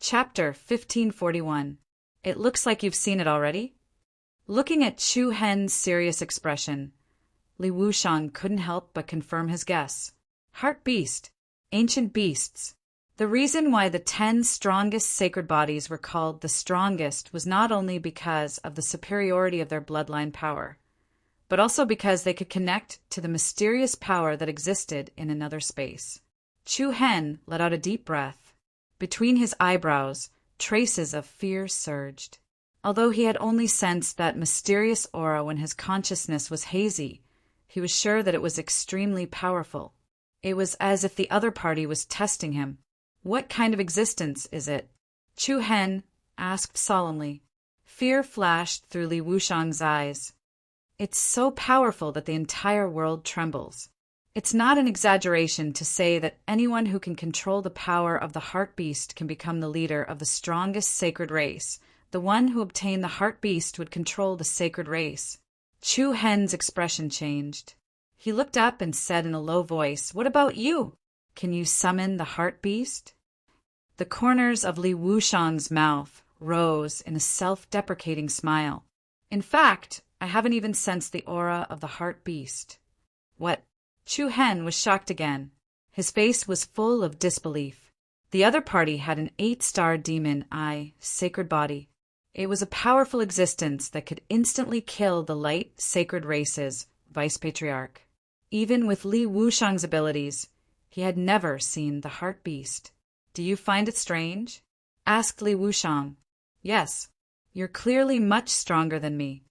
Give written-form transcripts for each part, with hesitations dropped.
Chapter 1541. It looks like you've seen it already? Looking at Chu Hen's serious expression, Li Wuxiang couldn't help but confirm his guess. Heart beast. Ancient beasts. The reason why the 10 strongest sacred bodies were called the strongest was not only because of the superiority of their bloodline power, but also because they could connect to the mysterious power that existed in another space. Chu Hen let out a deep breath. Between his eyebrows, traces of fear surged. Although he had only sensed that mysterious aura when his consciousness was hazy, he was sure that it was extremely powerful. It was as if the other party was testing him. What kind of existence is it? Chu Hen asked solemnly. Fear flashed through Li Wuxiang's eyes. It's so powerful that the entire world trembles. It's not an exaggeration to say that anyone who can control the power of the heart beast can become the leader of the strongest sacred race. The one who obtained the heart beast would control the sacred race. Chu Hen's expression changed. He looked up and said in a low voice, "What about you? Can you summon the heart beast?" The corners of Li Wuxiang's mouth rose in a self-deprecating smile. In fact, I haven't even sensed the aura of the heart beast. What? Chu Hen was shocked again. His face was full of disbelief. The other party had an 8-star demon eye, sacred body. It was a powerful existence that could instantly kill the light sacred race's vice patriarch. Even with Li Wuxiang's abilities, he had never seen the heart beast. Do you find it strange? Asked Li Wuxiang. Yes, you're clearly much stronger than me.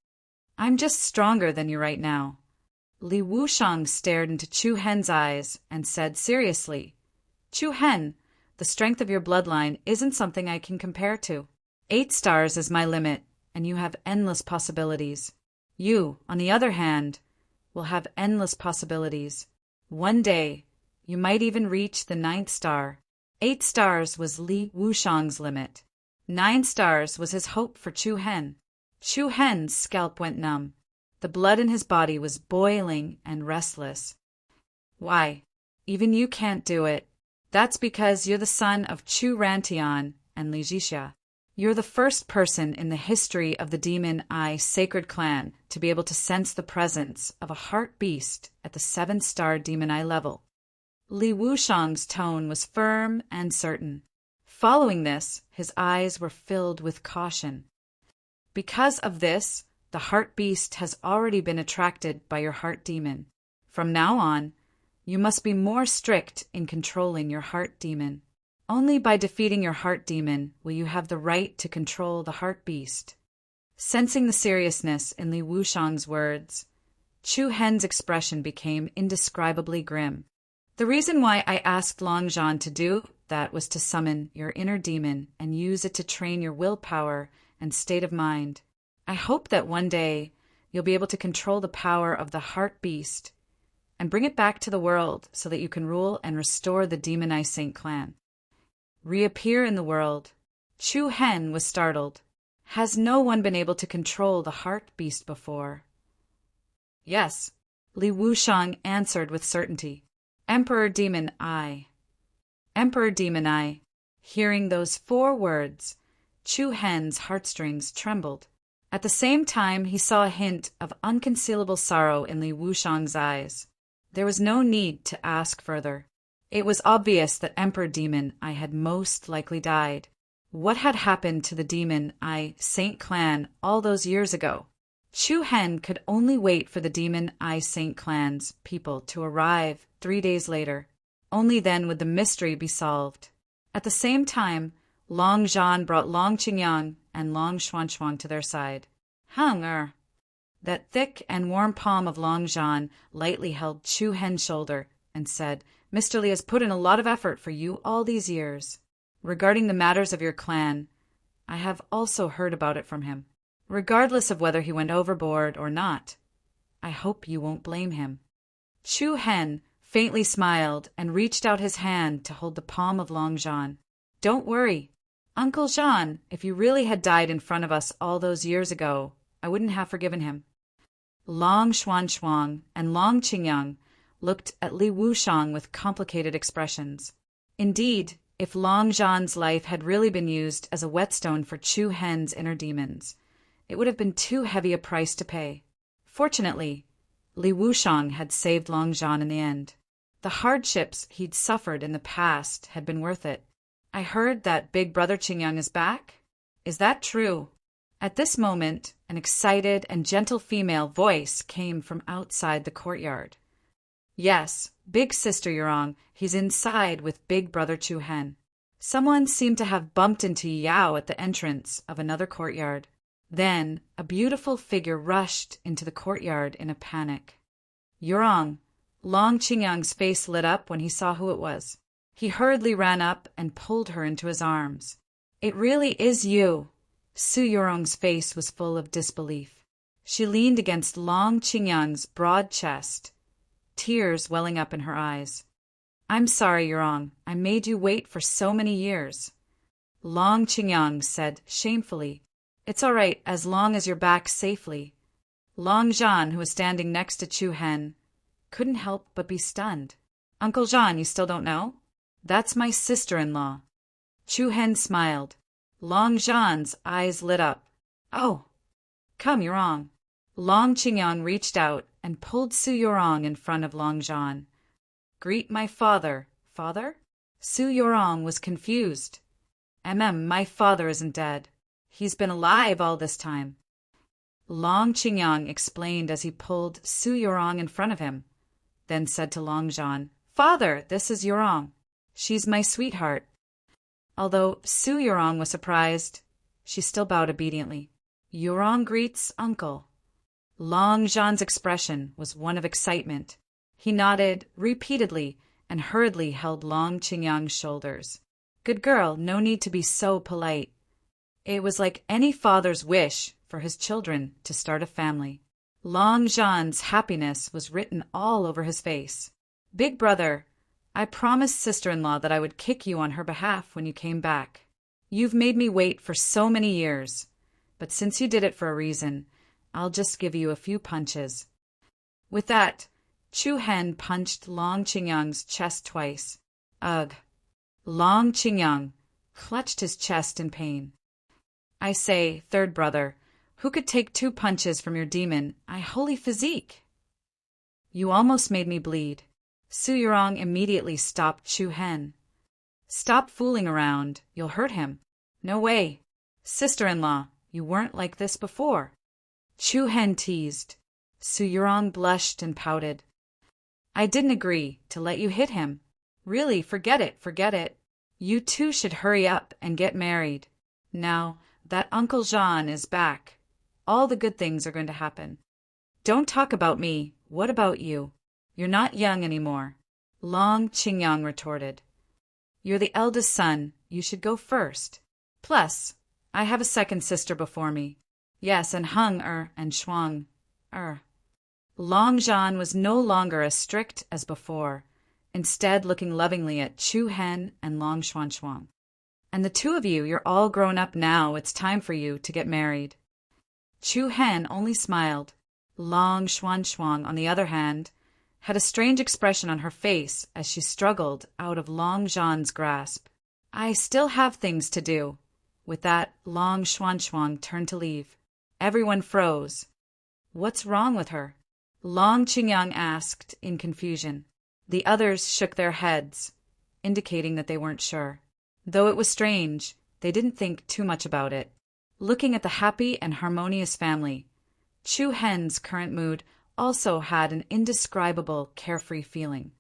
I'm just stronger than you right now. Li Wuxiang stared into Chu Hen's eyes and said seriously, Chu Hen, the strength of your bloodline isn't something I can compare to. 8 stars is my limit, and you have endless possibilities. You, on the other hand, will have endless possibilities. One day, you might even reach the 9th star. 8 stars was Li Wuxiang's limit. 9 stars was his hope for Chu Hen. Chu Hen's scalp went numb. The blood in his body was boiling and restless. Why, even you can't do it. That's because you're the son of Chu Rantian and Li Jixia. You're the first person in the history of the Demon Eye Sacred Clan to be able to sense the presence of a heart beast at the 7-star Demon Eye level. Li Wuxiang's tone was firm and certain. Following this, his eyes were filled with caution. Because of this, the heart beast has already been attracted by your heart demon. From now on, you must be more strict in controlling your heart demon. Only by defeating your heart demon will you have the right to control the heart beast. Sensing the seriousness in Li Wuxiang's words, Chu Hen's expression became indescribably grim. The reason why I asked Long Zhan to do that was to summon your inner demon and use it to train your willpower and state of mind. I hope that one day you'll be able to control the power of the heart beast and bring it back to the world so that you can rule and restore the Demon Eye Saint clan. Reappear in the world. Chu Hen was startled. Has no one been able to control the heart beast before? Yes, Li Wuxiang answered with certainty. Emperor Demon Eye. Emperor Demon Eye. Hearing those 4 words, Chu Hen's heartstrings trembled. At the same time, he saw a hint of unconcealable sorrow in Li Wuxiang's eyes. There was no need to ask further. It was obvious that Emperor Demon Eye had most likely died. What had happened to the Demon Eye Saint clan all those years ago? Chu Hen could only wait for the Demon Eye Saint clan's people to arrive 3 days later. Only then would the mystery be solved. At the same time, Long Zhan brought Long Qingyang and Long Xuanxuang to their side. That thick and warm palm of Long Zhan lightly held Chu Hen's shoulder and said, Mr. Li has put in a lot of effort for you all these years. Regarding the matters of your clan, I have also heard about it from him. Regardless of whether he went overboard or not, I hope you won't blame him. Chu Hen faintly smiled and reached out his hand to hold the palm of Long Zhan. Don't worry, Uncle Zhan, if you really had died in front of us all those years ago, I wouldn't have forgiven him. Long Xuanxuang and Long Qingyang looked at Li Wuxiang with complicated expressions. Indeed, If Long Zhan's life had really been used as a whetstone for Chu Hen's inner demons, it would have been too heavy a price to pay. Fortunately, Li Wuxiang had saved Long Zhan in the end. The hardships he'd suffered in the past had been worth it. I heard that big brother Qingyang is back. Is that true? At this moment, an excited and gentle female voice came from outside the courtyard. Yes, big sister Yurong, he's inside with big brother Chu Hen. Someone seemed to have bumped into Yao at the entrance of another courtyard. Then, a beautiful figure rushed into the courtyard in a panic. Yurong. Long Qingyang's face lit up when he saw who it was. He hurriedly ran up and pulled her into his arms. It really is you. Su Yurong's face was full of disbelief. She leaned against Long Qingyang's broad chest, tears welling up in her eyes. I'm sorry, Yurong. I made you wait for so many years. Long Qingyang said shamefully. It's all right as long as you're back safely. Long Zhan, who was standing next to Chu Hen, couldn't help but be stunned. Uncle Zhan, you still don't know? That's my sister-in-law. Chu Hen smiled. Long Zhan's eyes lit up. Oh, come, Yurong. Long Qingyang reached out and pulled Su Yurong in front of Long Zhan. Greet my father. Father? Su Yurong was confused. My father isn't dead. He's been alive all this time. Long Qingyang explained as he pulled Su Yurong in front of him, then said to Long Zhan, Father, this is Yurong. She's my sweetheart. Although Su Yurong was surprised, she still bowed obediently. Yurong greets uncle. Long Zhan's expression was one of excitement. He nodded repeatedly and hurriedly held Long Qingyang's shoulders. Good girl, no need to be so polite. It was like any father's wish for his children to start a family. Long Zhan's happiness was written all over his face. Big brother, I promised sister-in-law that I would kick you on her behalf when you came back. You've made me wait for so many years, but since you did it for a reason, I'll just give you a few punches. With that, Chu Hen punched Long Qingyang's chest twice. Ugh. Long Qingyang clutched his chest in pain. I say, third brother, who could take 2 punches from your demon, holy physique? You almost made me bleed. Su Yurong immediately stopped Chu Hen. Stop fooling around, you'll hurt him. No way. Sister-in-law, you weren't like this before. Chu Hen teased. Su Yurong blushed and pouted. I didn't agree to let you hit him. Really, forget it. You two should hurry up and get married. Now that Uncle Zhan is back, all the good things are going to happen. Don't talk about me. What about you? You're not young anymore. Long Qingyang retorted. You're the eldest son. You should go first. Plus, I have a second sister before me. Yes, and and Shuang. Long Zhan was no longer as strict as before, instead looking lovingly at Chu Hen and Long Shuang. And the two of you, you're all grown up now. It's time for you to get married. Chu Hen only smiled. Long Shuang, on the other hand, had a strange expression on her face as she struggled out of Long Zhan's grasp. I still have things to do. With that, Long Shuang turned to leave. Everyone froze. What's wrong with her? Long Qingyang asked in confusion. The others shook their heads, indicating that they weren't sure. Though it was strange, they didn't think too much about it. Looking at the happy and harmonious family, Chu Hen's current mood also had an indescribable, carefree feeling.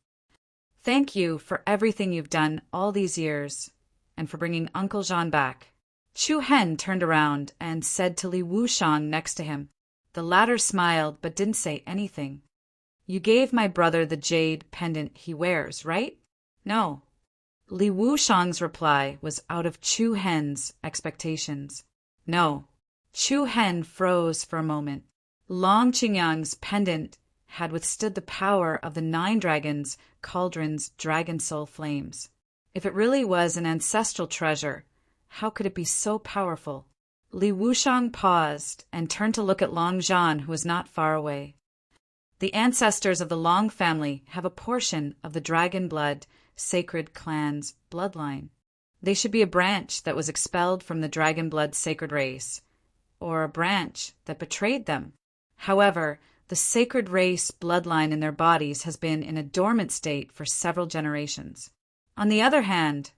Thank you for everything you've done all these years, and for bringing Uncle Zhan back. Chu Hen turned around and said to Li Wuxiang next to him. The latter smiled but didn't say anything. You gave my brother the jade pendant he wears, right? No. Li Wuxiang's reply was out of Chu Hen's expectations. No. Chu Hen froze for a moment. Long Qingyang's pendant had withstood the power of the 9 dragons' cauldron's dragon soul flames. If it really was an ancestral treasure, how could it be so powerful? Li Wuxiang paused and turned to look at Long Zhan, who was not far away. The ancestors of the Long family have a portion of the dragon blood sacred clan's bloodline. They should be a branch that was expelled from the dragon blood sacred race, or a branch that betrayed them. However, the sacred race bloodline in their bodies has been in a dormant state for several generations. On the other hand,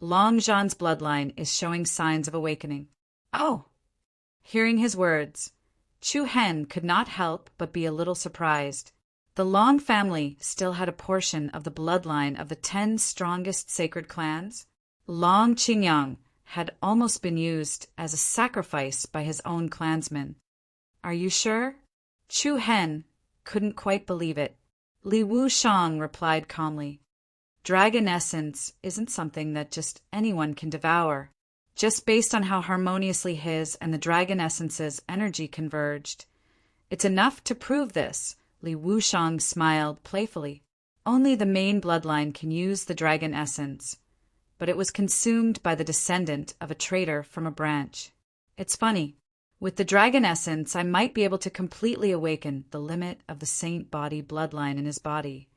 Long Jean's bloodline is showing signs of awakening. Oh! Hearing his words, Chu Hen could not help but be a little surprised. The Long family still had a portion of the bloodline of the 10 strongest sacred clans. Long Qingyang had almost been used as a sacrifice by his own clansmen. Are you sure? Chu Hen couldn't quite believe it. Li Wushang replied calmly. Dragon essence isn't something that just anyone can devour. Just based on how harmoniously his and the dragon essence's energy converged. It's enough to prove this, Li Wushang smiled playfully. Only the main bloodline can use the dragon essence, but it was consumed by the descendant of a traitor from a branch. It's funny. With the dragon essence, I might be able to completely awaken the limit of the saint body bloodline in his body.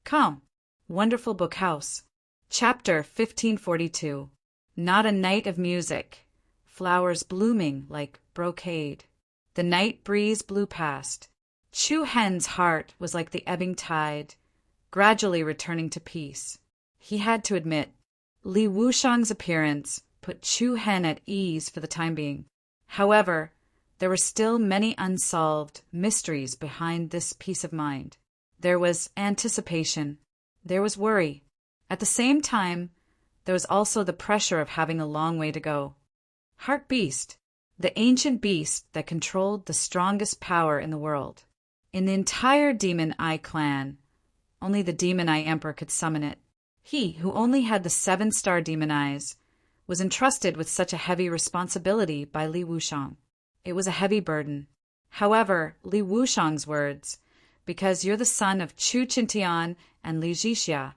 Come, Wonderful Book House. Chapter 1542. Not a night of music. Flowers blooming like brocade. The night breeze blew past. Chu Hen's heart was like the ebbing tide, gradually returning to peace. He had to admit, Li Wushang's appearance put Chu Hen at ease for the time being. However, there were still many unsolved mysteries behind this peace of mind. There was anticipation. There was worry. At the same time, there was also the pressure of having a long way to go. Heart Beast, the ancient beast that controlled the strongest power in the world. In the entire Demon Eye clan, only the Demon Eye Emperor could summon it. He, who only had the 7-star demon eyes, was entrusted with such a heavy responsibility by Li Wushang. It was a heavy burden. However, Li Wushang's words, because you're the son of Chu Qintian and Li Zhixia,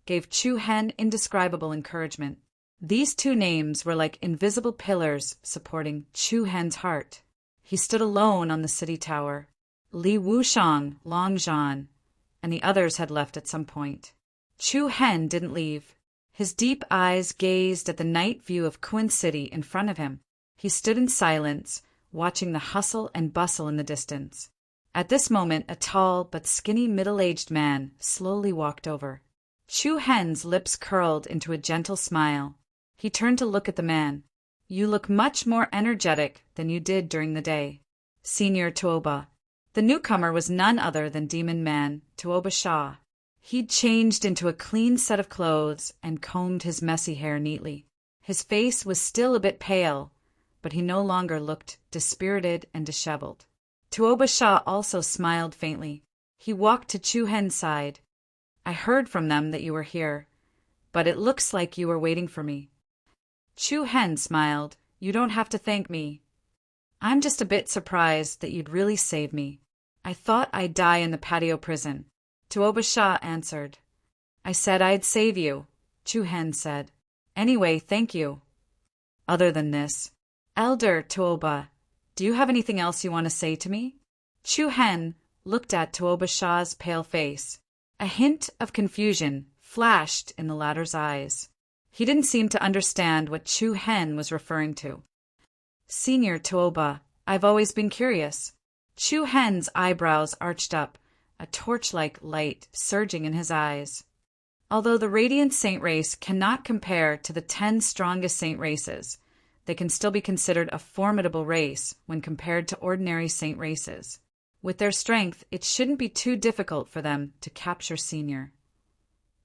gave Chu Hen indescribable encouragement. These 2 names were like invisible pillars supporting Chu Hen's heart. He stood alone on the city tower. Li Wushang, Long Jean, and the others had left at some point. Chu Hen didn't leave. His deep eyes gazed at the night view of Kun City in front of him. He stood in silence, watching the hustle and bustle in the distance. At this moment, a tall but skinny middle-aged man slowly walked over. Chu Hen's lips curled into a gentle smile. He turned to look at the man. You look much more energetic than you did during the day, Senior Tuoba. The newcomer was none other than Demon Man Tuoba Shah. He'd changed into a clean set of clothes and combed his messy hair neatly. His face was still a bit pale, but he no longer looked dispirited and disheveled. Tuoba Shah also smiled faintly. He walked to Chu Hen's side. I heard from them that you were here, but it looks like you were waiting for me. Chu Hen smiled. You don't have to thank me. I'm just a bit surprised that you'd really save me. I thought I'd die in the patio prison. Tuoba Shah answered. I said I'd save you, Chu Hen said. Anyway, thank you. Other than this, Elder Tuoba, do you have anything else you want to say to me? Chu Hen looked at Tuoba Shah's pale face. A hint of confusion flashed in the latter's eyes. He didn't seem to understand what Chu Hen was referring to. Senior Tuoba, I've always been curious. Chu Hen's eyebrows arched up, a torch-like light surging in his eyes. Although the radiant saint race cannot compare to the 10 strongest saint races, they can still be considered a formidable race when compared to ordinary saint races. With their strength, it shouldn't be too difficult for them to capture Senior.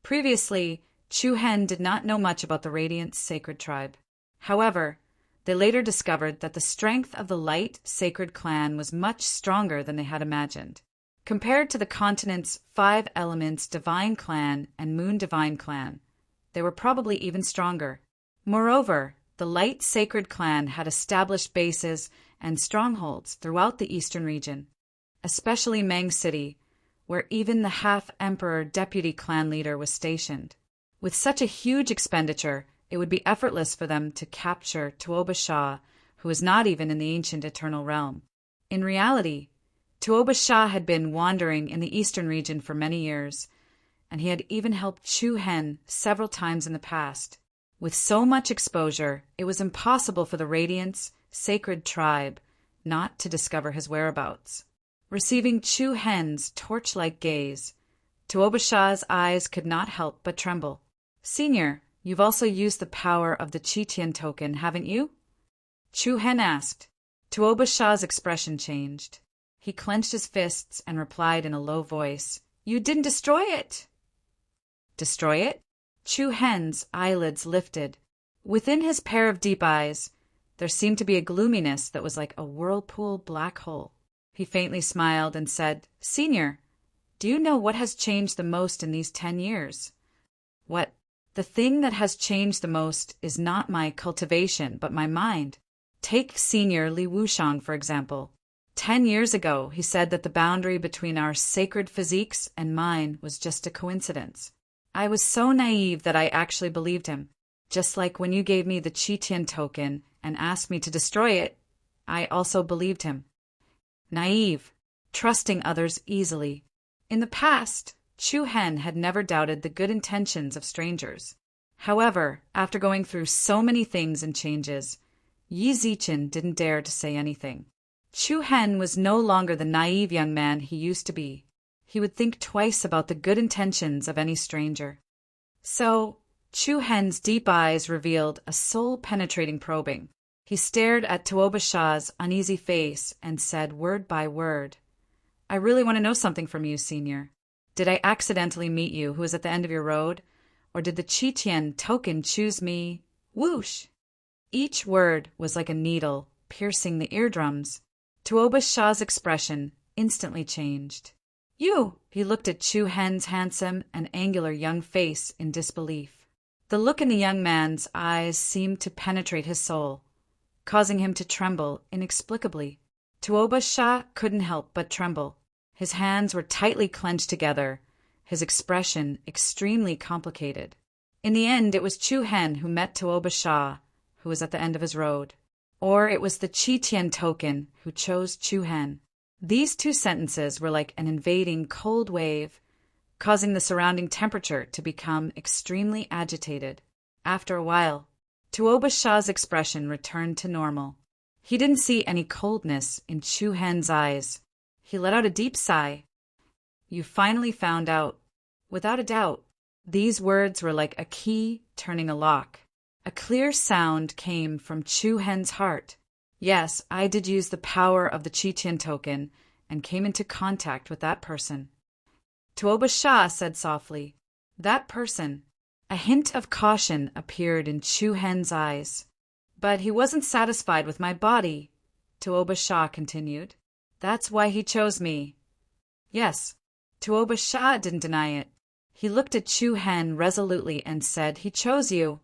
Previously, Chu Hen did not know much about the Radiant Sacred Tribe. However, they later discovered that the strength of the Light Sacred Clan was much stronger than they had imagined. Compared to the continent's 5 elements Divine Clan and Moon Divine Clan, they were probably even stronger. Moreover, the Light Sacred Clan had established bases and strongholds throughout the eastern region, especially Mang City, where even the half-emperor deputy clan leader was stationed. With such a huge expenditure, it would be effortless for them to capture Tuoba Shah, who was not even in the ancient Eternal Realm. In reality, Tuoba Shah had been wandering in the eastern region for many years, and he had even helped Chu Hen several times in the past. With so much exposure, it was impossible for the Radiant's sacred tribe not to discover his whereabouts. Receiving Chu Hen's torch-like gaze, Tuoba Shah's eyes could not help but tremble. "Senior, you've also used the power of the Chi-Tian token, haven't you?" Chu Hen asked. Tuoba Shah's expression changed. He clenched his fists and replied in a low voice, "You didn't destroy it!" "Destroy it?" Chu Hen's eyelids lifted. Within his pair of deep eyes, there seemed to be a gloominess that was like a whirlpool black hole. He faintly smiled and said, "Senior, do you know what has changed the most in these 10 years? What? The thing that has changed the most is not my cultivation, but my mind. Take Senior Li Wushang, for example. 10 years ago, he said that the boundary between our sacred physiques and mine was just a coincidence. I was so naive that I actually believed him. Just like when you gave me the Chi-Tian token and asked me to destroy it, I also believed him. Naive, trusting others easily. In the past, Chu Hen had never doubted the good intentions of strangers. However, after going through so many things and changes, Yi Zichen didn't dare to say anything. Chu Hen was no longer the naive young man he used to be. He would think twice about the good intentions of any stranger. So, Chu Hen's deep eyes revealed a soul-penetrating probing. He stared at Tuoba Shah's uneasy face and said word by word, "I really want to know something from you, Senior. Did I accidentally meet you who was at the end of your road? Or did the Chi-Tian token choose me? Whoosh!" Each word was like a needle, piercing the eardrums. Tuoba Shah's expression instantly changed. "You!" He looked at Chu Hen's handsome and angular young face in disbelief. The look in the young man's eyes seemed to penetrate his soul, causing him to tremble inexplicably. Tuoba Shah couldn't help but tremble. His hands were tightly clenched together, his expression extremely complicated. In the end, it was Chu Hen who met Tuoba Shah, who was at the end of his road. Or it was the Chi-Tian token who chose Chu Hen. These two sentences were like an invading cold wave, causing the surrounding temperature to become extremely agitated. After a while, Tuoba Shah's expression returned to normal. He didn't see any coldness in Chu Hen's eyes. He let out a deep sigh. "You finally found out." Without a doubt, these words were like a key turning a lock. A clear sound came from Chu Hen's heart. "Yes, I did use the power of the Chi-Tian token and came into contact with that person." Tuoba Shah said softly, "That person." A hint of caution appeared in Chu Hen's eyes. "But he wasn't satisfied with my body," Tuoba Shah continued. "That's why he chose me." Yes, Tuoba Shah didn't deny it. He looked at Chu Hen resolutely and said, "He chose you."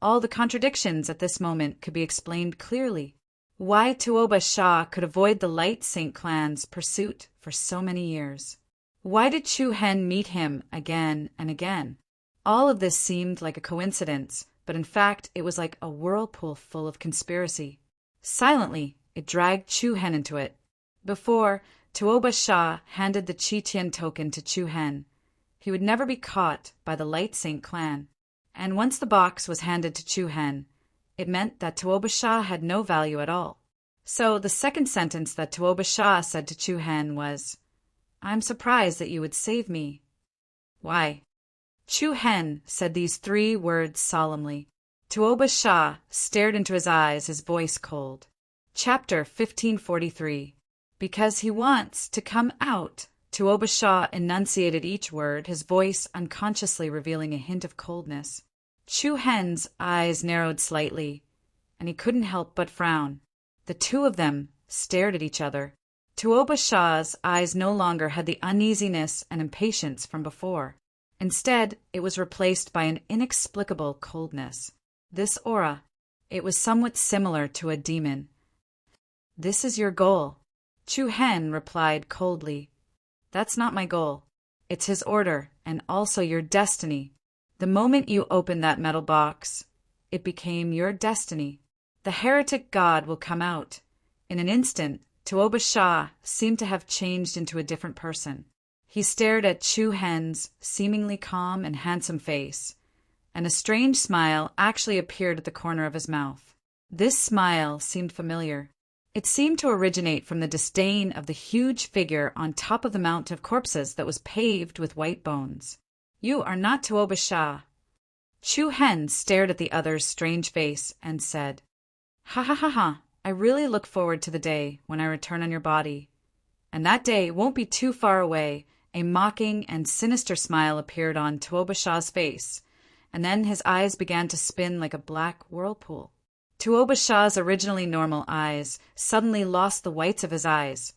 All the contradictions at this moment could be explained clearly. Why Tuoba Shah could avoid the Light Saint clan's pursuit for so many years. Why did Chu Hen meet him again and again? All of this seemed like a coincidence, but in fact it was like a whirlpool full of conspiracy. Silently, it dragged Chu Hen into it. Before, Tuoba Shah handed the Chi-Tian token to Chu Hen. He would never be caught by the Light Saint clan. And once the box was handed to Chu Hen, it meant that Tuoba Shah had no value at all. So the second sentence that Tuoba Shah said to Chu Hen was, "I'm surprised that you would save me." Why? Chu Hen said these 3 words solemnly. Tuoba Shah stared into his eyes, his voice cold. Chapter 1543. Because he wants to come out. Tuoba Shah enunciated each word, his voice unconsciously revealing a hint of coldness. Chu Hen's eyes narrowed slightly, and he couldn't help but frown. The two of them stared at each other. Tuoba Shah's eyes no longer had the uneasiness and impatience from before. Instead, it was replaced by an inexplicable coldness. This aura, it was somewhat similar to a demon. "This is your goal," Chu Hen replied coldly. "That's not my goal. It's his order, and also your destiny. The moment you opened that metal box, it became your destiny. The heretic god will come out." In an instant, Tuoba Shah seemed to have changed into a different person. He stared at Chu Hen's seemingly calm and handsome face, and a strange smile actually appeared at the corner of his mouth. This smile seemed familiar. It seemed to originate from the disdain of the huge figure on top of the mount of corpses that was paved with white bones. "You are not Tuoba Shah." Chu Hen stared at the other's strange face and said, "Ha ha ha ha, I really look forward to the day when I return on your body. And that day won't be too far away." A mocking and sinister smile appeared on Tuoba Shah's face, and then his eyes began to spin like a black whirlpool. Tuoba Shah's originally normal eyes suddenly lost the whites of his eyes,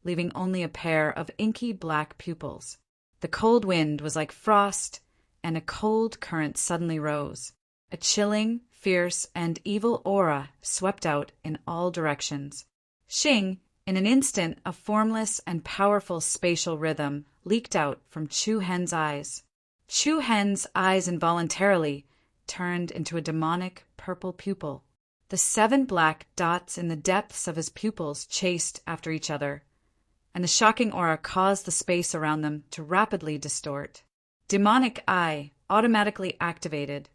leaving only a pair of inky black pupils. The cold wind was like frost, and a cold current suddenly rose. A chilling, fierce, and evil aura swept out in all directions. Xing, in an instant, a formless and powerful spatial rhythm leaked out from Chu Hen's eyes. Chu Hen's eyes involuntarily turned into a demonic purple pupil. The 7 black dots in the depths of his pupils chased after each other, and the shocking aura caused the space around them to rapidly distort. Demonic eye automatically activated.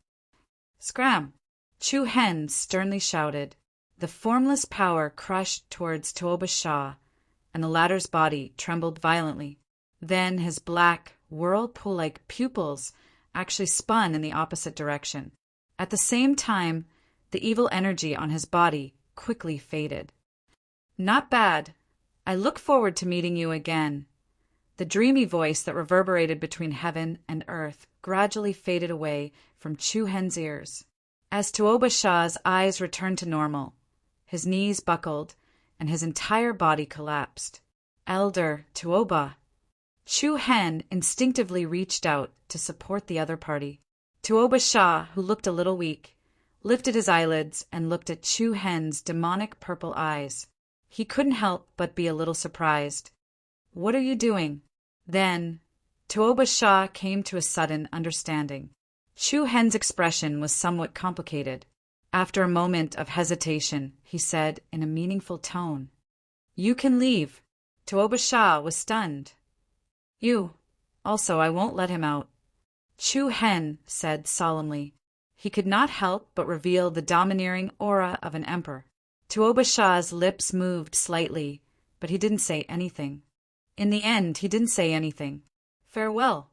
"Scram!" Chu Hen sternly shouted. The formless power crushed towards Tuoba Shah, and the latter's body trembled violently. Then his black, whirlpool-like pupils actually spun in the opposite direction. At the same time, the evil energy on his body quickly faded. "Not bad. I look forward to meeting you again." The dreamy voice that reverberated between heaven and earth gradually faded away from Chu Hen's ears. As Tuoba Shah's eyes returned to normal, his knees buckled, and his entire body collapsed. "Elder Tuoba." Chu Hen instinctively reached out to support the other party. Tuoba Shah, who looked a little weak, lifted his eyelids and looked at Chu Hen's demonic purple eyes. He couldn't help but be a little surprised. "What are you doing?" Then Tuoba Shah came to a sudden understanding. Chu Hen's expression was somewhat complicated. After a moment of hesitation, he said in a meaningful tone, "You can leave." Tuoba Shah was stunned. "You. Also, I won't let him out." Chu Hen said solemnly. He could not help but reveal the domineering aura of an emperor. Tuoba Shah's lips moved slightly, but he didn't say anything. In the end, he didn't say anything. "Farewell."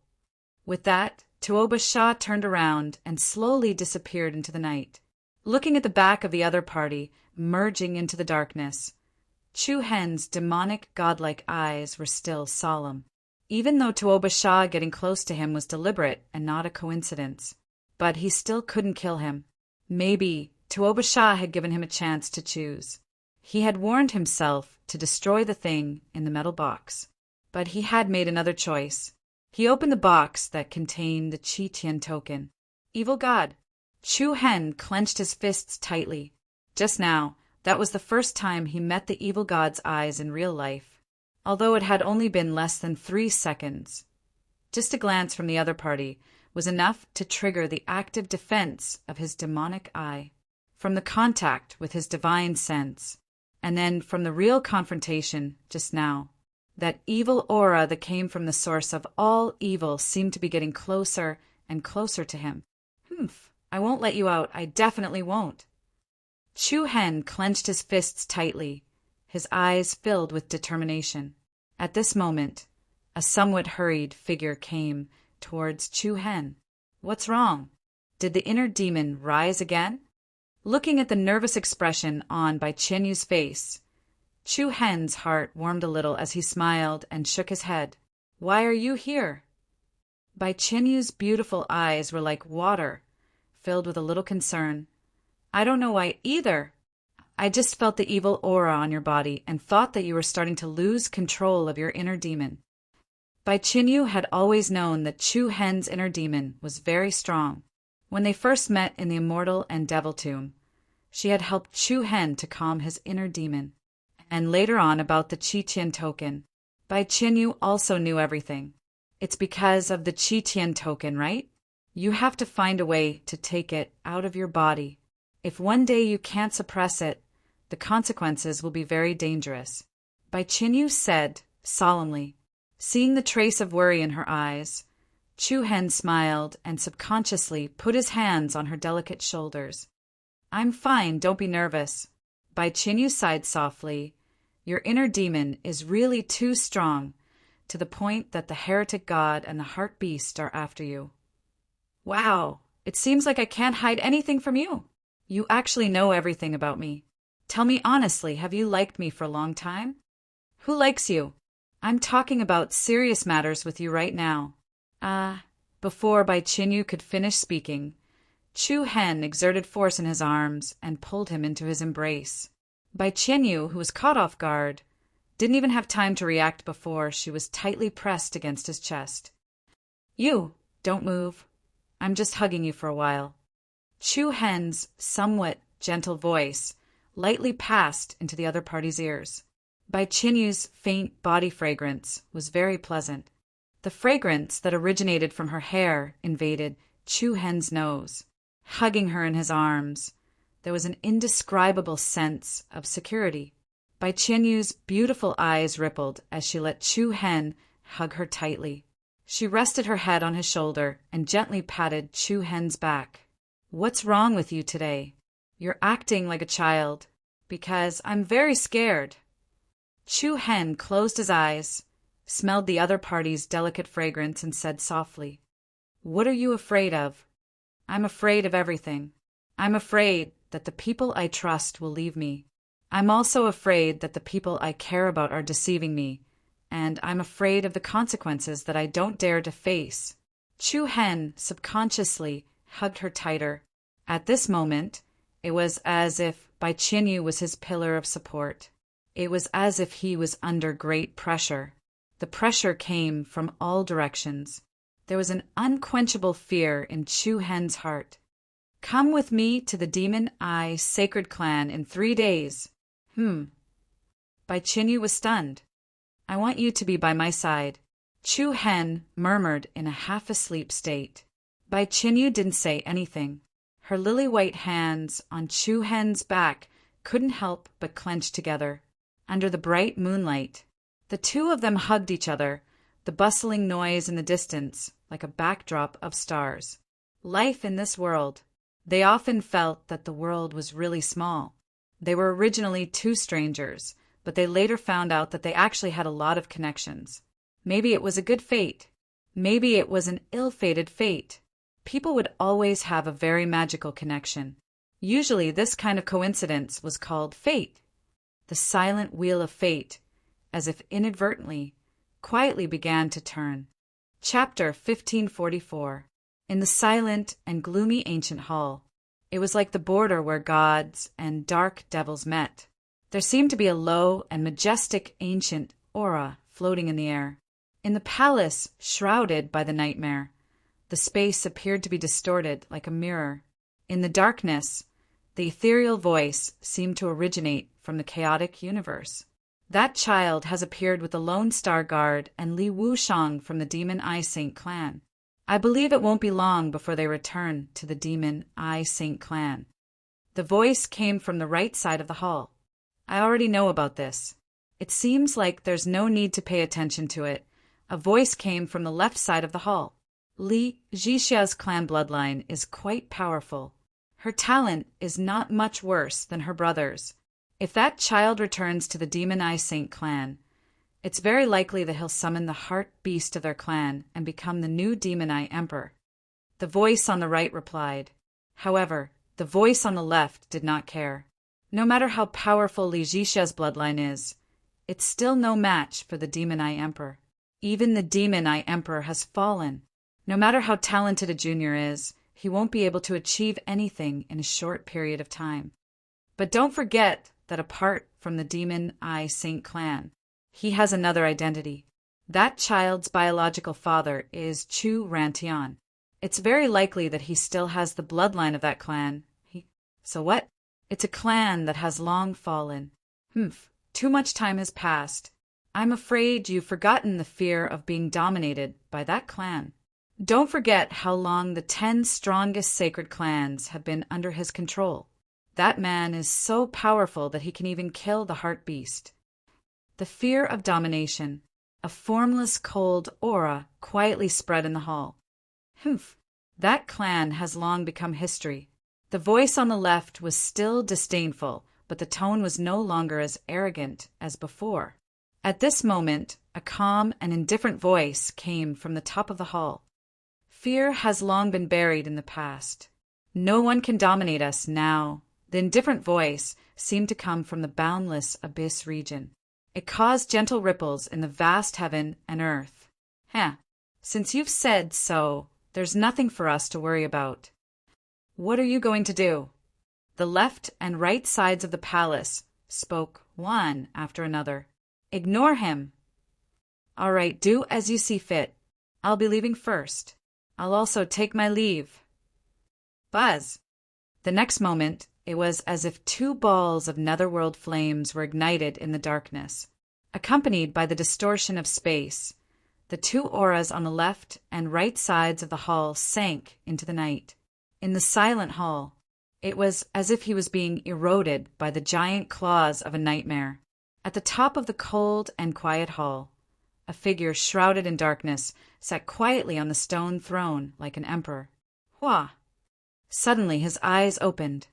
With that, Tuoba Shah turned around and slowly disappeared into the night. Looking at the back of the other party, merging into the darkness, Chu Hen's demonic godlike eyes were still solemn, even though Tuoba Shah getting close to him was deliberate and not a coincidence. But he still couldn't kill him. Maybe Tuoba Shah had given him a chance to choose. He had warned himself to destroy the thing in the metal box, but he had made another choice. He opened the box that contained the Qi Tian token. Evil God! Chu Hen clenched his fists tightly. Just now, that was the first time he met the evil god's eyes in real life, although it had only been less than 3 seconds. Just a glance from the other party was enough to trigger the active defense of his demonic eye, from the contact with his divine sense, and then from the real confrontation just now. That evil aura that came from the source of all evil seemed to be getting closer and closer to him. "Humph, I won't let you out, I definitely won't." Chu Hen clenched his fists tightly, his eyes filled with determination. At this moment, a somewhat hurried figure came towards Chu Hen. What's wrong? Did the inner demon rise again? Looking at the nervous expression on by Chen Yu's face, Chu Hen's heart warmed a little as he smiled and shook his head. "Why are you here?" Bai Chen Yu's beautiful eyes were like water, filled with a little concern. "I don't know why either. I just felt the evil aura on your body and thought that you were starting to lose control of your inner demon." Bai Chen Yu had always known that Chu Hen's inner demon was very strong. When they first met in the Immortal and Devil Tomb, she had helped Chu Hen to calm his inner demon. And later on about the Qi Tian token, Bai Chen Yu also knew everything. It's because of the Qi Tian token, right? You have to find a way to take it out of your body. If one day you can't suppress it, the consequences will be very dangerous. Bai Chen Yu said solemnly. Seeing the trace of worry in her eyes, Chu Hen smiled and subconsciously put his hands on her delicate shoulders. I'm fine, don't be nervous. Bai Qinyu sighed softly. Your inner demon is really too strong, to the point that the heretic god and the heart beast are after you. Wow, it seems like I can't hide anything from you. You actually know everything about me. Tell me honestly, have you liked me for a long time? Who likes you? I'm talking about serious matters with you right now. Before Bai Qinyu could finish speaking, Chu Hen exerted force in his arms and pulled him into his embrace. Bai Qinyu, who was caught off guard, didn't even have time to react before she was tightly pressed against his chest. You, don't move. I'm just hugging you for a while. Chu Hen's somewhat gentle voice lightly passed into the other party's ears. Bai Qinyu's faint body fragrance was very pleasant. The fragrance that originated from her hair invaded Chu Hen's nose. Hugging her in his arms, there was an indescribable sense of security. Bai Qinyu's beautiful eyes rippled as she let Chu Hen hug her tightly. She rested her head on his shoulder and gently patted Chu Hen's back. What's wrong with you today? You're acting like a child. Because I'm very scared. Chu Hen closed his eyes, smelled the other party's delicate fragrance, and said softly, What are you afraid of? I'm afraid of everything. I'm afraid that the people I trust will leave me. I'm also afraid that the people I care about are deceiving me, and I'm afraid of the consequences that I don't dare to face. Chu Hen subconsciously hugged her tighter. At this moment, it was as if Bai Qinyu was his pillar of support. It was as if he was under great pressure. The pressure came from all directions. There was an unquenchable fear in Chu Hen's heart. Come with me to the Demon Eye Sacred Clan in 3 days. Bai Qinyu was stunned. I want you to be by my side. Chu Hen murmured in a half-asleep state. Bai Qinyu didn't say anything. Her lily-white hands on Chu Hen's back couldn't help but clench together. Under the bright moonlight, the two of them hugged each other, the bustling noise in the distance like a backdrop of stars. Life in this world. They often felt that the world was really small. They were originally 2 strangers, but they later found out that they actually had a lot of connections. Maybe it was a good fate. Maybe it was an ill-fated fate. People would always have a very magical connection. Usually this kind of coincidence was called fate. The silent wheel of fate, as if inadvertently, quietly began to turn. Chapter 1544. In the silent and gloomy ancient hall. It was like the border where gods and dark devils met. There seemed to be a low and majestic ancient aura floating in the air. In the palace shrouded by the nightmare, the space appeared to be distorted like a mirror. In the darkness, the ethereal voice seemed to originate from the chaotic universe. That child has appeared with the Lone Star Guard and Li Wushang from the Demon Eye Saint clan. I believe it won't be long before they return to the Demon Eye Saint clan. The voice came from the right side of the hall. I already know about this. It seems like there's no need to pay attention to it. A voice came from the left side of the hall. Li Zhixia's clan bloodline is quite powerful. Her talent is not much worse than her brother's. If that child returns to the Demon Eye Saint clan, it's very likely that he'll summon the heart beast of their clan and become the new Demon Eye Emperor. The voice on the right replied. However, the voice on the left did not care. No matter how powerful Li Zhixia's bloodline is, it's still no match for the Demon Eye Emperor. Even the Demon Eye Emperor has fallen. No matter how talented a junior is, he won't be able to achieve anything in a short period of time. But don't forget that apart from the Demon Eye Saint clan, he has another identity. That child's biological father is Chu Rantian. It's very likely that he still has the bloodline of that clan. So what? It's a clan that has long fallen. Too much time has passed. I'm afraid you've forgotten the fear of being dominated by that clan. Don't forget how long the 10 strongest sacred clans have been under his control. That man is so powerful that he can even kill the heart beast. The fear of domination. A formless, cold aura quietly spread in the hall. Humph. That clan has long become history. The voice on the left was still disdainful, but the tone was no longer as arrogant as before. At this moment, a calm and indifferent voice came from the top of the hall. Fear has long been buried in the past. No one can dominate us now. The indifferent voice seemed to come from the boundless abyss region. It caused gentle ripples in the vast heaven and earth. Since you've said so, there's nothing for us to worry about. What are you going to do? The left and right sides of the palace spoke one after another. Ignore him. All right, do as you see fit. I'll be leaving first. I'll also take my leave. Buzz. The next moment, it was as if two balls of netherworld flames were ignited in the darkness. Accompanied by the distortion of space, the two auras on the left and right sides of the hall sank into the night. In the silent hall, it was as if he was being eroded by the giant claws of a nightmare. At the top of the cold and quiet hall, a figure shrouded in darkness sat quietly on the stone throne like an emperor. Hua! Suddenly his eyes opened.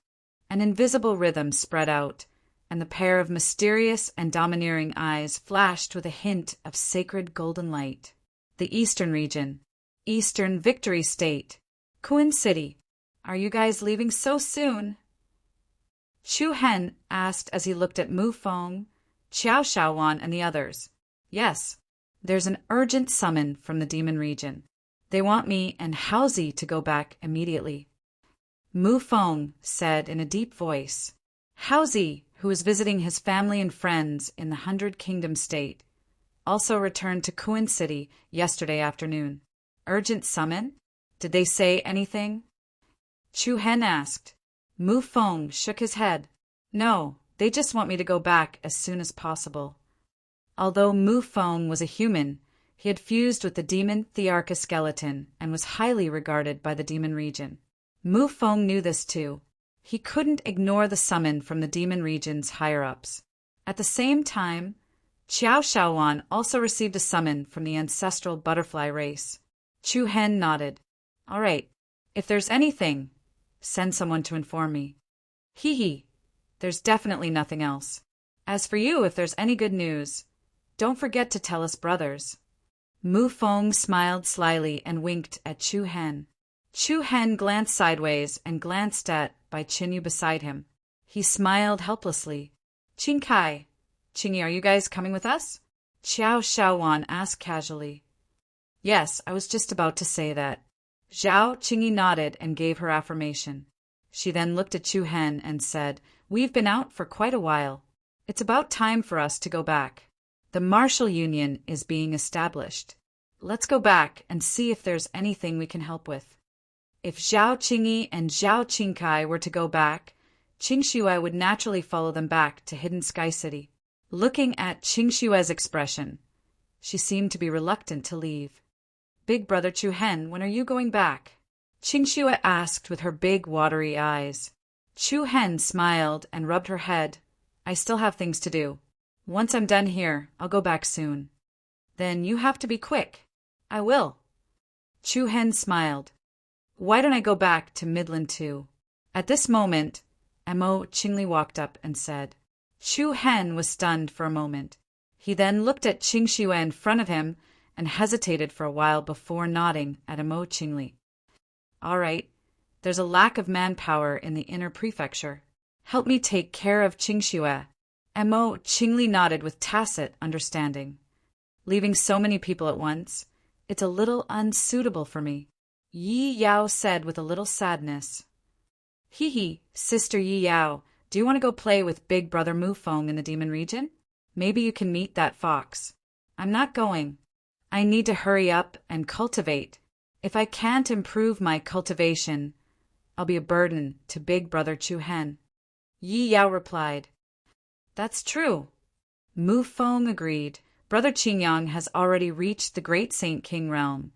An invisible rhythm spread out, and the pair of mysterious and domineering eyes flashed with a hint of sacred golden light. The Eastern region. Eastern Victory State. Kuin City. Are you guys leaving so soon? Chu Hen asked as he looked at Mu Feng, Qiao Shaowan, and the others. Yes, there's an urgent summon from the demon region. They want me and Haozi to go back immediately. Mu Feng said in a deep voice. Haozi, who was visiting his family and friends in the 100 Kingdom State, also returned to Kuin City yesterday afternoon. Urgent summon? Did they say anything? Chu Hen asked. Mu Feng shook his head. No, they just want me to go back as soon as possible. Although Mu Feng was a human, he had fused with the demon Thearcha skeleton and was highly regarded by the demon region. Mu Feng knew this too. He couldn't ignore the summon from the demon region's higher-ups. At the same time, Qiao Shaowan also received a summon from the ancestral butterfly race. Chu Hen nodded. All right, if there's anything, send someone to inform me. Hee. There's definitely nothing else. As for you, if there's any good news, don't forget to tell us brothers. Mu Feng smiled slyly and winked at Chu Hen. Chu Hen glanced sideways and glanced at Bai Qingyu beside him. He smiled helplessly. Qing Kai, Qingyi, are you guys coming with us? Qiao Shaowan asked casually. Yes, I was just about to say that. Zhao Qingyi nodded and gave her affirmation. She then looked at Chu Hen and said, We've been out for quite a while. It's about time for us to go back. The martial union is being established. Let's go back and see if there's anything we can help with. If Zhao Qingyi and Zhao Qingkai were to go back, Qing Shuai would naturally follow them back to Hidden Sky City. Looking at Qing Shuai's expression, she seemed to be reluctant to leave. Big brother Chu Hen, when are you going back? Qing Shuai asked with her big watery eyes. Chu Hen smiled and rubbed her head. I still have things to do. Once I'm done here, I'll go back soon. Then you have to be quick. I will. Chu Hen smiled. Why don't I go back to Midland too? At this moment, Mo Qingli walked up and said. Chu Hen was stunned for a moment. He then looked at Qing Shuai in front of him and hesitated for a while before nodding at Mo Qingli. All right, there's a lack of manpower in the inner prefecture. Help me take care of Qing Shuai. Mo Qingli nodded with tacit understanding. Leaving so many people at once, it's a little unsuitable for me. Yi Yao said with a little sadness. Hee, Sister Yi Yao, do you want to go play with big brother Mu Feng in the demon region? Maybe you can meet that fox. I'm not going. I need to hurry up and cultivate. If I can't improve my cultivation, I'll be a burden to big brother Chu Hen. Yi Yao replied. That's true. Mu Feng agreed. Brother Qingyang has already reached the Great Saint King realm,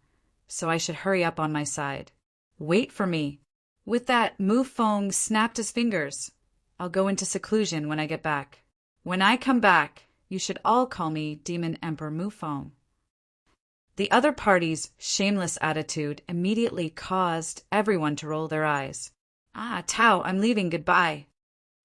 so I should hurry up on my side. Wait for me. With that, Mu Feng snapped his fingers. I'll go into seclusion when I get back. When I come back, you should all call me Demon Emperor Mu Feng. The other party's shameless attitude immediately caused everyone to roll their eyes. "Ah, Tao, I'm leaving, goodbye."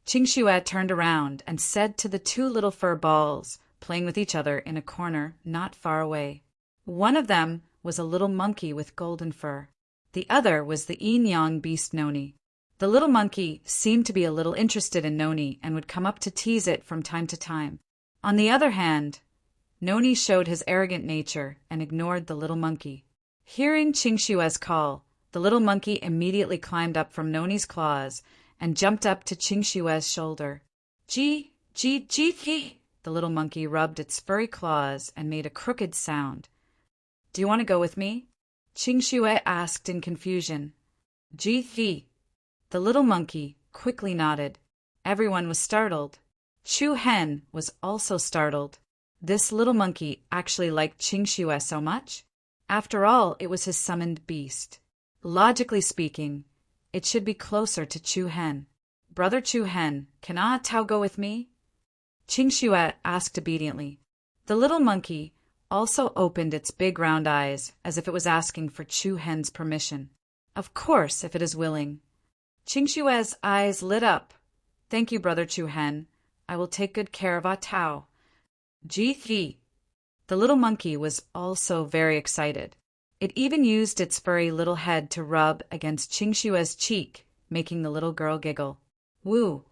Qingxue turned around and said to the two little fur balls playing with each other in a corner not far away. One of them was a little monkey with golden fur. The other was the yin-yang beast Noni. The little monkey seemed to be a little interested in Noni and would come up to tease it from time to time. On the other hand, Noni showed his arrogant nature and ignored the little monkey. Hearing Qingshue's call, the little monkey immediately climbed up from Noni's claws and jumped up to Qingshue's shoulder. "Gee, gee, gee, gee." The little monkey rubbed its furry claws and made a crooked sound. "Do you want to go with me?" Qingxue asked in confusion. "Gee, gee." The little monkey quickly nodded. Everyone was startled. Chu Hen was also startled. This little monkey actually liked Qingxue so much? After all, it was his summoned beast. Logically speaking, it should be closer to Chu Hen. "Brother Chu Hen, can Ah Tao go with me?" Qingxue asked obediently. The little monkey also opened its big round eyes as if it was asking for Chu Hen's permission. "Of course, if it is willing." Qingshue's eyes lit up. "Thank you, Brother Chu Hen. I will take good care of Ah Tao." "Ji Thi." The little monkey was also very excited. It even used its furry little head to rub against Qingshue's cheek, making the little girl giggle. Woo!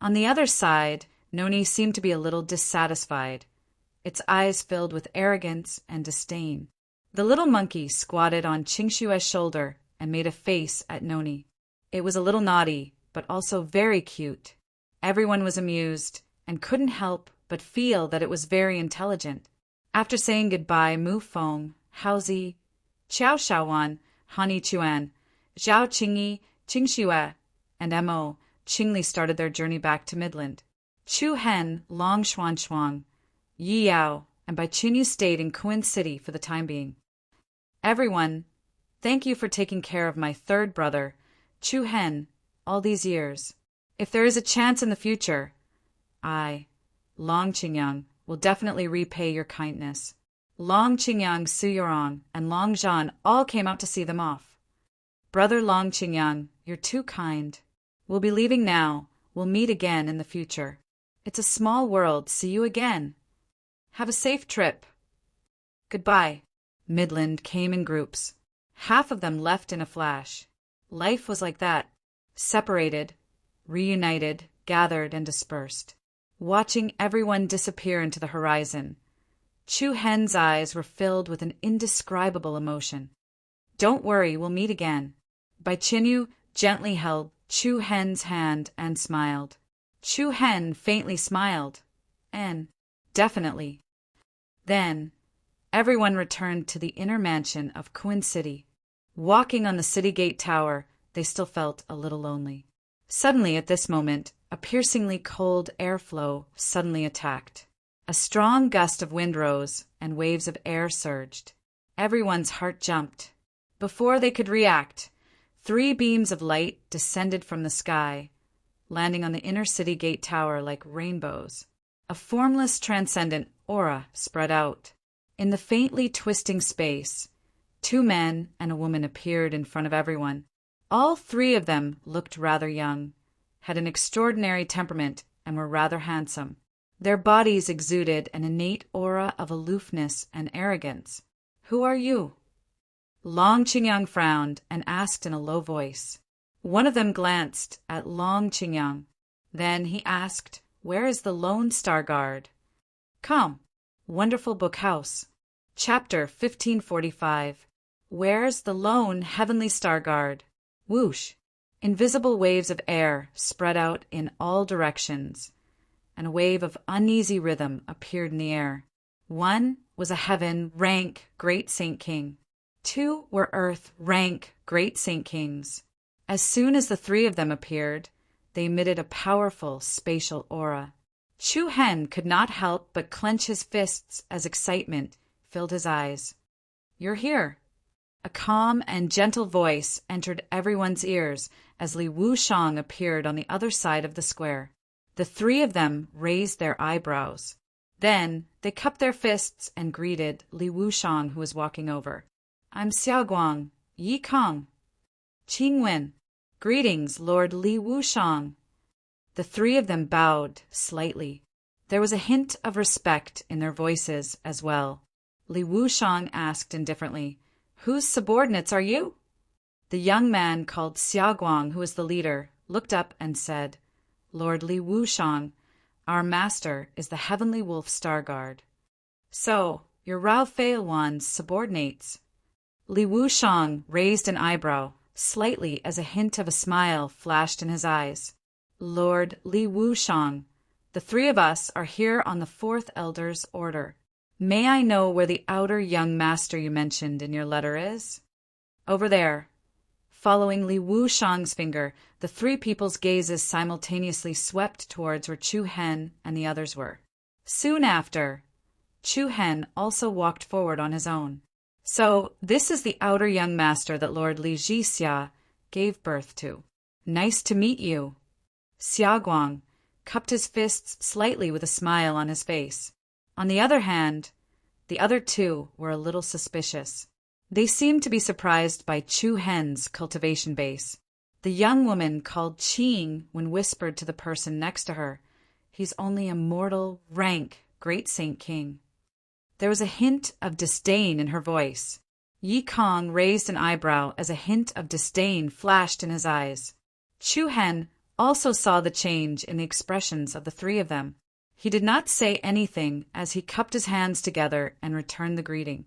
On the other side, Noni seemed to be a little dissatisfied. Its eyes filled with arrogance and disdain. The little monkey squatted on Qingshue's shoulder and made a face at Noni. It was a little naughty, but also very cute. Everyone was amused and couldn't help but feel that it was very intelligent. After saying goodbye, Mu Feng, Haozi, Qiao Shaowan, Hani Chuan, Zhao Qingyi, Qingxue, and Mo Qingli started their journey back to Midland. Chu Hen, Long Xuan, Yi Yao, and Bai Qinyu stayed in Kuan City for the time being. Everyone, thank you for taking care of my third brother, Chu Hen, all these years. If there is a chance in the future, I, Long Qingyang, will definitely repay your kindness. Long Qingyang, Su Yorong, and Long Zhan all came out to see them off. Brother Long Qingyang, you're too kind. We'll be leaving now. We'll meet again in the future. It's a small world. See you again. Have a safe trip. Goodbye. Midland came in groups. Half of them left in a flash. Life was like that. Separated, reunited, gathered, and dispersed. Watching everyone disappear into the horizon, Chu Hen's eyes were filled with an indescribable emotion. Don't worry, we'll meet again. Bai Qinyu gently held Chu Hen's hand and smiled. Chu Hen faintly smiled. Definitely. Then, everyone returned to the inner mansion of Kuan City. Walking on the city gate tower, they still felt a little lonely. Suddenly, at this moment, a piercingly cold airflow suddenly attacked. A strong gust of wind rose, and waves of air surged. Everyone's heart jumped. Before they could react, 3 beams of light descended from the sky, landing on the inner city gate tower like rainbows. A formless, transcendent aura spread out. In the faintly twisting space, 2 men and a woman appeared in front of everyone. All 3 of them looked rather young, had an extraordinary temperament, and were rather handsome. Their bodies exuded an innate aura of aloofness and arrogance. Who are you? Long Qingyang frowned and asked in a low voice. One of them glanced at Long Qingyang. Then he asked, where is the Lone Star Guard? Come, Wonderful Book House. Chapter 1545. Where's the Lone Heavenly Star Guard? Whoosh! Invisible waves of air spread out in all directions, and a wave of uneasy rhythm appeared in the air. 1 was a heaven rank great saint king. 2 were earth rank great saint kings. As soon as the 3 of them appeared, they emitted a powerful spatial aura. Chu Hen could not help but clench his fists as excitement filled his eyes. You're here. A calm and gentle voice entered everyone's ears as Li Wushang appeared on the other side of the square. The 3 of them raised their eyebrows. Then they cupped their fists and greeted Li Wushang, who was walking over. I'm Xiaoguang, Yi Kong. Qingwen. Greetings, Lord Li Wushang. The three of them bowed slightly. There was a hint of respect in their voices as well. Li Wushang asked indifferently, Whose subordinates are you? The young man called Xiaoguang, who was the leader, looked up and said, Lord Li Wushang, our master is the Heavenly Wolf Star Guard. So, you're Rao Feiwan's subordinates. Li Wushang raised an eyebrow, slightly as a hint of a smile flashed in his eyes. Lord Li Wushang, the three of us are here on the fourth elder's order. May I know where the outer young master you mentioned in your letter is? Over there. Following Li Wushang's finger, the three people's gazes simultaneously swept towards where Chu Hen and the others were. Soon after, Chu Hen also walked forward on his own. So, this is the outer young master that Lord Li Jixia gave birth to. Nice to meet you. Xiaoguang cupped his fists slightly with a smile on his face. On the other hand, the other two were a little suspicious. They seemed to be surprised by Chu Hen's cultivation base. The young woman called Qing when whispered to the person next to her, He's only a mortal, rank, great Saint King. There was a hint of disdain in her voice. Yi Kong raised an eyebrow as a hint of disdain flashed in his eyes. Chu Hen also saw the change in the expressions of the three of them. He did not say anything as he cupped his hands together and returned the greeting.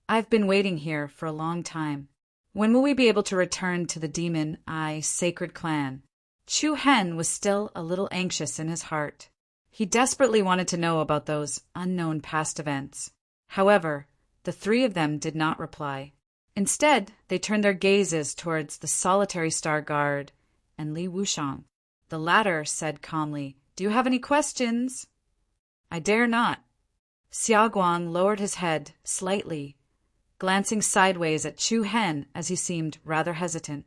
I've been waiting here for a long time. When will we be able to return to the Demon Eye Sacred Clan? Chu Hen was still a little anxious in his heart. He desperately wanted to know about those unknown past events. However, the three of them did not reply. Instead, they turned their gazes towards the solitary Star Guard and Li Wushang. The latter said calmly, Do you have any questions? I dare not. Xiaoguang lowered his head slightly, glancing sideways at Chu Hen as he seemed rather hesitant.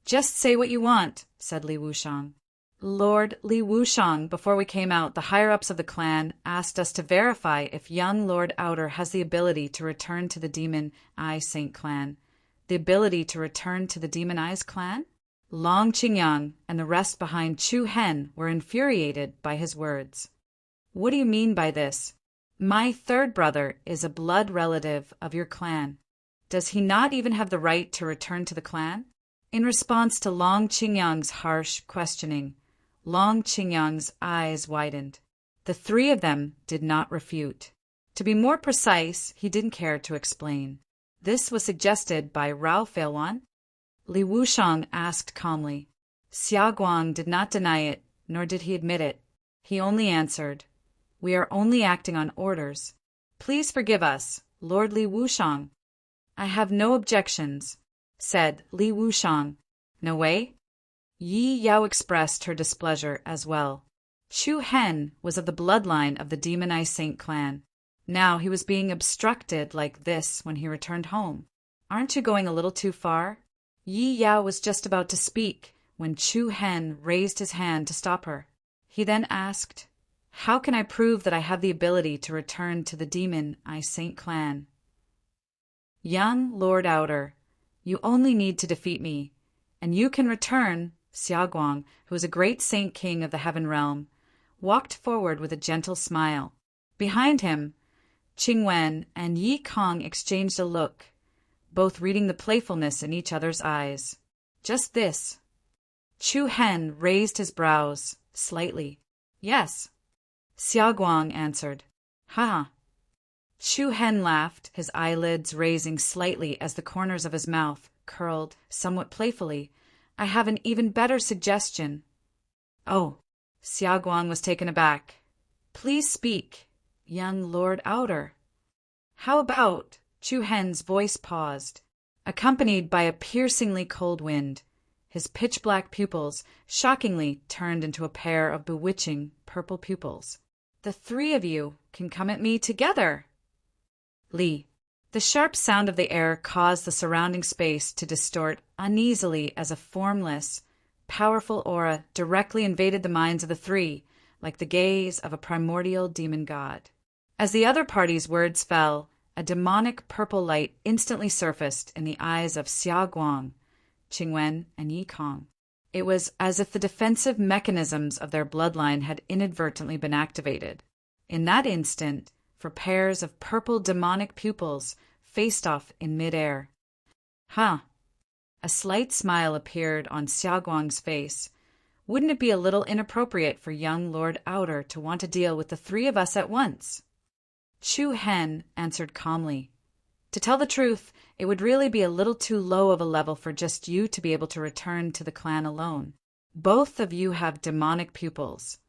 Just say what you want, said Li Wushang. Lord Li Wushang, before we came out, the higher-ups of the clan asked us to verify if young Lord Outer has the ability to return to the Demon Eye Saint Clan. The ability to return to the Demon Eyes clan? Long Qingyang and the rest behind Chu Hen were infuriated by his words. What do you mean by this? My third brother is a blood relative of your clan. Does he not even have the right to return to the clan? In response to Long Qingyang's harsh questioning, Long Qingyang's eyes widened. The three of them did not refute. To be more precise, he didn't care to explain. This was suggested by Rao Feiwan. Li Wushang asked calmly. Xiaoguang did not deny it, nor did he admit it. He only answered, We are only acting on orders. Please forgive us, Lord Li Wushang. I have no objections, said Li Wushang. No way? Yi Yao expressed her displeasure as well. Chu Hen was of the bloodline of the Demon Eye Saint clan. Now he was being obstructed like this when he returned home. Aren't you going a little too far? Yi Yao was just about to speak when Chu Hen raised his hand to stop her. He then asked, How can I prove that I have the ability to return to the Demon Eye Saint clan? Young Lord Outer, you only need to defeat me, and you can return. Xiaoguang, who was a great Saint King of the Heaven Realm, walked forward with a gentle smile. Behind him, Qingwen and Yi Kong exchanged a look, both reading the playfulness in each other's eyes. Just this. Chu Hen raised his brows slightly. Yes. Xiaoguang answered. Ha. Chu Hen laughed, his eyelids raising slightly as the corners of his mouth curled somewhat playfully. I have an even better suggestion. Oh. Xiaoguang was taken aback. Please speak, young Lord Outer. How about... Chu Hen's voice paused, accompanied by a piercingly cold wind. His pitch-black pupils shockingly turned into a pair of bewitching purple pupils. The three of you can come at me together. Li. The sharp sound of the air caused the surrounding space to distort uneasily as a formless, powerful aura directly invaded the minds of the three, like the gaze of a primordial demon god. As the other party's words fell, a demonic purple light instantly surfaced in the eyes of Xia Guang, Qingwen, and Yi Kong. It was as if the defensive mechanisms of their bloodline had inadvertently been activated. In that instant, for pairs of purple demonic pupils faced off in midair. Huh. A slight smile appeared on Xia Guang's face. Wouldn't it be a little inappropriate for young Lord Outer to want to deal with the three of us at once? Chu Hen answered calmly. To tell the truth, it would really be a little too low of a level for just you to be able to return to the clan alone. Both of you have demonic pupils.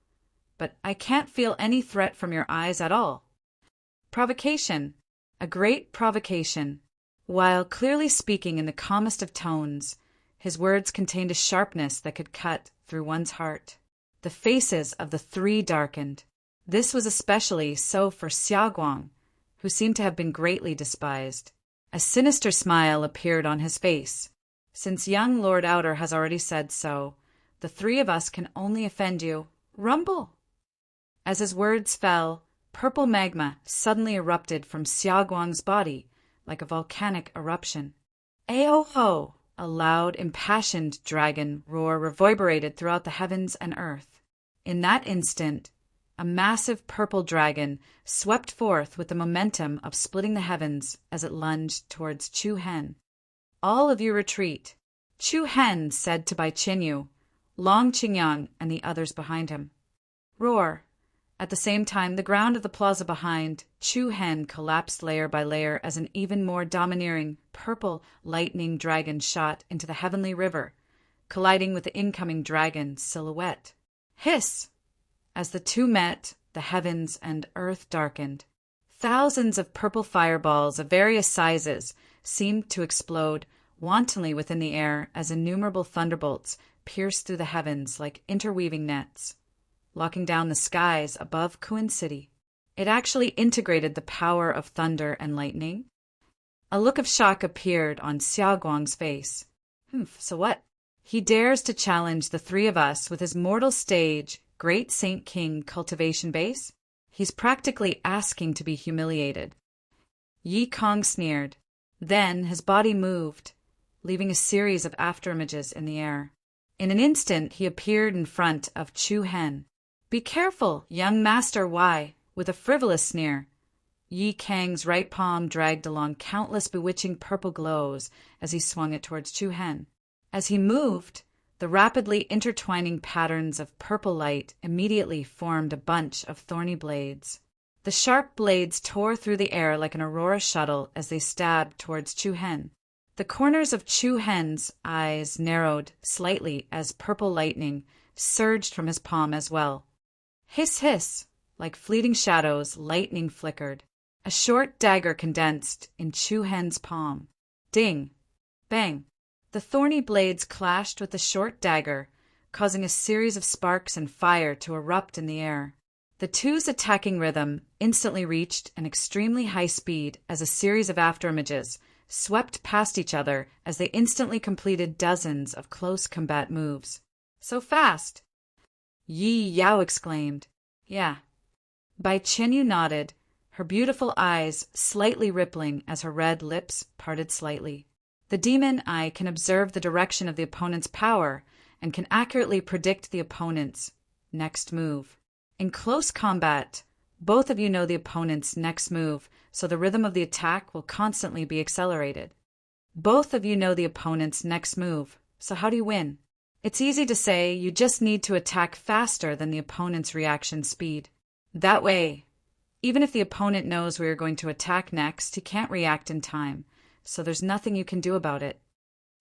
But I can't feel any threat from your eyes at all. Provocation. A great provocation. While clearly speaking in the calmest of tones, his words contained a sharpness that could cut through one's heart. The faces of the three darkened. This was especially so for Xia Guang, who seemed to have been greatly despised. A sinister smile appeared on his face. Since young Lord Outer has already said so, the three of us can only offend you. Rumble! As his words fell, purple magma suddenly erupted from Xia Guang's body like a volcanic eruption. Aoho! A loud, impassioned dragon roar reverberated throughout the heavens and earth. In that instant, a massive purple dragon swept forth with the momentum of splitting the heavens as it lunged towards Chu Hen. All of you retreat, Chu Hen said to Bai Qinyu, Long Qingyang, and the others behind him. Roar. At the same time, the ground of the plaza behind Chu Hen collapsed layer by layer as an even more domineering, purple, lightning dragon shot into the heavenly river, colliding with the incoming dragon's silhouette. Hiss! As the two met, the heavens and earth darkened. Thousands of purple fireballs of various sizes seemed to explode wantonly within the air as innumerable thunderbolts pierced through the heavens like interweaving nets, locking down the skies above Kuan City. It actually integrated the power of thunder and lightning. A look of shock appeared on Xia Guang's face. So what? He dares to challenge the three of us with his mortal stage, Great Saint King cultivation base? He's practically asking to be humiliated. Yi Kong sneered. Then his body moved, leaving a series of afterimages in the air. In an instant, he appeared in front of Chu Hen. Be careful, young Master Wai, with a frivolous sneer. Yi Kang's right palm dragged along countless bewitching purple glows as he swung it towards Chu Hen. As he moved, the rapidly intertwining patterns of purple light immediately formed a bunch of thorny blades. The sharp blades tore through the air like an aurora shuttle as they stabbed towards Chu Hen. The corners of Chu Hen's eyes narrowed slightly as purple lightning surged from his palm as well. Hiss, hiss! Like fleeting shadows, lightning flickered. A short dagger condensed in Chu Hen's palm. Ding! Bang! The thorny blades clashed with the short dagger, causing a series of sparks and fire to erupt in the air. The two's attacking rhythm instantly reached an extremely high speed as a series of afterimages swept past each other as they instantly completed dozens of close combat moves. So fast! Yi Yao exclaimed. Yeah. Bai Qinyu nodded, her beautiful eyes slightly rippling as her red lips parted slightly. The demon eye can observe the direction of the opponent's power and can accurately predict the opponent's next move. In close combat, both of you know the opponent's next move, so the rhythm of the attack will constantly be accelerated. Both of you know the opponent's next move, so how do you win? It's easy to say you just need to attack faster than the opponent's reaction speed. That way, even if the opponent knows we are going to attack next, he can't react in time, so there's nothing you can do about it.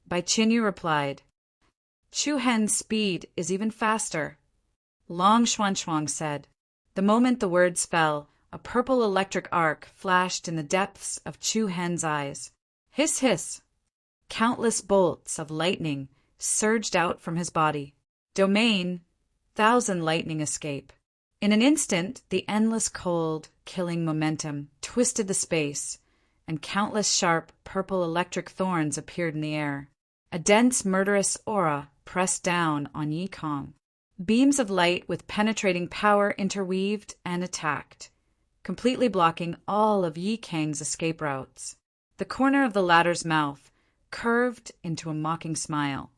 Bai Qinyu replied. Chu Hen's speed is even faster. Long Xuanchuang said. The moment the words fell, a purple electric arc flashed in the depths of Chu Hen's eyes. Hiss, hiss! Countless bolts of lightning surged out from his body. Domain, 1,000 lightning escape. In an instant, the endless cold, killing momentum twisted the space, and countless sharp, purple electric thorns appeared in the air. A dense, murderous aura pressed down on Yi Kong. Beams of light with penetrating power interweaved and attacked. completely blocking all of Yi Kang's escape routes. The corner of the latter's mouth curved into a mocking smile.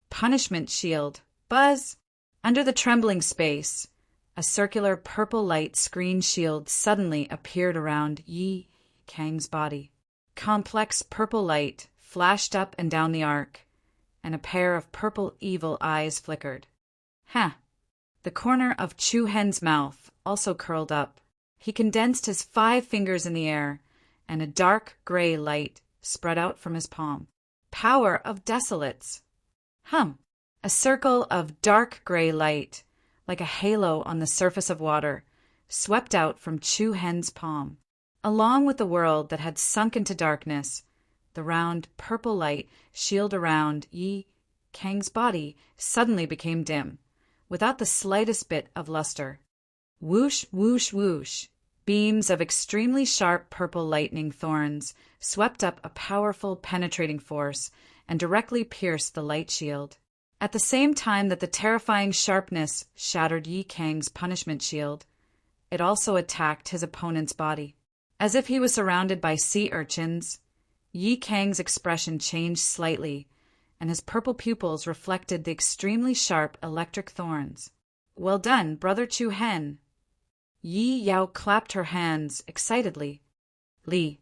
Punishment shield. Buzz! Under the trembling space, a circular purple light screen shield suddenly appeared around Yi Kang's body. Complex purple light flashed up and down the arc, and a pair of purple evil eyes flickered. The corner of Chu Hen's mouth also curled up. He condensed his 5 fingers in the air, and a dark gray light spread out from his palm. Power of desolates. A circle of dark gray light, like a halo on the surface of water, swept out from Chu Hen's palm. Along with the world that had sunk into darkness, the round purple light shield around Yi Kang's body suddenly became dim, without the slightest bit of luster. Whoosh, whoosh, whoosh. Beams of extremely sharp purple lightning thorns swept up a powerful penetrating force and directly pierced the light shield. At the same time that the terrifying sharpness shattered Yi Kang's punishment shield, it also attacked his opponent's body. As if he was surrounded by sea urchins, Yi Kang's expression changed slightly, and his purple pupils reflected the extremely sharp electric thorns. Well done, Brother Chu Hen. Yi Yao clapped her hands excitedly. Li.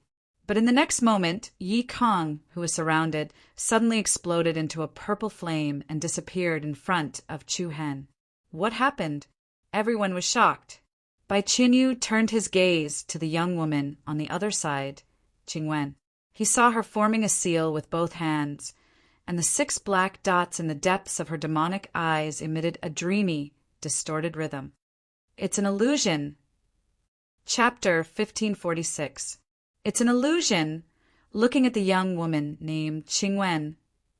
But in the next moment, Yi Kang, who was surrounded, suddenly exploded into a purple flame and disappeared in front of Chu Hen. What happened? Everyone was shocked. Bai Qinyu turned his gaze to the young woman on the other side, Qingwen. He saw her forming a seal with both hands, and the 6 black dots in the depths of her demonic eyes emitted a dreamy, distorted rhythm. It's an illusion. Chapter 1546. It's an illusion. Looking at the young woman named Qingwen,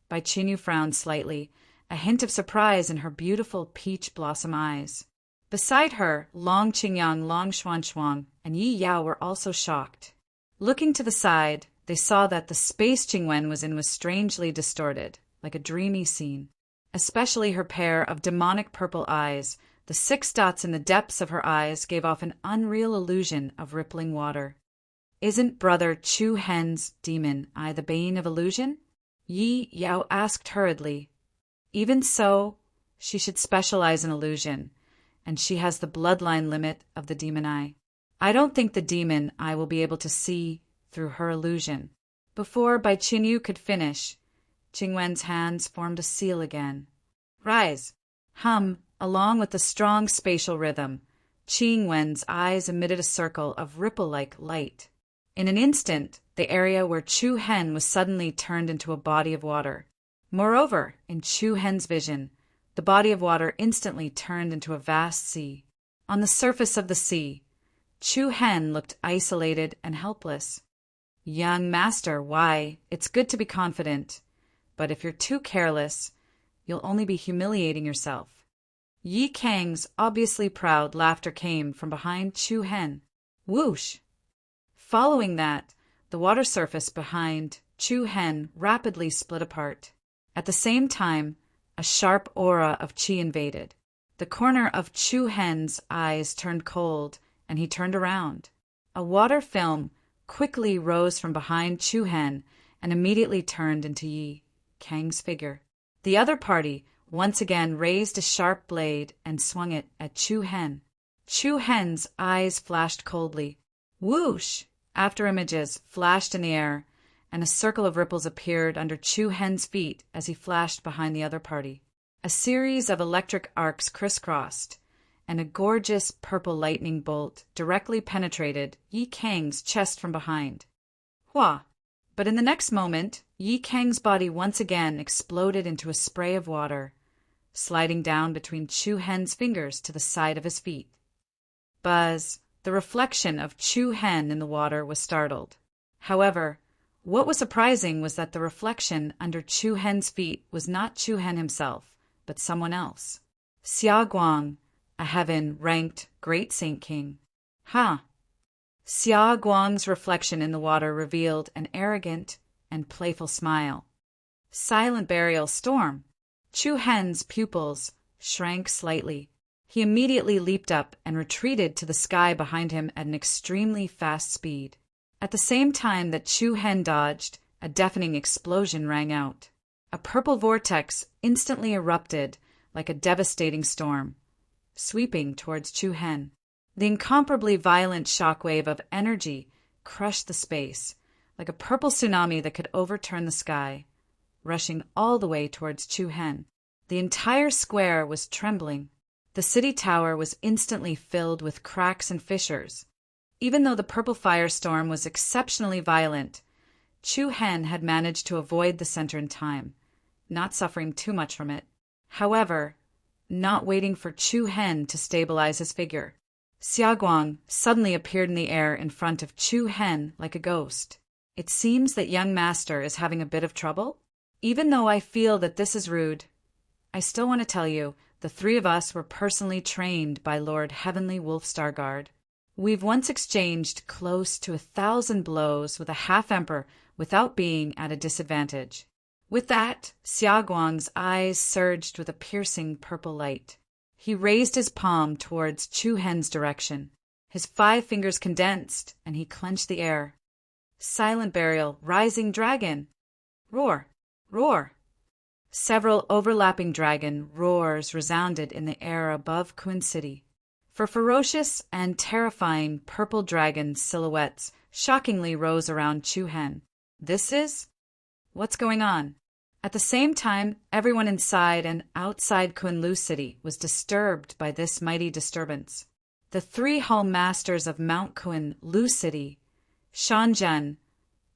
Bai Qinyu frowned slightly, a hint of surprise in her beautiful peach blossom eyes. Beside her, Long Qingyang, Long Xuanshuang, and Yi Yao were also shocked. Looking to the side, they saw that the space Qingwen was in was strangely distorted, like a dreamy scene. Especially her pair of demonic purple eyes, the 6 dots in the depths of her eyes gave off an unreal illusion of rippling water. Isn't Brother Chu Hen's demon eye the bane of illusion? Yi Yao asked hurriedly. Even so, she should specialize in illusion, and she has the bloodline limit of the demon eye. I don't think the demon eye will be able to see through her illusion. Before Bai Qinyu could finish, Qingwen's hands formed a seal again. Rise! Along with the strong spatial rhythm, Qingwen's eyes emitted a circle of ripple-like light. In an instant, the area where Chu Hen was suddenly turned into a body of water. Moreover, in Chu Hen's vision, the body of water instantly turned into a vast sea. On the surface of the sea, Chu Hen looked isolated and helpless. Young master, why, it's good to be confident, but if you're too careless, you'll only be humiliating yourself. Yi Kang's obviously proud laughter came from behind Chu Hen. Whoosh! Following that, the water surface behind Chu Hen rapidly split apart. At the same time, a sharp aura of qi invaded. The corner of Chu Hen's eyes turned cold, and he turned around. A water film quickly rose from behind Chu Hen and immediately turned into Yi Kang's figure. The other party once again raised a sharp blade and swung it at Chu Hen. Chu Hen's eyes flashed coldly. Whoosh! After images flashed in the air, and a circle of ripples appeared under Chu Hen's feet as he flashed behind the other party. A series of electric arcs crisscrossed, and a gorgeous purple lightning bolt directly penetrated Yi Kang's chest from behind. Hua! But in the next moment, Yi Kang's body once again exploded into a spray of water, sliding down between Chu Hen's fingers to the side of his feet. Buzz! The reflection of Chu Hen in the water was startled. However, what was surprising was that the reflection under Chu Hen's feet was not Chu Hen himself, but someone else. Xia Guang, a heaven-ranked great saint king. Xia Guang's reflection in the water revealed an arrogant and playful smile. Silent burial storm. Chu Hen's pupils shrank slightly. He immediately leaped up and retreated to the sky behind him at an extremely fast speed. At the same time that Chu Hen dodged, a deafening explosion rang out. A purple vortex instantly erupted like a devastating storm, sweeping towards Chu Hen. The incomparably violent shockwave of energy crushed the space, like a purple tsunami that could overturn the sky, rushing all the way towards Chu Hen. The entire square was trembling. The city tower was instantly filled with cracks and fissures. Even though the purple firestorm was exceptionally violent, Chu Hen had managed to avoid the center in time, not suffering too much from it. However, not waiting for Chu Hen to stabilize his figure, Xiaoguang suddenly appeared in the air in front of Chu Hen like a ghost. It seems that young master is having a bit of trouble? Even though I feel that this is rude, I still want to tell you, the three of us were personally trained by Lord Heavenly Wolf Starguard. We've once exchanged close to 1,000 blows with a half-emperor without being at a disadvantage. With that, Xiaoguang's eyes surged with a piercing purple light. He raised his palm towards Chu Hen's direction. His 5 fingers condensed, and he clenched the air. Silent burial, rising dragon! Roar! Roar! Several overlapping dragon roars resounded in the air above Kun City. For ferocious and terrifying purple dragon silhouettes shockingly rose around Chu Hen. This is? What's going on? At the same time, everyone inside and outside Kunlu City was disturbed by this mighty disturbance. The 3 home masters of Mount Kunlu City, Shanzhen,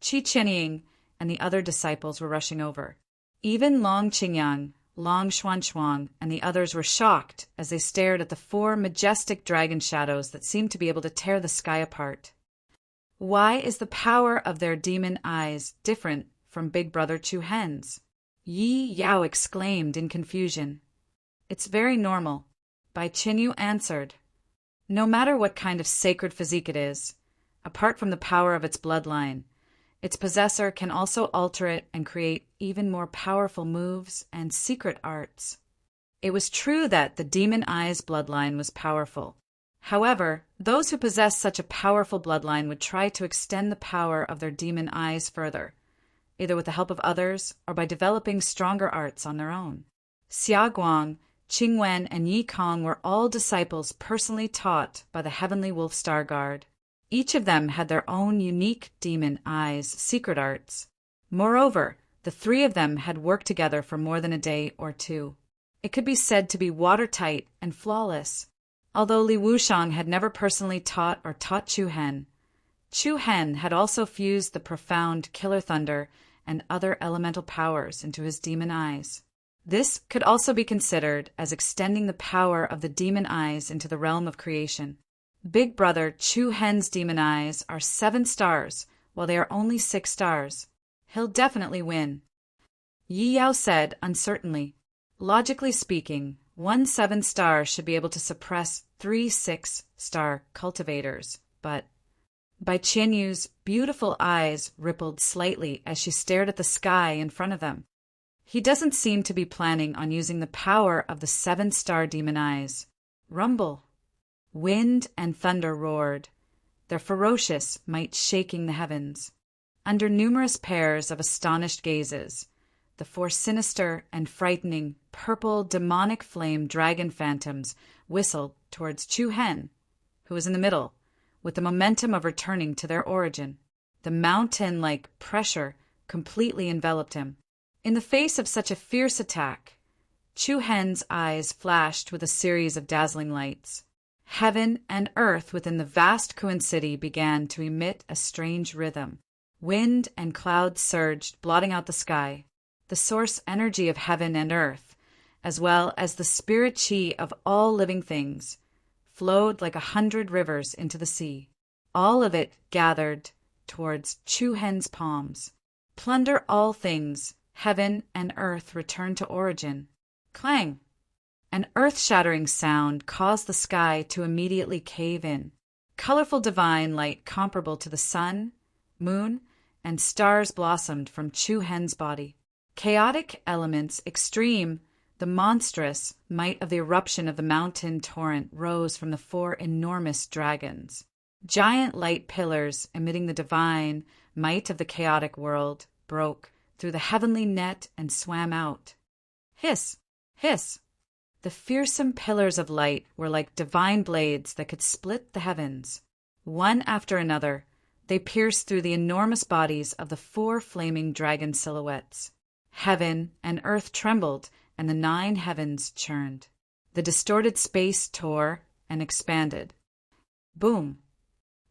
Qi Qianying, and the other disciples were rushing over. Even Long Qingyang, Long Xuanchuang, and the others were shocked as they stared at the 4 majestic dragon shadows that seemed to be able to tear the sky apart. Why is the power of their demon eyes different from Big Brother Chu Hen's? Yi Yao exclaimed in confusion. It's very normal. Bai Qinyu answered. No matter what kind of sacred physique it is, apart from the power of its bloodline, its possessor can also alter it and create even more powerful moves and secret arts. It was true that the Demon Eyes bloodline was powerful. However, those who possess such a powerful bloodline would try to extend the power of their demon eyes further, either with the help of others or by developing stronger arts on their own. Xia Guang, Qing Wen, and Yi Kong were all disciples personally taught by the Heavenly Wolf Star Guard. Each of them had their own unique demon eyes secret arts. Moreover, the 3 of them had worked together for more than a day or 2. It could be said to be watertight and flawless. Although Li Wuxiang had never personally taught or taught Chu Hen had also fused the profound killer thunder and other elemental powers into his demon eyes. This could also be considered as extending the power of the demon eyes into the realm of creation. Big Brother Chu Hen's demon eyes are 7 stars, while they are only 6 stars. He'll definitely win. Yi Yao said uncertainly. Logically speaking, 1 7-star should be able to suppress 3 6-star cultivators, but Bai Qianyu's beautiful eyes rippled slightly as she stared at the sky in front of them. He doesn't seem to be planning on using the power of the 7-star demon eyes. Rumble. Wind and thunder roared, their ferocious might shaking the heavens. Under numerous pairs of astonished gazes, the 4 sinister and frightening purple demonic flame dragon phantoms whistled towards Chu Hen, who was in the middle, with the momentum of returning to their origin. The mountain-like pressure completely enveloped him. In the face of such a fierce attack, Chu Hen's eyes flashed with a series of dazzling lights. Heaven and earth within the vast Kun City began to emit a strange rhythm. Wind and clouds surged, blotting out the sky. The source energy of heaven and earth, as well as the spirit qi of all living things, flowed like 100 rivers into the sea. All of it gathered towards Chu Hen's palms. Plunder all things, heaven and earth return to origin. Clang! An earth-shattering sound caused the sky to immediately cave in. Colorful divine light comparable to the sun, moon, and stars blossomed from Chu Hen's body. Chaotic elements extreme The monstrous might of the eruption of the mountain torrent rose from the four enormous dragons. Giant light pillars, emitting the divine might of the chaotic world, broke through the heavenly net and swam out. Hiss! Hiss! The fearsome pillars of light were like divine blades that could split the heavens. One after another, they pierced through the enormous bodies of the four flaming dragon silhouettes. Heaven and earth trembled, and the 9 heavens churned. The distorted space tore and expanded. Boom!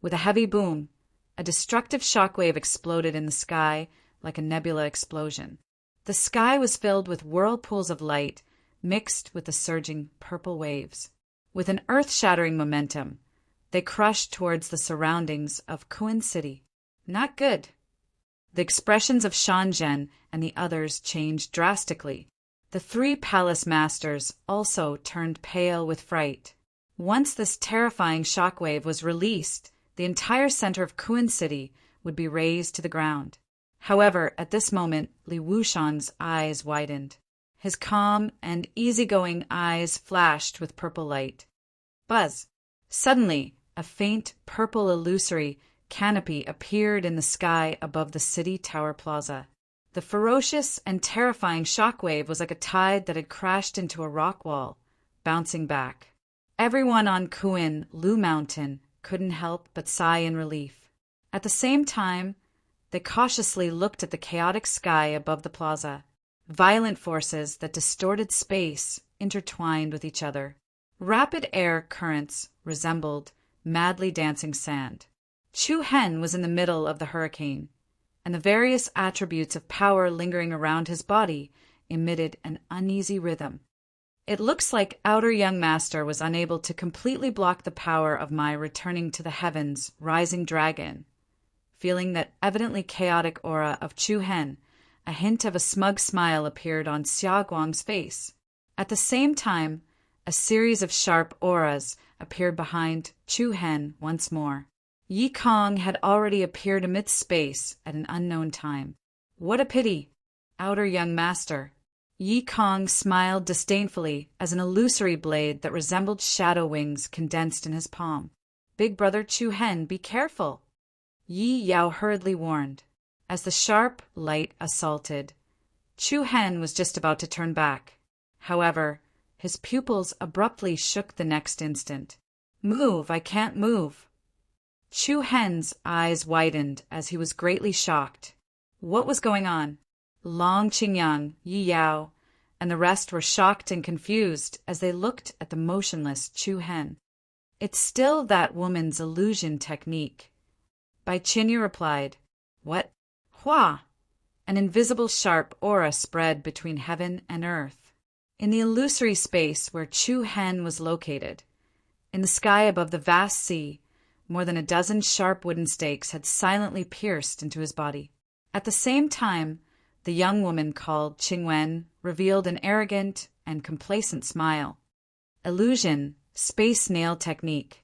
With a heavy boom, a destructive shockwave exploded in the sky like a nebula explosion. The sky was filled with whirlpools of light mixed with the surging purple waves. With an earth-shattering momentum, they crushed towards the surroundings of Kuan City. Not good. The expressions of Shanzhen and the others changed drastically. The 3 palace masters also turned pale with fright. Once this terrifying shockwave was released, the entire center of Kuan City would be razed to the ground. However, at this moment, Li Wuxian's eyes widened. His calm and easygoing eyes flashed with purple light. Buzz! Suddenly, a faint purple illusory canopy appeared in the sky above the city tower plaza. The ferocious and terrifying shockwave was like a tide that had crashed into a rock wall, bouncing back. Everyone on Kuan Lu Mountain couldn't help but sigh in relief. At the same time, they cautiously looked at the chaotic sky above the plaza. Violent forces that distorted space intertwined with each other. Rapid air currents resembled madly dancing sand. Chu Hen was in the middle of the hurricane, and the various attributes of power lingering around his body emitted an uneasy rhythm. It looks like Outer Young Master was unable to completely block the power of my returning to the heavens rising dragon. Feeling that evidently chaotic aura of Chu Hen, a hint of a smug smile appeared on Xia Guang's face. At the same time, a series of sharp auras appeared behind Chu Hen once more. Yi Kong had already appeared amidst space at an unknown time. What a pity! Outer Young Master. Yi Kong smiled disdainfully as an illusory blade that resembled shadow wings condensed in his palm. Big brother Chu Hen, be careful! Yi Yao hurriedly warned. As the sharp light assaulted, Chu Hen was just about to turn back. However, his pupils abruptly shook the next instant. Move, I can't move. Chu Hen's eyes widened as he was greatly shocked. What was going on? Long Qingyang, Yi Yao, and the rest were shocked and confused as they looked at the motionless Chu Hen. It's still that woman's illusion technique. Bai Qinyu replied, What? Hua! An invisible sharp aura spread between heaven and earth. In the illusory space where Chu Hen was located, in the sky above the vast sea, more than a dozen sharp wooden stakes had silently pierced into his body. At the same time, the young woman called Qingwen revealed an arrogant and complacent smile. Illusion, space nail technique.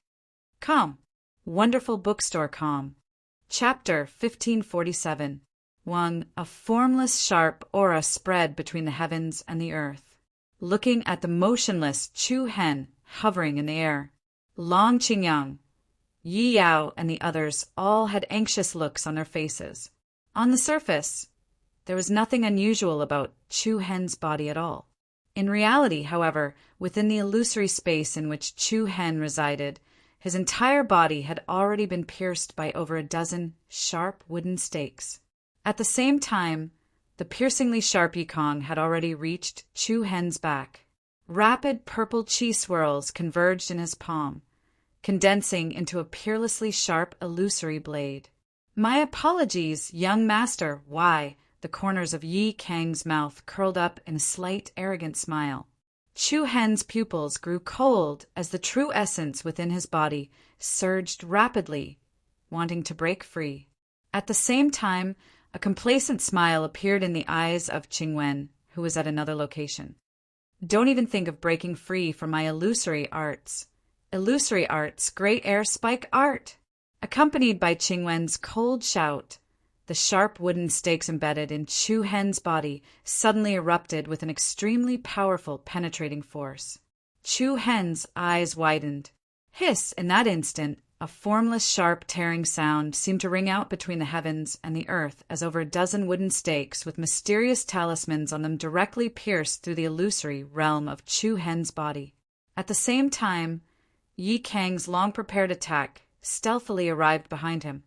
Calm. Wonderful bookstore calm. Chapter 1547. Wang, a formless sharp aura spread between the heavens and the earth. Looking at the motionless Chu Hen hovering in the air. Long Qingyang, Yi Yao, and the others all had anxious looks on their faces. On the surface, there was nothing unusual about Chu Hen's body at all. In reality, however, within the illusory space in which Chu Hen resided, his entire body had already been pierced by over a dozen sharp wooden stakes. At the same time, the piercingly sharp Yikong had already reached Chu Hen's back. Rapid purple qi swirls converged in his palm, condensing into a peerlessly sharp illusory blade. My apologies, young master. Why? The corners of Yi Kang's mouth curled up in a slight, arrogant smile. Chu Hen's pupils grew cold as the true essence within his body surged rapidly, wanting to break free. At the same time, a complacent smile appeared in the eyes of Qingwen, who was at another location. Don't even think of breaking free from my illusory arts. Illusory arts, great air spike art! Accompanied by Qingwen's cold shout, The sharp wooden stakes embedded in Chu Hen's body suddenly erupted with an extremely powerful penetrating force. Chu Hen's eyes widened. Hiss! In that instant, a formless, sharp, tearing sound seemed to ring out between the heavens and the earth as over a dozen wooden stakes with mysterious talismans on them directly pierced through the illusory realm of Chu Hen's body. At the same time, Yi Kang's long-prepared attack stealthily arrived behind him.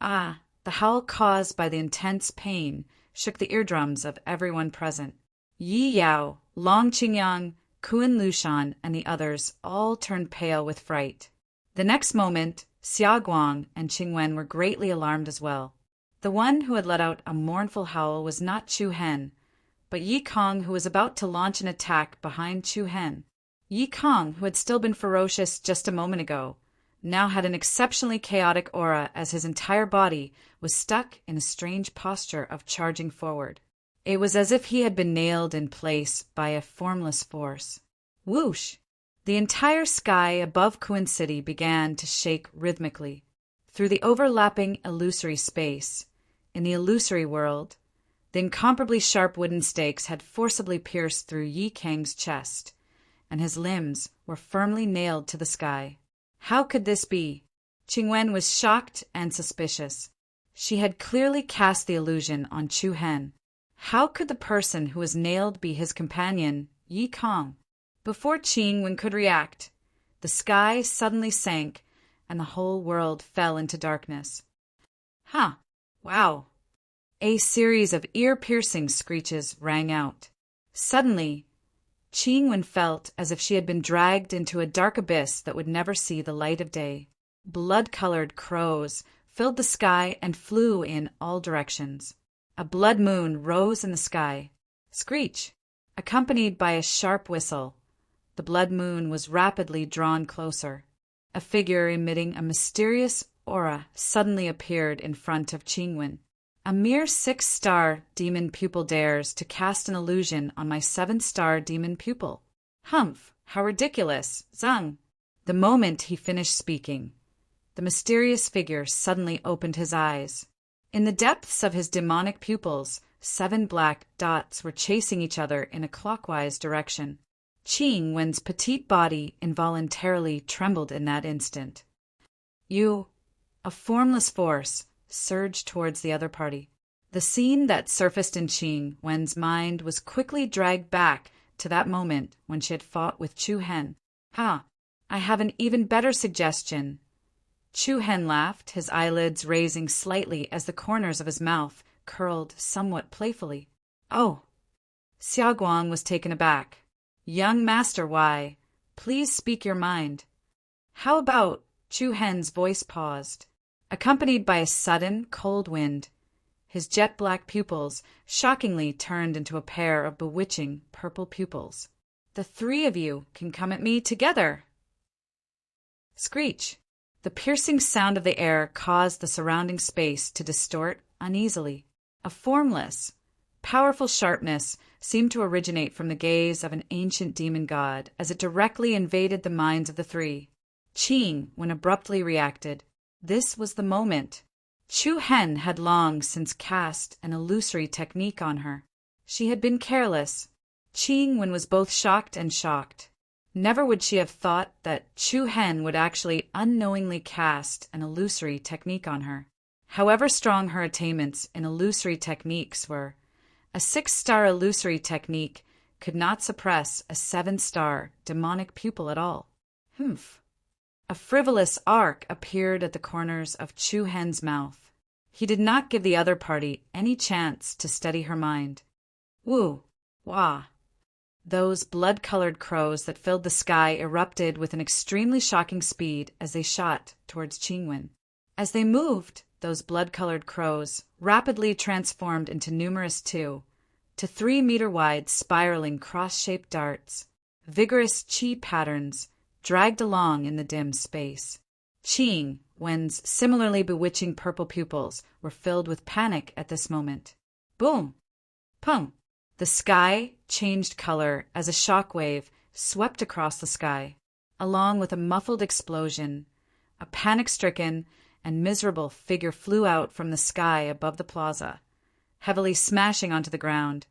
Ah! The howl caused by the intense pain shook the eardrums of everyone present. Yi Yao, Long Qingyang, Kun Lushan, and the others all turned pale with fright. The next moment, Xia Guang and Qingwen were greatly alarmed as well. The one who had let out a mournful howl was not Chu Hen, but Yi Kong, who was about to launch an attack behind Chu Hen. Yi Kong, who had still been ferocious just a moment ago, now had an exceptionally chaotic aura as his entire body was stuck in a strange posture of charging forward. It was as if he had been nailed in place by a formless force. Whoosh! The entire sky above Kun City began to shake rhythmically. Through the overlapping illusory space, in the illusory world, the incomparably sharp wooden stakes had forcibly pierced through Yi Kang's chest, and his limbs were firmly nailed to the sky. How could this be? Qingwen was shocked and suspicious. She had clearly cast the illusion on Chu Hen. How could the person who was nailed be his companion, Yi Kong? Before Qingwen could react, the sky suddenly sank and the whole world fell into darkness. Wow! A series of ear-piercing screeches rang out. Suddenly, Qingwen felt as if she had been dragged into a dark abyss that would never see the light of day. Blood-colored crows filled the sky and flew in all directions. A blood moon rose in the sky. Screech! Accompanied by a sharp whistle, the blood moon was rapidly drawn closer. A figure emitting a mysterious aura suddenly appeared in front of Qingwen. A mere 6-star demon pupil dares to cast an illusion on my 7-star demon pupil. Humph! How ridiculous! Zung! The moment he finished speaking, the mysterious figure suddenly opened his eyes. In the depths of his demonic pupils, 7 black dots were chasing each other in a clockwise direction. Qingwen's petite body involuntarily trembled in that instant. A formless force, surged towards the other party. The scene that surfaced in Qingwen's mind was quickly dragged back to that moment when she had fought with Chu Hen. I have an even better suggestion. Chu Hen laughed, his eyelids raising slightly as the corners of his mouth curled somewhat playfully. Oh! Xia Guang was taken aback. Young master, why? Please speak your mind. How about? Chu Hen's voice paused. Accompanied by a sudden, cold wind, his jet-black pupils shockingly turned into a pair of bewitching purple pupils. The 3 of you can come at me together. Screech! The piercing sound of the air caused the surrounding space to distort uneasily. A formless, powerful sharpness seemed to originate from the gaze of an ancient demon god as it directly invaded the minds of the 3. Qingwen abruptly reacted. This was the moment. Chu Hen had long since cast an illusory technique on her. She had been careless. Qingwen was both shocked and shocked. Never would she have thought that Chu Hen would actually unknowingly cast an illusory technique on her. However strong her attainments in illusory techniques were, a 6-star illusory technique could not suppress a 7-star demonic pupil at all. Humph! A frivolous arc appeared at the corners of Chu Hen's mouth. He did not give the other party any chance to steady her mind. Woo! Wah! Those blood-colored crows that filled the sky erupted with an extremely shocking speed as they shot towards Qingwen. As they moved, those blood-colored crows rapidly transformed into numerous 2 to 3-meter-wide spiraling cross-shaped darts, vigorous chi patterns dragged along in the dim space. Qingwen's similarly bewitching purple pupils were filled with panic at this moment. Boom! Pung! The sky changed color as a shockwave swept across the sky. Along with a muffled explosion, a panic-stricken and miserable figure flew out from the sky above the plaza, heavily smashing onto the ground,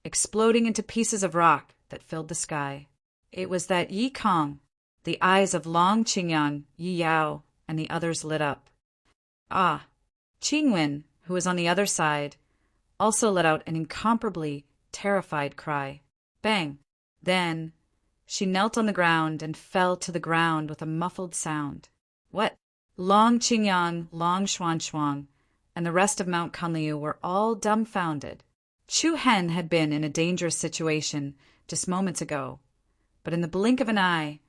exploding into pieces of rock that filled the sky. It was that Yi Kong. The eyes of Long Qingyang, Yi Yao, and the others lit up. Ah! Qingwen, who was on the other side, also let out an incomparably terrified cry. Bang! Then she knelt on the ground and fell to the ground with a muffled sound. What? Long Qingyang, Long Xuanxuang, and the rest of Mount Kunliu were all dumbfounded. Chu Hen had been in a dangerous situation just moments ago, but in the blink of an eye,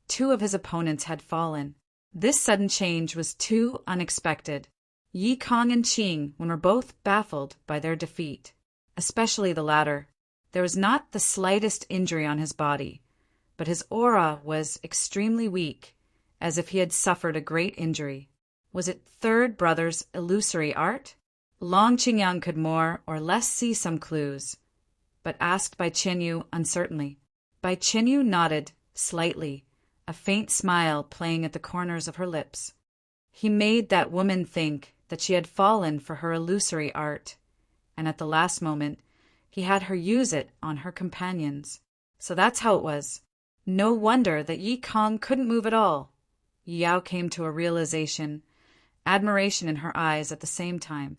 2 of his opponents had fallen. This sudden change was too unexpected. Yi Kong and Qing were both baffled by their defeat, especially the latter. There was not the slightest injury on his body, but his aura was extremely weak, as if he had suffered a great injury. Was it third brother's illusory art? Long Qingyang could more or less see some clues, but asked Bai Qinyu uncertainly. Bai Qinyu nodded slightly, a faint smile playing at the corners of her lips. He made that woman think that she had fallen for her illusory art, and at the last moment he had her use it on her companions. So that's how it was. No wonder that Yi Kong couldn't move at all. Yi Yao came to a realization, admiration in her eyes at the same time.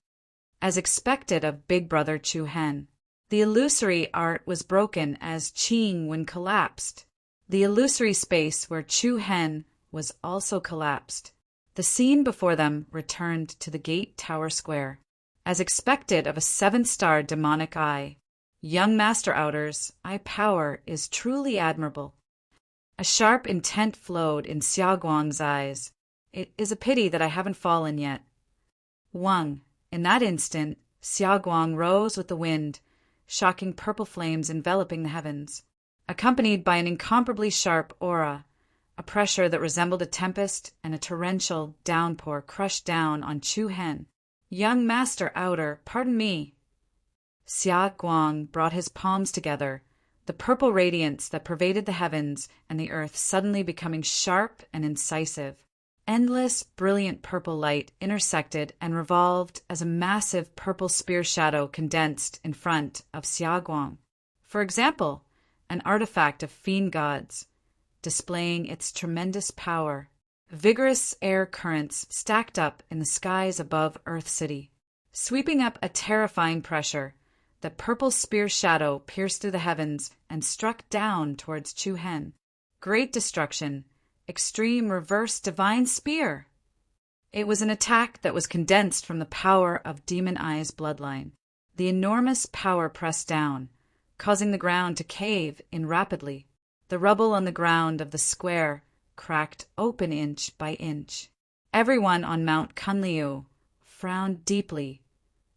As expected of big brother Chu Hen, the illusory art was broken as Qing Wen collapsed. The illusory space where Chu Hen was also collapsed. The scene before them returned to the gate tower square. As expected of a 7-star demonic eye, young master outers, eye power is truly admirable. A sharp intent flowed in Xia Guang's eyes. It is a pity that I haven't fallen yet. Wang. In that instant, Xia Guang rose with the wind, shocking purple flames enveloping the heavens, accompanied by an incomparably sharp aura. A pressure that resembled a tempest and a torrential downpour crushed down on Chu Hen. Young master outer, pardon me. Xia Guang brought his palms together, the purple radiance that pervaded the heavens and the earth suddenly becoming sharp and incisive. Endless, brilliant purple light intersected and revolved as a massive purple spear shadow condensed in front of Xia Guang. For example, an artifact of fiend gods, displaying its tremendous power. Vigorous air currents stacked up in the skies above Earth City, sweeping up a terrifying pressure. The purple spear shadow pierced through the heavens and struck down towards Chu Hen. Great destruction. Extreme reverse divine spear. It was an attack that was condensed from the power of Demon Eye's bloodline. The enormous power pressed down, causing the ground to cave in rapidly. The rubble on the ground of the square cracked open inch by inch. Everyone on Mount Kunliu frowned deeply,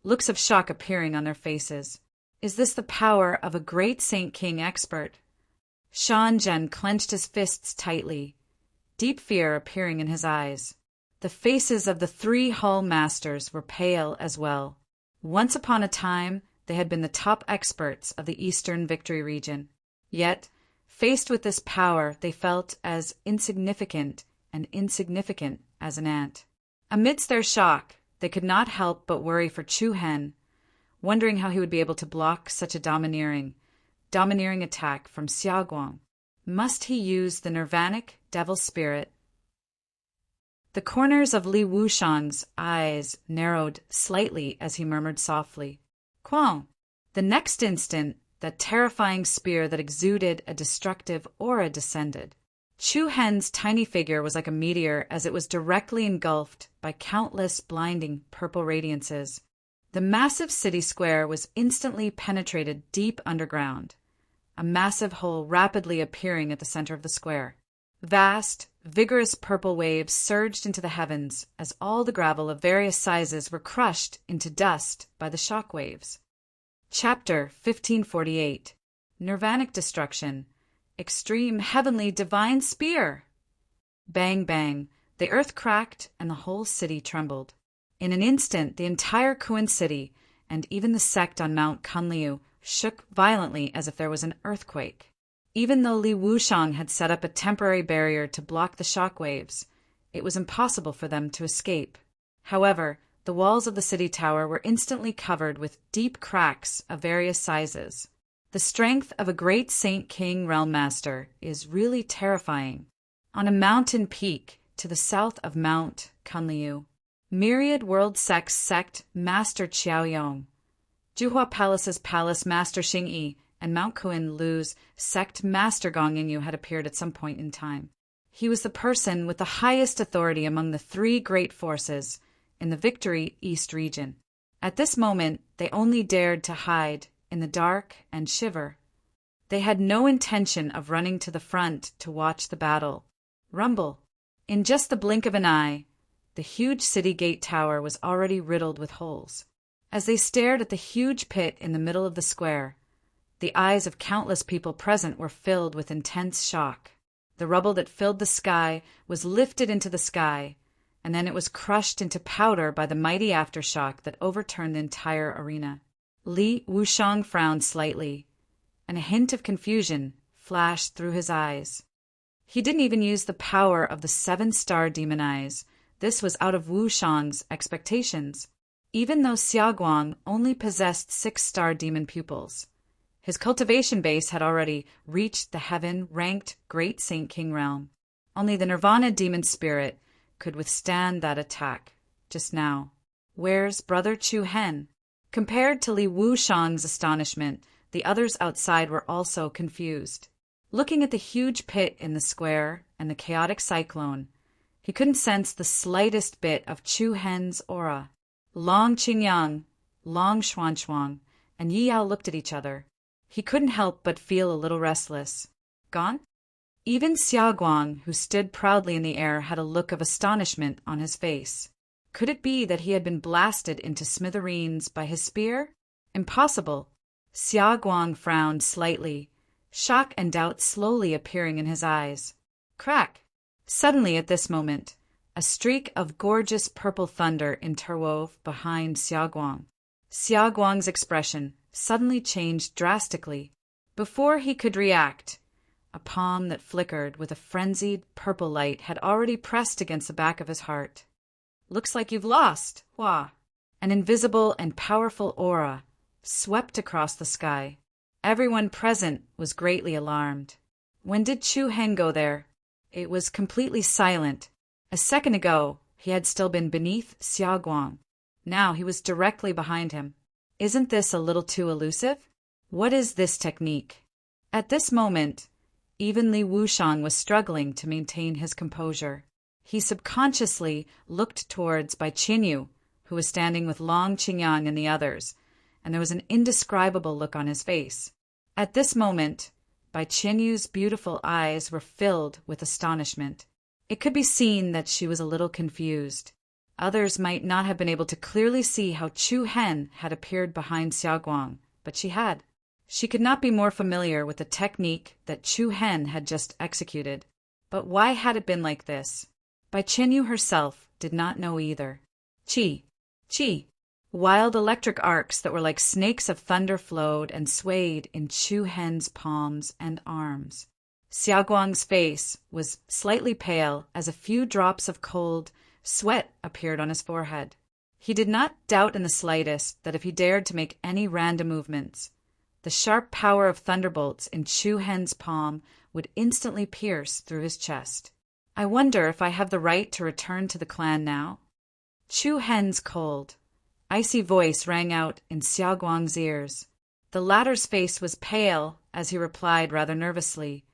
looks of shock appearing on their faces. Is this the power of a great Saint King expert? Shan Zhen clenched his fists tightly, deep fear appearing in his eyes. The faces of the 3 Hull masters were pale as well. Once upon a time, they had been the top experts of the Eastern Victory region. Yet, faced with this power, they felt as insignificant and insignificant as an ant. Amidst their shock, they could not help but worry for Chu Hen, wondering how he would be able to block such a domineering attack from Xia Guang. Must he use the nirvanic devil spirit? The corners of Li Wushang's eyes narrowed slightly as he murmured softly, "Quang." The next instant, that terrifying spear that exuded a destructive aura descended. Chu Hen's tiny figure was like a meteor as it was directly engulfed by countless blinding purple radiances. The massive city square was instantly penetrated deep underground, a massive hole rapidly appearing at the center of the square. Vast, vigorous purple waves surged into the heavens as all the gravel of various sizes were crushed into dust by the shock waves. Chapter 1548. Nirvanic Destruction. Extreme Heavenly Divine Spear. Bang, bang. The earth cracked and the whole city trembled. In an instant, the entire Kuan city and even the sect on Mount Kunliu shook violently as if there was an earthquake. Even though Li Wushang had set up a temporary barrier to block the shock waves, it was impossible for them to escape. However, the walls of the city tower were instantly covered with deep cracks of various sizes. The strength of a great Saint King Realm Master is really terrifying. On a mountain peak to the south of Mount Kunliu, myriad world sect Master Qiaoyong, Juhua Palace's Palace Master Xingyi, and Mount Kunlu's sect Master Gong Yingyu had appeared at some point in time. He was the person with the highest authority among the three great forces in the Victory East region. At this moment, they only dared to hide in the dark and shiver. They had no intention of running to the front to watch the battle. Rumble! In just the blink of an eye, the huge city gate tower was already riddled with holes. As they stared at the huge pit in the middle of the square, the eyes of countless people present were filled with intense shock. The rubble that filled the sky was lifted into the sky, and then it was crushed into powder by the mighty aftershock that overturned the entire arena. Li Wushang frowned slightly, and a hint of confusion flashed through his eyes. He didn't even use the power of the 7-star demon eyes. This was out of Wushang's expectations, even though Xiaoguang only possessed 6-star demon pupils. His cultivation base had already reached the heaven-ranked Great Saint King realm. Only the Nirvana demon spirit could withstand that attack. Just now, where's Brother Chu Hen? Compared to Li Wushang's astonishment, the others outside were also confused. Looking at the huge pit in the square and the chaotic cyclone, he couldn't sense the slightest bit of Chu Hen's aura. Long Qingyang, Long Xuanchuang, and Yi Yao looked at each other. He couldn't help but feel a little restless. Gone? Even Xiaoguang, who stood proudly in the air, had a look of astonishment on his face. Could it be that he had been blasted into smithereens by his spear? Impossible. Xiaoguang frowned slightly, shock and doubt slowly appearing in his eyes. Crack! Suddenly at this moment, a streak of gorgeous purple thunder interwove behind Xiaoguang. Xiaoguang's expression suddenly changed drastically. Before he could react, a palm that flickered with a frenzied purple light had already pressed against the back of his heart. Looks like you've lost, Hua. An invisible and powerful aura swept across the sky. Everyone present was greatly alarmed. When did Chu Hen go there? It was completely silent. A second ago, he had still been beneath Xiaoguang. Now he was directly behind him. Isn't this a little too elusive? What is this technique? At this moment, even Li Wushang was struggling to maintain his composure. He subconsciously looked towards Bai Qinyu, who was standing with Long Qingyang and the others, and there was an indescribable look on his face. At this moment, Bai Qinyu's beautiful eyes were filled with astonishment. It could be seen that she was a little confused. Others might not have been able to clearly see how Chu Hen had appeared behind Xiaoguang, but she had. She could not be more familiar with the technique that Chu Hen had just executed. But why had it been like this? Bai Qinyu herself did not know either. Chi! Wild electric arcs that were like snakes of thunder flowed and swayed in Chu Hen's palms and arms. Xiaoguang's face was slightly pale as a few drops of cold sweat appeared on his forehead. He did not doubt in the slightest that if he dared to make any random movements, the sharp power of thunderbolts in Chu Hen's palm would instantly pierce through his chest. I wonder if I have the right to return to the clan now? Chu Hen's cold, icy voice rang out in Xiaoguang's ears. The latter's face was pale as he replied rather nervously,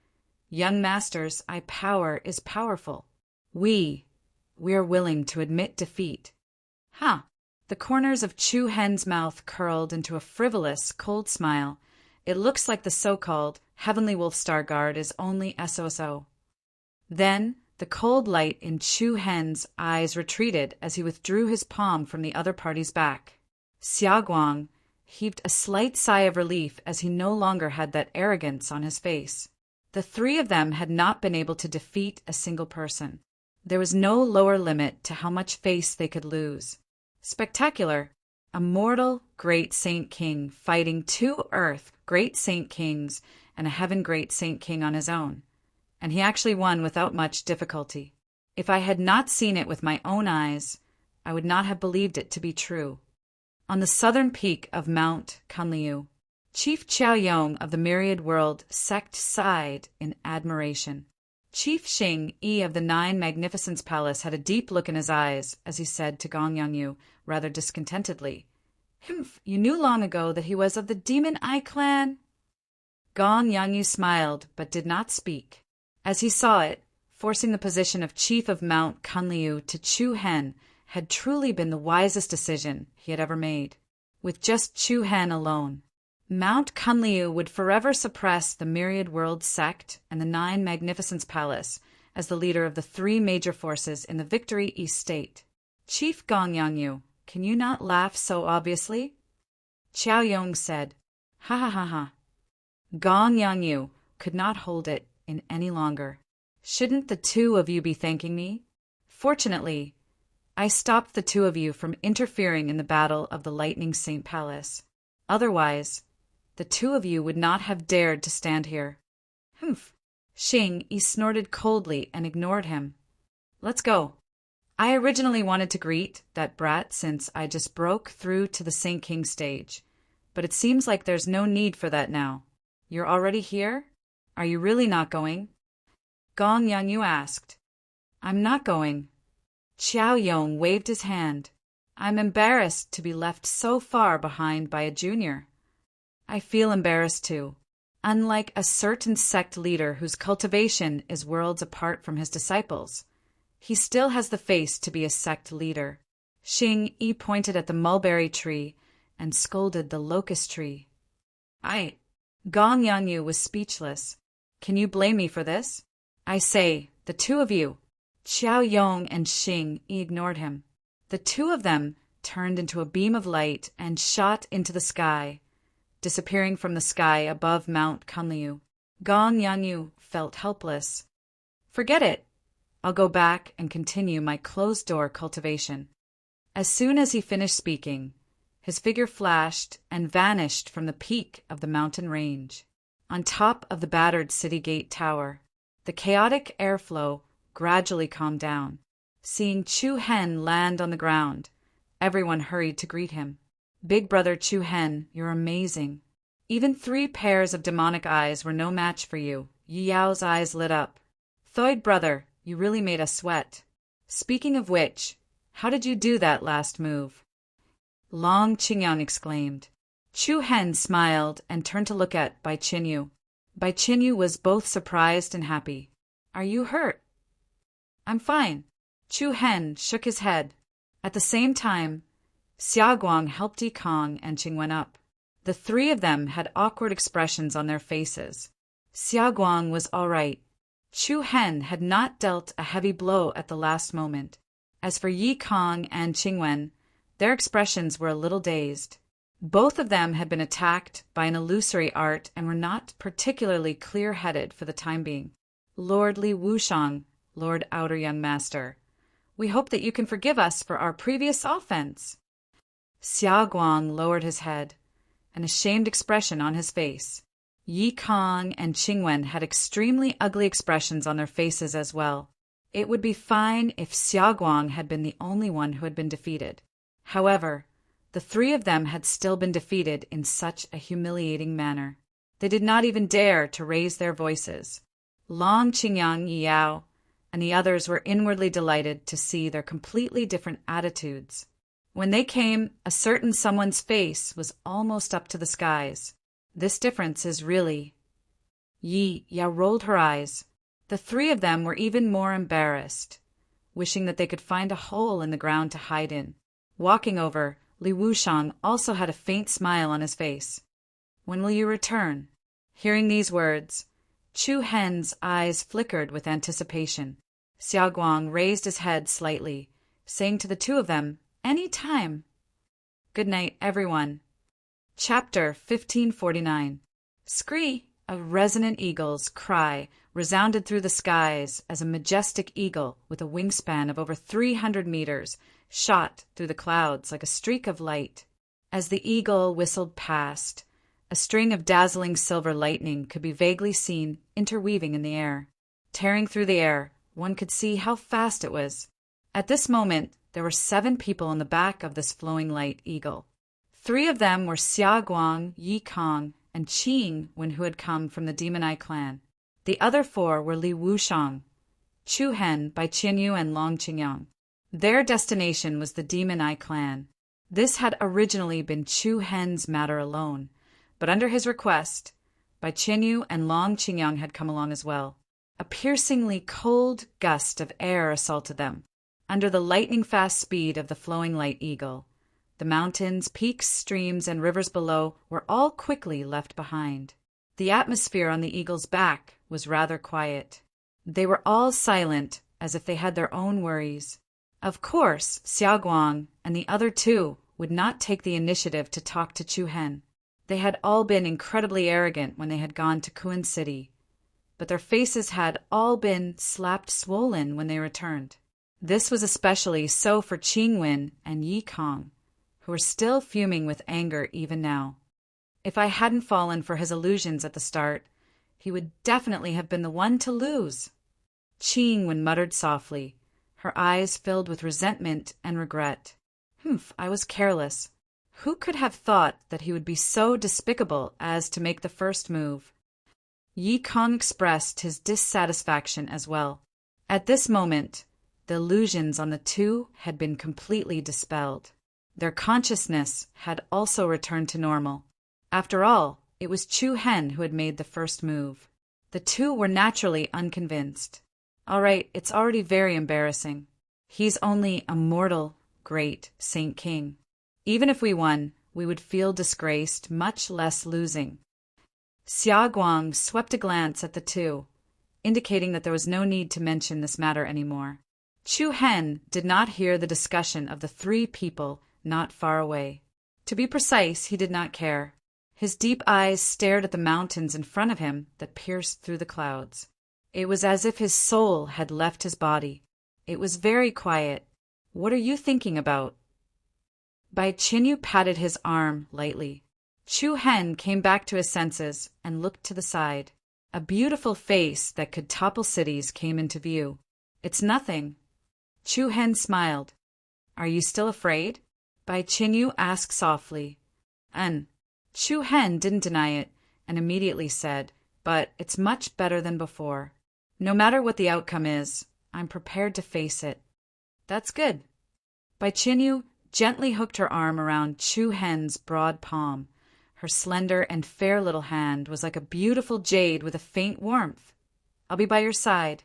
"Young masters, power is powerful. We are willing to admit defeat." Huh! The corners of Chu Hen's mouth curled into a frivolous, cold smile. It looks like the so-called Heavenly Wolf Star Guard is only SOSO. Then, the cold light in Chu Hen's eyes retreated as he withdrew his palm from the other party's back. Xiaoguang heaved a slight sigh of relief as he no longer had that arrogance on his face. The three of them had not been able to defeat a single person. There was no lower limit to how much face they could lose. Spectacular! A mortal Great Saint King fighting 2 Earth Great Saint Kings and a Heaven Great Saint King on his own. And he actually won without much difficulty. If I had not seen it with my own eyes, I would not have believed it to be true. On the southern peak of Mount Kunliu, Chief Chiao Yong of the Myriad World sect sighed in admiration. Chief Xing Yi of the Nine Magnificence Palace had a deep look in his eyes as he said to Gong Yangyu rather discontentedly, "Humph, you knew long ago that he was of the Demon Eye clan?" Gong Yangyu smiled but did not speak. As he saw it, forcing the position of chief of Mount Kunliu to Chu Hen had truly been the wisest decision he had ever made. With just Chu Hen alone, Mount Kunliu would forever suppress the Myriad World sect and the Nine Magnificence Palace as the leader of the three major forces in the Victory East State. "Chief Gong Yangyu, can you not laugh so obviously?" Chiao Yong said, "Ha ha ha ha." Gong Yangyu could not hold it in any longer. "Shouldn't the two of you be thanking me? Fortunately, I stopped the two of you from interfering in the battle of the Lightning Saint Palace. Otherwise, the two of you would not have dared to stand here." "Humph." Xing Yi snorted coldly and ignored him. "Let's go. I originally wanted to greet that brat since I just broke through to the Saint King stage, but it seems like there's no need for that now. You're already here? Are you really not going?" Gong Yangyu asked. "I'm not going." Chiao Yong waved his hand. "I'm embarrassed to be left so far behind by a junior." "I feel embarrassed too. Unlike a certain sect leader whose cultivation is worlds apart from his disciples, he still has the face to be a sect leader." Xing Yi pointed at the mulberry tree and scolded the locust tree. Gong Yangyu was speechless. "Can you blame me for this? I say, the two of you." Chiao Yong and Xing Yi ignored him. The two of them turned into a beam of light and shot into the sky, disappearing from the sky above Mount Kunliu. Gong Yangyu felt helpless. "Forget it. I'll go back and continue my closed-door cultivation." As soon as he finished speaking, his figure flashed and vanished from the peak of the mountain range. On top of the battered city gate tower, the chaotic airflow gradually calmed down. Seeing Chu Hen land on the ground, everyone hurried to greet him. "Big brother Chu Hen, you're amazing." Even 3 pairs of demonic eyes were no match for you. Yi Yao's eyes lit up. "Thoid brother, you really made us sweat. Speaking of which, how did you do that last move?" Long Qingyang exclaimed. Chu Hen smiled and turned to look at Bai Qinyu. Bai Qinyu was both surprised and happy. "Are you hurt?" "I'm fine." Chu Hen shook his head. At the same time, Xia Guang helped Yi Kong and Qingwen up. The 3 of them had awkward expressions on their faces. Xia Guang was all right. Chu Hen had not dealt a heavy blow at the last moment. As for Yi Kong and Qingwen, their expressions were a little dazed. Both of them had been attacked by an illusory art and were not particularly clear-headed for the time being. "Lord Li Wushang, Lord Outer Young Master, we hope that you can forgive us for our previous offense." Xia Guang lowered his head, an ashamed expression on his face. Yi Kong and Qingwen had extremely ugly expressions on their faces as well. It would be fine if Xia Guang had been the only one who had been defeated. However, the 3 of them had still been defeated in such a humiliating manner. They did not even dare to raise their voices. Long Qingyang, Yi Yao, and the others were inwardly delighted to see their completely different attitudes. When they came, a certain someone's face was almost up to the skies. This difference is really... Yi Yao rolled her eyes. The 3 of them were even more embarrassed, wishing that they could find a hole in the ground to hide in. Walking over, Li Wushang also had a faint smile on his face. "When will you return?" Hearing these words, Chu Hen's eyes flickered with anticipation. Xia Guang raised his head slightly, saying to the 2 of them, "Any time." Good night, everyone. Chapter 1549. Scree! A resonant eagle's cry resounded through the skies as a majestic eagle with a wingspan of over 300 meters shot through the clouds like a streak of light. As the eagle whistled past, a string of dazzling silver lightning could be vaguely seen interweaving in the air. Tearing through the air, one could see how fast it was. At this moment, there were 7 people on the back of this flowing light eagle. 3 of them were Xia Guang, Yi Kong, and Qing Wen, who had come from the Demon Eye clan. The other 4 were Li Wushang, Chu Hen, Bai Qianyu, and Long Qingyang. Their destination was the Demon Eye clan. This had originally been Chu Hen's matter alone, but under his request, Bai Qianyu and Long Qingyang had come along as well. A piercingly cold gust of air assaulted them. Under the lightning-fast speed of the flowing light eagle, the mountains, peaks, streams, and rivers below were all quickly left behind. The atmosphere on the eagle's back was rather quiet. They were all silent, as if they had their own worries. Of course, Xia Guang and the other 2 would not take the initiative to talk to Chu Hen. They had all been incredibly arrogant when they had gone to Kuan City, but their faces had all been slapped swollen when they returned. This was especially so for Qing Wen and Yi Kong, who were still fuming with anger even now. If I hadn't fallen for his illusions at the start, he would definitely have been the one to lose. Qing Wen muttered softly, her eyes filled with resentment and regret. I was careless. Who could have thought that he would be so despicable as to make the first move? Yi Kong expressed his dissatisfaction as well. At this moment, the illusions on the 2 had been completely dispelled. Their consciousness had also returned to normal. After all, it was Chu Hen who had made the first move. The 2 were naturally unconvinced. All right, it's already very embarrassing. He's only a mortal, great Saint King. Even if we won, we would feel disgraced, much less losing. Xia Guang swept a glance at the 2, indicating that there was no need to mention this matter anymore. Chu Hen did not hear the discussion of the 3 people not far away. To be precise, he did not care. His deep eyes stared at the mountains in front of him that pierced through the clouds. It was as if his soul had left his body. It was very quiet. What are you thinking about? Bai Qianyu patted his arm lightly. Chu Hen came back to his senses and looked to the side. A beautiful face that could topple cities came into view. It's nothing. Chu Hen smiled. Are you still afraid? Bai Qianyu asked softly. Chu Hen didn't deny it and immediately said, but it's much better than before. No matter what the outcome is, I'm prepared to face it. That's good. Bai Qianyu gently hooked her arm around Chu Hen's broad palm. Her slender and fair little hand was like a beautiful jade with a faint warmth. I'll be by your side.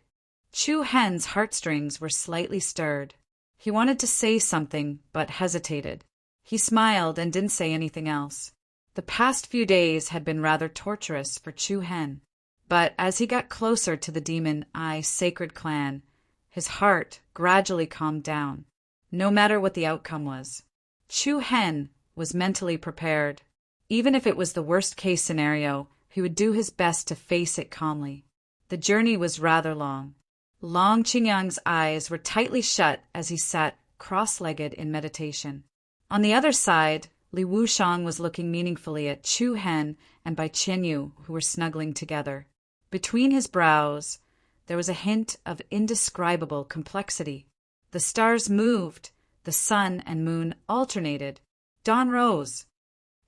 Chu Hen's heartstrings were slightly stirred. He wanted to say something, but hesitated. He smiled and didn't say anything else. The past few days had been rather torturous for Chu Hen, but as he got closer to the Demon Eye sacred clan, his heart gradually calmed down. No matter what the outcome was, Chu Hen was mentally prepared. Even if it was the worst-case scenario, he would do his best to face it calmly. The journey was rather long. Long Qingyang's eyes were tightly shut as he sat cross-legged in meditation. On the other side, Li Wushang was looking meaningfully at Chu Hen and Bai Qianyu, who were snuggling together. Between his brows, there was a hint of indescribable complexity. The stars moved, the sun and moon alternated. Dawn rose.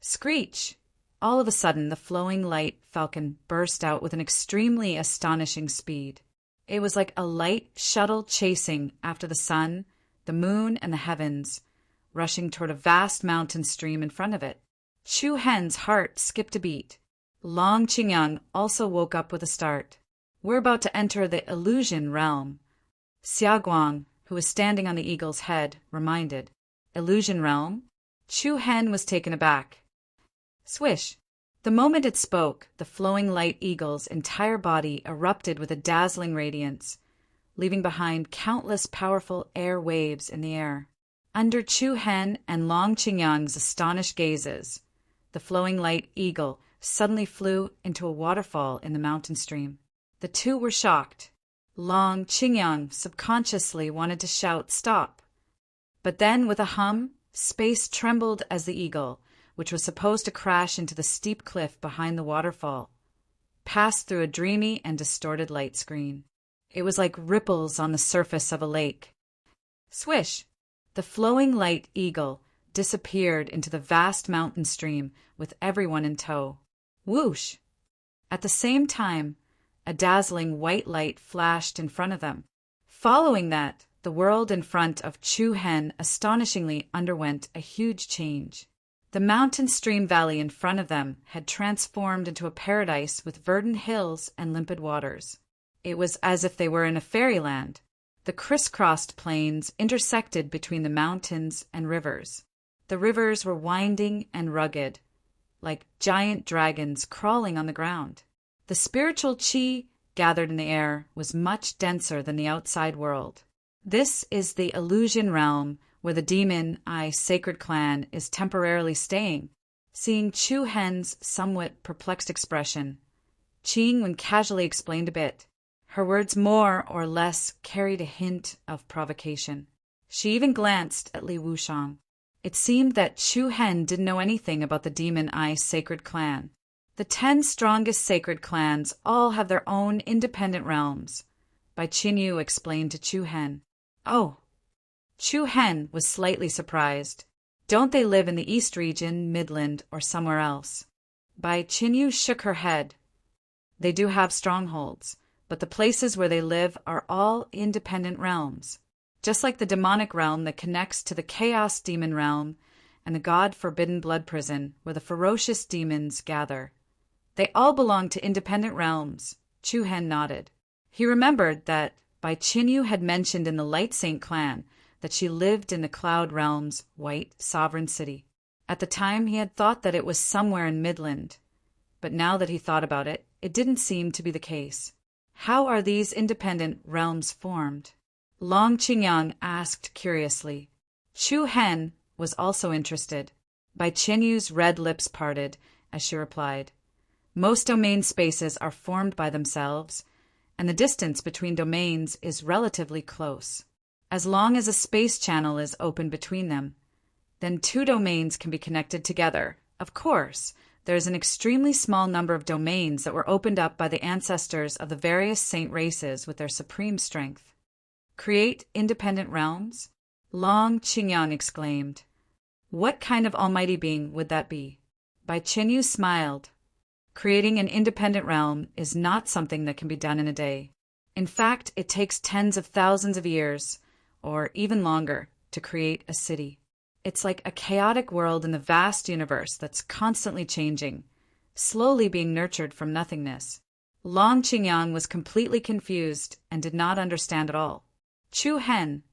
Screech! All of a sudden, the flowing light falcon burst out with an extremely astonishing speed. It was like a light shuttle chasing after the sun, the moon, and the heavens, rushing toward a vast mountain stream in front of it. Chu Hen's heart skipped a beat. Long Qingyang also woke up with a start. We're about to enter the illusion realm. Xia Guang, who was standing on the eagle's head, reminded. Illusion realm? Chu Hen was taken aback. Swish! The moment it spoke, the flowing light eagle's entire body erupted with a dazzling radiance, leaving behind countless powerful air waves in the air. Under Chu Hen and Long Qingyang's astonished gazes, the flowing light eagle suddenly flew into a waterfall in the mountain stream. The 2 were shocked. Long Qingyang subconsciously wanted to shout, "Stop!" But then, with a hum, space trembled as the eagle, which was supposed to crash into the steep cliff behind the waterfall, passed through a dreamy and distorted light screen. It was like ripples on the surface of a lake. Swish! The flowing light eagle disappeared into the vast mountain stream with everyone in tow. Whoosh! At the same time, a dazzling white light flashed in front of them. Following that, the world in front of Chu Hen astonishingly underwent a huge change. The mountain stream valley in front of them had transformed into a paradise with verdant hills and limpid waters. It was as if they were in a fairyland. The crisscrossed plains intersected between the mountains and rivers. The rivers were winding and rugged, like giant dragons crawling on the ground. The spiritual qi gathered in the air was much denser than the outside world. This is the illusion realm where the demon sacred clan is temporarily staying. Seeing Chu Hen's somewhat perplexed expression, Qing casually explained a bit. Her words more or less carried a hint of provocation. She even glanced at Li Wuxiang. It seemed that Chu Hen didn't know anything about the demon sacred clan. The 10 strongest sacred clans all have their own independent realms. Bai Qinyu explained to Chu Hen. Oh. Chu Hen was slightly surprised. Don't they live in the East region, Midland, or somewhere else? Bai Qinyu shook her head. They do have strongholds, but the places where they live are all independent realms. Just like the demonic realm that connects to the chaos demon realm and the god-forbidden blood prison where the ferocious demons gather. They all belong to independent realms. Chu Hen nodded. He remembered that Bai Qinyu had mentioned in the Light Saint clan that she lived in the Cloud Realm's white sovereign city. At the time he had thought that it was somewhere in Midland, but now that he thought about it, it didn't seem to be the case. How are these independent realms formed? Long Qingyang asked curiously. Chu Hen was also interested. Bai Qinyu's red lips parted as she replied. Most domain spaces are formed by themselves, and the distance between domains is relatively close. As long as a space channel is open between them, then 2 domains can be connected together. Of course, there is an extremely small number of domains that were opened up by the ancestors of the various saint races with their supreme strength. Create independent realms? Long Qingyang exclaimed. What kind of almighty being would that be? Bai Qinyu smiled. Creating an independent realm is not something that can be done in a day. In fact, it takes tens of thousands of years, or even longer, to create a city. It's like a chaotic world in the vast universe that's constantly changing, slowly being nurtured from nothingness. Long Qingyang was completely confused and did not understand at all. Chu Hen,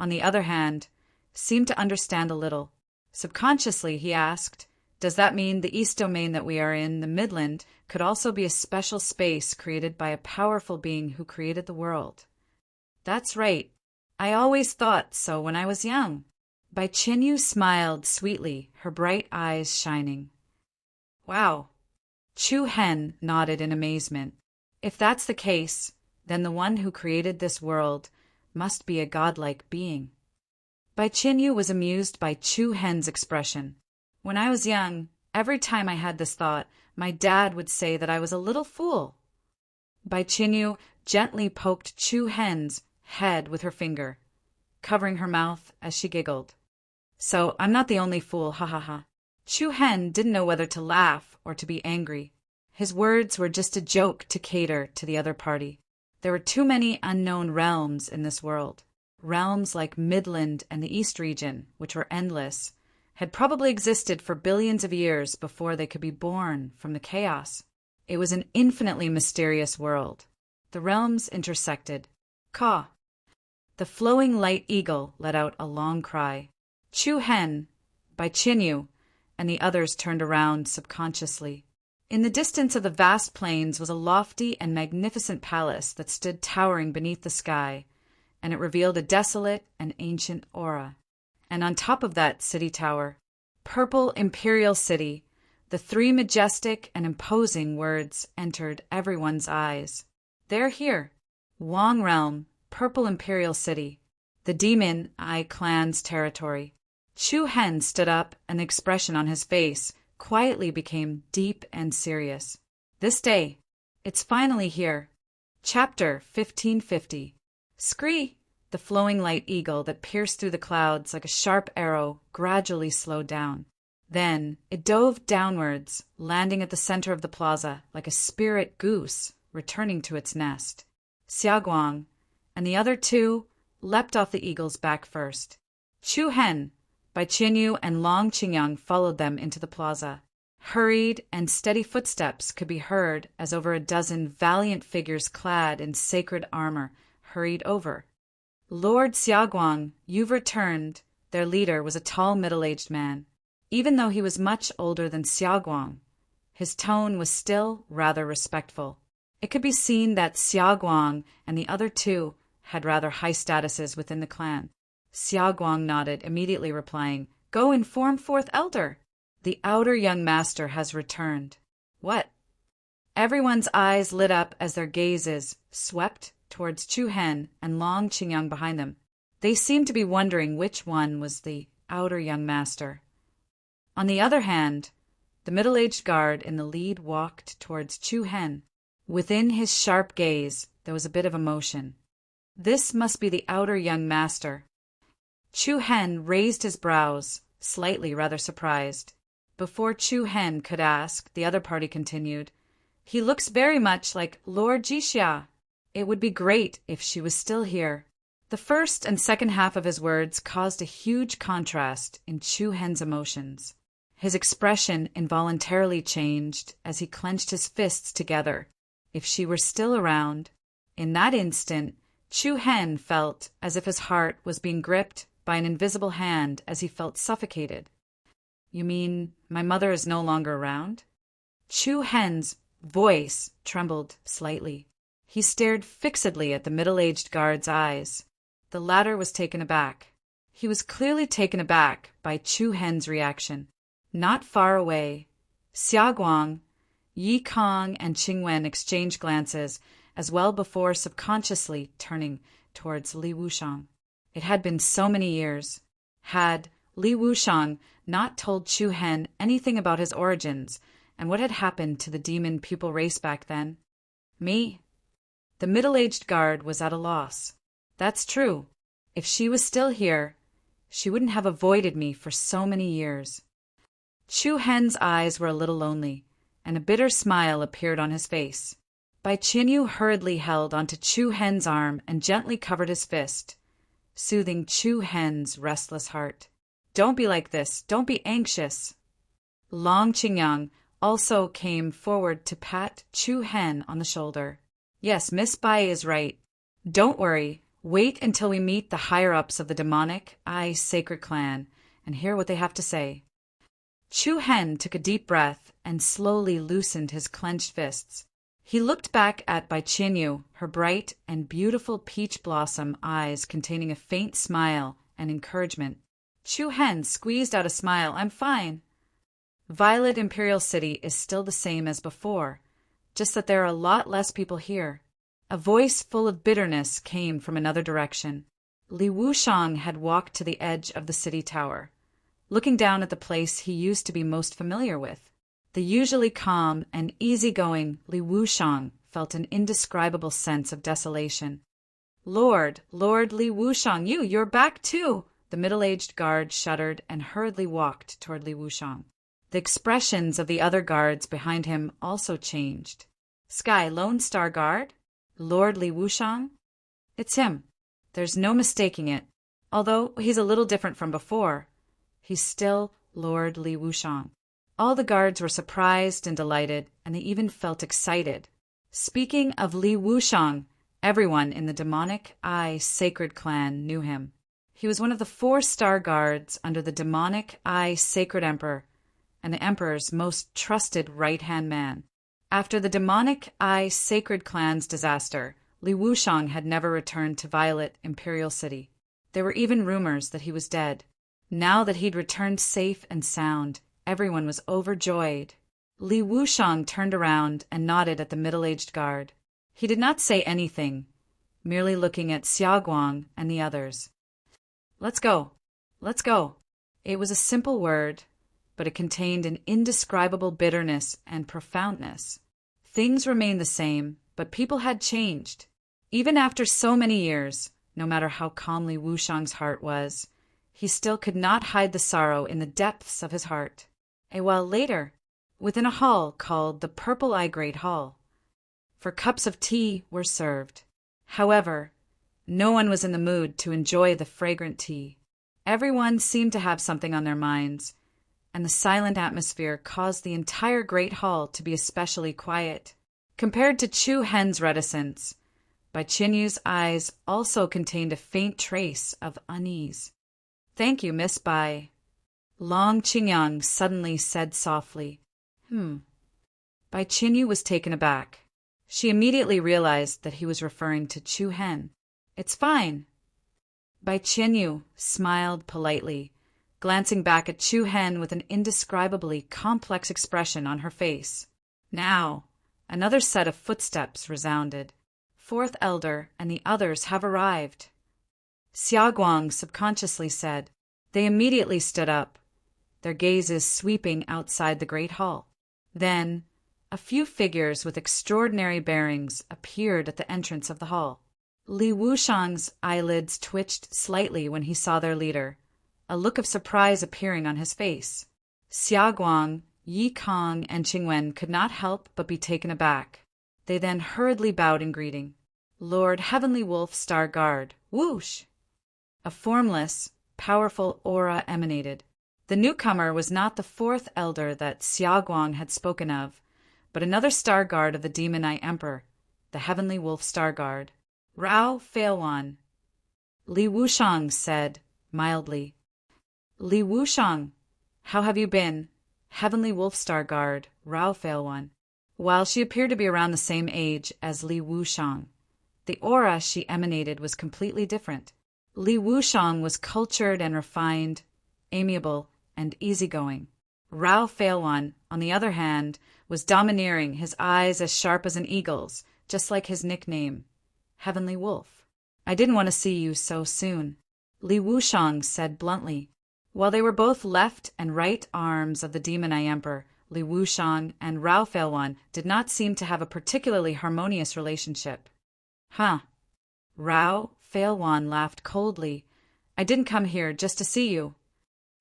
on the other hand, seemed to understand a little. Subconsciously, he asked, does that mean the East domain that we are in, the Midland, could also be a special space created by a powerful being who created the world? That's right. I always thought so when I was young. Bai Qinyu smiled sweetly, her bright eyes shining. Wow. Chu Hen nodded in amazement. If that's the case, then the one who created this world must be a godlike being. Bai Qinyu was amused by Chu Hen's expression. When I was young, every time I had this thought, my dad would say that I was a little fool. Bai Qinyu gently poked Chu Hen's head with her finger, covering her mouth as she giggled. So I'm not the only fool, ha ha ha. Chu Hen didn't know whether to laugh or to be angry. His words were just a joke to cater to the other party. There were too many unknown realms in this world. Realms like Midland and the East region, which were endless, had probably existed for billions of years before they could be born from the chaos. It was an infinitely mysterious world. The realms intersected. Caw! The flowing light eagle let out a long cry. Chu Hen, Bai Qinyu, and the others turned around subconsciously. In the distance of the vast plains was a lofty and magnificent palace that stood towering beneath the sky, and it revealed a desolate and ancient aura. And on top of that city tower, Purple Imperial City, the 3 majestic and imposing words entered everyone's eyes. They're here. Wang Realm, Purple Imperial City, the Demon clan's territory. Chu Hen stood up, and the expression on his face quietly became deep and serious. This day, it's finally here. Chapter 1550. Scree! The flowing light eagle that pierced through the clouds like a sharp arrow gradually slowed down. Then it dove downwards, landing at the center of the plaza like a spirit goose returning to its nest. Xiaoguang and the other two leapt off the eagle's back first. Chu Hen, Bai Qianyu, and Long Qingyang followed them into the plaza. Hurried and steady footsteps could be heard as over a dozen valiant figures clad in sacred armor hurried over. Lord Xiaoguang, you've returned. Their leader was a tall middle-aged man. Even though he was much older than Xiaoguang, his tone was still rather respectful. It could be seen that Xiaoguang and the other two had rather high statuses within the clan. Xiaoguang nodded, immediately replying, "Go inform fourth elder. The outer young master has returned." "What?" Everyone's eyes lit up as their gazes swept towards Chu Hen and Long Qingyang behind them. They seemed to be wondering which one was the outer young master. On the other hand, the middle-aged guard in the lead walked towards Chu Hen. Within his sharp gaze, there was a bit of emotion. This must be the outer young master. Chu Hen raised his brows, slightly rather surprised. Before Chu Hen could ask, the other party continued, "He looks very much like Lord Jixia. It would be great if she was still here." The first and second half of his words caused a huge contrast in Chu Hen's emotions. His expression involuntarily changed as he clenched his fists together. If she were still around, in that instant, Chu Hen felt as if his heart was being gripped by an invisible hand as he felt suffocated. "You mean my mother is no longer around?" Chu Hen's voice trembled slightly. He stared fixedly at the middle-aged guard's eyes. The latter was taken aback. He was clearly taken aback by Chu Hen's reaction. Not far away, Xiaoguang, Yi Kong, and Qingwen exchanged glances, as well before subconsciously turning towards Li Wushang. It had been so many years. Had Li Wushang not told Chu Hen anything about his origins and what had happened to the demon pupil race back then? Me? The middle-aged guard was at a loss. That's true. If she was still here, she wouldn't have avoided me for so many years. Chu Hen's eyes were a little lonely, and a bitter smile appeared on his face. Bai Qianyu hurriedly held onto Chu Hen's arm and gently covered his fist, soothing Chu Hen's restless heart. "Don't be like this. Don't be anxious." Long Qingyang also came forward to pat Chu Hen on the shoulder. "Yes, Miss Bai is right. Don't worry. Wait until we meet the higher-ups of the demonic, sacred clan, and hear what they have to say." Chu Hen took a deep breath and slowly loosened his clenched fists. He looked back at Bai Qianyu, her bright and beautiful peach blossom eyes containing a faint smile and encouragement. Chu Hen squeezed out a smile. "I'm fine. Violet Imperial City is still the same as before, just that there are a lot less people here." A voice full of bitterness came from another direction. Li Wushang had walked to the edge of the city tower, looking down at the place he used to be most familiar with. The usually calm and easygoing Li Wushang felt an indescribable sense of desolation. Lord Li Wushang, you're back too!" The middle-aged guard shuddered and hurriedly walked toward Li Wushang. The expressions of the other guards behind him also changed. "Sky Lone Star Guard? Lord Li Wushang? It's him. There's no mistaking it. Although he's a little different from before, he's still Lord Li Wushang." All the guards were surprised and delighted, and they even felt excited. Speaking of Li Wushang, everyone in the demonic sacred clan knew him. He was one of the 4-star guards under the demonic sacred emperor, and the emperor's most trusted right-hand man. After the demonic sacred clan's disaster, Li Wushang had never returned to Violet Imperial City. There were even rumors that he was dead. Now that he'd returned safe and sound, everyone was overjoyed. Li Wushang turned around and nodded at the middle-aged guard. He did not say anything, merely looking at Xiaoguang and the others. Let's go. Let's go." It was a simple word, but it contained an indescribable bitterness and profoundness. Things remained the same, but people had changed. Even after so many years, no matter how calm Li Wuxiang's heart was. He still could not hide the sorrow in the depths of his heart. A while later, within a hall called the Purple Eye Great Hall, for cups of tea were served. However, no one was in the mood to enjoy the fragrant tea. Everyone seemed to have something on their minds, and the silent atmosphere caused the entire great hall to be especially quiet. Compared to Chu Hen's reticence, Bai Qianyu's eyes also contained a faint trace of unease. "Thank you, Miss Bai," Long Qingyang suddenly said softly. Bai Qianyu was taken aback. She immediately realized that he was referring to Chu Hen. "It's fine." Bai Qianyu smiled politely, glancing back at Chu Hen with an indescribably complex expression on her face. Now, another set of footsteps resounded. "Fourth elder and the others have arrived," Xia Guang subconsciously said. They immediately stood up, their gazes sweeping outside the great hall. Then, a few figures with extraordinary bearings appeared at the entrance of the hall. Li Wuxiang's eyelids twitched slightly when he saw their leader, a look of surprise appearing on his face. Xia Guang, Yi Kong, and Qingwen could not help but be taken aback. They then hurriedly bowed in greeting. "Lord Heavenly Wolf Star Guard, whoosh!" A formless, powerful aura emanated. The newcomer was not the fourth elder that Xia Guang had spoken of, but another star guard of the Demon Eye Emperor, the Heavenly Wolf Star Guard. "Rao Failwan," Li Wuxiang said mildly. "Li Wuxiang, how have you been?" Heavenly Wolf Star Guard, Rao Failwan. While she appeared to be around the same age as Li Wuxiang, the aura she emanated was completely different. Li Wuxiang was cultured and refined, amiable, and easygoing. Rao Failwan, on the other hand, was domineering, his eyes as sharp as an eagle's, just like his nickname, Heavenly Wolf. "I didn't want to see you so soon," Li Wuxiang said bluntly. While they were both left and right arms of the Demon Eye Emperor, Li Wuxiang and Rao Failwan did not seem to have a particularly harmonious relationship. "Huh." Rao Failwan laughed coldly. "I didn't come here just to see you."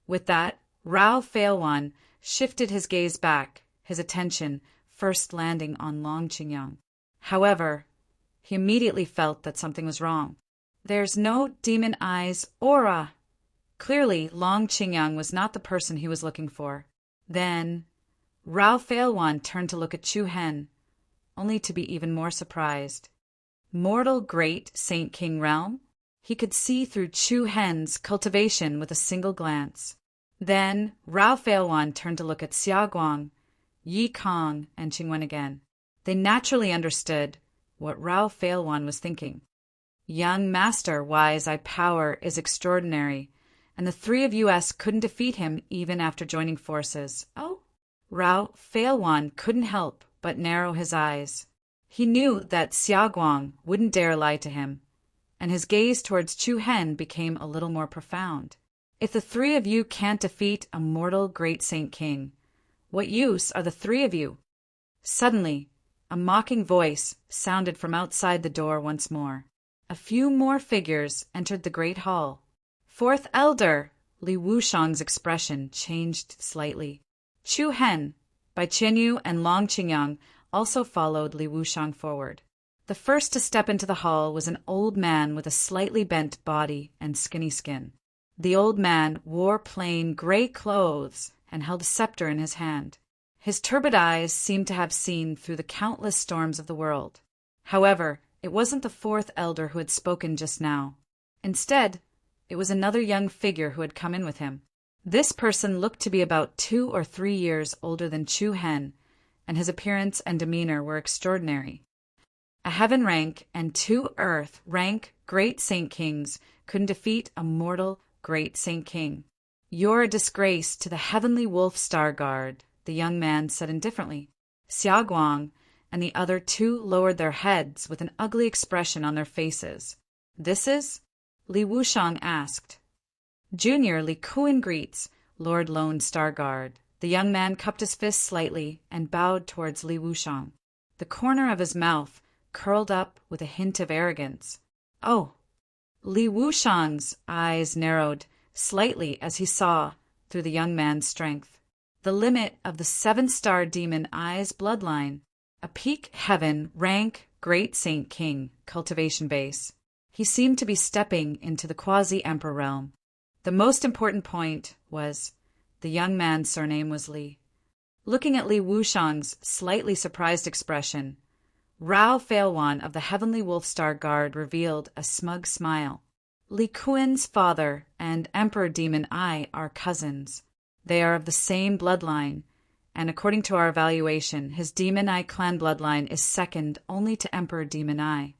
With that, Rao Failwan shifted his gaze back, his attention first landing on Long Qingyang. However, he immediately felt that something was wrong. "There's no demon eyes aura." Clearly, Long Qingyang was not the person he was looking for. Then, Rao Failwan turned to look at Chu Hen, only to be even more surprised. Mortal Great Saint King Realm? He could see through Chu Hen's cultivation with a single glance. Then, Rao Failwan turned to look at Xia Guang, Yi Kong, and Qingwen again. They naturally understood what Rao Failwan was thinking. "Young Master Wise Eye Power is extraordinary, and the three of us couldn't defeat him even after joining forces." "Oh?" Rao Failwan couldn't help but narrow his eyes. He knew that Xia Guang wouldn't dare lie to him, and his gaze towards Chu Hen became a little more profound. "If the three of you can't defeat a mortal great Saint King, what use are the three of you?" Suddenly, a mocking voice sounded from outside the door once more. A few more figures entered the great hall. "Fourth elder!" Li Wuxiang's expression changed slightly. Chu Hen, Bai Qianyu, and Long Qingyang also followed Li Wuxiang forward. The first to step into the hall was an old man with a slightly bent body and skinny skin. The old man wore plain gray clothes and held a scepter in his hand. His turbid eyes seemed to have seen through the countless storms of the world. However, it wasn't the fourth elder who had spoken just now. Instead, it was another young figure who had come in with him. This person looked to be about 2 or 3 years older than Chu Hen, and his appearance and demeanor were extraordinary. A heaven rank and 2 earth rank great Saint Kings couldn't defeat a mortal great Saint King. "You're a disgrace to the Heavenly Wolf Star Guard," the young man said indifferently. Xia Guang and the other 2 lowered their heads with an ugly expression on their faces. "This is?" Li Wuxiang asked. "Junior Li Kuan greets, Lord Lone Star Guard." The young man cupped his fist slightly and bowed towards Li Wuxiang. The corner of his mouth curled up with a hint of arrogance. "Oh!" Li Wushang's eyes narrowed slightly as he saw through the young man's strength. The limit of the 7-star demon eye's bloodline, a peak heaven rank great saint king cultivation base. He seemed to be stepping into the quasi-emperor realm. The most important point was the young man's surname was Li. Looking at Li Wushang's slightly surprised expression, Rao Failwan of the Heavenly Wolf Star Guard revealed a smug smile. Li Kuen's father and Emperor Demon Eye are cousins. They are of the same bloodline, and according to our evaluation, his Demon Eye clan bloodline is second only to Emperor Demon Eye.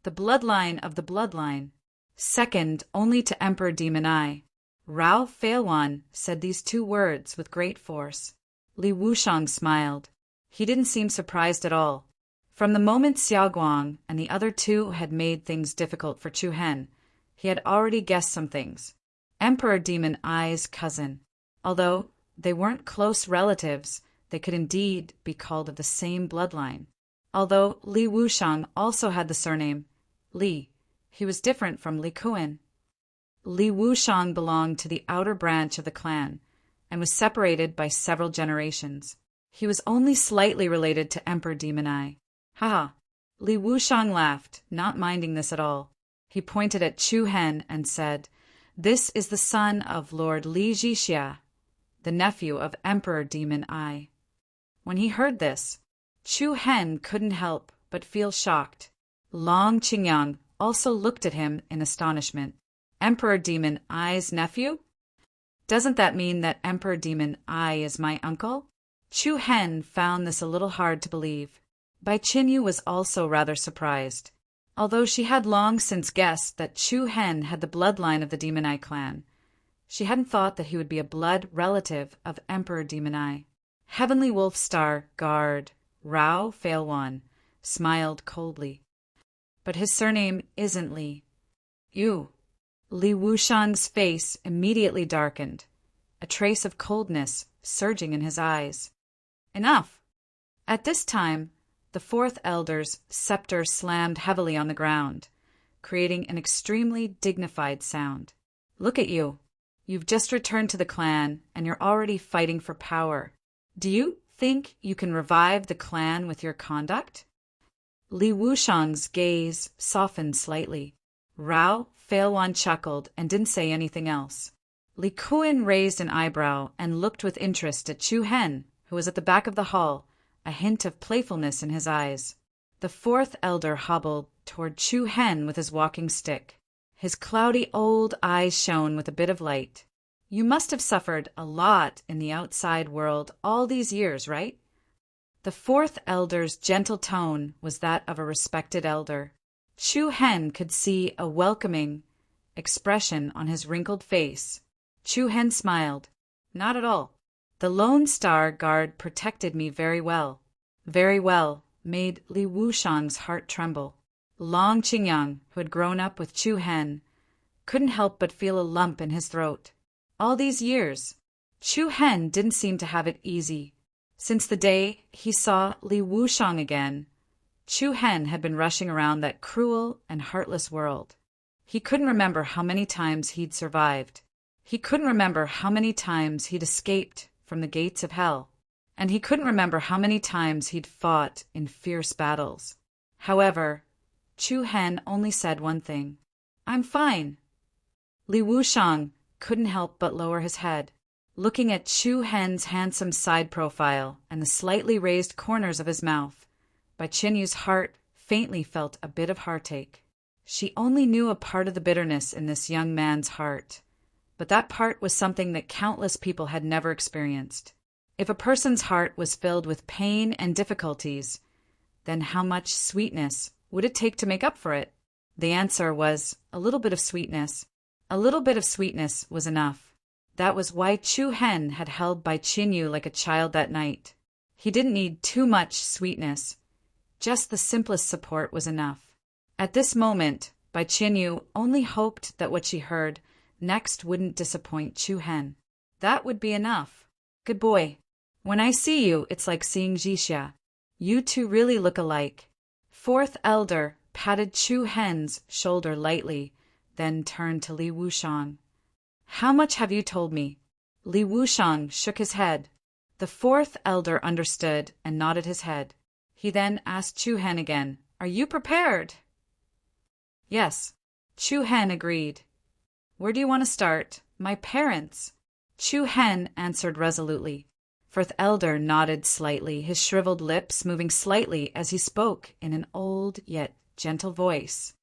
The bloodline of the bloodline, second only to Emperor Demon Eye. Rao Failwan said these 2 words with great force. Li Wushang smiled. He didn't seem surprised at all. From the moment Xiao Guang and the other 2 had made things difficult for Chu Hen, he had already guessed some things. Emperor Demon Eye's cousin. Although they weren't close relatives, they could indeed be called of the same bloodline. Although Li Wushang also had the surname Li, he was different from Li Kuen. Li Wushang belonged to the outer branch of the clan and was separated by several generations. He was only slightly related to Emperor Demon Eye. Haha. Li Wushang laughed, not minding this at all. He pointed at Chu Hen and said, "This is the son of Lord Li Jixia, the nephew of Emperor Demon Eye." When he heard this, Chu Hen couldn't help but feel shocked. Long Qingyang also looked at him in astonishment. Emperor Demon Eye's nephew? Doesn't that mean that Emperor Demon Eye is my uncle? Chu Hen found this a little hard to believe. Bai Qinyu was also rather surprised. Although she had long since guessed that Chu Hen had the bloodline of the Demon Eye clan, she hadn't thought that he would be a blood relative of Emperor Demon Eye. Heavenly Wolf Star Guard Rao Failwan smiled coldly. But his surname isn't Li. You. Li Wushang's face immediately darkened, a trace of coldness surging in his eyes. Enough! At this time, the 4th elder's scepter slammed heavily on the ground, creating an extremely dignified sound. Look at you. You've just returned to the clan, and you're already fighting for power. Do you think you can revive the clan with your conduct? Li Wushang's gaze softened slightly. Rao Failwan chuckled and didn't say anything else. Li Kuen raised an eyebrow and looked with interest at Chu Hen, who was at the back of the hall, a hint of playfulness in his eyes. The 4th elder hobbled toward Chu Hen with his walking stick. His cloudy old eyes shone with a bit of light. You must have suffered a lot in the outside world all these years, right? The 4th elder's gentle tone was that of a respected elder. Chu Hen could see a welcoming expression on his wrinkled face. Chu Hen smiled. Not at all. The Lone Star Guard protected me very well. Very well made Li Wushang's heart tremble. Long Qingyang, who had grown up with Chu Hen, couldn't help but feel a lump in his throat. All these years, Chu Hen didn't seem to have it easy. Since the day he saw Li Wushang again, Chu Hen had been rushing around that cruel and heartless world. He couldn't remember how many times he'd survived. He couldn't remember how many times he'd escaped from the gates of hell. And he couldn't remember how many times he'd fought in fierce battles. However, Chu Hen only said one thing. I'm fine. Li Wushang couldn't help but lower his head, looking at Chu Hen's handsome side profile and the slightly raised corners of his mouth. Bai Qinyu's heart faintly felt a bit of heartache. She only knew a part of the bitterness in this young man's heart, but that part was something that countless people had never experienced. If a person's heart was filled with pain and difficulties, then how much sweetness would it take to make up for it? The answer was a little bit of sweetness. A little bit of sweetness was enough. That was why Chu Hen had held Bai Qinyu like a child that night. He didn't need too much sweetness. Just the simplest support was enough. At this moment, Bai Qinyu only hoped that what she heard next wouldn't disappoint Chu Hen. That would be enough. Good boy. When I see you, it's like seeing Jixia. You two really look alike. 4th elder patted Chu Hen's shoulder lightly, then turned to Li Wuxiang. "How much have you told me?" Li Wuxiang shook his head. The fourth elder understood and nodded his head. He then asked Chu Hen again, "Are you prepared?" "Yes." Chu Hen agreed. "Where do you want to start?" "My parents." Chu Hen answered resolutely. Fourth elder nodded slightly, his shriveled lips moving slightly as he spoke in an old yet gentle voice.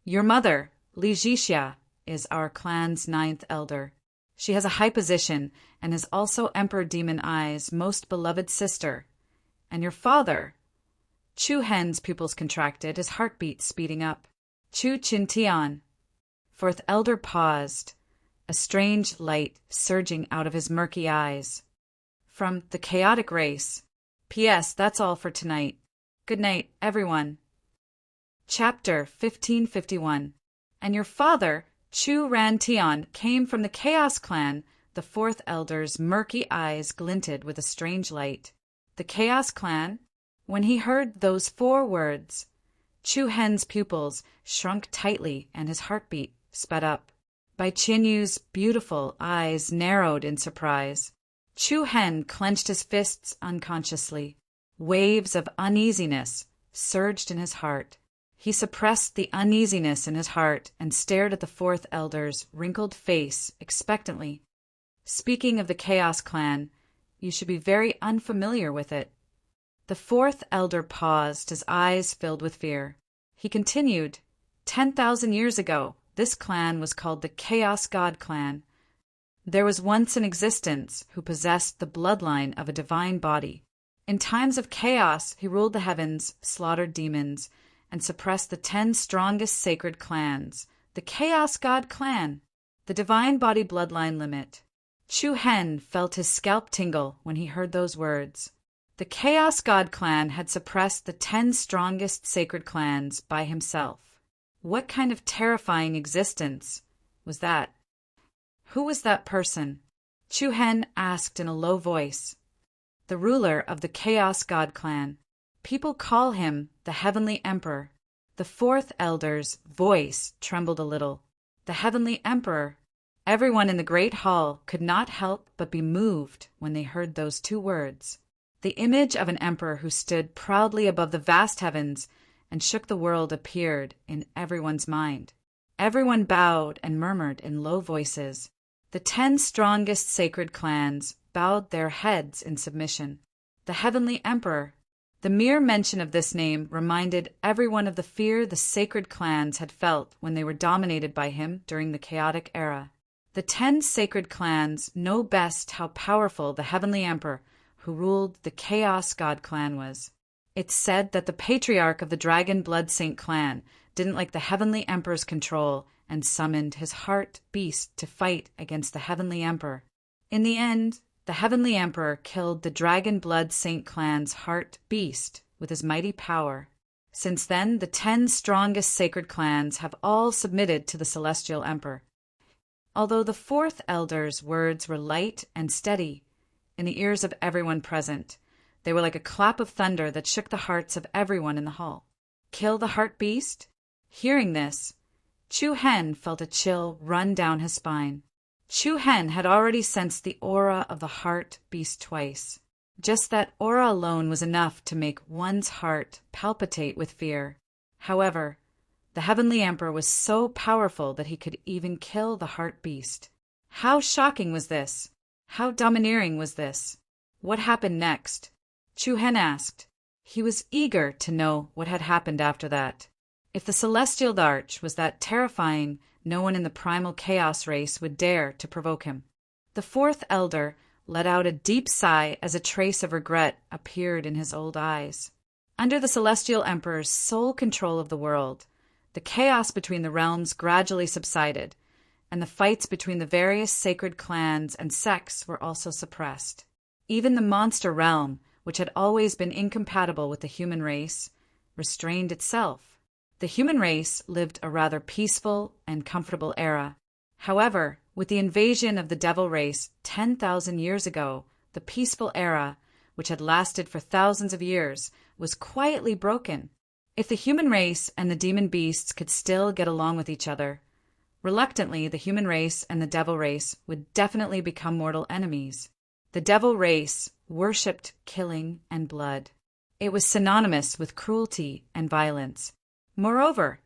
"Your mother, Li Zhixia, is our clan's ninth elder. She has a high position and is also Emperor Demon Eye's most beloved sister. And your father—" Chu Hen's pupils contracted, his heartbeat speeding up. "Chu Qintian." Fourth elder paused, a strange light surging out of his murky eyes. "From the chaotic race. P.S. That's all for tonight. Good night, everyone." Chapter 1551. And your father, Chu Rantian, came from the Chaos Clan. The fourth elder's murky eyes glinted with a strange light. The Chaos Clan? When he heard those 4 words, Chu Hen's pupils shrunk tightly and his heartbeat sped up. Bai Qianyu's beautiful eyes narrowed in surprise. Chu Hen clenched his fists unconsciously. Waves of uneasiness surged in his heart. He suppressed the uneasiness in his heart and stared at the fourth elder's wrinkled face expectantly. "Speaking of the Chaos Clan, you should be very unfamiliar with it." The fourth elder paused, his eyes filled with fear. He continued, 10,000 years ago, this clan was called the Chaos God Clan. There was once an existence who possessed the bloodline of a divine body. In times of chaos, he ruled the heavens, slaughtered demons, and suppressed the 10 strongest sacred clans. The Chaos God Clan, the divine body bloodline limit. Chu Hen felt his scalp tingle when he heard those words. The Chaos God Clan had suppressed the 10 strongest sacred clans by himself. What kind of terrifying existence was that? Who was that person? Chu Hen asked in a low voice. The ruler of the Chaos God Clan. People call him the Heavenly Emperor. The fourth elder's voice trembled a little. The Heavenly Emperor. Everyone in the great hall could not help but be moved when they heard those 2 words. The image of an emperor who stood proudly above the vast heavens and shook the world appeared in everyone's mind. Everyone bowed and murmured in low voices. The 10 strongest sacred clans bowed their heads in submission. The Heavenly Emperor. The mere mention of this name reminded everyone of the fear the sacred clans had felt when they were dominated by him during the chaotic era. The 10 sacred clans know best how powerful the Heavenly Emperor who ruled the Chaos God Clan was. It's said that the patriarch of the Dragon Blood Saint clan didn't like the Heavenly Emperor's control and summoned his heart beast to fight against the Heavenly Emperor. In the end, the Heavenly Emperor killed the Dragon Blood Saint clan's heart beast with his mighty power. Since then, the 10 strongest sacred clans have all submitted to the Celestial Emperor. Although the fourth elder's words were light and steady in the ears of everyone present, they were like a clap of thunder that shook the hearts of everyone in the hall. Kill the heart beast? Hearing this, Chu Hen felt a chill run down his spine. Chu Hen had already sensed the aura of the heart beast twice. Just that aura alone was enough to make one's heart palpitate with fear. However, the Heavenly Emperor was so powerful that he could even kill the heart beast. How shocking was this? How domineering was this? What happened next? Chu Hen asked. He was eager to know what had happened after that. If the Celestial Arch was that terrifying, no one in the primal chaos race would dare to provoke him. The fourth elder let out a deep sigh as a trace of regret appeared in his old eyes. Under the Celestial Emperor's sole control of the world, the chaos between the realms gradually subsided, and the fights between the various sacred clans and sects were also suppressed. Even the monster realm, which had always been incompatible with the human race, restrained itself. The human race lived a rather peaceful and comfortable era. However, with the invasion of the devil race 10,000 years ago, the peaceful era, which had lasted for thousands of years, was quietly broken. If the human race and the demon beasts could still get along with each other, Reluctantly, the human race and the devil race would definitely become mortal enemies. The devil race worshipped killing and blood. It was synonymous with cruelty and violence. Moreover,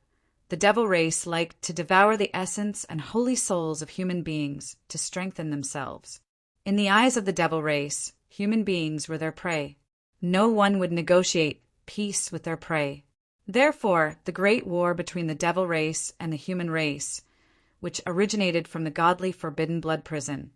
the devil race liked to devour the essence and holy souls of human beings to strengthen themselves. In the eyes of the devil race, human beings were their prey. No one would negotiate peace with their prey. Therefore, the great war between the devil race and the human race, which originated from the godly forbidden blood prison,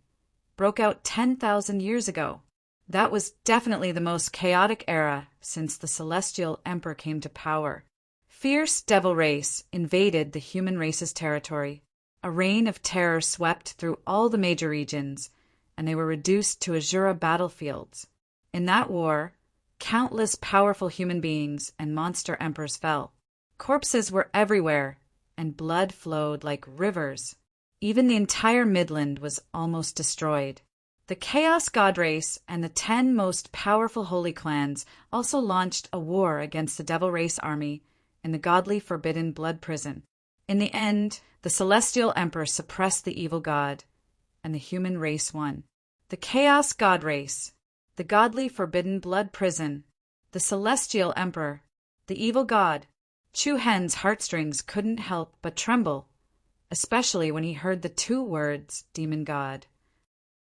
broke out 10,000 years ago. That was definitely the most chaotic era since the celestial emperor came to power. Fierce devil race invaded the human race's territory. A reign of terror swept through all the major regions, and they were reduced to Azura battlefields. In that war, countless powerful human beings and monster emperors fell. Corpses were everywhere, and blood flowed like rivers. Even the entire Midland was almost destroyed. The Chaos God race and the 10 most powerful holy clans also launched a war against the devil race army in the godly forbidden blood prison. In the end, the celestial emperor suppressed the evil god, and the human race won. The Chaos God race, the godly forbidden blood prison, the celestial emperor, the evil god. Chu Hen's heartstrings couldn't help but tremble, especially when he heard the 2 words, demon god.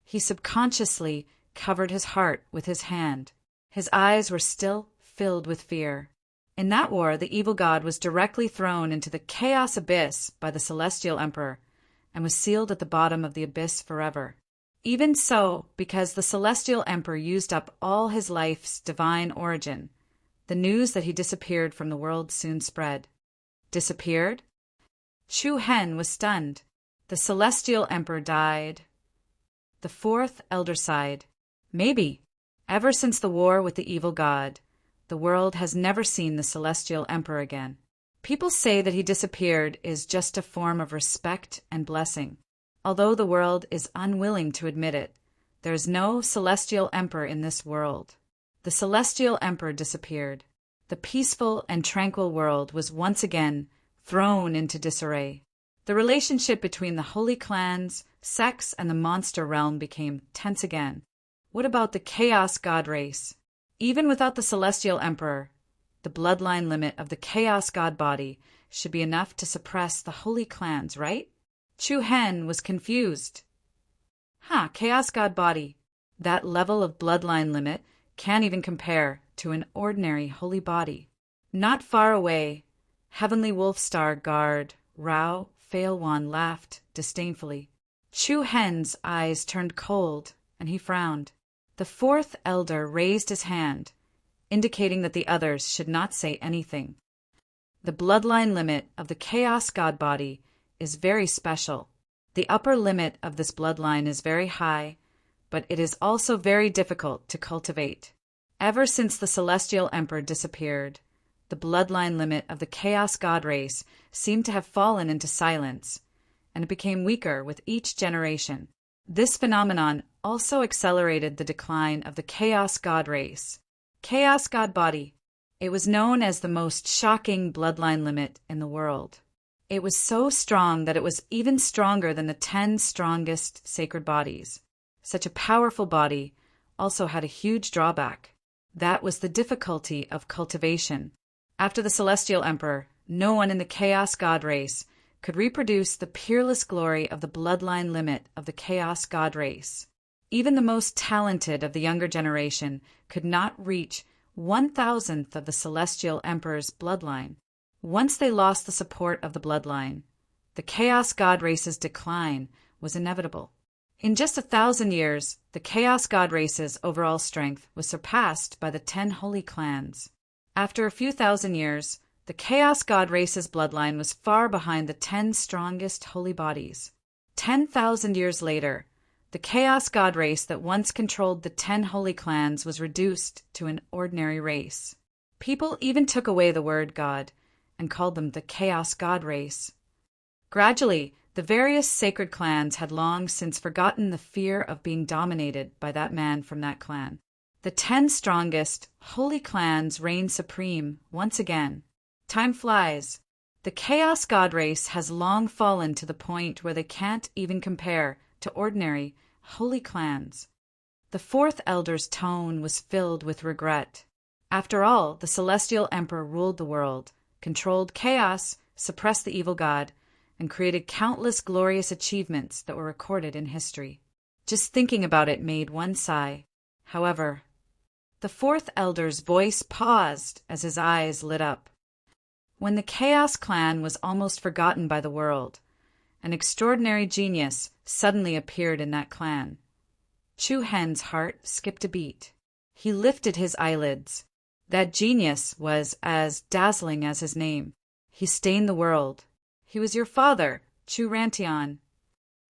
He subconsciously covered his heart with his hand. His eyes were still filled with fear. In that war, the evil god was directly thrown into the chaos abyss by the celestial emperor and was sealed at the bottom of the abyss forever. Even so, because the celestial emperor used up all his life's divine origin, the news that he disappeared from the world soon spread. Disappeared? Chu Hen was stunned. The celestial emperor died. The 4th elder sighed. Maybe. Ever since the war with the evil god, the world has never seen the celestial emperor again. People say that he disappeared is just a form of respect and blessing. Although the world is unwilling to admit it, there is no celestial emperor in this world. The celestial emperor disappeared. The peaceful and tranquil world was once again thrown into disarray. The relationship between the holy clans, sects, and the monster realm became tense again. What about the Chaos God race? Even without the celestial emperor, the bloodline limit of the Chaos God body should be enough to suppress the holy clans, right? Chu Hen was confused. Chaos God body. That level of bloodline limit can't even compare to an ordinary holy body. Not far away, Heavenly Wolf Star Guard Rao Failwan laughed disdainfully. Chu Hen's eyes turned cold, and he frowned. The 4th elder raised his hand, indicating that the others should not say anything. The bloodline limit of the Chaos God body is very special. The upper limit of this bloodline is very high, but it is also very difficult to cultivate. Ever since the celestial emperor disappeared, the bloodline limit of the Chaos God race seemed to have fallen into silence, and it became weaker with each generation. This phenomenon also accelerated the decline of the Chaos God race. Chaos God body. It was known as the most shocking bloodline limit in the world. It was so strong that it was even stronger than the 10 strongest sacred bodies. Such a powerful body also had a huge drawback. That was the difficulty of cultivation. After the celestial emperor, no one in the Chaos God race could reproduce the peerless glory of the bloodline limit of the Chaos God race. Even the most talented of the younger generation could not reach 1,000th of the celestial emperor's bloodline. Once they lost the support of the bloodline, the Chaos God race's decline was inevitable. In just 1,000 years, the Chaos God race's overall strength was surpassed by the 10 holy clans. After a few thousand years, the Chaos God race's bloodline was far behind the 10 strongest holy bodies. 10,000 years later, the Chaos God race that once controlled the 10 holy clans was reduced to an ordinary race. People even took away the word God and called them the Chaos God race. Gradually, the various sacred clans had long since forgotten the fear of being dominated by that man from that clan. The 10 strongest holy clans reigned supreme once again. Time flies. The Chaos God race has long fallen to the point where they can't even compare to ordinary, holy clans. The fourth elder's tone was filled with regret. After all, the Celestial Emperor ruled the world, controlled chaos, suppressed the evil god, and created countless glorious achievements that were recorded in history. Just thinking about it made one sigh. However, the fourth elder's voice paused as his eyes lit up. When the Chaos Clan was almost forgotten by the world, an extraordinary genius suddenly appeared in that clan. Chu Hen's heart skipped a beat. He lifted his eyelids. That genius was as dazzling as his name. He stained the world. He was your father, Chu Rantian.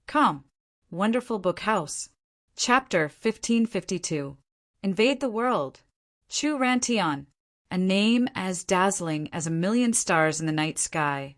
Come, Wonderful Book House. Chapter 1552. Invade the world. Chu Rantian. A name as dazzling as a million stars in the night sky.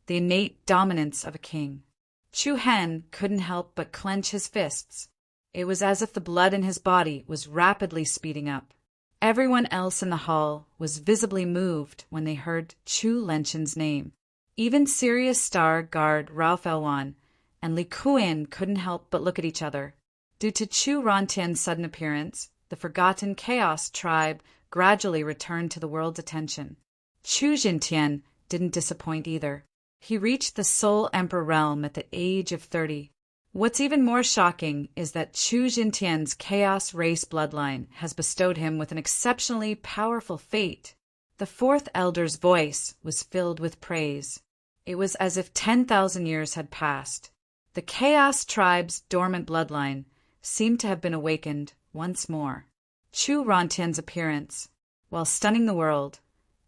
The innate dominance of a king. Chu Hen couldn't help but clench his fists. It was as if the blood in his body was rapidly speeding up. Everyone else in the hall was visibly moved when they heard Chu Lenshin's name. Even Sirius Star Guard Ralph Elwan and Li Kuin couldn't help but look at each other. Due to Chu Rantian's sudden appearance, the forgotten Chaos tribe gradually returned to the world's attention. Chu Jintian didn't disappoint either. He reached the Soul Emperor realm at the age of 30. What's even more shocking is that Chu Jintian's Chaos race bloodline has bestowed him with an exceptionally powerful fate. The fourth elder's voice was filled with praise. It was as if 10,000 years had passed. The Chaos tribe's dormant bloodline seemed to have been awakened once more. Chu Rantian's appearance, while stunning the world,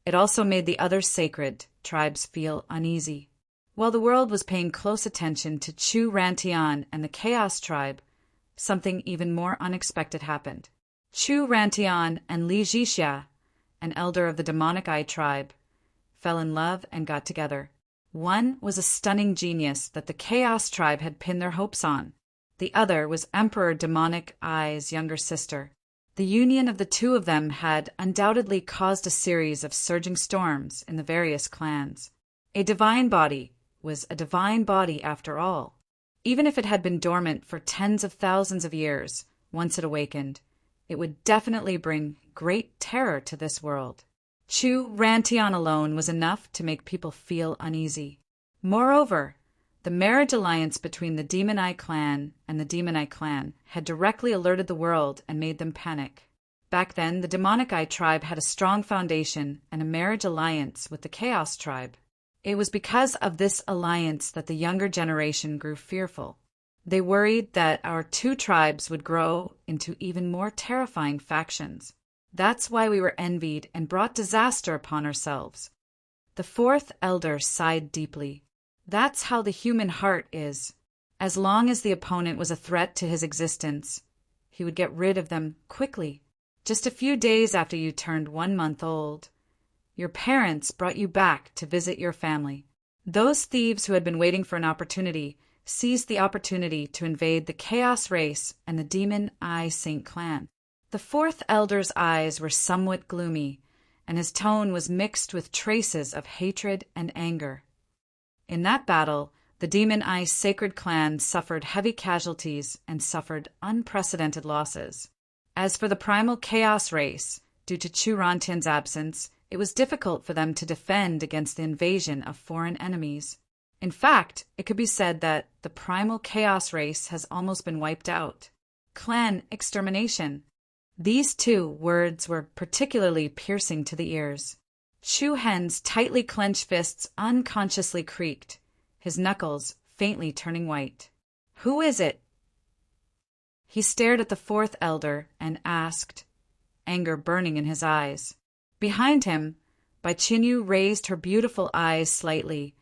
it also made the other sacred tribes feel uneasy. While the world was paying close attention to Chu Rantian and the Chaos tribe, something even more unexpected happened. Chu Rantian and Li Jixia, an elder of the Demonic Eye tribe, fell in love and got together. One was a stunning genius that the Chaos tribe had pinned their hopes on. The other was Emperor Demonic Eye's younger sister. The union of the two of them had undoubtedly caused a series of surging storms in the various clans. A divine body was a divine body after all. Even if it had been dormant for tens of thousands of years, once it awakened, it would definitely bring great terror to this world. Chu Rantian alone was enough to make people feel uneasy. Moreover, the marriage alliance between the Demon Eye clan and the Demon Eye clan had directly alerted the world and made them panic. Back then, the Demonic Eye tribe had a strong foundation and a marriage alliance with the Chaos tribe. It was because of this alliance that the younger generation grew fearful. They worried that our two tribes would grow into even more terrifying factions. That's why we were envied and brought disaster upon ourselves. The fourth elder sighed deeply. That's how the human heart is. As long as the opponent was a threat to his existence, he would get rid of them quickly. Just a few days after you turned 1 month old, your parents brought you back to visit your family. Those thieves who had been waiting for an opportunity seized the opportunity to invade the Chaos race and the Demon Eye Saint clan. The fourth elder's eyes were somewhat gloomy, and his tone was mixed with traces of hatred and anger. In that battle, the Demon Eye Sacred Clan suffered heavy casualties and suffered unprecedented losses. As for the primal Chaos race, due to Chu Rantian's absence, it was difficult for them to defend against the invasion of foreign enemies. In fact, it could be said that the primal Chaos race has almost been wiped out. Clan extermination. These two words were particularly piercing to the ears. Chu Hen's tightly clenched fists unconsciously creaked, his knuckles faintly turning white. "Who is it?" He stared at the fourth elder and asked, anger burning in his eyes. Behind him, Bai Qinyu raised her beautiful eyes slightly,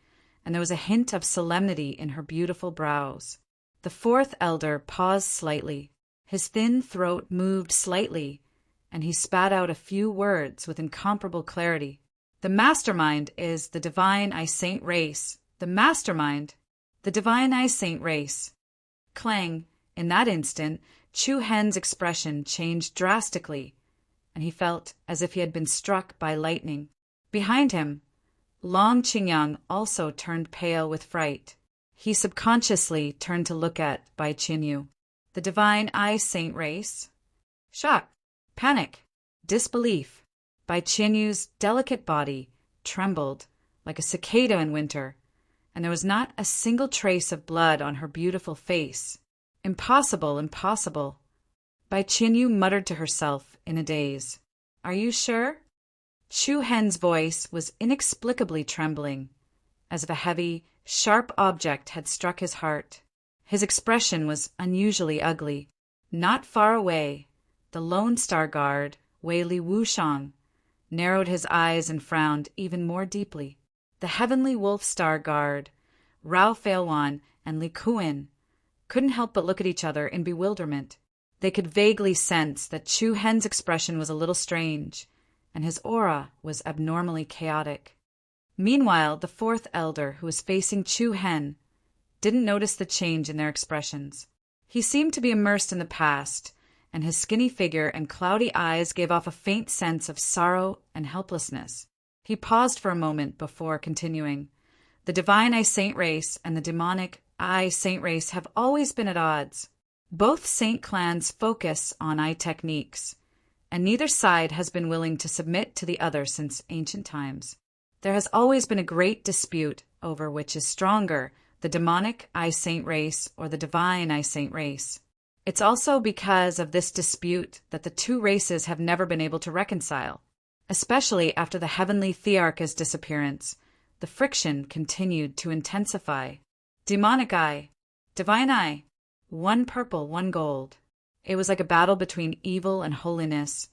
and there was a hint of solemnity in her beautiful brows. The fourth elder paused slightly. His thin throat moved slightly, and he spat out a few words with incomparable clarity. "The mastermind is the Divine Eye Saint race. The mastermind, the Divine Eye Saint race." Clang! In that instant, Chu Hen's expression changed drastically, and he felt as if he had been struck by lightning. Behind him, Long Qingyang also turned pale with fright. He subconsciously turned to look at Bai Qinyu. The divine eye saint race? Shock, panic, disbelief. Bai Qinyu's delicate body trembled like a cicada in winter, and there was not a single trace of blood on her beautiful face. Impossible, impossible. Bai Qinyu muttered to herself in a daze. Are you sure? Chu Hen's voice was inexplicably trembling, as if a heavy, sharp object had struck his heart. His expression was unusually ugly. Not far away, the Lone Star Guard, Wei Li Wushang, narrowed his eyes and frowned even more deeply. The Heavenly Wolf Star Guard, Rao Feilwan and Li Kuin, couldn't help but look at each other in bewilderment. They could vaguely sense that Chu Hen's expression was a little strange, and his aura was abnormally chaotic. Meanwhile, the fourth elder, who was facing Chu Hen, didn't notice the change in their expressions. He seemed to be immersed in the past, and his skinny figure and cloudy eyes gave off a faint sense of sorrow and helplessness. He paused for a moment before continuing. The divine eye saint race and the demonic eye saint race have always been at odds. Both saint clans focus on eye techniques, and neither side has been willing to submit to the other since ancient times. There has always been a great dispute over which is stronger, the demonic eye saint race or the divine eye saint race. It's also because of this dispute that the two races have never been able to reconcile. Especially after the heavenly Thearcha's disappearance, the friction continued to intensify. Demonic eye, divine eye, one purple, one gold. It was like a battle between evil and holiness,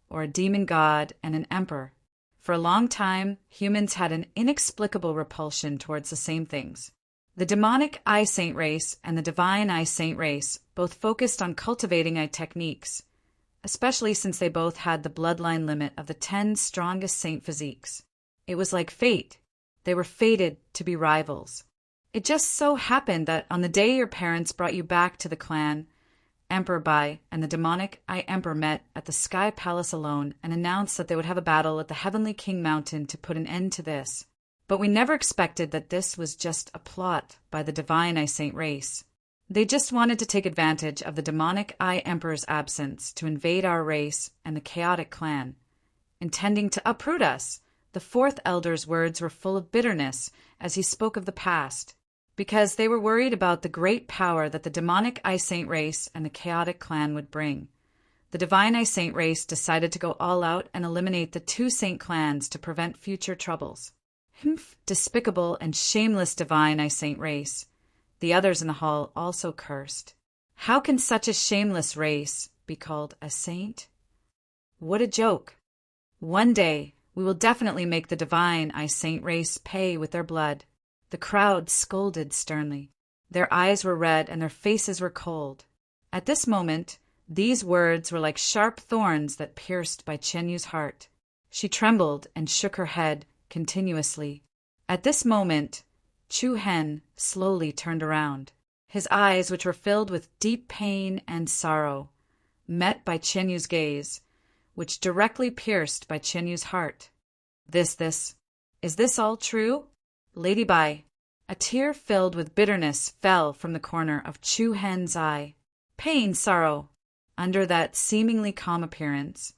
or a demon god and an emperor. For a long time, humans had an inexplicable repulsion towards the same things. The demonic eye saint race and the divine eye saint race both focused on cultivating eye techniques, especially since they both had the bloodline limit of the 10 strongest saint physiques. It was like fate. They were fated to be rivals. It just so happened that on the day your parents brought you back to the clan, Emperor Bai and the demonic Eye Emperor met at the Sky Palace alone and announced that they would have a battle at the Heavenly King Mountain to put an end to this. But we never expected that this was just a plot by the divine Eye Saint race. They just wanted to take advantage of the demonic Eye Emperor's absence to invade our race and the chaotic clan, intending to uproot us. The fourth elder's words were full of bitterness as he spoke of the past, because they were worried about the great power that the demonic Eye Saint race and the chaotic clan would bring. The divine Eye Saint race decided to go all out and eliminate the two saint clans to prevent future troubles. Humph, despicable and shameless divine Eye Saint race. The others in the hall also cursed. How can such a shameless race be called a saint? What a joke. One day, we will definitely make the divine Eye Saint race pay with their blood. The crowd scolded sternly. Their eyes were red and their faces were cold. At this moment, these words were like sharp thorns that pierced Bai Chenyu's heart. She trembled and shook her head continuously. At this moment, Chu Hen slowly turned around. His eyes, which were filled with deep pain and sorrow, met Bai Chenyu's gaze, which directly pierced Bai Chenyu's heart. Is this all true? Lady Bai, a tear filled with bitterness fell from the corner of Chu Hen's eye. Pain, sorrow. Under that seemingly calm appearance,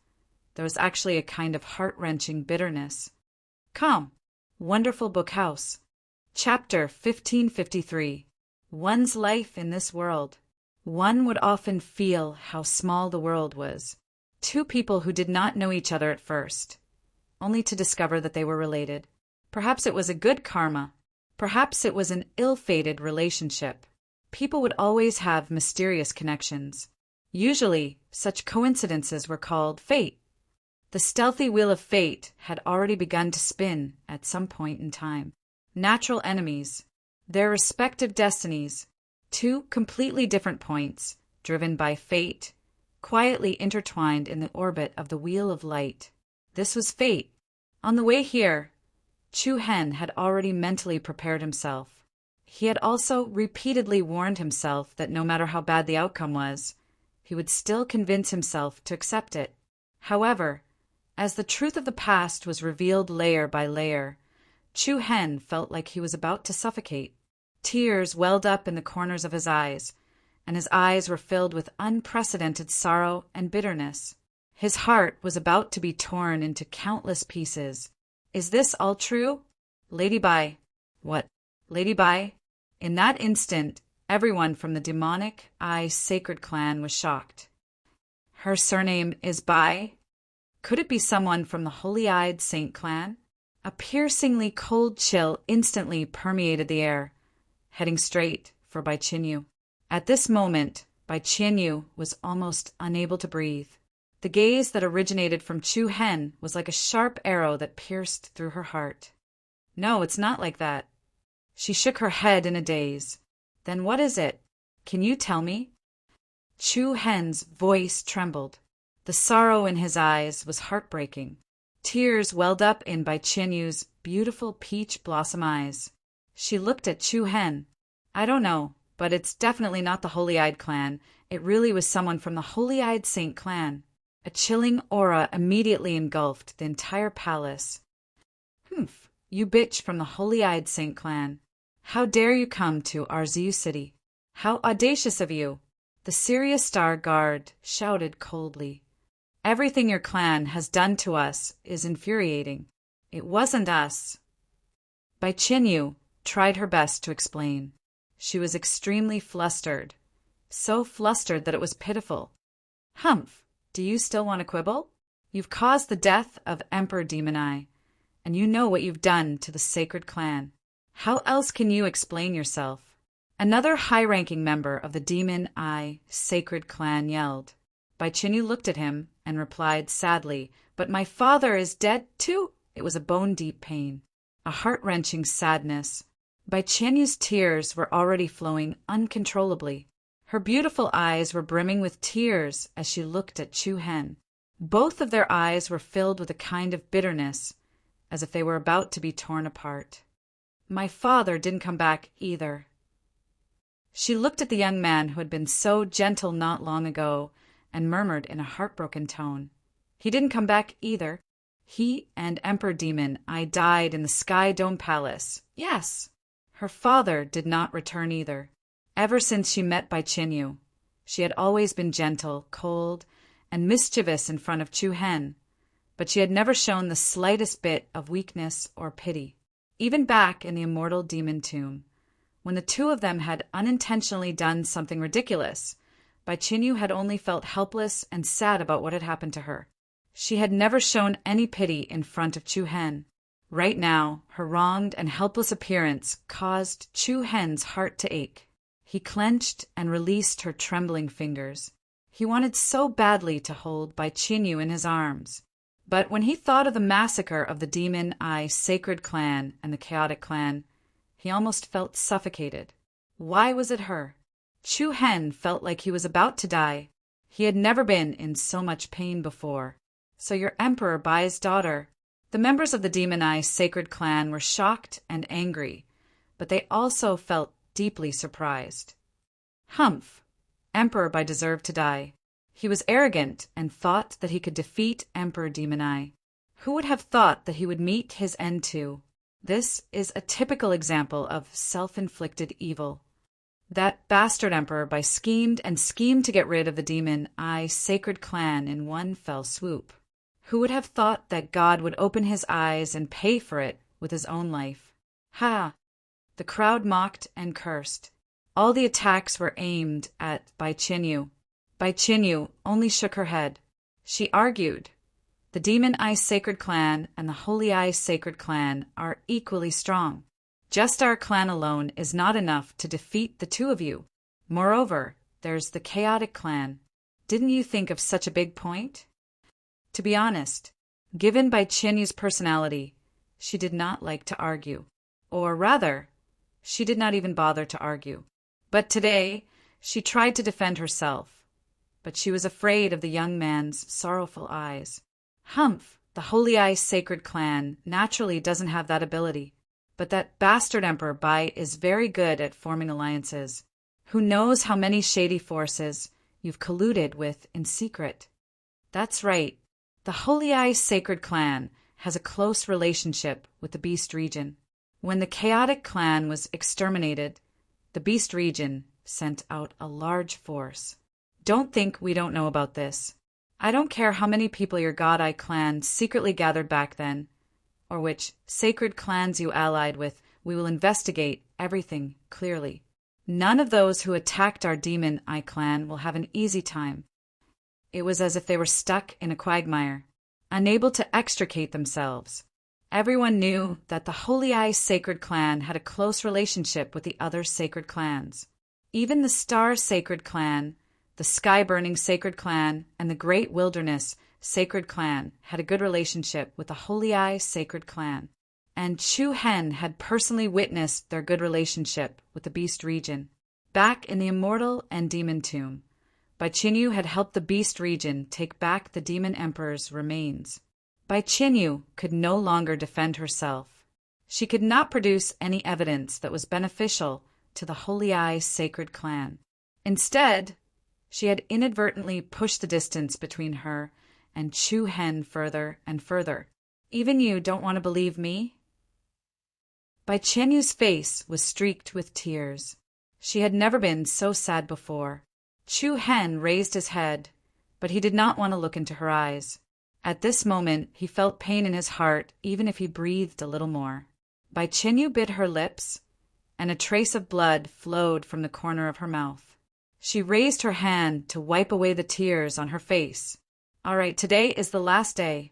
there was actually a kind of heart-wrenching bitterness. Come, Wonderful Book House. Chapter 1553. One's life in this world. One would often feel how small the world was. Two people who did not know each other at first, only to discover that they were related. Perhaps it was a good karma. Perhaps it was an ill-fated relationship. People would always have mysterious connections. Usually, such coincidences were called fate. The stealthy wheel of fate had already begun to spin at some point in time. Natural enemies, their respective destinies, two completely different points, driven by fate, quietly intertwined in the orbit of the wheel of light. This was fate. On the way here, Chu Hen had already mentally prepared himself. He had also repeatedly warned himself that no matter how bad the outcome was, he would still convince himself to accept it. However, as the truth of the past was revealed layer by layer, Chu Hen felt like he was about to suffocate. Tears welled up in the corners of his eyes, and his eyes were filled with unprecedented sorrow and bitterness. His heart was about to be torn into countless pieces. Is this all true? Lady Bai. What? Lady Bai? In that instant, everyone from the demonic Ai sacred clan was shocked. Her surname is Bai? Could it be someone from the holy-eyed Saint clan? A piercingly cold chill instantly permeated the air, heading straight for Bai Qinyu. At this moment, Bai Qinyu was almost unable to breathe. The gaze that originated from Chu Hen was like a sharp arrow that pierced through her heart. No, it's not like that. She shook her head in a daze. Then what is it? Can you tell me? Chu Hen's voice trembled. The sorrow in his eyes was heartbreaking. Tears welled up in Bai Qinyu's beautiful peach blossom eyes. She looked at Chu Hen. I don't know, but it's definitely not the Holy-Eyed clan. It really was someone from the Holy-Eyed Saint clan. A chilling aura immediately engulfed the entire palace. Humph, you bitch from the Holy-Eyed Saint clan. How dare you come to Arziu City? How audacious of you! The Sirius Star Guard shouted coldly. Everything your clan has done to us is infuriating. It wasn't us. Bai Qinyu tried her best to explain. She was extremely flustered. So flustered that it was pitiful. Humph, do you still want to quibble? You've caused the death of Emperor Demon Eye, and you know what you've done to the sacred clan. How else can you explain yourself? Another high-ranking member of the Demon Eye sacred clan yelled. Bai Qinyu looked at him and replied sadly, But my father is dead too. It was a bone-deep pain, a heart-wrenching sadness. Bai Qinyu's tears were already flowing uncontrollably. Her beautiful eyes were brimming with tears as she looked at Chu Hen. Both of their eyes were filled with a kind of bitterness, as if they were about to be torn apart. My father didn't come back either. She looked at the young man who had been so gentle not long ago and murmured in a heartbroken tone. He didn't come back either. He and Emperor Demon Eye died in the Sky Dome Palace. Yes. Her father did not return either. Ever since she met Bai Qinyu, she had always been gentle, cold, and mischievous in front of Chu Hen, but she had never shown the slightest bit of weakness or pity. Even back in the immortal demon tomb, when the two of them had unintentionally done something ridiculous, Bai Qinyu had only felt helpless and sad about what had happened to her. She had never shown any pity in front of Chu Hen. Right now, her wronged and helpless appearance caused Chu Hen's heart to ache. He clenched and released her trembling fingers. He wanted so badly to hold Bai Qinyu in his arms. But when he thought of the massacre of the Demon Eye sacred clan and the chaotic clan, he almost felt suffocated. Why was it her? Chu Hen felt like he was about to die. He had never been in so much pain before. So your Emperor Bai's daughter. The members of the Demon Eye sacred clan were shocked and angry, but they also felt deeply surprised. Humph! Emperor Bai deserved to die. He was arrogant and thought that he could defeat Emperor Demon Eye. Who would have thought that he would meet his end too? This is a typical example of self-inflicted evil. That bastard Emperor Bai schemed and schemed to get rid of the Demon Eye sacred clan in one fell swoop. Who would have thought that God would open his eyes and pay for it with his own life? Ha! The crowd mocked and cursed. All the attacks were aimed at Bai Qinyu. Bai Qinyu only shook her head. She argued, the Demon Eye sacred clan and the Holy Eye sacred clan are equally strong. Just our clan alone is not enough to defeat the two of you. Moreover, there's the chaotic clan. Didn't you think of such a big point? To be honest, given Bai Qinyu's personality, she did not like to argue. Or rather, she did not even bother to argue. But today, she tried to defend herself. But she was afraid of the young man's sorrowful eyes. Humph! The Holy Eye sacred clan naturally doesn't have that ability. But that bastard Emperor Bai is very good at forming alliances. Who knows how many shady forces you've colluded with in secret? That's right. The Holy Eye sacred clan has a close relationship with the Beast region. When the chaotic clan was exterminated, the Beast region sent out a large force. Don't think we don't know about this. I don't care how many people your God Eye clan secretly gathered back then, or which sacred clans you allied with. We will investigate everything clearly. None of those who attacked our Demon Eye clan will have an easy time. It was as if they were stuck in a quagmire, unable to extricate themselves. Everyone knew that the Holy Eye Sacred Clan had a close relationship with the other sacred clans. Even the Star Sacred Clan, the Sky Burning Sacred Clan, and the Great Wilderness Sacred Clan had a good relationship with the Holy Eye Sacred Clan. And Chu Hen had personally witnessed their good relationship with the Beast region. Back in the Immortal and Demon Tomb, Bai Qinyu had helped the Beast region take back the Demon Emperor's remains. Bai Qinyu could no longer defend herself. She could not produce any evidence that was beneficial to the Holy Eye Sacred Clan. Instead, she had inadvertently pushed the distance between her and Chu Hen further and further. Even you don't want to believe me? Bai Qianyu's face was streaked with tears. She had never been so sad before. Chu Hen raised his head, but he did not want to look into her eyes. At this moment, he felt pain in his heart, even if he breathed a little more. Bai Qinyu bit her lips, and a trace of blood flowed from the corner of her mouth. She raised her hand to wipe away the tears on her face. All right, today is the last day.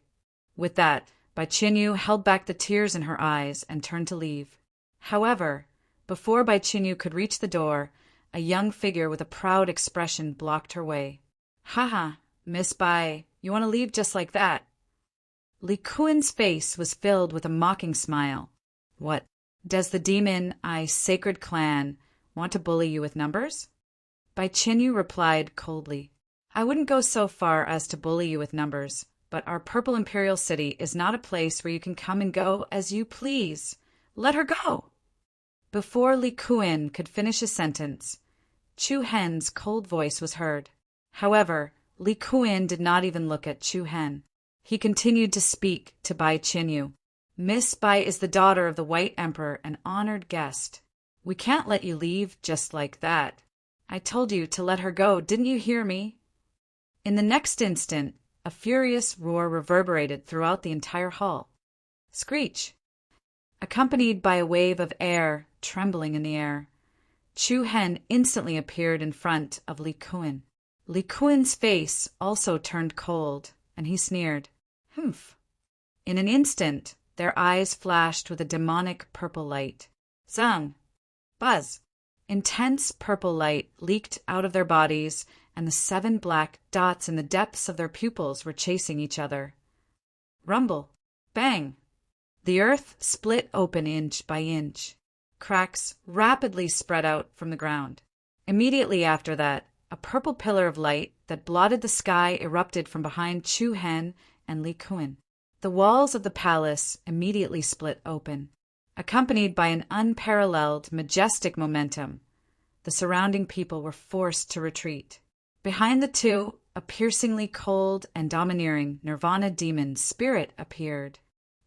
With that, Bai Qinyu held back the tears in her eyes and turned to leave. However, before Bai Qinyu could reach the door, a young figure with a proud expression blocked her way. Haha, Miss Bai, you want to leave just like that? Li Kuan's face was filled with a mocking smile. What, does the Demon Eye Sacred Clan want to bully you with numbers? Bai Qinyu replied coldly. I wouldn't go so far as to bully you with numbers, but our Purple Imperial City is not a place where you can come and go as you please. Let her go! Before Li Kuan could finish his sentence, Chu Hen's cold voice was heard. However, Li Kuan did not even look at Chu Hen. He continued to speak to Bai Qinyu. Miss Bai is the daughter of the White Emperor, an honored guest. We can't let you leave just like that. I told you to let her go, didn't you hear me? In the next instant, a furious roar reverberated throughout the entire hall. Screech! Accompanied by a wave of air trembling in the air, Chu Hen instantly appeared in front of Li Kuan. Li Kuan's face also turned cold, and he sneered. Humph! In an instant, their eyes flashed with a demonic purple light. Zang! Buzz! Intense purple light leaked out of their bodies, and the 7 black dots in the depths of their pupils were chasing each other. Rumble! Bang! The earth split open inch by inch. Cracks rapidly spread out from the ground. Immediately after that, a purple pillar of light that blotted the sky erupted from behind Chu Hen and Li Kuan. The walls of the palace immediately split open. Accompanied by an unparalleled, majestic momentum, the surrounding people were forced to retreat. Behind the two, a piercingly cold and domineering Nirvana demon spirit appeared.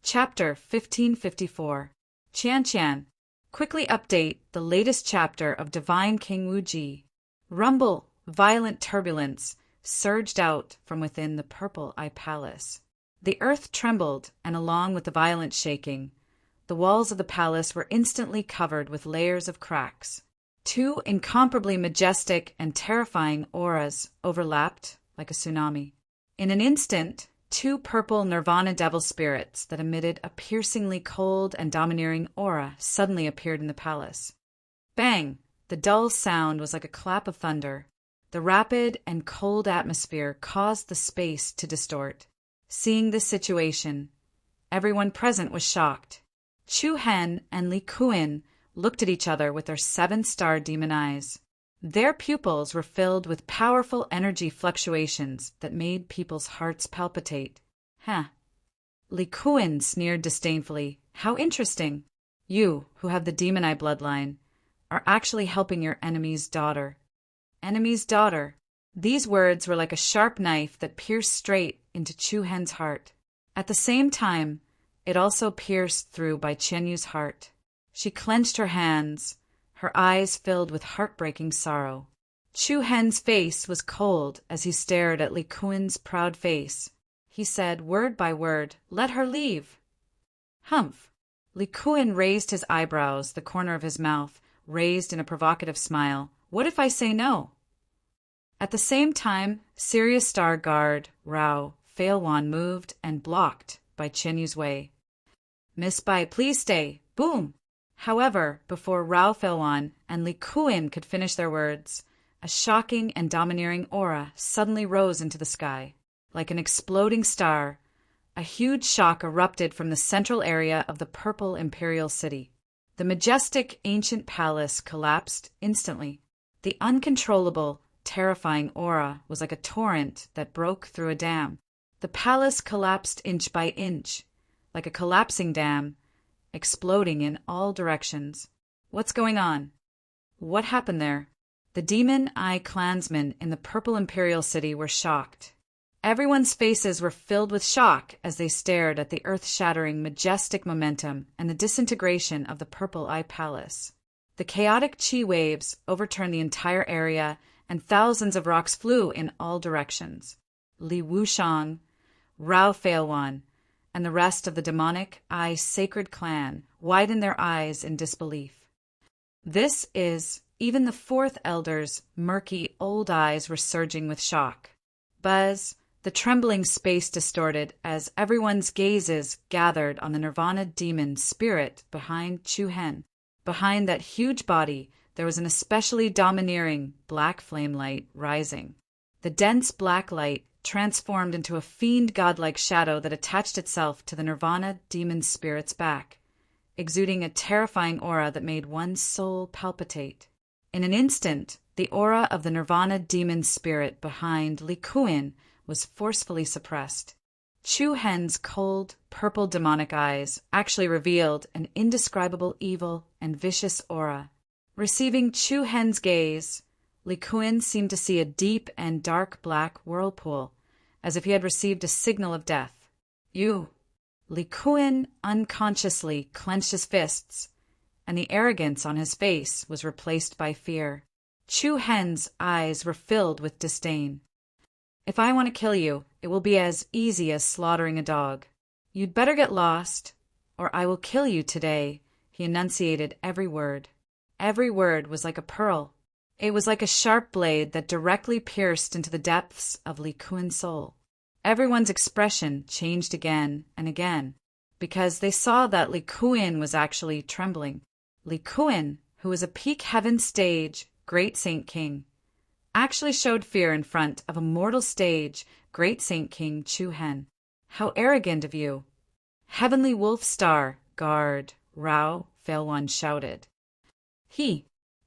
Chapter 1554. Qian Qian. Quickly update the latest chapter of Divine King Wu Ji. Rumble, violent turbulence, surged out from within the Purple Eye Palace. The earth trembled, and along with the violent shaking, the walls of the palace were instantly covered with layers of cracks. 2 incomparably majestic and terrifying auras overlapped like a tsunami. In an instant, 2 purple Nirvana devil spirits that emitted a piercingly cold and domineering aura suddenly appeared in the palace. Bang! The dull sound was like a clap of thunder. The rapid and cold atmosphere caused the space to distort. Seeing this situation, everyone present was shocked. Chu Hen and Li Kuan looked at each other with their 7-star demon eyes. Their pupils were filled with powerful energy fluctuations that made people's hearts palpitate. Huh. Li Kuan sneered disdainfully. How interesting. You, who have the demon eye bloodline, are actually helping your enemy's daughter. Enemy's daughter. These words were like a sharp knife that pierced straight into Chu Hen's heart. At the same time, it also pierced through Bai Qianyu's heart. She clenched her hands, her eyes filled with heartbreaking sorrow. Chu Hen's face was cold as he stared at Li Kuan's proud face. He said, word by word, "Let her leave." Humph! Li Kuan raised his eyebrows, the corner of his mouth raised in a provocative smile. What if I say no? At the same time, Sirius Star Guard Rao Failwan moved and blocked by Chen Yu's way. Miss Bai, please stay. Boom! However, before Rao Failwan and Li Kuan could finish their words, a shocking and domineering aura suddenly rose into the sky. Like an exploding star, a huge shock erupted from the central area of the purple imperial city. The majestic ancient palace collapsed instantly. The uncontrollable, terrifying aura was like a torrent that broke through a dam. The palace collapsed inch by inch, like a collapsing dam, exploding in all directions. What's going on? What happened there? The Demon Eye clansmen in the purple imperial city were shocked. Everyone's faces were filled with shock as they stared at the earth-shattering, majestic momentum and the disintegration of the Purple Eye Palace. The chaotic chi waves overturned the entire area, and thousands of rocks flew in all directions. Li Wushang, Rao Failwan, and the rest of the demonic Eye Sacred Clan widened their eyes in disbelief. This is, even the fourth elder's murky old eyes were surging with shock. Buzz, the trembling space distorted as everyone's gazes gathered on the Nirvana demon spirit behind Chu Hen. Behind that huge body, there was an especially domineering black flame light rising. The dense black light transformed into a fiend godlike shadow that attached itself to the Nirvana demon spirit's back, exuding a terrifying aura that made one's soul palpitate. In an instant, the aura of the Nirvana demon spirit behind Li Kuan was forcefully suppressed. Chu Hen's cold, purple demonic eyes actually revealed an indescribable evil and vicious aura. Receiving Chu Hen's gaze, Li Kuan seemed to see a deep and dark black whirlpool, as if he had received a signal of death. You! Li Kuan unconsciously clenched his fists, and the arrogance on his face was replaced by fear. Chu Hen's eyes were filled with disdain. If I want to kill you, it will be as easy as slaughtering a dog. You'd better get lost, or I will kill you today, he enunciated every word. Every word was like a pearl. It was like a sharp blade that directly pierced into the depths of Li Kuan's soul. Everyone's expression changed again and again, because they saw that Li Kuan was actually trembling. Li Kuan, who was a peak heaven stage great saint king, actually showed fear in front of a mortal stage great saint king Chu Hen. How arrogant of you! Heavenly Wolf Star Guard Rao Failwan shouted.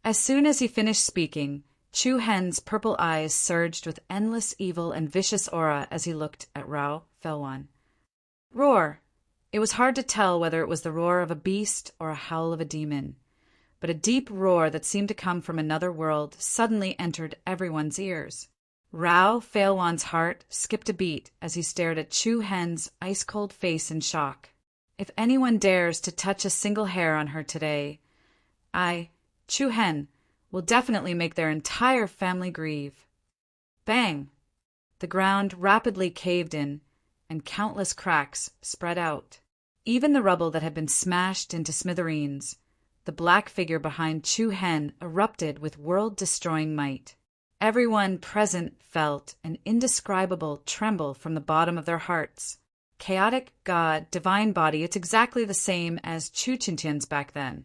As soon as he finished speaking, Chu Hen's purple eyes surged with endless evil and vicious aura as he looked at Rao Failwan. Roar! It was hard to tell whether it was the roar of a beast or a howl of a demon, but a deep roar that seemed to come from another world suddenly entered everyone's ears. Rao Failwan's heart skipped a beat as he stared at Chu Hen's ice-cold face in shock. If anyone dares to touch a single hair on her today, Chu Hen, will definitely make their entire family grieve. Bang! The ground rapidly caved in, and countless cracks spread out. Even the rubble that had been smashed into smithereens, the black figure behind Chu Hen erupted with world-destroying might. Everyone present felt an indescribable tremble from the bottom of their hearts. Chaotic God, divine body, it's exactly the same as Chu Chintian's back then.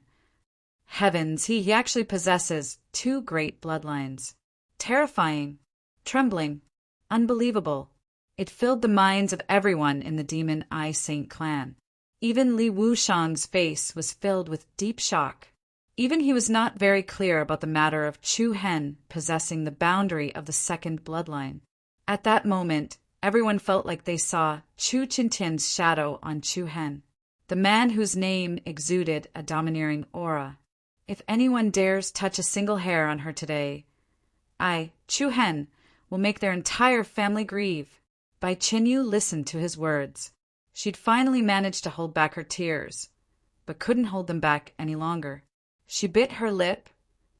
Heavens, he actually possesses two great bloodlines. Terrifying, trembling, unbelievable. It filled the minds of everyone in the Demon Eye Saint clan. Even Li Wushang's face was filled with deep shock. Even he was not very clear about the matter of Chu Hen possessing the boundary of the second bloodline. At that moment, everyone felt like they saw Chu Chintian's shadow on Chu Hen, the man whose name exuded a domineering aura. If anyone dares touch a single hair on her today, Chu Hen, will make their entire family grieve. Bai Chenyu listened to his words. She'd finally managed to hold back her tears. but couldn't hold them back any longer. She bit her lip,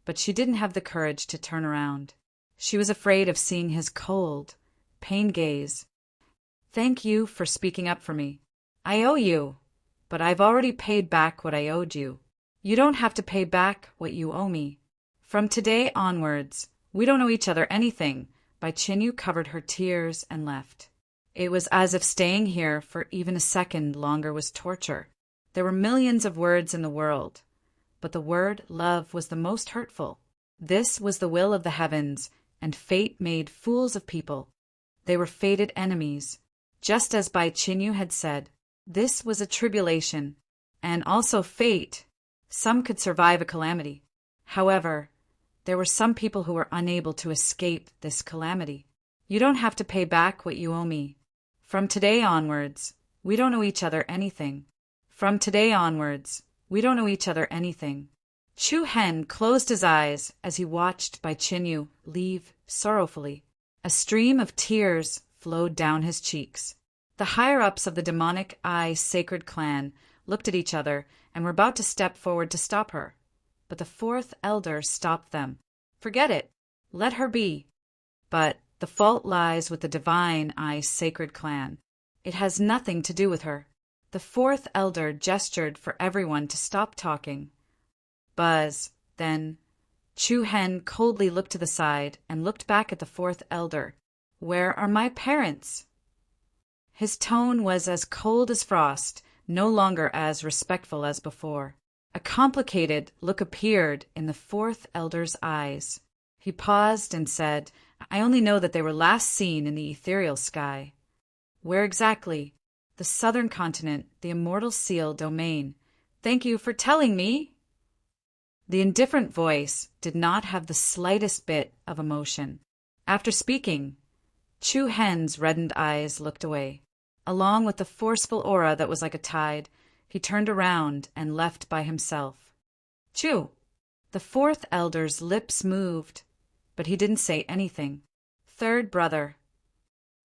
but she didn't have the courage to turn around. She was afraid of seeing his cold, pained gaze. "Thank you for speaking up for me. I owe you, but I've already paid back what I owed you. You don't have to pay back what you owe me. From today onwards, we don't owe each other anything." Bai Qinyu covered her tears and left. It was as if staying here for even a second longer was torture. There were millions of words in the world, but the word love was the most hurtful. This was the will of the heavens, and fate made fools of people. They were fated enemies, just as Bai Qinyu had said. This was a tribulation, and also fate. Some could survive a calamity. However, there were some people who were unable to escape this calamity. You don't have to pay back what you owe me. From today onwards, we don't owe each other anything. From today onwards, we don't owe each other anything. Chu Hen closed his eyes as he watched Bai Qinyu leave sorrowfully. A stream of tears flowed down his cheeks. The higher-ups of the demonic Eye sacred clan looked at each other and were about to step forward to stop her. But the fourth elder stopped them. "Forget it. Let her be. But the fault lies with the divine Eye sacred clan. It has nothing to do with her." The fourth elder gestured for everyone to stop talking. Buzz, then. Chu Hen coldly looked to the side and looked back at the fourth elder. "Where are my parents?" His tone was as cold as frost, no longer as respectful as before. A complicated look appeared in the fourth elder's eyes. He paused and said, "I only know that they were last seen in the ethereal sky." "Where exactly?" "The southern continent, the immortal seal domain." "Thank you for telling me." The indifferent voice did not have the slightest bit of emotion. After speaking, Chu Hen's reddened eyes looked away. Along with the forceful aura that was like a tide, he turned around and left by himself. "Chu!" The fourth elder's lips moved, but he didn't say anything. "Third brother."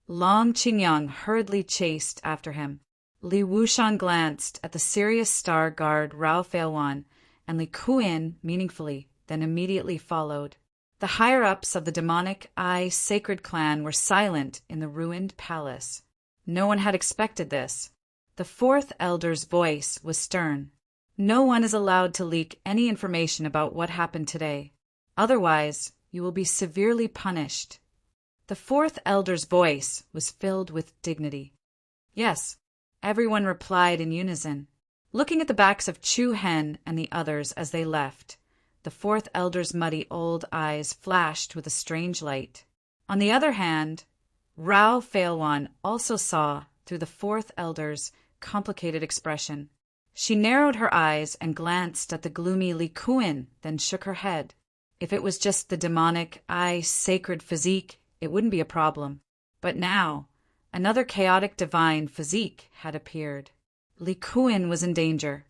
Long Qingyang hurriedly chased after him. Li Wuxian glanced at the serious star guard Rao Feilwan, and Li Kuin meaningfully, then immediately followed. The higher-ups of the demonic Eye sacred clan were silent in the ruined palace. No one had expected this. The fourth elder's voice was stern. "No one is allowed to leak any information about what happened today. Otherwise, you will be severely punished." The fourth elder's voice was filled with dignity. "Yes," everyone replied in unison. Looking at the backs of Chu Hen and the others as they left, the fourth elder's muddy old eyes flashed with a strange light. On the other hand, Rao Feilwan also saw through the fourth elder's complicated expression. She narrowed her eyes and glanced at the gloomy Li Kuin, then shook her head. If it was just the demonic Eye sacred physique, it wouldn't be a problem. But now, another chaotic divine physique had appeared. Li Kuin was in danger.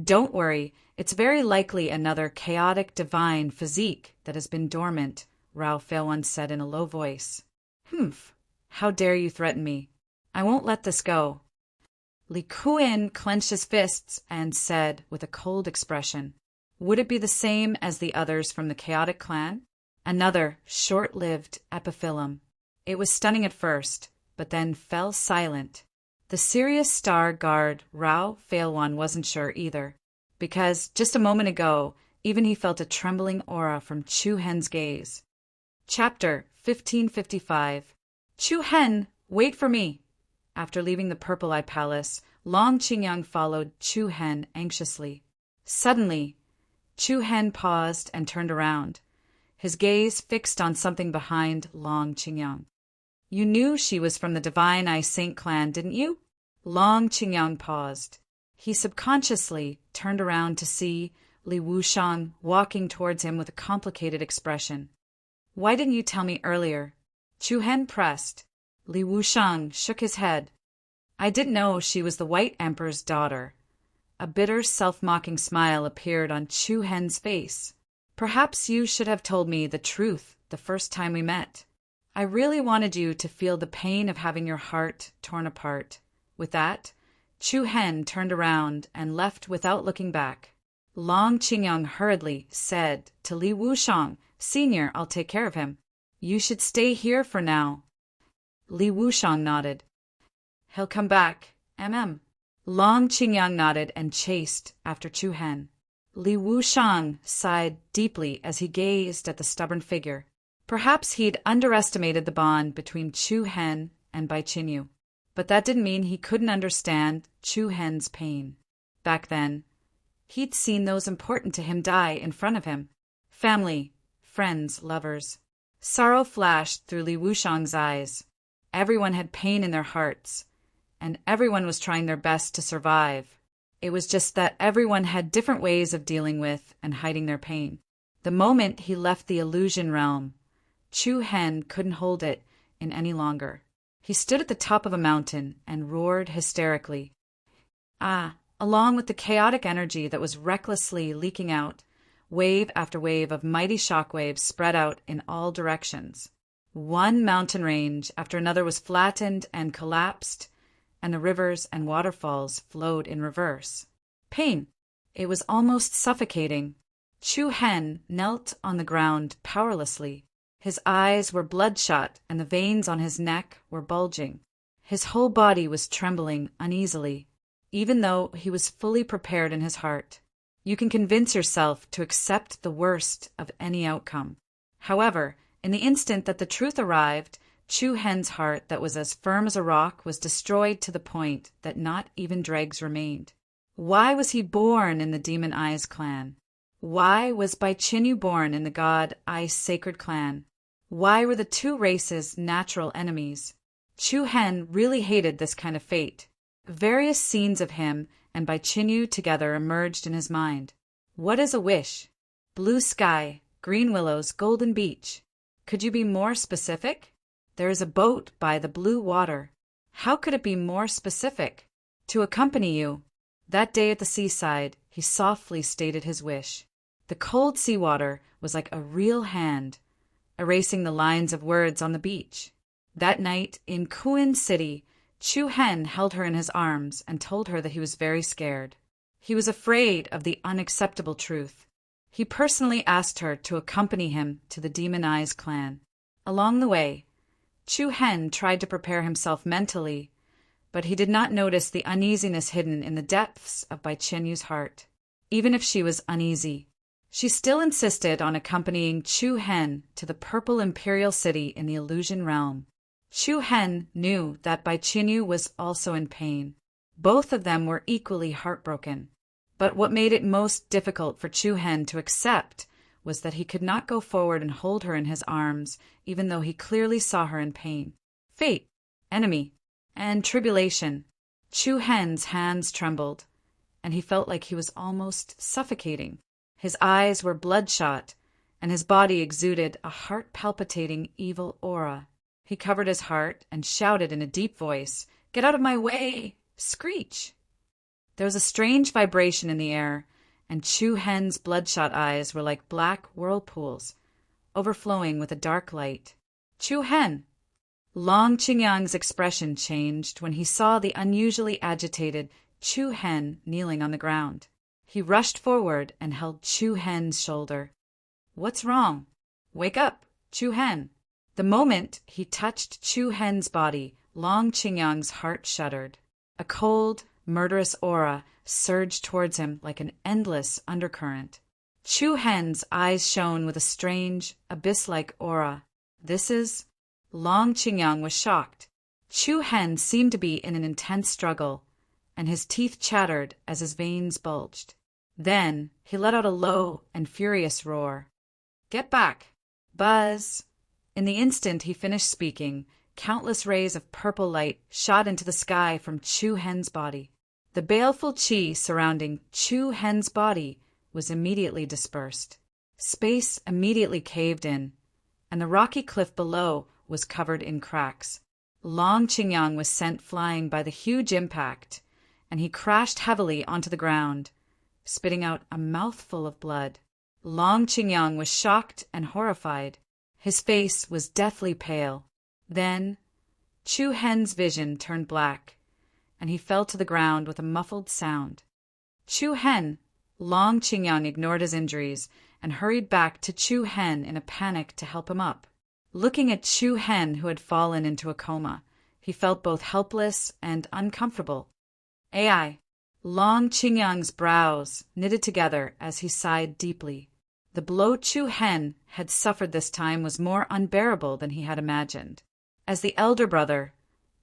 "Don't worry, it's very likely another chaotic divine physique that has been dormant," Rao Feilwan said in a low voice. "Humph! How dare you threaten me? I won't let this go." Li Kuin clenched his fists and said with a cold expression, "Would it be the same as the others from the chaotic clan?" Another short-lived epiphyllum. It was stunning at first, but then fell silent. The serious star guard Rao Feilwan wasn't sure either, because just a moment ago, even he felt a trembling aura from Chu Hen's gaze. Chapter 1555. "Chu Hen, wait for me." After leaving the Purple Eye Palace, Long Qingyang followed Chu Hen anxiously. Suddenly, Chu Hen paused and turned around, his gaze fixed on something behind Long Qingyang. "You knew she was from the Divine Eye Saint clan, didn't you?" Long Qingyang paused. He subconsciously turned around to see Li Wuxian walking towards him with a complicated expression. "Why didn't you tell me earlier?" Chu Hen pressed. Li Wuxian shook his head. "I didn't know she was the White Emperor's daughter." A bitter, self-mocking smile appeared on Chu Hen's face. "Perhaps you should have told me the truth the first time we met. I really wanted you to feel the pain of having your heart torn apart." With that, Chu Hen turned around and left without looking back. Long Qingyang hurriedly said to Li Wushang, "Senior, I'll take care of him. You should stay here for now." Li Wushang nodded. "He'll come back, Long Qingyang nodded and chased after Chu Hen. Li Wushang sighed deeply as he gazed at the stubborn figure. Perhaps he'd underestimated the bond between Chu Hen and Bai Qinyu, but that didn't mean he couldn't understand Chu Hen's pain. Back then, he'd seen those important to him die in front of him. Family, friends, lovers. Sorrow flashed through Li Wushang's eyes. Everyone had pain in their hearts, and everyone was trying their best to survive. It was just that everyone had different ways of dealing with and hiding their pain. The moment he left the illusion realm, Chu Hen couldn't hold it in any longer. He stood at the top of a mountain and roared hysterically. Along with the chaotic energy that was recklessly leaking out, wave after wave of mighty shockwaves spread out in all directions. One mountain range after another was flattened and collapsed, and the rivers and waterfalls flowed in reverse. Pain. It was almost suffocating. Chu Hen knelt on the ground powerlessly. His eyes were bloodshot and the veins on his neck were bulging. His whole body was trembling uneasily, even though he was fully prepared in his heart. You can convince yourself to accept the worst of any outcome. However, in the instant that the truth arrived, Chu Hen's heart that was as firm as a rock was destroyed to the point that not even dregs remained. Why was he born in the Demon Eyes clan? Why was Bai Qinyu born in the God Ice Sacred clan? Why were the two races natural enemies? Chu Hen really hated this kind of fate. Various scenes of him and Bai Qinyu together emerged in his mind. What is a wish? Blue sky, green willows, golden beach. Could you be more specific? There is a boat by the blue water. How could it be more specific? To accompany you. That day at the seaside, he softly stated his wish. The cold seawater was like a real hand, erasing the lines of words on the beach. That night in Kuin City, Chu Hen held her in his arms and told her that he was very scared. He was afraid of the unacceptable truth. He personally asked her to accompany him to the Demon Eyes clan. Along the way, Chu Hen tried to prepare himself mentally, but he did not notice the uneasiness hidden in the depths of Bai Qinyu's heart. Even if she was uneasy, she still insisted on accompanying Chu Hen to the Purple Imperial City in the Illusion Realm. Chu Hen knew that Bai Qinyu was also in pain. Both of them were equally heartbroken. But what made it most difficult for Chu Hen to accept was that he could not go forward and hold her in his arms, even though he clearly saw her in pain. Fate, enemy, and tribulation. Chu Hen's hands trembled, and he felt like he was almost suffocating. His eyes were bloodshot, and his body exuded a heart-palpitating evil aura. He covered his heart and shouted in a deep voice, "Get out of my way! Screech!" There was a strange vibration in the air, and Chu Hen's bloodshot eyes were like black whirlpools, overflowing with a dark light. "Chu Hen!" Long Qingyang's expression changed when he saw the unusually agitated Chu Hen kneeling on the ground. He rushed forward and held Chu Hen's shoulder. "What's wrong? Wake up, Chu Hen!" The moment he touched Chu Hen's body, Long Qingyang's heart shuddered. A cold, murderous aura surged towards him like an endless undercurrent. Chu Hen's eyes shone with a strange, abyss-like aura. This is... Long Qingyang was shocked. Chu Hen seemed to be in an intense struggle, and his teeth chattered as his veins bulged. Then he let out a low and furious roar. "Get back! Buzz!" In the instant he finished speaking, countless rays of purple light shot into the sky from Chu Hen's body. The baleful qi surrounding Chu Hen's body was immediately dispersed. Space immediately caved in, and the rocky cliff below was covered in cracks. Long Qingyang was sent flying by the huge impact, and he crashed heavily onto the ground, spitting out a mouthful of blood. Long Qingyang was shocked and horrified. His face was deathly pale. Then Chu Hen's vision turned black, and he fell to the ground with a muffled sound. Chu Hen, Long Qingyang ignored his injuries and hurried back to Chu Hen in a panic to help him up. Looking at Chu Hen, who had fallen into a coma, he felt both helpless and uncomfortable. Ai, Long Qingyang's brows knitted together as he sighed deeply. The blow Chu Hen had suffered this time was more unbearable than he had imagined. As the elder brother,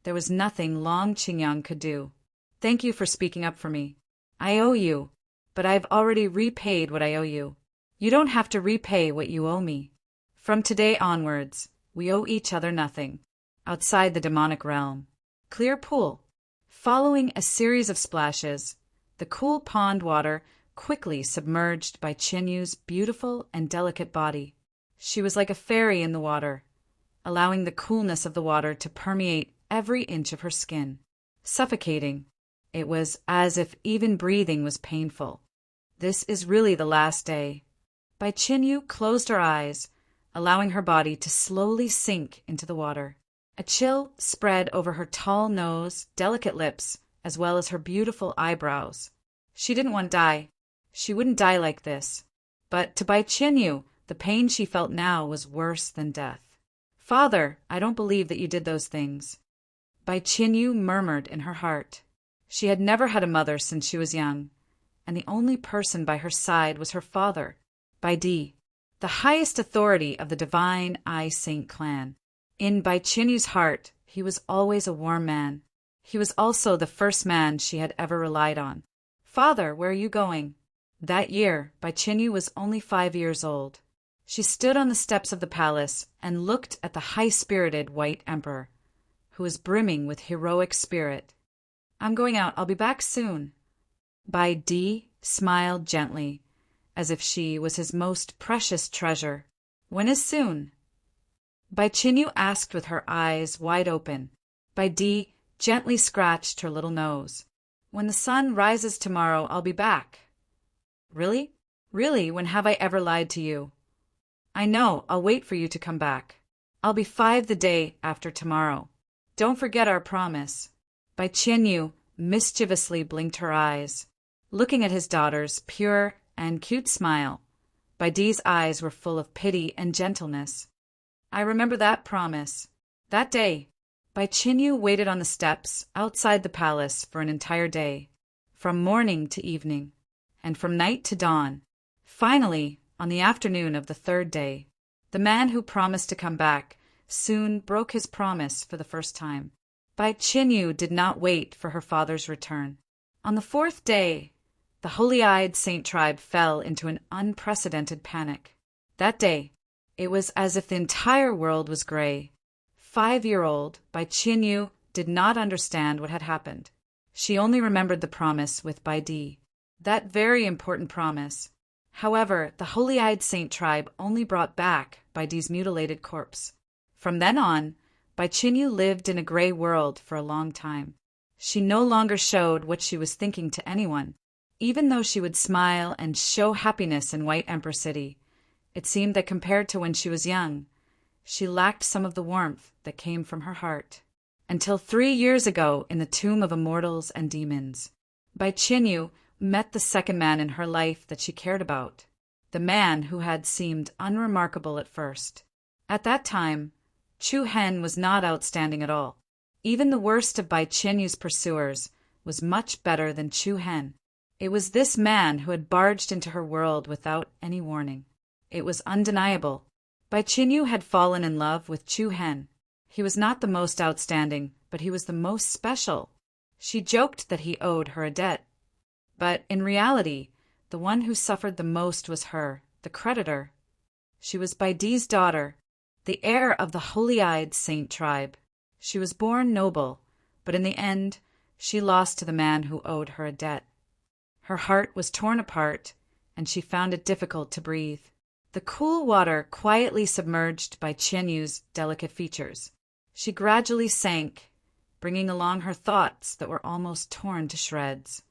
there was nothing Long Qingyang could do. Thank you for speaking up for me. I owe you, but I've already repaid what I owe you. You don't have to repay what you owe me. From today onwards, we owe each other nothing. Outside the demonic realm. Clear pool. Following a series of splashes, the cool pond water quickly submerged by Qianyu's beautiful and delicate body. She was like a fairy in the water, allowing the coolness of the water to permeate every inch of her skin. Suffocating. It was as if even breathing was painful. This is really the last day. Bai Qianyu closed her eyes, allowing her body to slowly sink into the water. A chill spread over her tall nose, delicate lips, as well as her beautiful eyebrows. She didn't want to die. She wouldn't die like this. But to Bai Qianyu, the pain she felt now was worse than death. Father, I don't believe that you did those things. Bai Qianyu murmured in her heart. She had never had a mother since she was young, and the only person by her side was her father, Bai Di, the highest authority of the divine I Saint clan. In Bai Qianyu's heart, he was always a warm man. He was also the first man she had ever relied on. Father, where are you going? That year, Bai Qianyu was only 5 years old. She stood on the steps of the palace and looked at the high-spirited white emperor, who was brimming with heroic spirit. I'm going out. I'll be back soon. Bai Di smiled gently, as if she was his most precious treasure. When is soon? Bai Qianyu asked with her eyes wide open. Bai Di gently scratched her little nose. When the sun rises tomorrow, I'll be back. Really? Really, when have I ever lied to you? I know, I'll wait for you to come back. I'll be 5 the day after tomorrow. Don't forget our promise. Bai Qianyu mischievously blinked her eyes, looking at his daughter's pure and cute smile. Bai Di's eyes were full of pity and gentleness. I remember that promise. That day, Bai Qianyu waited on the steps outside the palace for an entire day, from morning to evening, and from night to dawn. Finally, on the afternoon of the 3rd day, the man who promised to come back soon broke his promise for the first time. Bai Qianyu did not wait for her father's return. On the 4th day, the holy-eyed saint tribe fell into an unprecedented panic. That day, it was as if the entire world was gray. 5-year-old Bai Qianyu did not understand what had happened. She only remembered the promise with Bai Di. That very important promise. However, the holy-eyed saint tribe only brought back Bai Di's mutilated corpse. From then on, Bai Qianyu lived in a gray world for a long time. She no longer showed what she was thinking to anyone. Even though she would smile and show happiness in White Emperor City, it seemed that compared to when she was young, she lacked some of the warmth that came from her heart. Until 3 years ago in the Tomb of Immortals and Demons, Bai Qianyu met the second man in her life that she cared about, the man who had seemed unremarkable at first. At that time, Chu Hen was not outstanding at all. Even the worst of Bai Qianyu's pursuers was much better than Chu Hen. It was this man who had barged into her world without any warning. It was undeniable. Bai Qianyu had fallen in love with Chu Hen. He was not the most outstanding, but he was the most special. She joked that he owed her a debt. But in reality, the one who suffered the most was her, the creditor. She was Bai Di's daughter, the heir of the holy-eyed saint tribe. She was born noble, but in the end, she lost to the man who owed her a debt. Her heart was torn apart, and she found it difficult to breathe. The cool water quietly submerged Bai Qianyu's delicate features. She gradually sank, bringing along her thoughts that were almost torn to shreds.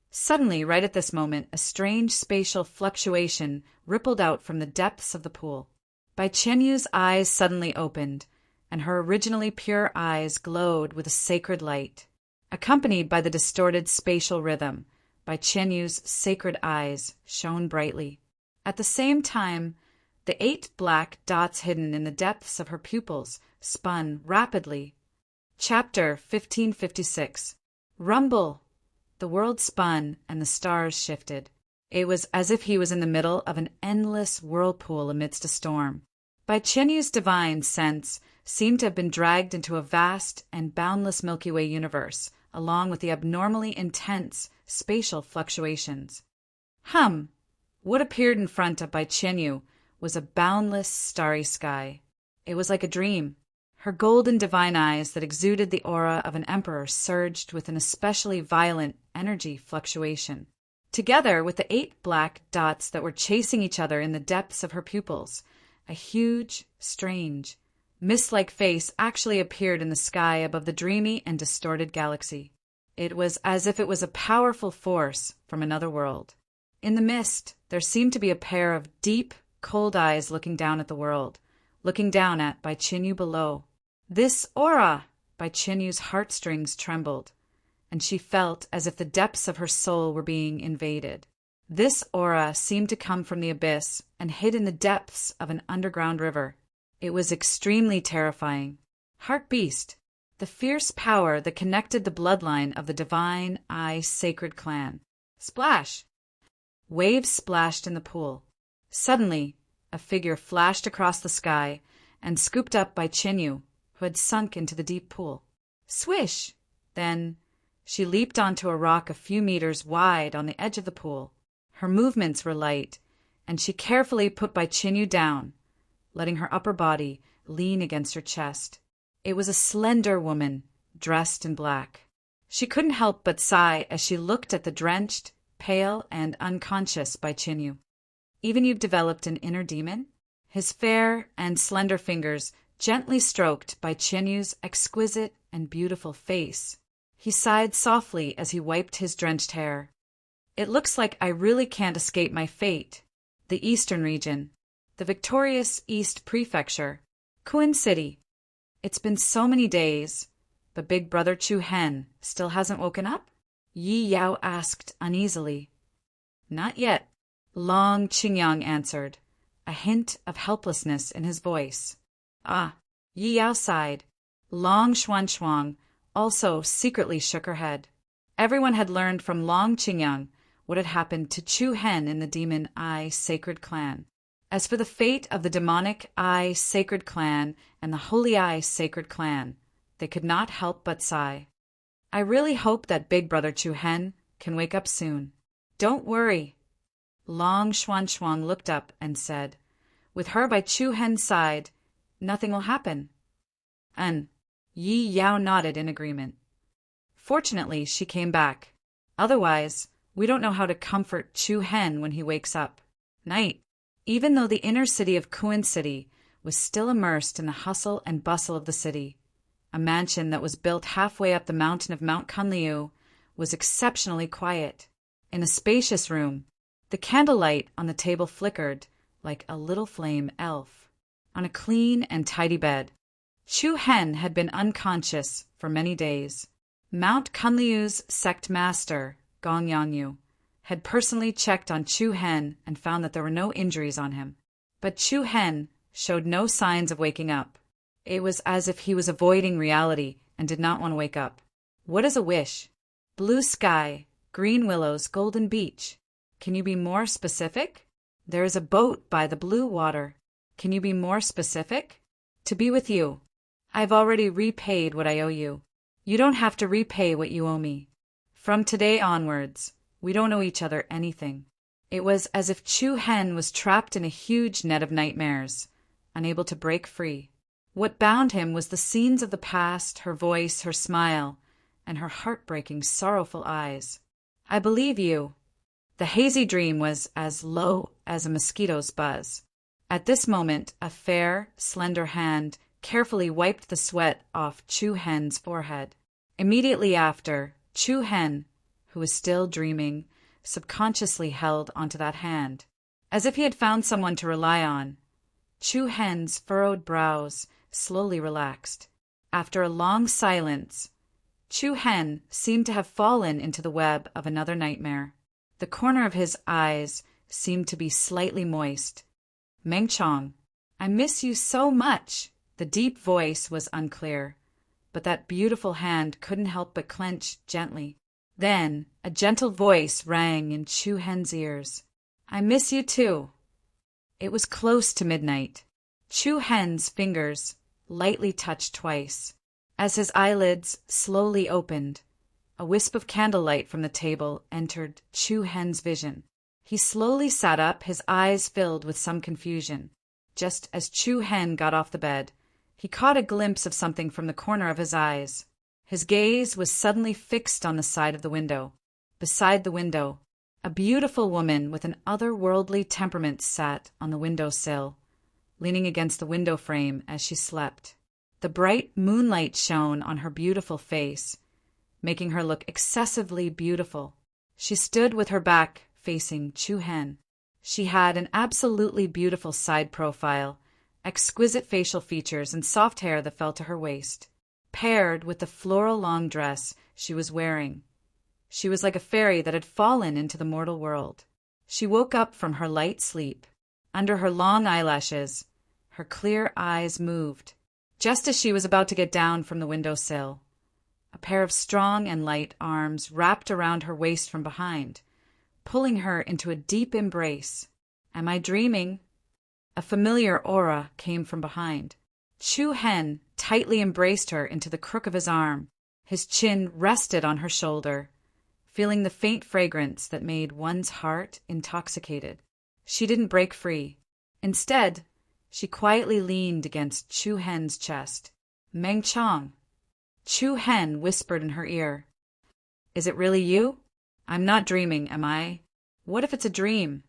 Suddenly, right at this moment, a strange spatial fluctuation rippled out from the depths of the pool. Bai Qianyu's eyes suddenly opened, and her originally pure eyes glowed with a sacred light. accompanied by the distorted spatial rhythm, by Qianyu's sacred eyes shone brightly. At the same time, the 8 black dots hidden in the depths of her pupils spun rapidly. Chapter 1556. Rumble! The world spun and the stars shifted. It was as if he was in the middle of an endless whirlpool amidst a storm. By Qianyu's divine sense, seemed to have been dragged into a vast and boundless Milky Way universe, along with the abnormally intense spatial fluctuations. What appeared in front of Bai Qianyu was a boundless starry sky. It was like a dream. Her golden divine eyes that exuded the aura of an emperor surged with an especially violent energy fluctuation. Together with the 8 black dots that were chasing each other in the depths of her pupils, a huge, strange, mist-like face actually appeared in the sky above the dreamy and distorted galaxy. It was as if it was a powerful force from another world. In the mist, there seemed to be a pair of deep, cold eyes looking down at the world, looking down at Bai Qianyu below. This aura! Bai Qianyu's heartstrings trembled, and she felt as if the depths of her soul were being invaded. This aura seemed to come from the abyss and hid in the depths of an underground river. It was extremely terrifying. Heart Beast, the fierce power that connected the bloodline of the divine Eye sacred clan. Splash! Waves splashed in the pool. Suddenly, a figure flashed across the sky and scooped up Bai Qianyu, who had sunk into the deep pool. Swish! Then she leaped onto a rock a few meters wide on the edge of the pool. Her movements were light, and she carefully put Bai Qianyu down, letting her upper body lean against her chest. It was a slender woman, dressed in black. She couldn't help but sigh as she looked at the drenched, pale, and unconscious Bai Qianyu. Even you've developed an inner demon? His fair and slender fingers gently stroked Bai Qianyu's exquisite and beautiful face. He sighed softly as he wiped his drenched hair. It looks like I really can't escape my fate. The eastern region. The victorious East Prefecture. Kuan City. It's been so many days, but Big Brother Chu Hen still hasn't woken up? Yi Yao asked uneasily. Not yet, Long Qingyang answered, a hint of helplessness in his voice. Ah, Yi Yao sighed. Long Xuanshuang also secretly shook her head. Everyone had learned from Long Qingyang what had happened to Chu Hen in the demon Eye sacred clan. As for the fate of the demonic Eye sacred clan and the Holy Eye sacred clan, they could not help but sigh. I really hope that Big Brother Chu Hen can wake up soon. Don't worry. Long Xuanshuang looked up and said, with her by Chu Hen's side, nothing will happen. And Yi Yao nodded in agreement. Fortunately, she came back. Otherwise, we don't know how to comfort Chu Hen when he wakes up. Night. Even though the inner city of Kuan City was still immersed in the hustle and bustle of the city, a mansion that was built halfway up the mountain of Mount Kunliu was exceptionally quiet. In a spacious room, the candlelight on the table flickered like a little flame elf. On a clean and tidy bed, Chu Hen had been unconscious for many days. Mount Kunliu's sect master, Gong Yangyu, had personally checked on Chu Hen and found that there were no injuries on him. But Chu Hen showed no signs of waking up. It was as if he was avoiding reality and did not want to wake up. What is a wish? Blue sky, green willows, golden beach. Can you be more specific? There is a boat by the blue water. Can you be more specific? To be with you. I've already repaid what I owe you. You don't have to repay what you owe me. From today onwards, we don't owe each other anything. It was as if Chu Hen was trapped in a huge net of nightmares, unable to break free. What bound him was the scenes of the past, her voice, her smile, and her heartbreaking, sorrowful eyes. I believe you. The hazy dream was as low as a mosquito's buzz. At this moment, a fair, slender hand carefully wiped the sweat off Chu Hen's forehead. Immediately after, Chu Hen, who was still dreaming, subconsciously held onto that hand, as if he had found someone to rely on. Chu Hen's furrowed brows slowly relaxed. After a long silence, Chu Hen seemed to have fallen into the web of another nightmare. The corner of his eyes seemed to be slightly moist. Meng Chong, I miss you so much. The deep voice was unclear, but that beautiful hand couldn't help but clench gently. Then a gentle voice rang in Chu Hen's ears. I miss you too. It was close to midnight. Chu Hen's fingers lightly touched twice. As his eyelids slowly opened, a wisp of candlelight from the table entered Chu Hen's vision. He slowly sat up, his eyes filled with some confusion. Just as Chu Hen got off the bed, he caught a glimpse of something from the corner of his eyes. His gaze was suddenly fixed on the side of the window. Beside the window, a beautiful woman with an otherworldly temperament sat on the windowsill, leaning against the window frame as she slept. The bright moonlight shone on her beautiful face, making her look excessively beautiful. She stood with her back facing Chu Hen. She had an absolutely beautiful side profile, exquisite facial features, and soft hair that fell to her waist, paired with the floral long dress she was wearing. She was like a fairy that had fallen into the mortal world. She woke up from her light sleep. Under her long eyelashes, her clear eyes moved. Just as she was about to get down from the windowsill, a pair of strong and light arms wrapped around her waist from behind, pulling her into a deep embrace. Am I dreaming? A familiar aura came from behind. Chu Hen tightly embraced her into the crook of his arm. His chin rested on her shoulder, feeling the faint fragrance that made one's heart intoxicated. She didn't break free. Instead, she quietly leaned against Chu Hen's chest. Meng Chong. Chu Hen whispered in her ear. Is it really you? I'm not dreaming, am I? What if it's a dream?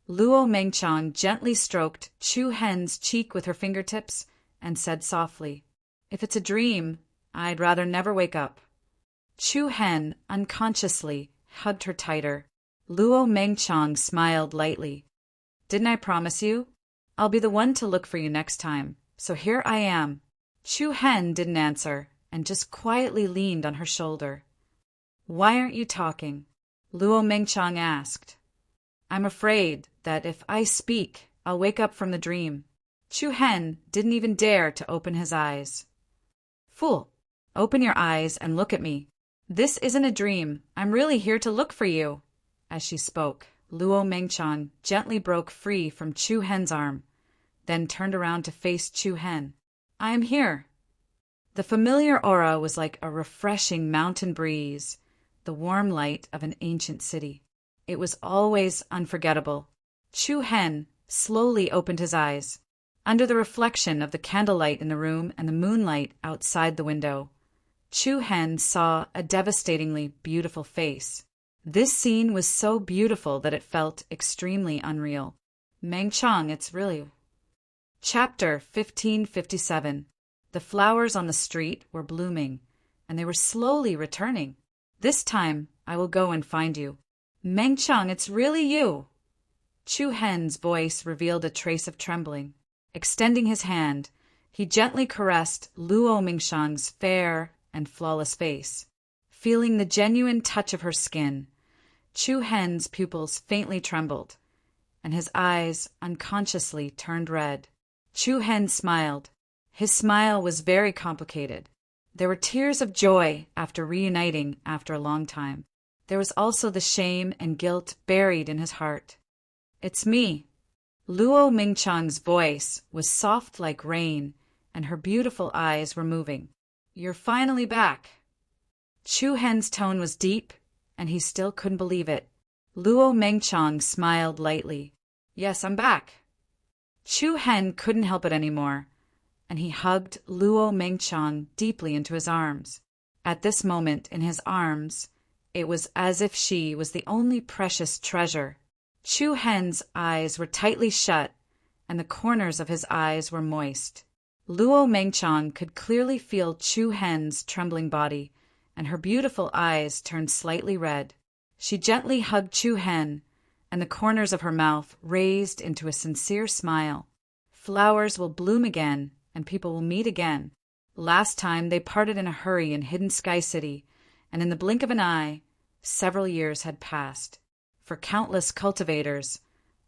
Luo Mengchang gently stroked Chu Hen's cheek with her fingertips and said softly, If it's a dream, I'd rather never wake up. Chu Hen unconsciously hugged her tighter. Luo Mengchang smiled lightly. Didn't I promise you? I'll be the one to look for you next time, so here I am. Chu Hen didn't answer and just quietly leaned on her shoulder. Why aren't you talking? Luo Mengchang asked. I'm afraid that if I speak, I'll wake up from the dream. Chu Hen didn't even dare to open his eyes. Fool, open your eyes and look at me. This isn't a dream. I'm really here to look for you. As she spoke, Luo Mengchang gently broke free from Chu Hen's arm, then turned around to face Chu Hen. I am here. The familiar aura was like a refreshing mountain breeze, the warm light of an ancient city. It was always unforgettable. Chu Hen slowly opened his eyes. Under the reflection of the candlelight in the room and the moonlight outside the window, Chu Hen saw a devastatingly beautiful face. This scene was so beautiful that it felt extremely unreal. Meng Chong, it's really... Chapter 1557. The flowers on the street were blooming, and they were slowly returning. This time, I will go and find you. Meng Chong, it's really you. Chu Hen's voice revealed a trace of trembling. Extending his hand, he gently caressed Luo Mingshang's fair and flawless face. Feeling the genuine touch of her skin, Chu Hen's pupils faintly trembled, and his eyes unconsciously turned red. Chu Hen smiled. His smile was very complicated. There were tears of joy after reuniting after a long time. There was also the shame and guilt buried in his heart. It's me. Luo Mingchang's voice was soft like rain, and her beautiful eyes were moving. You're finally back. Chu Hen's tone was deep, and he still couldn't believe it. Luo Mengchang smiled lightly. Yes, I'm back. Chu Hen couldn't help it anymore, and he hugged Luo Mengchang deeply into his arms. At this moment in his arms, it was as if she was the only precious treasure. Chu Hen's eyes were tightly shut, and the corners of his eyes were moist. Luo Mengchang could clearly feel Chu Hen's trembling body, and her beautiful eyes turned slightly red. She gently hugged Chu Hen, and the corners of her mouth raised into a sincere smile. Flowers will bloom again, and people will meet again. Last time they parted in a hurry in Hidden Sky City, and in the blink of an eye, several years had passed. For countless cultivators,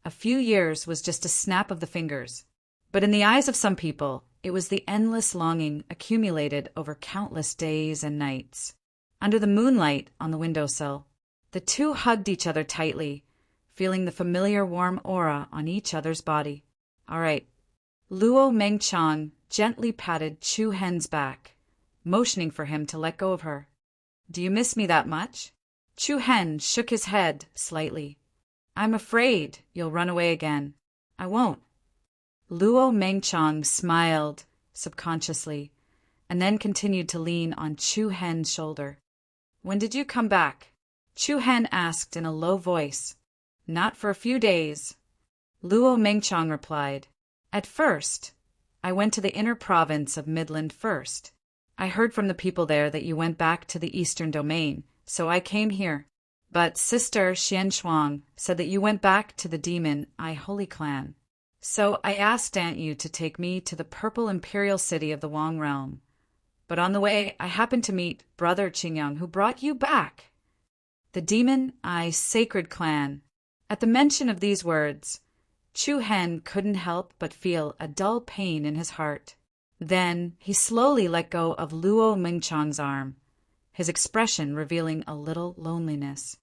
a few years was just a snap of the fingers. But in the eyes of some people, it was the endless longing accumulated over countless days and nights. Under the moonlight on the windowsill, the two hugged each other tightly, feeling the familiar warm aura on each other's body. All right. Luo Mengchang gently patted Chu Hen's back, motioning for him to let go of her. Do you miss me that much? Chu Hen shook his head slightly. I'm afraid you'll run away again. I won't. Luo Mengchang smiled subconsciously, and then continued to lean on Chu Hen's shoulder. When did you come back? Chu Hen asked in a low voice. Not for a few days. Luo Mengchang replied. At first, I went to the inner province of Midland first. I heard from the people there that you went back to the eastern domain, so I came here. But Sister Xian Shuang said that you went back to the demon I Holy Clan. So I asked Aunt Yu to take me to the purple imperial city of the Wang realm. But on the way, I happened to meet Brother Qingyang, who brought you back. The demon I Sacred Clan. At the mention of these words, Chu Hen couldn't help but feel a dull pain in his heart. Then he slowly let go of Luo Mengchang's arm, his expression revealing a little loneliness.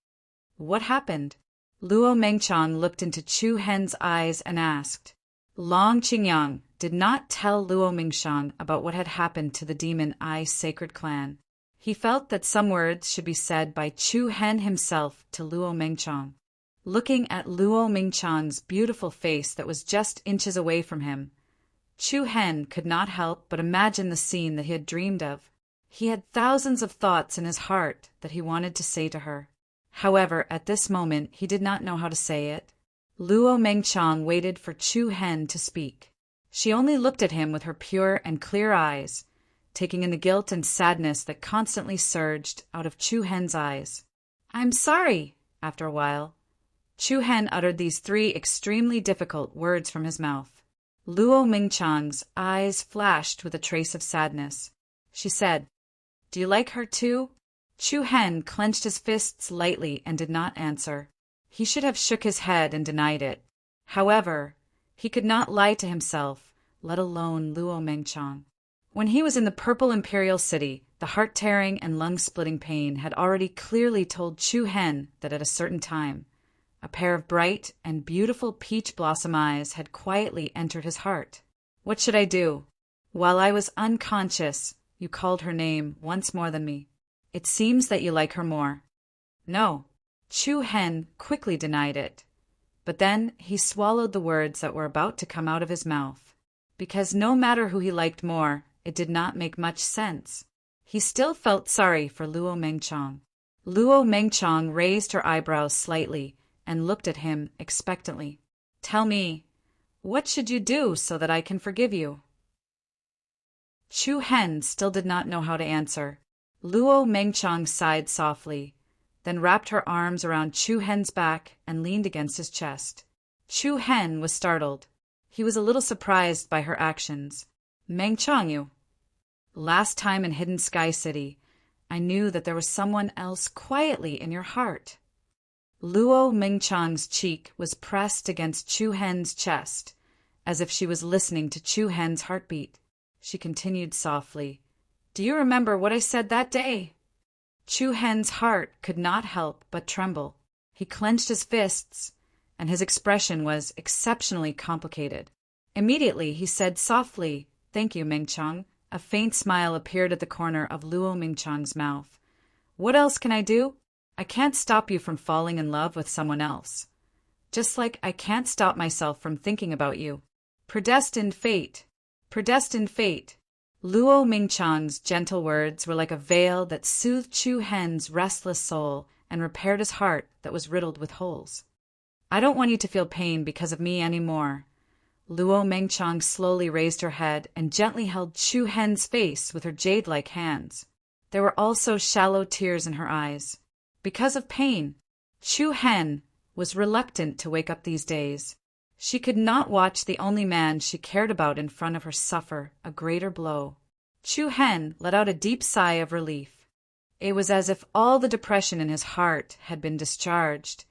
What happened? Luo Mengchang looked into Chu Hen's eyes and asked. Long Qingyang did not tell Luo Mengchang about what had happened to the demon I Sacred Clan. He felt that some words should be said by Chu Hen himself to Luo Mengchang. Looking at Luo Mengchang's beautiful face that was just inches away from him, Chu Hen could not help but imagine the scene that he had dreamed of. He had thousands of thoughts in his heart that he wanted to say to her. However, at this moment, he did not know how to say it. Luo Mengchang waited for Chu Hen to speak. She only looked at him with her pure and clear eyes, taking in the guilt and sadness that constantly surged out of Chu Hen's eyes. I'm sorry, after a while. Chu Hen uttered these three extremely difficult words from his mouth. Luo Mengchang's eyes flashed with a trace of sadness. She said, Do you like her too? Chu Hen clenched his fists lightly and did not answer. He should have shook his head and denied it. However, he could not lie to himself, let alone Luo Mengchang. When he was in the purple imperial city, the heart-tearing and lung-splitting pain had already clearly told Chu Hen that at a certain time, a pair of bright and beautiful peach blossom eyes had quietly entered his heart. What should I do? While I was unconscious, you called her name once more than me. It seems that you like her more. No. Chu Hen quickly denied it. But then he swallowed the words that were about to come out of his mouth. Because no matter who he liked more, it did not make much sense. He still felt sorry for Luo Mengchang. Luo Mengchang raised her eyebrows slightly and looked at him expectantly. Tell me, what should you do so that I can forgive you? Chu Hen still did not know how to answer. Luo Mengchang sighed softly, then wrapped her arms around Chu Hen's back and leaned against his chest. Chu Hen was startled. He was a little surprised by her actions. Mengchang, you. Last time in Hidden Sky City, I knew that there was someone else quietly in your heart. Luo Mengchang's cheek was pressed against Chu Hen's chest, as if she was listening to Chu Hen's heartbeat. She continued softly, Do you remember what I said that day? Chu Hen's heart could not help but tremble. He clenched his fists, and his expression was exceptionally complicated. Immediately he said softly, Thank you, Mengchang. A faint smile appeared at the corner of Luo Mengchang's mouth. What else can I do? I can't stop you from falling in love with someone else. Just like I can't stop myself from thinking about you. Predestined fate. Predestined fate. Luo Mengchang's gentle words were like a veil that soothed Chu Hen's restless soul and repaired his heart that was riddled with holes. I don't want you to feel pain because of me anymore. Luo Mengchang slowly raised her head and gently held Chu Hen's face with her jade-like hands. There were also shallow tears in her eyes. Because of pain, Chu Hen was reluctant to wake up these days. She could not watch the only man she cared about in front of her suffer a greater blow. Chu Hen let out a deep sigh of relief. It was as if all the depression in his heart had been discharged,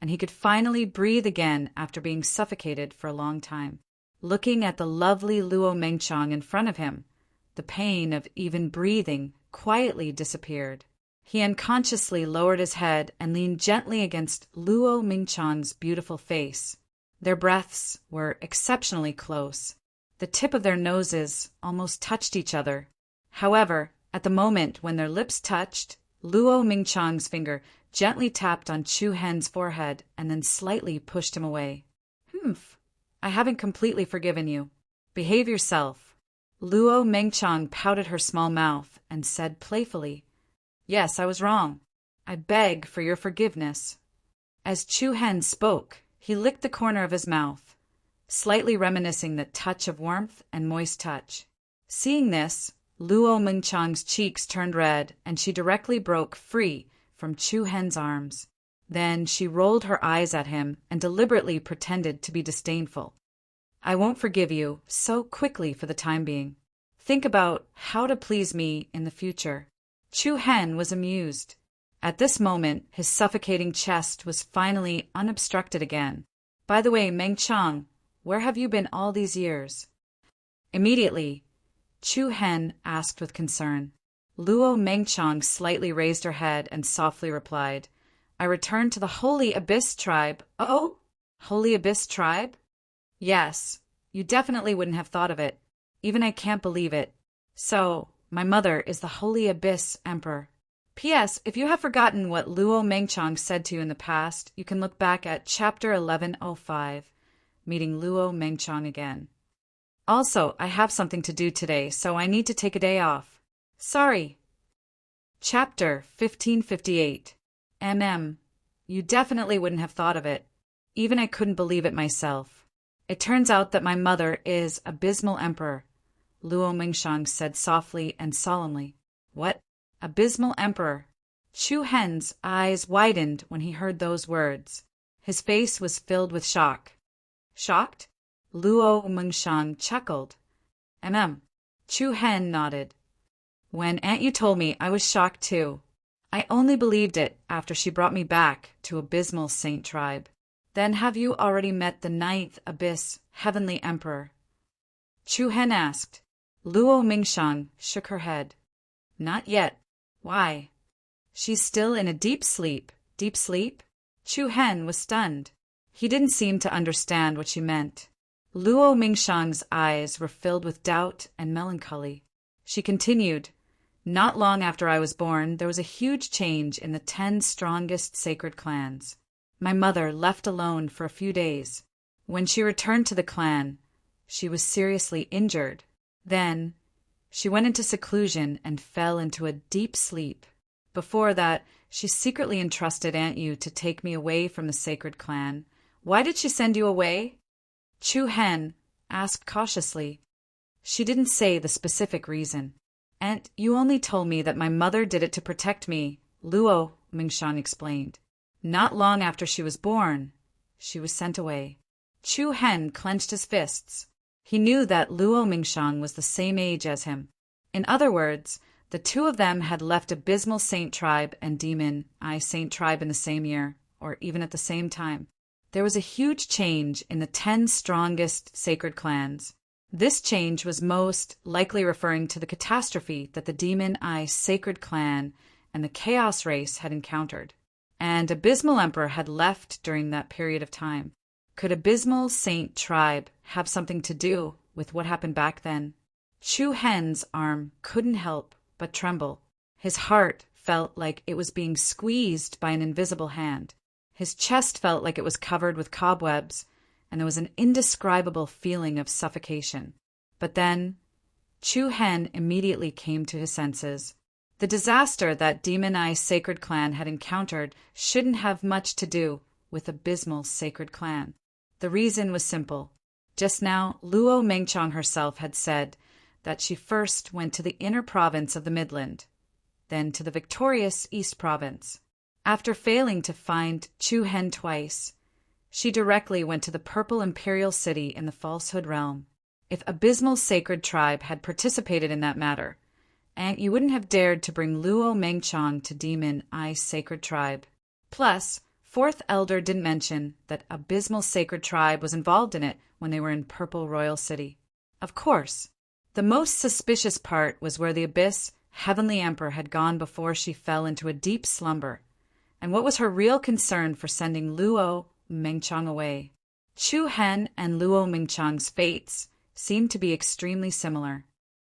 and he could finally breathe again after being suffocated for a long time. Looking at the lovely Luo Mengchang in front of him, the pain of even breathing quietly disappeared. He unconsciously lowered his head and leaned gently against Luo Mengchang's beautiful face. Their breaths were exceptionally close. The tip of their noses almost touched each other. However, at the moment when their lips touched, Luo Mengchang's finger gently tapped on Chu Hen's forehead and then slightly pushed him away. "Humph, I haven't completely forgiven you. Behave yourself." Luo Mengchang pouted her small mouth and said playfully, "Yes, I was wrong. I beg for your forgiveness." As Chu Hen spoke, he licked the corner of his mouth, slightly reminiscing the touch of warmth and moist touch. Seeing this, Luo Mengchang's cheeks turned red and she directly broke free from Chu Hen's arms. Then she rolled her eyes at him and deliberately pretended to be disdainful. "I won't forgive you so quickly for the time being. Think about how to please me in the future." Chu Hen was amused. At this moment, his suffocating chest was finally unobstructed again. "By the way, Mengchang, where have you been all these years?" Immediately, Chu Hen asked with concern. Luo Mengchang slightly raised her head and softly replied, "I returned to the Holy Abyss tribe." "Oh? Holy Abyss tribe?" "Yes, you definitely wouldn't have thought of it. Even I can't believe it. So, my mother is the Holy Abyss Emperor. P.S. If you have forgotten what Luo Mengchang said to you in the past, you can look back at Chapter 1105, Meeting Luo Mengchang Again. Also, I have something to do today, so I need to take a day off. Sorry." Chapter 1558. You definitely wouldn't have thought of it. Even I couldn't believe it myself. It turns out that my mother is Abysmal Emperor, Luo Mengchang said softly and solemnly. "What? Abysmal Emperor?" Chu Hen's eyes widened when he heard those words. His face was filled with shock. "Shocked?" Luo Mengchang chuckled. Chu Hen nodded. "When Aunt Yu told me, I was shocked too. I only believed it after she brought me back to Abysmal Saint Tribe." "Then have you already met the 9th Abyss Heavenly Emperor?" Chu Hen asked. Luo Mengchang shook her head. "Not yet. Why?" "She's still in a deep sleep." "Deep sleep?" Chu Hen was stunned. He didn't seem to understand what she meant. Luo Mengchang's eyes were filled with doubt and melancholy. She continued, "Not long after I was born, there was a huge change in the 10 strongest sacred clans. My mother left alone for a few days. When she returned to the clan, she was seriously injured. Then, she went into seclusion and fell into a deep sleep. Before that, she secretly entrusted Aunt Yu to take me away from the sacred clan." "Why did she send you away?" Chu Hen asked cautiously. "She didn't say the specific reason. Aunt Yu only told me that my mother did it to protect me," Luo Mengchang explained. "Not long after she was born, she was sent away." Chu Hen clenched his fists. He knew that Luo Mengchang was the same age as him. In other words, the two of them had left Abysmal Saint Tribe and Demon Eye Saint Tribe in the same year, or even at the same time. There was a huge change in the 10 strongest sacred clans. This change was most likely referring to the catastrophe that the Demon Eye Sacred Clan and the Chaos Race had encountered. And Abysmal Emperor had left during that period of time. Could Abysmal Saint Tribe have something to do with what happened back then? Chu Hen's arm couldn't help but tremble. His heart felt like it was being squeezed by an invisible hand. His chest felt like it was covered with cobwebs, and there was an indescribable feeling of suffocation. But then, Chu Hen immediately came to his senses. The disaster that Demon Eye Sacred Clan had encountered shouldn't have much to do with Abysmal Sacred Clan. The reason was simple. Just now, Luo Mengchang herself had said that she first went to the inner province of the Midland, then to the victorious East Province. After failing to find Chu Hen twice, she directly went to the Purple Imperial City in the Falsehood Realm. If Abysmal Sacred Tribe had participated in that matter, and you wouldn't have dared to bring Luo Mengchang to Demon Ice Sacred Tribe. Plus, Fourth Elder didn't mention that Abysmal Sacred Tribe was involved in it when they were in Purple Royal City. Of course, the most suspicious part was where the Abyss Heavenly Emperor had gone before she fell into a deep slumber, and what was her real concern for sending Luo Mengchang away. Chu Hen and Luo Mengchang's fates seemed to be extremely similar.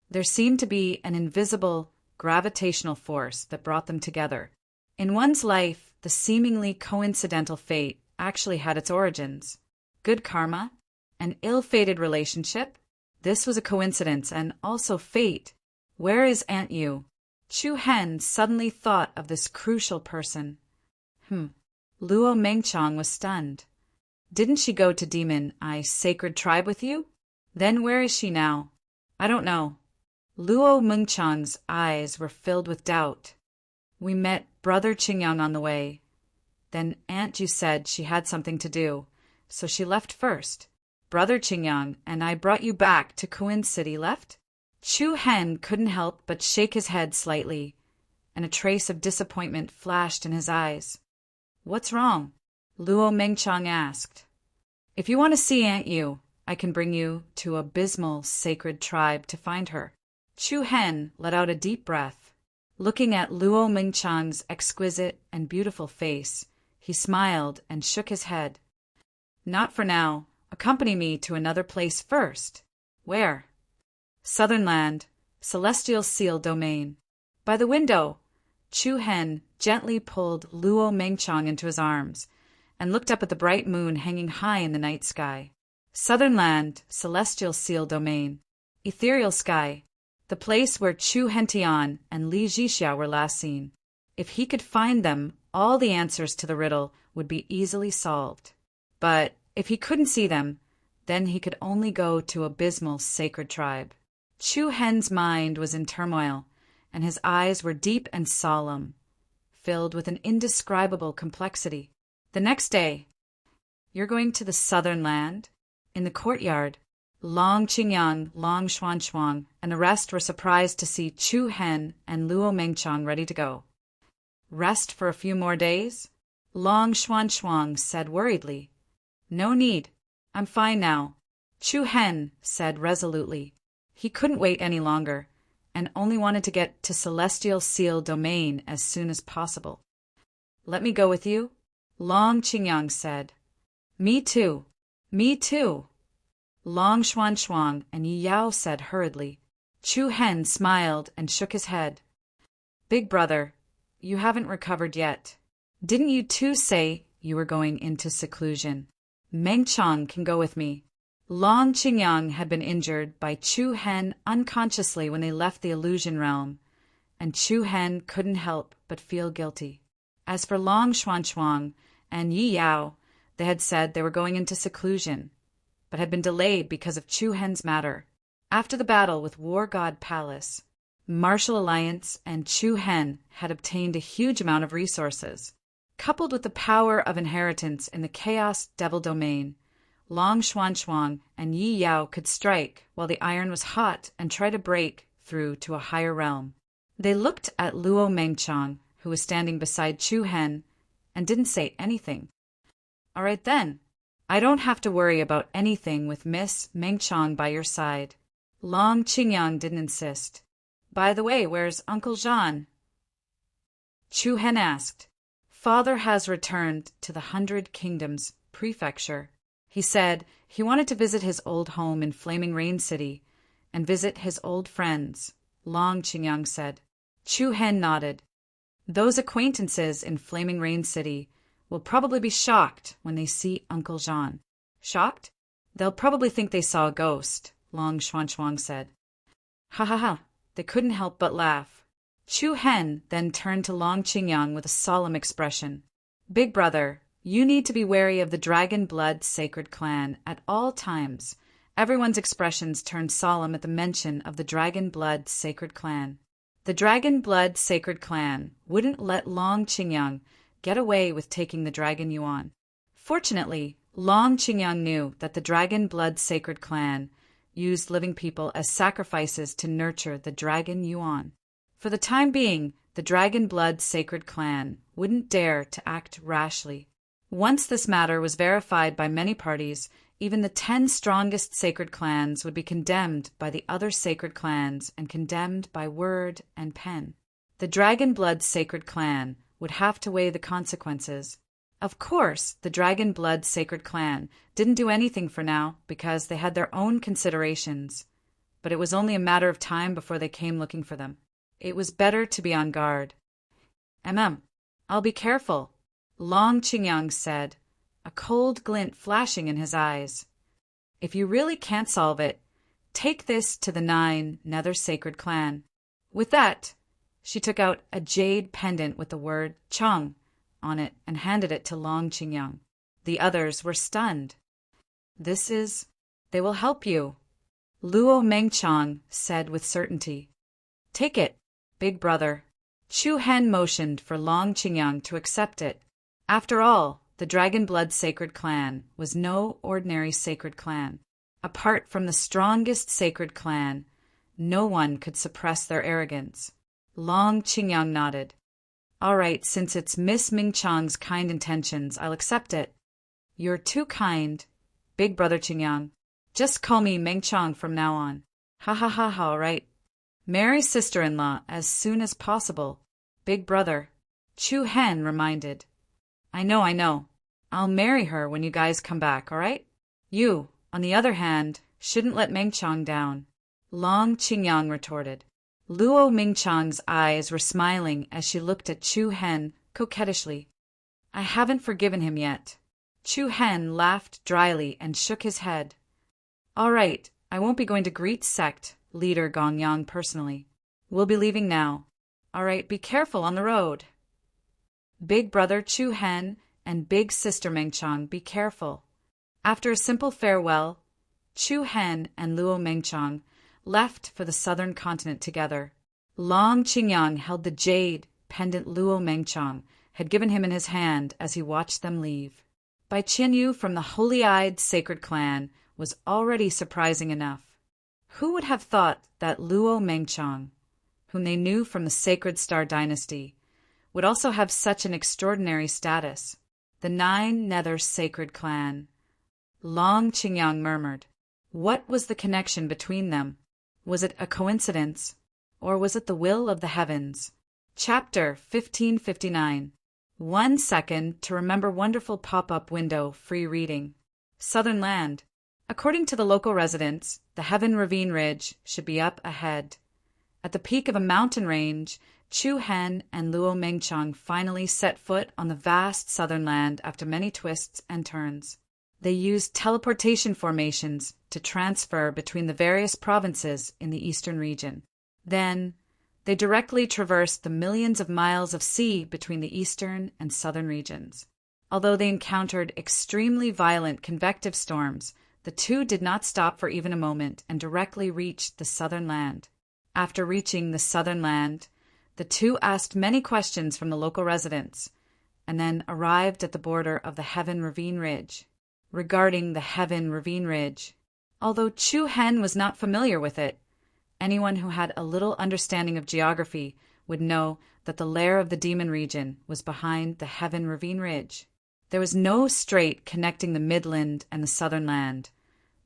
There seemed to be an invisible, gravitational force that brought them together. In one's life, the seemingly coincidental fate actually had its origins. Good karma? An ill-fated relationship? This was a coincidence and also fate. Where is Aunt Yu? Chu Hen suddenly thought of this crucial person. Luo Mengchang was stunned. Didn't she go to Demon Ice Sacred Tribe with you? Then where is she now? I don't know. Luo Mengchang's eyes were filled with doubt. We met Brother Qingyang on the way. Then Aunt Yu said she had something to do, so she left first. Brother Qingyang and I brought you back to Kuin City left? Chu Hen couldn't help but shake his head slightly, and a trace of disappointment flashed in his eyes. What's wrong? Luo Mengchang asked. If you want to see Aunt Yu, I can bring you to Abysmal Sacred Tribe to find her. Chu Hen let out a deep breath. Looking at Luo Mengchang's exquisite and beautiful face, he smiled and shook his head. Not for now. Accompany me to another place first. Where? Southern Land, Celestial Seal Domain. By the window. Chu Hen gently pulled Luo Mengchang into his arms and looked up at the bright moon hanging high in the night sky. Southern Land, Celestial Seal Domain. Ethereal sky. The place where Chu Hentian and Li Zhixia were last seen. If he could find them, all the answers to the riddle would be easily solved. But if he couldn't see them, then he could only go to Abysmal Sacred Tribe. Chu Hen's mind was in turmoil, and his eyes were deep and solemn, filled with an indescribable complexity. The next day, you're going to the Southern Land? In the courtyard, Long Qingyang, Long Xuanshuang, and the rest were surprised to see Chu Hen and Luo Mengchang ready to go. Rest for a few more days? Long Xuanshuang said worriedly. No need. I'm fine now. Chu Hen said resolutely. He couldn't wait any longer, and only wanted to get to Celestial Seal Domain as soon as possible. Let me go with you? Long Qingyang said. Me too. Me too. Long Xuanshuang and Yi Yao said hurriedly. Chu Hen smiled and shook his head. Big brother, you haven't recovered yet. Didn't you too say you were going into seclusion? Mengchang can go with me. Long Qingyang had been injured by Chu Hen unconsciously when they left the illusion realm, and Chu Hen couldn't help but feel guilty. As for Long Xuanshuang and Yi Yao, they had said they were going into seclusion, but had been delayed because of Chu Hen's matter. After the battle with War God Palace, Martial Alliance and Chu Hen had obtained a huge amount of resources. Coupled with the power of inheritance in the Chaos Devil Domain, Long Xuanshuang and Yi Yao could strike while the iron was hot and try to break through to a higher realm. They looked at Luo Mengchang, who was standing beside Chu Hen, and didn't say anything. All right then. I don't have to worry about anything with Miss Mengchang by your side. Long Qingyang didn't insist. By the way, where's Uncle Jean? Chu Hen asked. Father has returned to the 100 Kingdoms prefecture. He said he wanted to visit his old home in Flaming Rain City and visit his old friends, Long Qingyang said. Chu Hen nodded. Those acquaintances in Flaming Rain City will probably be shocked when they see Uncle Jean. Shocked? They'll probably think they saw a ghost, Long Xuanshuang said. Ha ha ha, they couldn't help but laugh. Chu Hen then turned to Long Qingyang with a solemn expression. Big brother, you need to be wary of the Dragon Blood Sacred Clan at all times. Everyone's expressions turned solemn at the mention of the Dragon Blood Sacred Clan. The Dragon Blood Sacred Clan wouldn't let Long Qingyang get away with taking the Dragon Yuan. Fortunately, Long Qingyang knew that the Dragon Blood Sacred Clan used living people as sacrifices to nurture the dragon Yuan. For the time being, the Dragon Blood Sacred Clan wouldn't dare to act rashly. Once this matter was verified by many parties, even the 10 strongest sacred clans would be condemned by the other sacred clans and condemned by word and pen. The Dragon Blood Sacred Clan would have to weigh the consequences. Of course, the Dragon Blood Sacred Clan didn't do anything for now because they had their own considerations, but it was only a matter of time before they came looking for them. It was better to be on guard. I'll be careful, Long Qingyang said, a cold glint flashing in his eyes. If you really can't solve it, take this to the 9 Nether Sacred Clan. With that, she took out a jade pendant with the word Chang on it and handed it to Long Qingyang. The others were stunned. They will help you, Luo Mengchang said with certainty. Take it, big brother. Chu Hen motioned for Long Qingyang to accept it. After all, the Dragon Blood Sacred Clan was no ordinary sacred clan. Apart from the strongest sacred clan, no one could suppress their arrogance. Long Qingyang nodded. All right, since it's Miss Mingchang's kind intentions, I'll accept it. You're too kind, big brother Qingyang. Just call me Mengchang from now on. Ha ha ha ha, all right. Marry sister-in-law as soon as possible, big brother. Chu Hen reminded. I know. I'll marry her when you guys come back, all right? You, on the other hand, shouldn't let Mengchang down, Long Qingyang retorted. Luo Mingchang's eyes were smiling as she looked at Chu Hen coquettishly. I haven't forgiven him yet. Chu Hen laughed dryly and shook his head. All right, I won't be going to greet sect leader Gongyang personally. We'll be leaving now. All right, be careful on the road. Big brother Chu Hen and big sister Mengchang, be careful. After a simple farewell, Chu Hen and Luo Mengchang left for the southern continent together. Long Qingyang held the jade pendant Luo Mengchang had given him in his hand as he watched them leave. By Qinyu from the holy-eyed sacred clan was already surprising enough. Who would have thought that Luo Mengchang, whom they knew from the Sacred Star Dynasty, would also have such an extraordinary status? The 9 Nether Sacred Clan. Long Qingyang murmured. What was the connection between them? Was it a coincidence, or was it the will of the heavens? Chapter 1559. 1 second to remember wonderful pop-up window free reading. Southern Land. According to the local residents, the Heaven Ravine Ridge should be up ahead. At the peak of a mountain range, Chu Hen and Luo Mengchang finally set foot on the vast southern land after many twists and turns. They used teleportation formations to transfer between the various provinces in the eastern region. Then, they directly traversed the millions of miles of sea between the eastern and southern regions. Although they encountered extremely violent convective storms, the two did not stop for even a moment and directly reached the southern land. After reaching the southern land, the two asked many questions from the local residents, and then arrived at the border of the Heaven Ravine Ridge. Regarding the Heaven Ravine Ridge, although Chu Hen was not familiar with it, anyone who had a little understanding of geography would know that the lair of the demon region was behind the Heaven Ravine Ridge. There was no strait connecting the Midland and the Southern Land,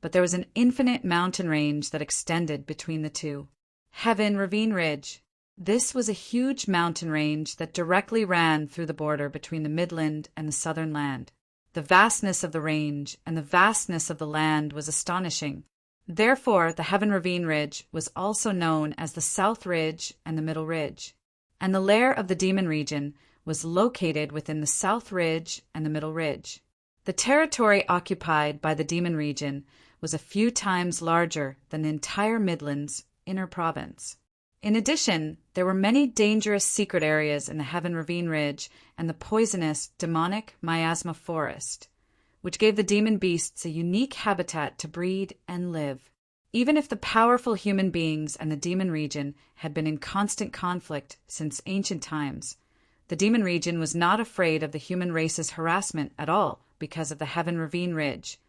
but there was an infinite mountain range that extended between the two. Heaven Ravine Ridge. This was a huge mountain range that directly ran through the border between the Midland and the Southern Land. The vastness of the range and the vastness of the land was astonishing. Therefore, the Heaven Ravine Ridge was also known as the South Ridge and the Middle Ridge. And the lair of the Demon region was located within the South Ridge and the Middle Ridge. The territory occupied by the Demon region was a few times larger than the entire Midland's inner province. In addition, there were many dangerous secret areas in the Heaven Ravine Ridge and the poisonous, demonic miasma forest, which gave the demon beasts a unique habitat to breed and live. Even if the powerful human beings and the demon region had been in constant conflict since ancient times, the demon region was not afraid of the human race's harassment at all because of the Heaven Ravine Ridge,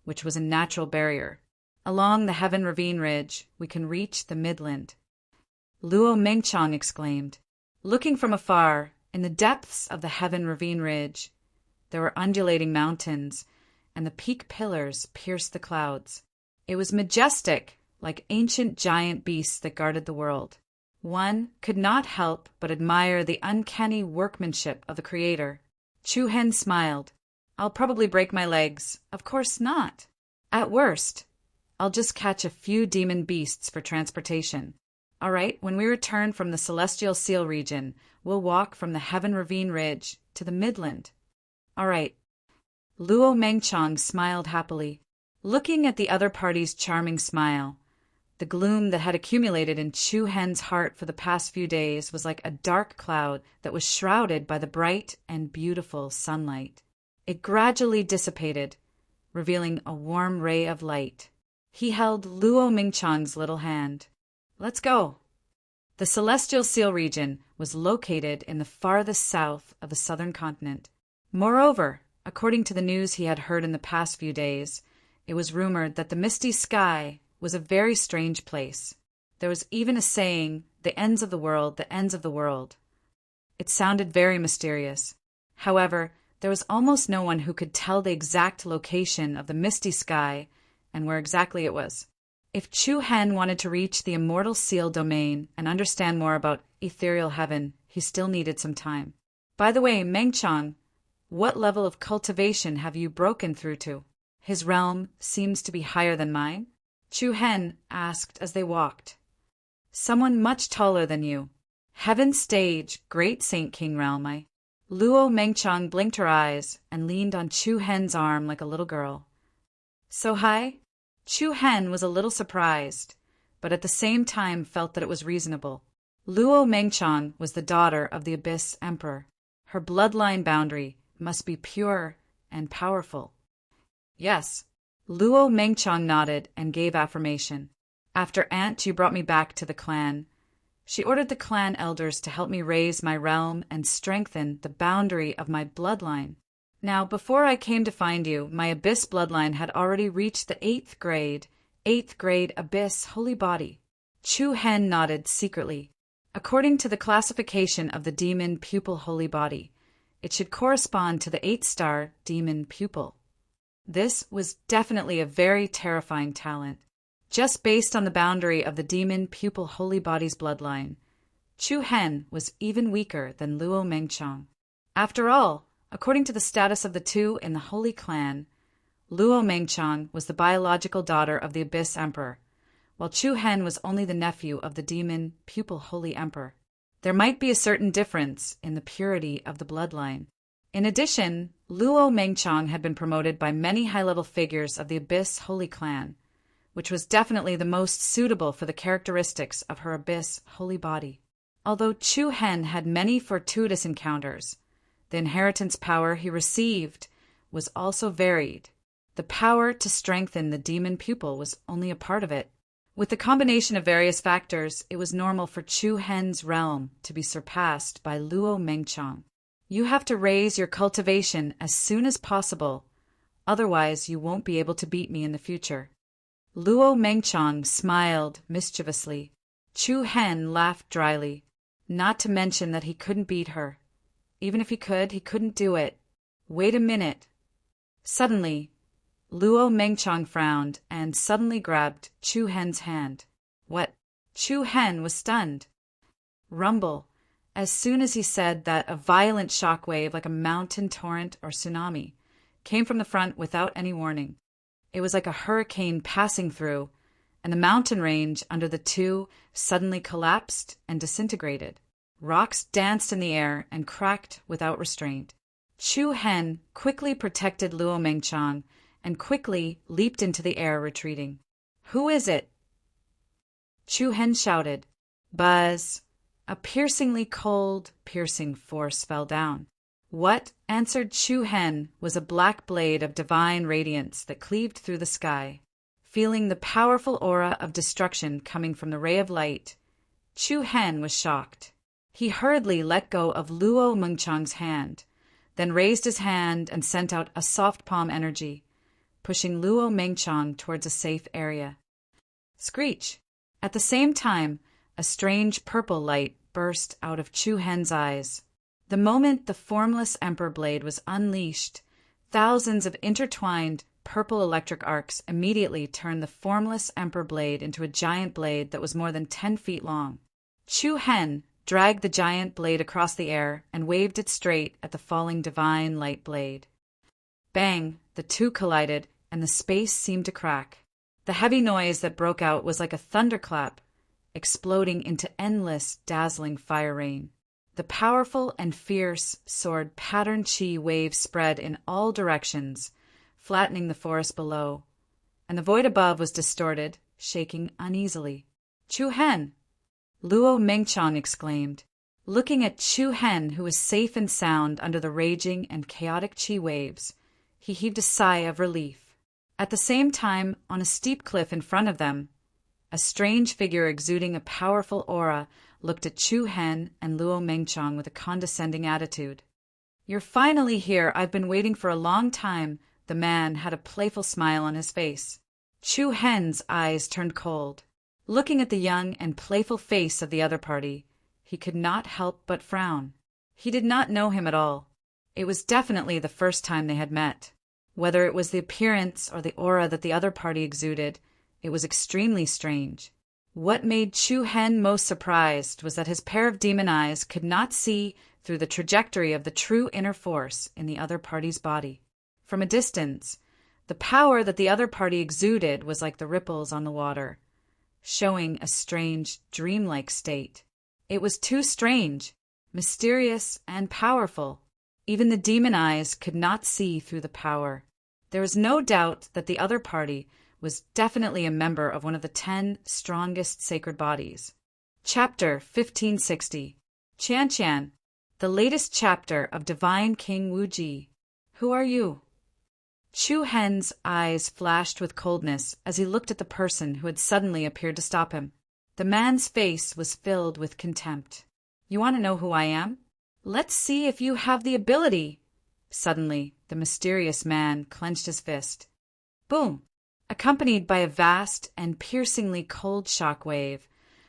which was a natural barrier. Along the Heaven Ravine Ridge, we can reach the Midland. Luo Mengchang exclaimed. Looking from afar, in the depths of the Heaven Ravine Ridge, there were undulating mountains, and the peak pillars pierced the clouds. It was majestic, like ancient giant beasts that guarded the world. One could not help but admire the uncanny workmanship of the Creator. Chu Hen smiled. I'll probably break my legs. Of course not. At worst, I'll just catch a few demon beasts for transportation. All right, when we return from the Celestial Seal region, we'll walk from the Heaven Ravine Ridge to the Midland. All right. Luo Mengchang smiled happily. Looking at the other party's charming smile, the gloom that had accumulated in Chu Hen's heart for the past few days was like a dark cloud that was shrouded by the bright and beautiful sunlight. It gradually dissipated, revealing a warm ray of light. He held Luo Mengchang's little hand. Let's go. The Celestial Seal region was located in the farthest south of the southern continent. Moreover, according to the news he had heard in the past few days, it was rumored that the misty sky was a very strange place. There was even a saying, the ends of the world, the ends of the world. It sounded very mysterious. However, there was almost no one who could tell the exact location of the misty sky and where exactly it was. If Chu Hen wanted to reach the immortal seal domain and understand more about ethereal heaven, he still needed some time. By the way, Mengchang, what level of cultivation have you broken through to? His realm seems to be higher than mine. Chu Hen asked as they walked. Someone much taller than you. Heaven's stage, great Saint King realm, Luo Mengchang blinked her eyes and leaned on Chu Hen's arm like a little girl. So high? Chu Hen was a little surprised, but at the same time felt that it was reasonable. Luo Mengchang was the daughter of the Abyss Emperor. Her bloodline boundary must be pure and powerful. Yes. Luo Mengchang nodded and gave affirmation. After Aunt Chu brought me back to the clan, she ordered the clan elders to help me raise my realm and strengthen the boundary of my bloodline. Now, before I came to find you, my Abyss bloodline had already reached the 8th grade Abyss Holy Body. Chu Hen nodded secretly. According to the classification of the Demon Pupil Holy Body, it should correspond to the 8-star Demon Pupil. This was definitely a very terrifying talent. Just based on the boundary of the Demon Pupil Holy Body's bloodline, Chu Hen was even weaker than Luo Mengchang. After all, according to the status of the two in the Holy Clan, Luo Mengchang was the biological daughter of the Abyss Emperor, while Chu Hen was only the nephew of the Demon Pupil Holy Emperor. There might be a certain difference in the purity of the bloodline. In addition, Luo Mengchang had been promoted by many high-level figures of the Abyss Holy Clan, which was definitely the most suitable for the characteristics of her Abyss Holy Body. Although Chu Hen had many fortuitous encounters, the inheritance power he received was also varied. The power to strengthen the demon pupil was only a part of it. With the combination of various factors, it was normal for Chu Hen's realm to be surpassed by Luo Mengchang. You have to raise your cultivation as soon as possible, otherwise you won't be able to beat me in the future. Luo Mengchang smiled mischievously. Chu Hen laughed dryly, not to mention that he couldn't beat her. Even if he couldn't do it. Wait a minute. Suddenly, Luo Mengchang frowned and suddenly grabbed Chu Hen's hand. What? Chu Hen was stunned. Rumble. As soon as he said that, a violent shockwave like a mountain torrent or tsunami came from the front without any warning. It was like a hurricane passing through, and the mountain range under the two suddenly collapsed and disintegrated. Rocks danced in the air and cracked without restraint. Chu Hen quickly protected Luo Mengchang and quickly leaped into the air, retreating. Who is it? Chu Hen shouted. Buzz. A piercingly cold, piercing force fell down. What, answered Chu Hen, was a black blade of divine radiance that cleaved through the sky. Feeling the powerful aura of destruction coming from the ray of light, Chu Hen was shocked. He hurriedly let go of Luo Mengchang's hand, then raised his hand and sent out a soft palm energy, pushing Luo Mengchong towards a safe area. Screech! At the same time, a strange purple light burst out of Chu Hen's eyes. The moment the formless Emperor blade was unleashed, thousands of intertwined purple electric arcs immediately turned the formless Emperor blade into a giant blade that was more than 10 feet long. Chu Hen dragged the giant blade across the air and waved it straight at the falling divine light blade. Bang! The two collided, and the space seemed to crack. The heavy noise that broke out was like a thunderclap, exploding into endless, dazzling fire rain. The powerful and fierce sword-patterned chi waves spread in all directions, flattening the forest below, and the void above was distorted, shaking uneasily. "Chu Hen!" Luo Mengchong exclaimed. Looking at Chu Hen, who was safe and sound under the raging and chaotic chi waves, he heaved a sigh of relief. At the same time, on a steep cliff in front of them, a strange figure exuding a powerful aura looked at Chu Hen and Luo Mengchong with a condescending attitude. "You're finally here. I've been waiting for a long time." The man had a playful smile on his face. Chu Hen's eyes turned cold. Looking at the young and playful face of the other party, he could not help but frown. He did not know him at all. It was definitely the first time they had met. Whether it was the appearance or the aura that the other party exuded, it was extremely strange. What made Chu Hen most surprised was that his pair of demon eyes could not see through the trajectory of the true inner force in the other party's body. From a distance, the power that the other party exuded was like the ripples on the water, showing a strange, dreamlike state. It was too strange, mysterious, and powerful. Even the demon eyes could not see through the power. There was no doubt that the other party was definitely a member of one of the 10 strongest sacred bodies. Chapter 1560. Qian, the latest chapter of Divine King Wuji. Who are you? Chu Hen's eyes flashed with coldness as he looked at the person who had suddenly appeared to stop him. The man's face was filled with contempt. "You want to know who I am? Let's see if you have the ability." Suddenly, the mysterious man clenched his fist. Boom! Accompanied by a vast and piercingly cold shock wave.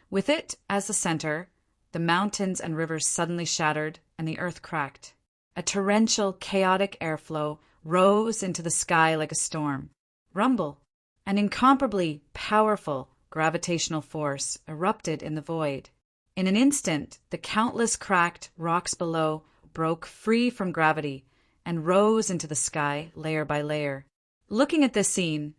With it as the center, the mountains and rivers suddenly shattered and the earth cracked. A torrential, chaotic airflow rose into the sky like a storm. Rumble! An incomparably powerful gravitational force erupted in the void. In an instant, the countless cracked rocks below broke free from gravity and rose into the sky layer by layer. Looking at this scene,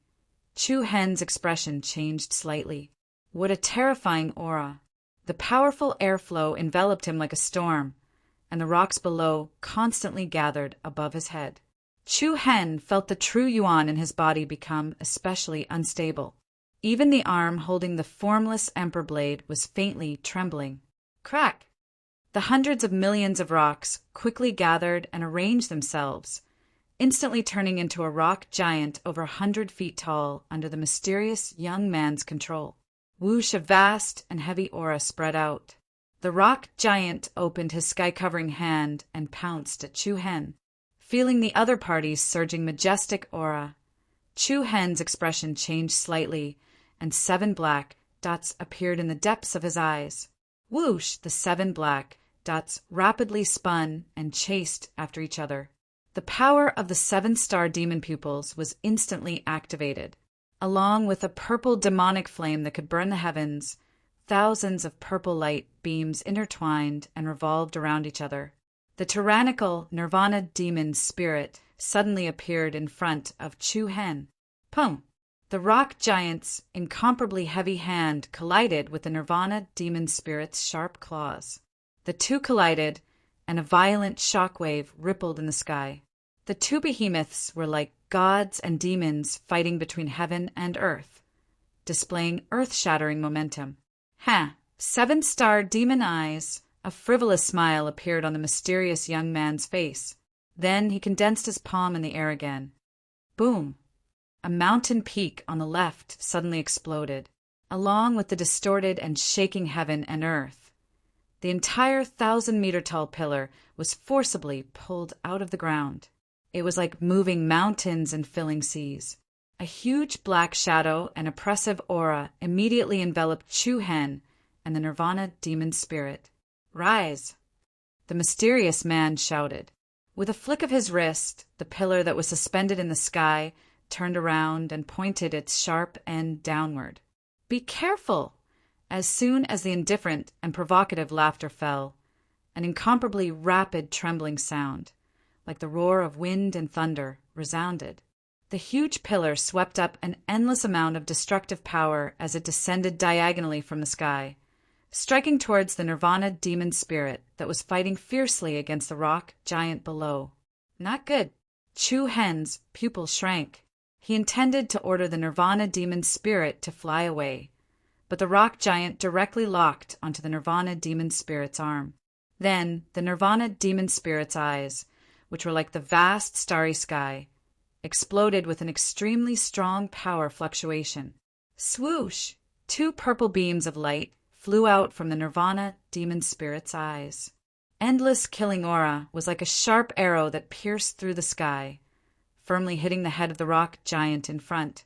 Chu Hen's expression changed slightly. What a terrifying aura! The powerful airflow enveloped him like a storm, and the rocks below constantly gathered above his head. Chu Hen felt the true yuan in his body become especially unstable. Even the arm holding the formless emperor blade was faintly trembling. Crack! The hundreds of millions of rocks quickly gathered and arranged themselves, instantly turning into a rock giant over 100 feet tall under the mysterious young man's control. Whoosh, a vast and heavy aura spread out. The rock giant opened his sky-covering hand and pounced at Chu Hen. Feeling the other party's surging majestic aura, Chu Hen's expression changed slightly, and 7 black dots appeared in the depths of his eyes. Whoosh! The 7 black dots rapidly spun and chased after each other. The power of the 7-star demon pupils was instantly activated. Along with a purple demonic flame that could burn the heavens, thousands of purple light beams intertwined and revolved around each other. The tyrannical Nirvana demon spirit suddenly appeared in front of Chu Hen. Pum! The rock giant's incomparably heavy hand collided with the Nirvana demon spirit's sharp claws. The two collided, and a violent shockwave rippled in the sky. The two behemoths were like gods and demons fighting between heaven and earth, displaying earth-shattering momentum. 7-star demon eyes! A frivolous smile appeared on the mysterious young man's face. Then he condensed his palm in the air again. Boom! A mountain peak on the left suddenly exploded, along with the distorted and shaking heaven and earth. The entire 1,000-meter-tall pillar was forcibly pulled out of the ground. It was like moving mountains and filling seas. A huge black shadow and oppressive aura immediately enveloped Chu Hen and the Nirvana demon spirit. "Rise!" the mysterious man shouted. With a flick of his wrist, the pillar that was suspended in the sky turned around and pointed its sharp end downward. "Be careful!" As soon as the indifferent and provocative laughter fell, an incomparably rapid trembling sound, like the roar of wind and thunder, resounded. The huge pillar swept up an endless amount of destructive power as it descended diagonally from the sky, striking towards the Nirvana demon spirit that was fighting fiercely against the rock giant below. Not good. Chu Hen's pupil shrank. He intended to order the Nirvana demon spirit to fly away, but the rock giant directly locked onto the Nirvana demon spirit's arm. Then the Nirvana demon spirit's eyes, which were like the vast starry sky, exploded with an extremely strong power fluctuation. Swoosh! 2 purple beams of light flew out from the Nirvana demon spirit's eyes. Endless killing aura was like a sharp arrow that pierced through the sky, firmly hitting the head of the rock giant in front.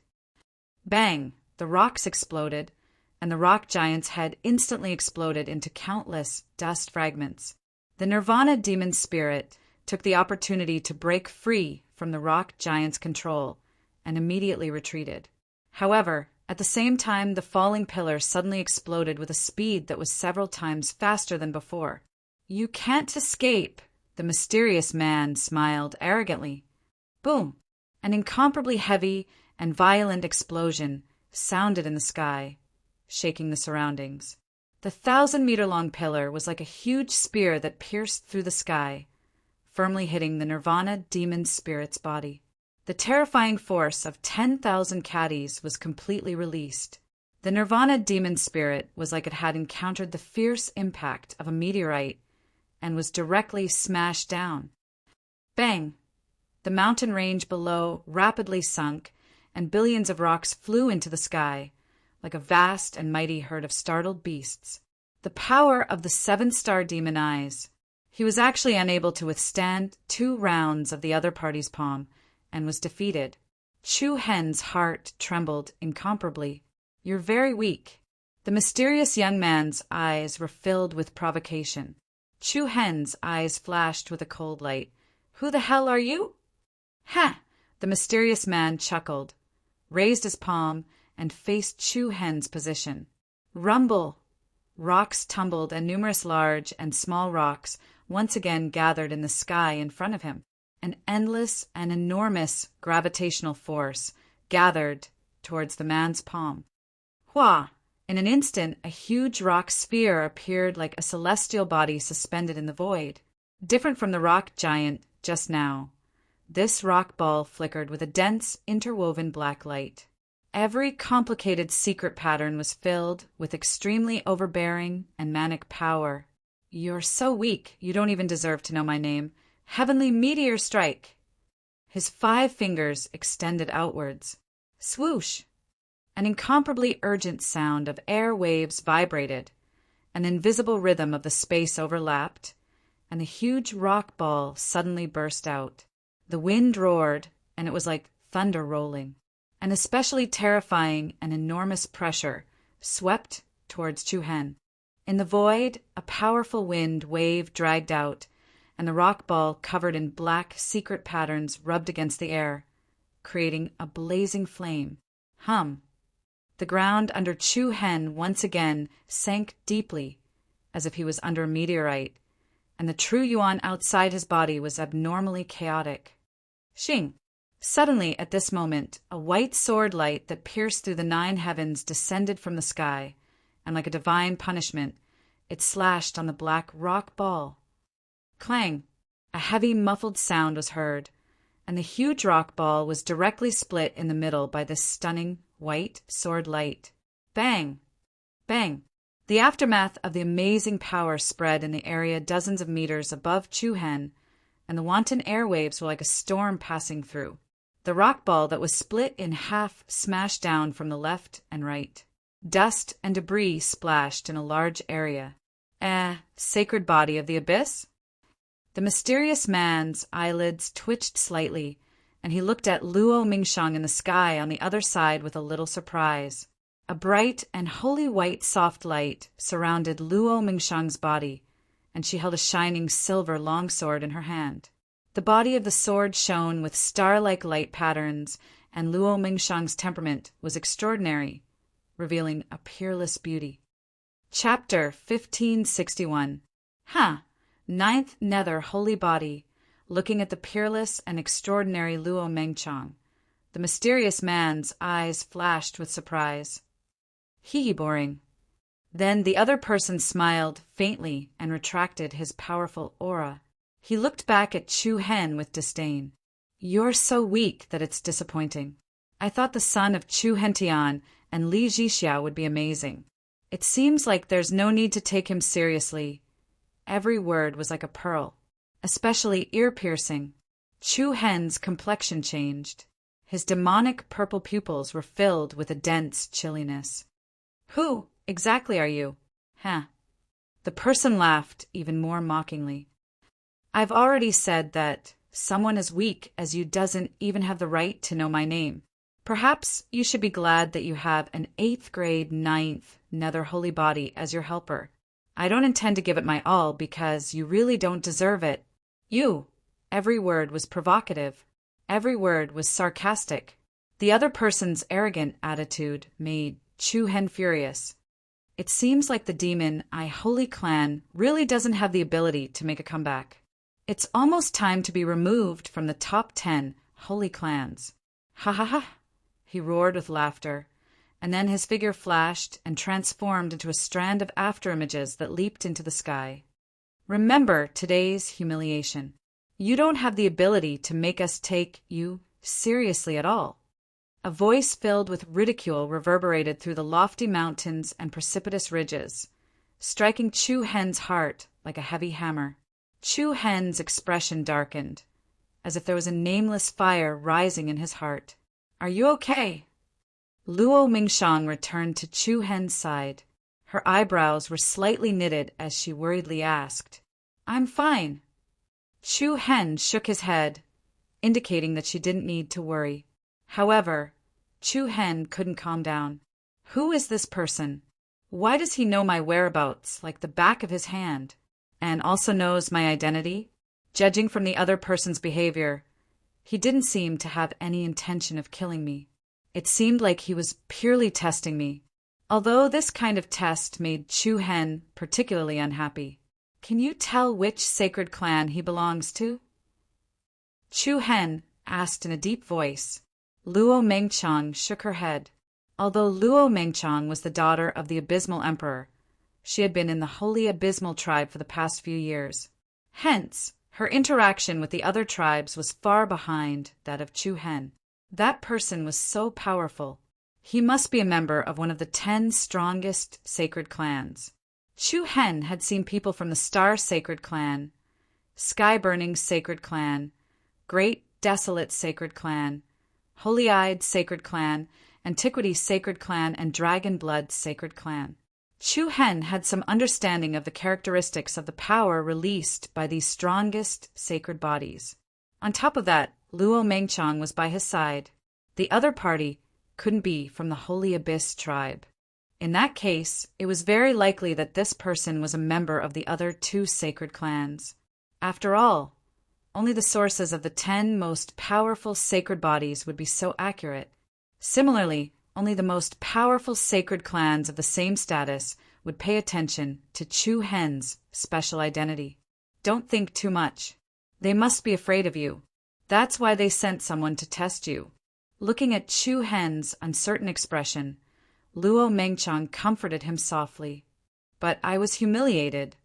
Bang! The rocks exploded, and the rock giant's head instantly exploded into countless dust fragments. The Nirvana demon spirit took the opportunity to break free from the rock giant's control and immediately retreated. However, at the same time, the falling pillar suddenly exploded with a speed that was several times faster than before. "You can't escape," the mysterious man smiled arrogantly. Boom! An incomparably heavy and violent explosion sounded in the sky, shaking the surroundings. The 1,000-meter-long pillar was like a huge spear that pierced through the sky, firmly hitting the Nirvana demon spirit's body. The terrifying force of 10,000 caddies was completely released. The Nirvana demon spirit was like it had encountered the fierce impact of a meteorite and was directly smashed down. Bang! The mountain range below rapidly sunk, and billions of rocks flew into the sky, like a vast and mighty herd of startled beasts. The power of the 7-star demon eyes. He was actually unable to withstand 2 rounds of the other party's palm, and was defeated. Chu Hen's heart trembled incomparably. "You're very weak." The mysterious young man's eyes were filled with provocation. Chu Hen's eyes flashed with a cold light. "Who the hell are you?" "Ha!" The mysterious man chuckled, raised his palm, and faced Chu Hen's position. Rumble! Rocks tumbled, and numerous large and small rocks once again gathered in the sky in front of him. An endless and enormous gravitational force gathered towards the man's palm. Hua! In an instant, a huge rock sphere appeared like a celestial body suspended in the void. Different from the rock giant just now, this rock ball flickered with a dense, interwoven black light. Every complicated secret pattern was filled with extremely overbearing and manic power. "You're so weak, you don't even deserve to know my name. Heavenly meteor strike!" His 5 fingers extended outwards. Swoosh! An incomparably urgent sound of air waves vibrated, an invisible rhythm of the space overlapped, and the huge rock ball suddenly burst out. The wind roared, and it was like thunder rolling. An especially terrifying and enormous pressure swept towards Chu Hen. In the void, a powerful wind wave dragged out, and the rock ball covered in black secret patterns rubbed against the air, creating a blazing flame. Hum! The ground under Chu Hen once again sank deeply, as if he was under a meteorite, and the true Yuan outside his body was abnormally chaotic. Xing! Suddenly, at this moment, a white sword light that pierced through the 9 heavens descended from the sky, and like a divine punishment, it slashed on the black rock ball. Clang! A heavy, muffled sound was heard, and the huge rock ball was directly split in the middle by this stunning white sword light. Bang! Bang! The aftermath of the amazing power spread in the area dozens of meters above Chu Hen, and the wanton airwaves were like a storm passing through. The rock ball that was split in half smashed down from the left and right. Dust and debris splashed in a large area. Sacred body of the abyss? The mysterious man's eyelids twitched slightly, and he looked at Luo Mingshang in the sky on the other side with a little surprise. A bright and wholly white soft light surrounded Luo Mingshang's body, and she held a shining silver longsword in her hand. The body of the sword shone with star-like light patterns, and Luo Mingshang's temperament was extraordinary, revealing a peerless beauty. Chapter 1561. Ninth Nether Holy Body. Looking at the peerless and extraordinary Luo Mengchang, the mysterious man's eyes flashed with surprise. Boring. Then the other person smiled faintly and retracted his powerful aura. He looked back at Chu Hen with disdain. You're so weak that it's disappointing. I thought the son of Chu Hentian and Li Zhixiao would be amazing. It seems like there's no need to take him seriously. Every word was like a pearl, especially ear-piercing. Chu Hen's complexion changed. His demonic purple pupils were filled with a dense chilliness. Who exactly are you? The person laughed even more mockingly. I've already said that someone as weak as you doesn't even have the right to know my name. Perhaps you should be glad that you have an 8th grade 9th Nether Holy Body as your helper. I don't intend to give it my all because you really don't deserve it. Every word was provocative. Every word was sarcastic. The other person's arrogant attitude made Chu Hen furious. It seems like the demon I Holy Clan really doesn't have the ability to make a comeback. It's almost time to be removed from the top 10 Holy Clans. Ha ha ha! He roared with laughter, and then his figure flashed and transformed into a strand of afterimages that leaped into the sky. Remember today's humiliation. You don't have the ability to make us take you seriously at all. A voice filled with ridicule reverberated through the lofty mountains and precipitous ridges, striking Chu Hen's heart like a heavy hammer. Chu Hen's expression darkened, as if there was a nameless fire rising in his heart. Are you okay? Luo Mingshang returned to Chu Hen's side. Her eyebrows were slightly knitted as she worriedly asked, I'm fine. Chu Hen shook his head, indicating that she didn't need to worry. However, Chu Hen couldn't calm down. Who is this person? Why does he know my whereabouts like the back of his hand? And also knows my identity? Judging from the other person's behavior, he didn't seem to have any intention of killing me. It seemed like he was purely testing me, although this kind of test made Chu Hen particularly unhappy. Can you tell which sacred clan he belongs to? Chu Hen asked in a deep voice. Luo Mengchang shook her head. Although Luo Mengchang was the daughter of the Abysmal Emperor, she had been in the Holy Abysmal tribe for the past few years. Hence, her interaction with the other tribes was far behind that of Chu Hen. That person was so powerful. He must be a member of one of the 10 strongest sacred clans. Chu Hen had seen people from the Star Sacred Clan, Sky-Burning Sacred Clan, Great Desolate Sacred Clan, Holy-Eyed Sacred Clan, Antiquity Sacred Clan, and Dragon Blood Sacred Clan. Chu Hen had some understanding of the characteristics of the power released by these strongest sacred bodies. On top of that, Luo Mengchang was by his side. The other party couldn't be from the Holy Abyss tribe. In that case, it was very likely that this person was a member of the other 2 sacred clans. After all, only the sources of the 10 most powerful sacred bodies would be so accurate. Similarly, only the most powerful sacred clans of the same status would pay attention to Chu Hen's special identity. Don't think too much. They must be afraid of you. That's why they sent someone to test you. Looking at Chu Hen's uncertain expression, Luo Mengchang comforted him softly. But I was humiliated.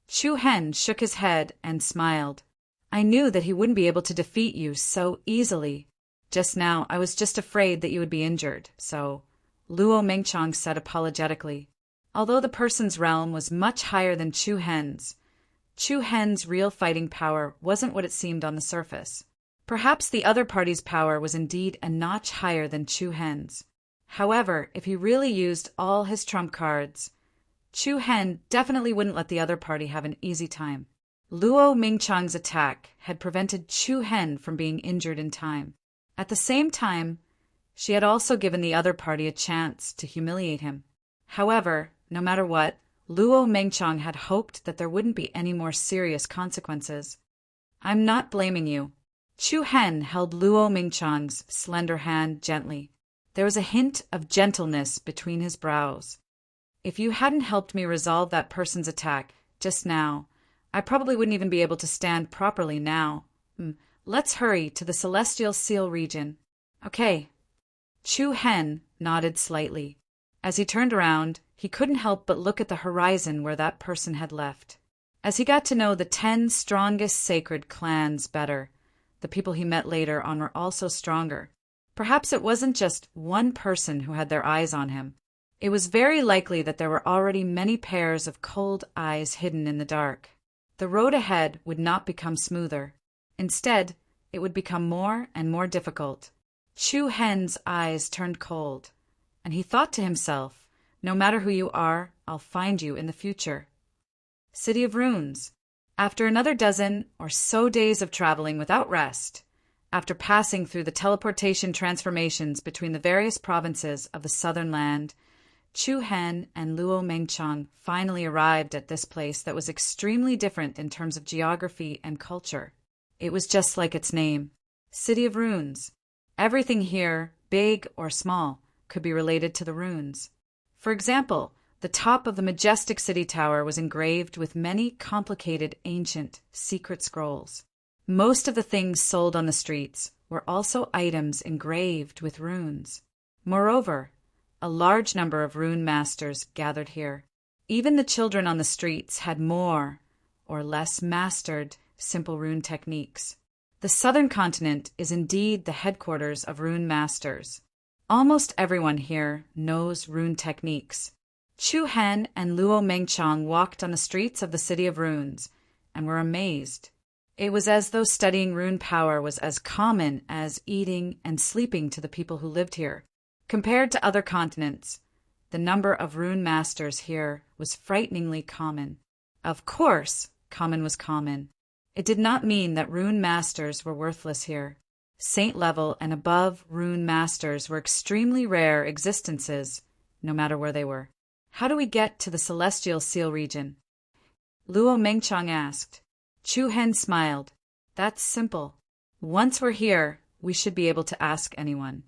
Chu Hen shook his head and smiled. I knew that he wouldn't be able to defeat you so easily. Just now, I was just afraid that you would be injured, so Luo Mengchang said apologetically. Although the person's realm was much higher than Chu Hen's real fighting power wasn't what it seemed on the surface. Perhaps the other party's power was indeed a notch higher than Chu Hen's. However, if he really used all his trump cards, Chu Hen definitely wouldn't let the other party have an easy time. Luo Mingchang's attack had prevented Chu Hen from being injured in time. At the same time, she had also given the other party a chance to humiliate him. However, no matter what, Luo Mengchang had hoped that there wouldn't be any more serious consequences. "I'm not blaming you." Chu Hen held Luo Mingchang's slender hand gently. There was a hint of gentleness between his brows. "If you hadn't helped me resolve that person's attack just now, I probably wouldn't even be able to stand properly now. Let's hurry to the Celestial Seal region." "Okay." Chu Hen nodded slightly. As he turned around, he couldn't help but look at the horizon where that person had left. As he got to know the 10 strongest sacred clans better, the people he met later on were also stronger. Perhaps it wasn't just one person who had their eyes on him. It was very likely that there were already many pairs of cold eyes hidden in the dark. The road ahead would not become smoother. Instead, it would become more and more difficult. Chu Hen's eyes turned cold, and he thought to himself, "No matter who you are, I'll find you in the future." City of Runes. After another dozen or so days of traveling without rest, after passing through the teleportation transformations between the various provinces of the southern land, Chu Hen and Luo Mengchang finally arrived at this place that was extremely different in terms of geography and culture. It was just like its name, City of Runes. Everything here, big or small, could be related to the runes. For example, the top of the majestic city tower was engraved with many complicated, ancient, secret scrolls. Most of the things sold on the streets were also items engraved with runes. Moreover, a large number of rune masters gathered here. Even the children on the streets had more or less mastered simple rune techniques. The southern continent is indeed the headquarters of rune masters. Almost everyone here knows rune techniques. Chu Hen and Luo Mengchang walked on the streets of the City of Runes and were amazed. It was as though studying rune power was as common as eating and sleeping to the people who lived here. Compared to other continents, the number of rune masters here was frighteningly common. Of course, common was common. It did not mean that rune masters were worthless here. Saint level and above rune masters were extremely rare existences, no matter where they were. "How do we get to the Celestial Seal region?" Luo Mengchang asked. Chu Hen smiled. "That's simple. Once we're here, we should be able to ask anyone."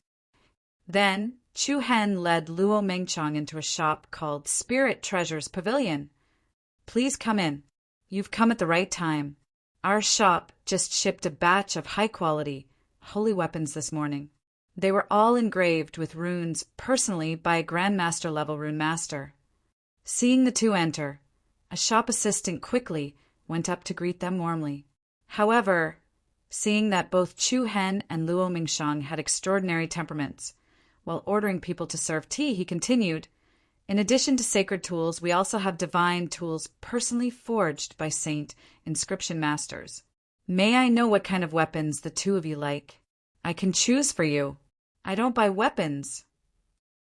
Then Chu Hen led Luo Mengchang into a shop called Spirit Treasures Pavilion. "Please come in. You've come at the right time. Our shop just shipped a batch of high-quality, holy weapons this morning. They were all engraved with runes personally by a Grandmaster-level rune master." Seeing the two enter, a shop assistant quickly went up to greet them warmly. However, seeing that both Chu Hen and Luo Mingshang had extraordinary temperaments, while ordering people to serve tea, he continued, "In addition to sacred tools, we also have divine tools personally forged by Saint inscription masters. May I know what kind of weapons the two of you like? I can choose for you." "I don't buy weapons."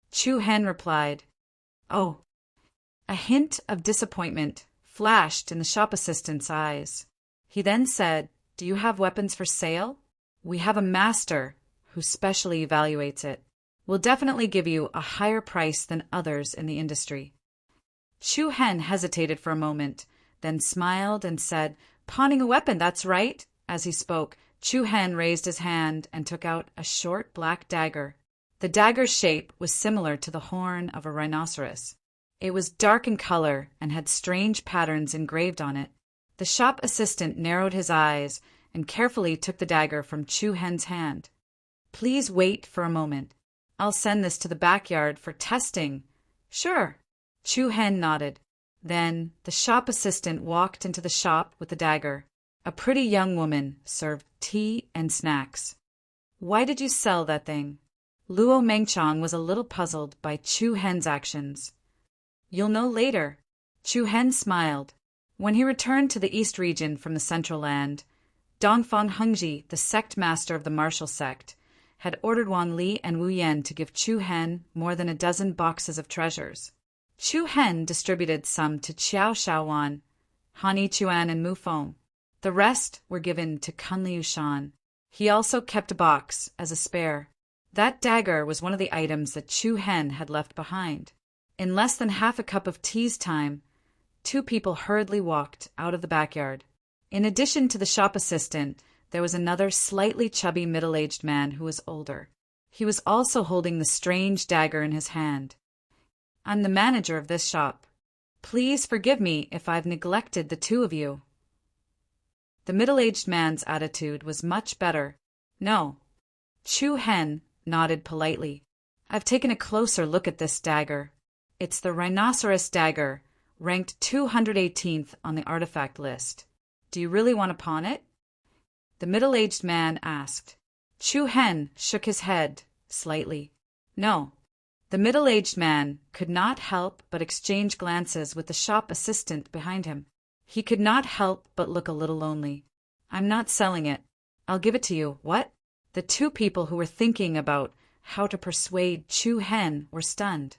Chu Hen replied. "Oh." A hint of disappointment flashed in the shop assistant's eyes. He then said, "Do you have weapons for sale? We have a master who specially evaluates it. We'll definitely give you a higher price than others in the industry." Chu Hen hesitated for a moment, then smiled and said, "Pawning a weapon, that's right." As he spoke, Chu Hen raised his hand and took out a short black dagger. The dagger's shape was similar to the horn of a rhinoceros. It was dark in color and had strange patterns engraved on it. The shop assistant narrowed his eyes and carefully took the dagger from Chu Hen's hand. "Please wait for a moment. I'll send this to the backyard for testing." "Sure." Chu Hen nodded. Then the shop assistant walked into the shop with the dagger. A pretty young woman served tea and snacks. "Why did you sell that thing?" Luo Mengchang was a little puzzled by Chu Hen's actions. "You'll know later." Chu Hen smiled. When he returned to the East region from the Central Land, Dongfang Hengji, the sect master of the martial sect, had ordered Wang Li and Wu Yan to give Chu Hen more than a dozen boxes of treasures. Chu Hen distributed some to Qiao Shaowan, Han Yichuan, and Mu Feng. The rest were given to Kun Liu Shan. He also kept a box as a spare. That dagger was one of the items that Chu Hen had left behind. In less than half a cup of tea's time, two people hurriedly walked out of the backyard. In addition to the shop assistant, there was another slightly chubby middle-aged man who was older. He was also holding the strange dagger in his hand. "I'm the manager of this shop. Please forgive me if I've neglected the two of you." The middle-aged man's attitude was much better. "No." Chu Hen nodded politely. "I've taken a closer look at this dagger. It's the rhinoceros dagger, ranked 218th on the artifact list. Do you really want to pawn it?" the middle-aged man asked. Chu Hen shook his head slightly. "No." The middle-aged man could not help but exchange glances with the shop assistant behind him. He could not help but look a little lonely. "I'm not selling it. I'll give it to you." "What?" The two people who were thinking about how to persuade Chu Hen were stunned.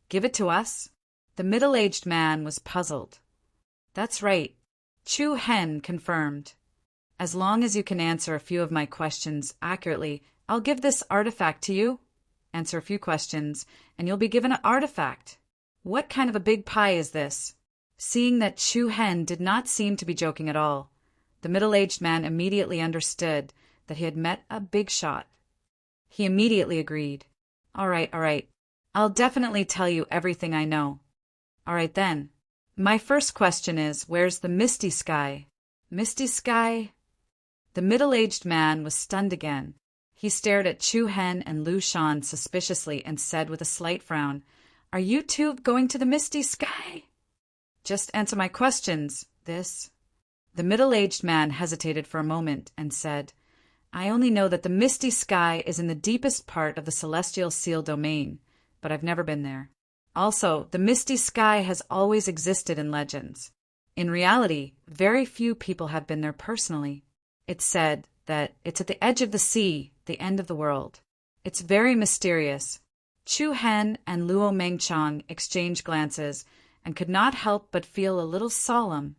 "Give it to us?" The middle-aged man was puzzled. "That's right," Chu Hen confirmed. "As long as you can answer a few of my questions accurately, I'll give this artifact to you. Answer a few questions, and you'll be given an artifact." "What kind of a big pie is this?" Seeing that Chu Hen did not seem to be joking at all, the middle-aged man immediately understood that he had met a big shot. He immediately agreed. All right. I'll definitely tell you everything I know." "All right then. My first question is, where's the Misty Sky?" "Misty Sky?" The middle-aged man was stunned again. He stared at Chu Hen and Liu Shan suspiciously and said with a slight frown, "Are you two going to the Misty Sky?" "Just answer my questions. The middle-aged man hesitated for a moment and said, "I only know that the Misty Sky is in the deepest part of the Celestial Seal domain, but I've never been there. Also, the Misty Sky has always existed in legends. In reality, very few people have been there personally. It's said that it's at the edge of the sea, the end of the world. It's very mysterious." Chu Hen and Luo Mengchang exchanged glances and could not help but feel a little solemn.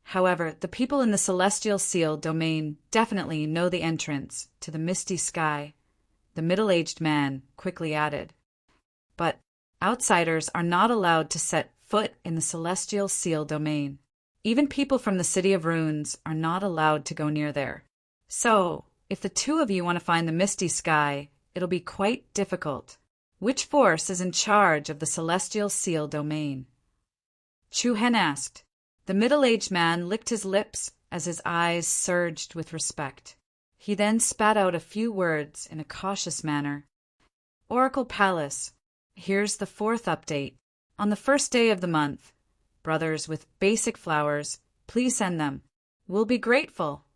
However, the people in the Celestial Seal domain definitely know the entrance to the Misty Sky, the middle-aged man quickly added. "But outsiders are not allowed to set foot in the Celestial Seal domain. Even people from the City of Runes are not allowed to go near there. So, if the two of you want to find the Misty Sky, it'll be quite difficult. Which force is in charge of the Celestial Seal domain?" Chu Hen asked. The middle-aged man licked his lips as his eyes surged with respect. He then spat out a few words in a cautious manner. "Oracle Palace. Here's the 4th update. On the first day of the month, brothers with basic flowers, please send them. We'll be grateful."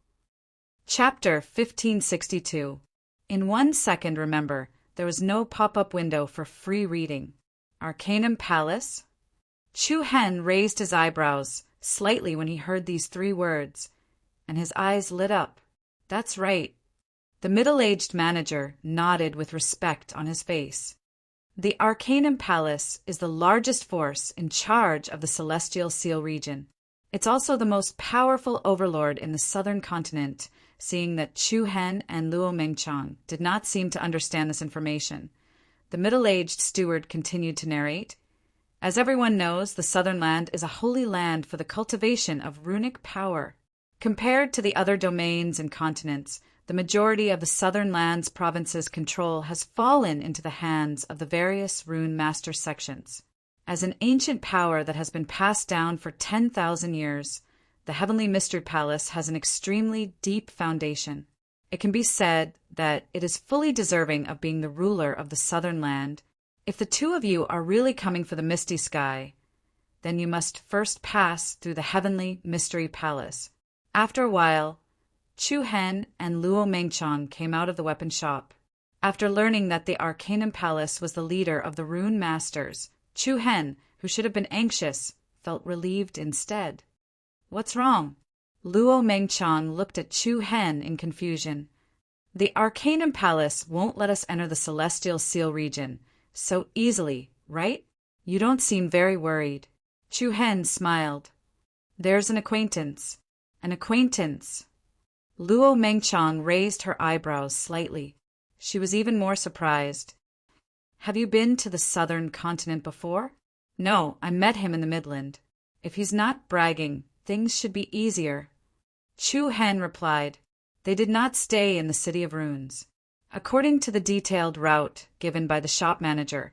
Chapter 1562. In 1 second, remember, there was no pop-up window for free reading. Arcanum Palace? Chu Hen raised his eyebrows slightly when he heard these 3 words, and his eyes lit up. "That's right." The middle-aged manager nodded with respect on his face. The Arcanum Palace is the largest force in charge of the Celestial Seal region. It's also the most powerful overlord in the southern continent, seeing that Chu Hen and Luo Mengchang did not seem to understand this information. The middle-aged steward continued to narrate. "As everyone knows, the Southern Land is a holy land for the cultivation of runic power. Compared to the other domains and continents, the majority of the Southern Land's provinces' control has fallen into the hands of the various rune master sections. As an ancient power that has been passed down for 10,000 years, the Heavenly Mystery Palace has an extremely deep foundation. It can be said that it is fully deserving of being the ruler of the Southern Land. If the two of you are really coming for the Misty Sky, then you must first pass through the Heavenly Mystery Palace." After a while, Chu Hen and Luo Mengchang came out of the weapon shop. After learning that the Arcanum Palace was the leader of the Rune Masters, Chu Hen, who should have been anxious, felt relieved instead. "What's wrong?" Luo Mengchang looked at Chu Hen in confusion. "The Arcanum Palace won't let us enter the Celestial Seal region so easily, right? You don't seem very worried." Chu Hen smiled. "There's an acquaintance." An acquaintance. Luo Mengchang raised her eyebrows slightly. She was even more surprised. Have you been to the southern continent before? No, I met him in the Midland. If he's not bragging, things should be easier. Chu Hen replied. They did not stay in the City of Runes. According to the detailed route given by the shop manager,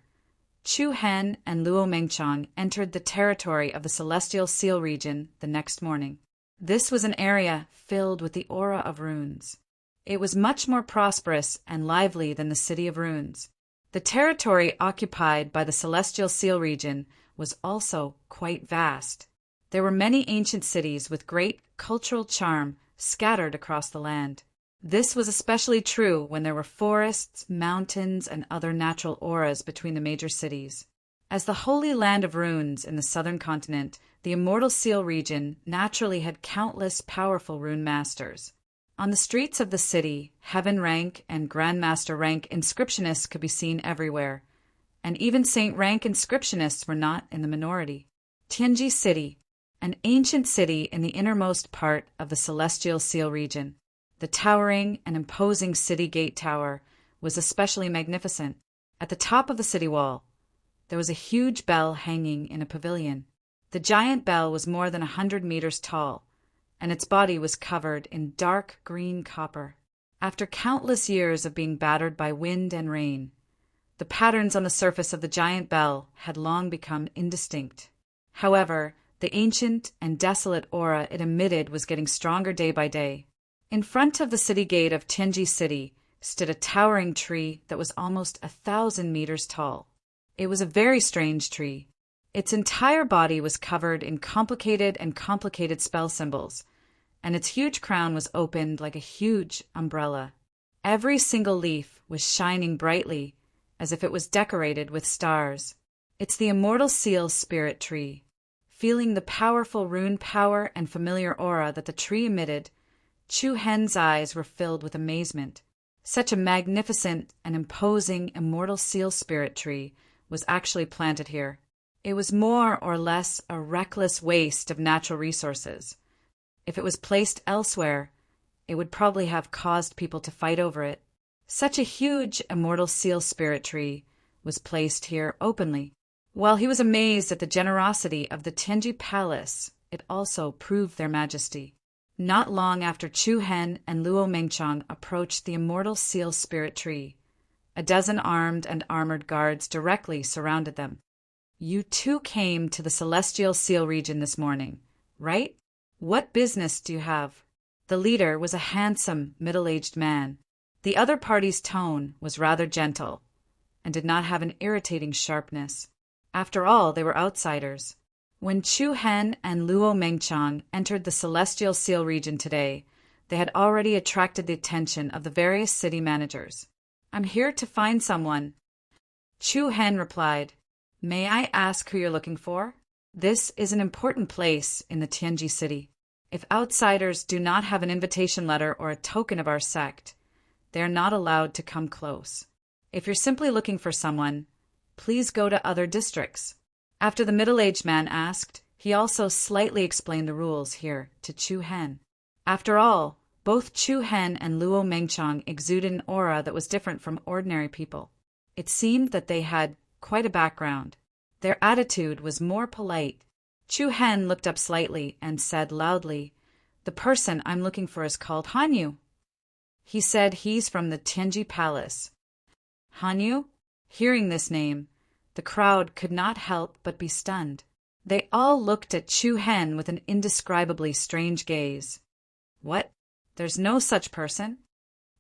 Chu Hen and Luo Mengchang entered the territory of the Celestial Seal region the next morning. This was an area filled with the aura of runes. It was much more prosperous and lively than the City of Runes. The territory occupied by the Celestial Seal region was also quite vast. There were many ancient cities with great cultural charm scattered across the land. This was especially true when there were forests, mountains, and other natural auras between the major cities. As the Holy Land of Runes in the southern continent, the Immortal Seal region naturally had countless powerful rune masters. On the streets of the city, Heaven rank and Grandmaster rank inscriptionists could be seen everywhere, and even Saint rank inscriptionists were not in the minority. Tianji City, an ancient city in the innermost part of the Celestial Seal region. The towering and imposing city gate tower was especially magnificent. At the top of the city wall, there was a huge bell hanging in a pavilion. The giant bell was more than 100 meters tall, and its body was covered in dark green copper. After countless years of being battered by wind and rain, the patterns on the surface of the giant bell had long become indistinct. However, the ancient and desolate aura it emitted was getting stronger day by day. In front of the city gate of Tianji City stood a towering tree that was almost 1,000 meters tall. It was a very strange tree. Its entire body was covered in complicated spell symbols, and its huge crown was opened like a huge umbrella. Every single leaf was shining brightly, as if it was decorated with stars. It's the Immortal Seal spirit tree. Feeling the powerful rune power and familiar aura that the tree emitted, Chu Hen's eyes were filled with amazement. Such a magnificent and imposing Immortal Seal spirit tree was actually planted here. It was more or less a reckless waste of natural resources. If it was placed elsewhere, it would probably have caused people to fight over it. Such a huge Immortal Seal spirit tree was placed here openly. While he was amazed at the generosity of the Tianji Palace, it also proved their majesty. Not long after Chu Hen and Luo Mengchang approached the Immortal Seal spirit tree, a dozen armed and armored guards directly surrounded them. You too came to the Celestial Seal region this morning, right? What business do you have? The leader was a handsome, middle-aged man. The other party's tone was rather gentle and did not have an irritating sharpness. After all, they were outsiders. When Chu Hen and Luo Mengchang entered the Celestial Seal region today, they had already attracted the attention of the various city managers. I'm here to find someone. Chu Hen replied, May I ask who you're looking for? This is an important place in the Tianji city. If outsiders do not have an invitation letter or a token of our sect, they are not allowed to come close. If you're simply looking for someone, please go to other districts. After the middle-aged man asked, he also slightly explained the rules here to Chu Hen. After all, both Chu Hen and Luo Mengchang exuded an aura that was different from ordinary people. It seemed that they had quite a background. Their attitude was more polite. Chu Hen looked up slightly and said loudly, The person I'm looking for is called Hanyu. He said he's from the Tianji Palace. Hanyu? Hearing this name, the crowd could not help but be stunned. They all looked at Chu Hen with an indescribably strange gaze. What? There's no such person?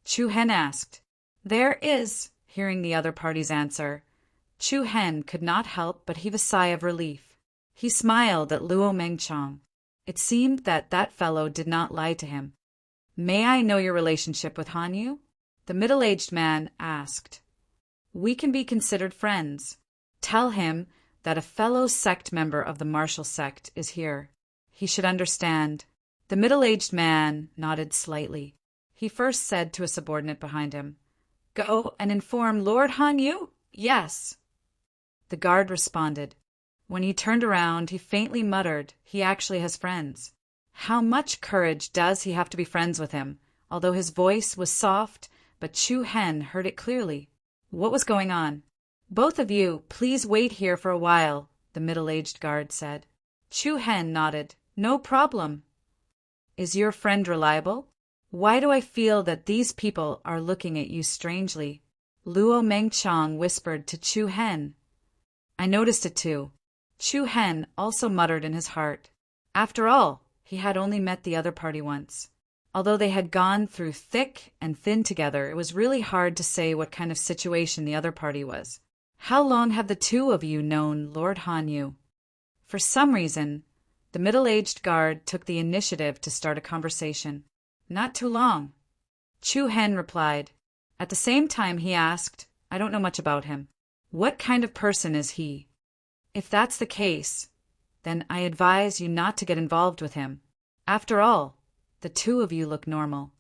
Chu Hen asked. There is, hearing the other party's answer. Chu Hen could not help but heave a sigh of relief. He smiled at Luo Mengchang. It seemed that that fellow did not lie to him. May I know your relationship with Hanyu? The middle-aged man asked. We can be considered friends. Tell him that a fellow sect member of the martial sect is here. He should understand. The middle-aged man nodded slightly. He first said to a subordinate behind him, Go and inform Lord Hanyu? Yes. The guard responded. When he turned around, he faintly muttered, He actually has friends. How much courage does he have to be friends with him? Although his voice was soft, but Chu Hen heard it clearly. What was going on? Both of you, please wait here for a while, the middle-aged guard said. Chu Hen nodded. No problem. Is your friend reliable? Why do I feel that these people are looking at you strangely? Luo Mengchang whispered to Chu Hen. I noticed it too. Chu Hen also muttered in his heart. After all, he had only met the other party once. Although they had gone through thick and thin together, it was really hard to say what kind of situation the other party was. How long have the two of you known Lord Han Yu? For some reason, the middle-aged guard took the initiative to start a conversation. Not too long. Chu Hen replied. At the same time he asked, I don't know much about him. What kind of person is he? If that's the case, then I advise you not to get involved with him. After all, the two of you look normal.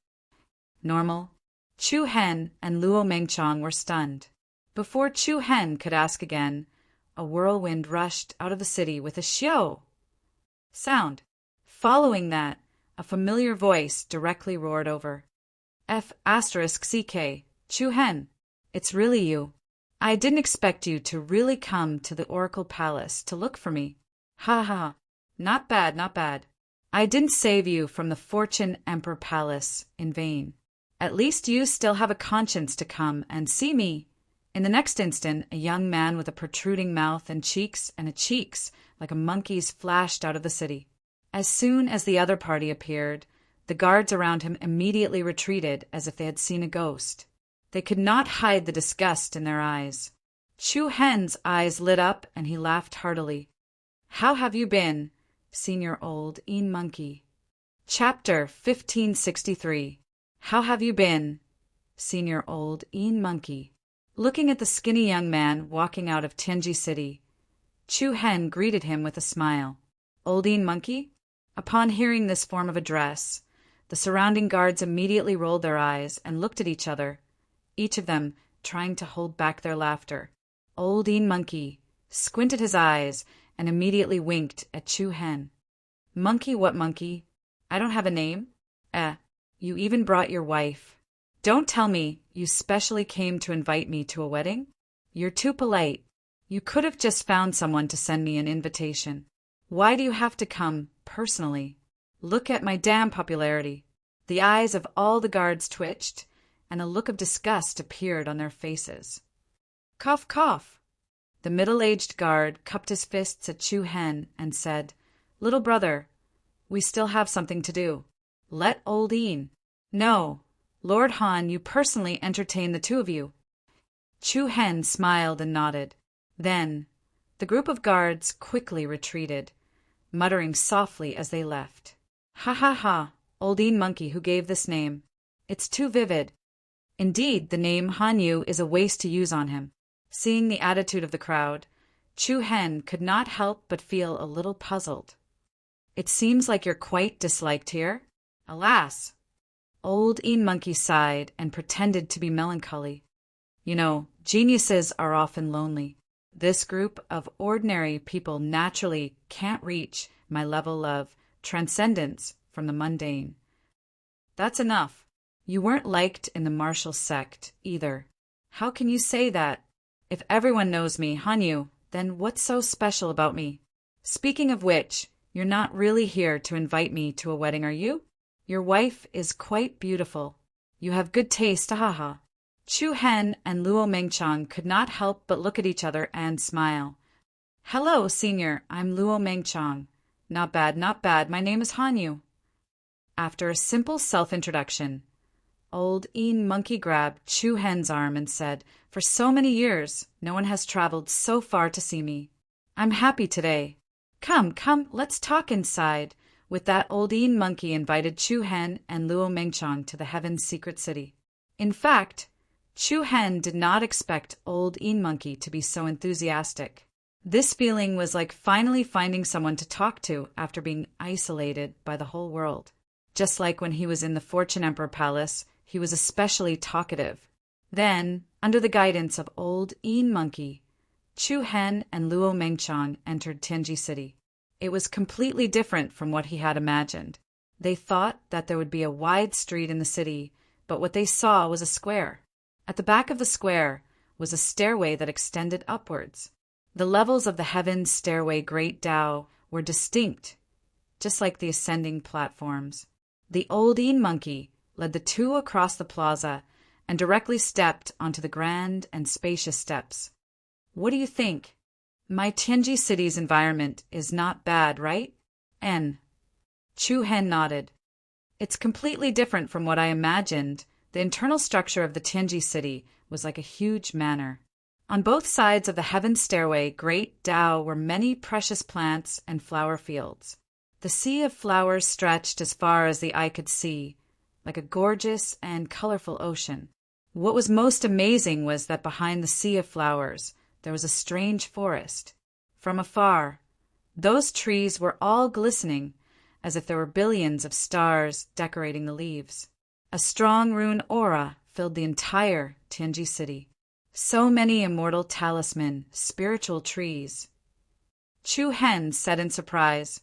Normal? Chu Hen and Luo Mengchang were stunned. Before Chu Hen could ask again, a whirlwind rushed out of the city with a xiao sound. Following that, a familiar voice directly roared over. F***CK, Chu Hen, it's really you. I didn't expect you to really come to the Oracle Palace to look for me. Ha ha ha. Not bad, not bad. I didn't save you from the Fortune Emperor Palace in vain. At least you still have a conscience to come and see me. In the next instant, a young man with a protruding mouth and cheeks like a monkey's flashed out of the city. As soon as the other party appeared, the guards around him immediately retreated as if they had seen a ghost. They could not hide the disgust in their eyes. Chu Hen's eyes lit up and he laughed heartily. How have you been, Senior Old Een Monkey? Chapter 1563. How have you been, Senior Old Een Monkey? Looking at the skinny young man walking out of Tianji City, Chu Hen greeted him with a smile. Old Een Monkey? Upon hearing this form of address, the surrounding guards immediately rolled their eyes and looked at each other, each of them trying to hold back their laughter. Old Een Monkey squinted his eyes and immediately winked at Chu Hen. Monkey what monkey? I don't have a name? You even brought your wife. Don't tell me you specially came to invite me to a wedding? You're too polite. You could have just found someone to send me an invitation. Why do you have to come personally? Look at my damn popularity. The eyes of all the guards twitched, and a look of disgust appeared on their faces. Cough, cough. The middle-aged guard cupped his fists at Chu Hen and said, Little brother, we still have something to do. Let Old Een. No, Lord Han, you personally entertain the two of you. Chu Hen smiled and nodded. Then, the group of guards quickly retreated, muttering softly as they left. Ha ha ha, Old Een Monkey who gave this name. It's too vivid. Indeed, the name Han Yu is a waste to use on him. Seeing the attitude of the crowd, Chu Hen could not help but feel a little puzzled. It seems like you're quite disliked here. Alas! Old Een Monkey sighed and pretended to be melancholy. You know, geniuses are often lonely. This group of ordinary people naturally can't reach my level of transcendence from the mundane. That's enough. You weren't liked in the martial sect, either. How can you say that? If everyone knows me, Han Yu, then what's so special about me? Speaking of which, you're not really here to invite me to a wedding, are you? Your wife is quite beautiful. You have good taste, haha. Chu Hen and Luo Mengchang could not help but look at each other and smile. Hello, Senior, I'm Luo Mengchang. Not bad, not bad, my name is Han Yu. After a simple self-introduction, Old Een Monkey grabbed Chu Hen's arm and said, For so many years, no one has traveled so far to see me. I'm happy today. Come, let's talk inside. With that, Old Een Monkey invited Chu Hen and Luo Mengchang to the Heaven's secret city. In fact, Chu Hen did not expect Old Een Monkey to be so enthusiastic. This feeling was like finally finding someone to talk to after being isolated by the whole world. Just like when he was in the Fortune Emperor Palace, he was especially talkative. Then, under the guidance of Old Een Monkey, Chu Hen and Luo Mengchang entered Tianji City. It was completely different from what he had imagined. They thought that there would be a wide street in the city, but what they saw was a square. At the back of the square was a stairway that extended upwards. The levels of the heaven's stairway Great Tao were distinct, just like the ascending platforms. The old Een monkey led the two across the plaza and directly stepped onto the grand and spacious steps. What do you think? My Tianji city's environment is not bad, right? N. Chu Hen nodded. It's completely different from what I imagined. The internal structure of the Tianji city was like a huge manor. On both sides of the heaven stairway Great Tao were many precious plants and flower fields. The sea of flowers stretched as far as the eye could see, like a gorgeous and colorful ocean. What was most amazing was that behind the sea of flowers there was a strange forest. From afar, those trees were all glistening, as if there were billions of stars decorating the leaves. A strong rune aura filled the entire Tianji city. So many immortal talisman, spiritual trees. Chu Hen said in surprise,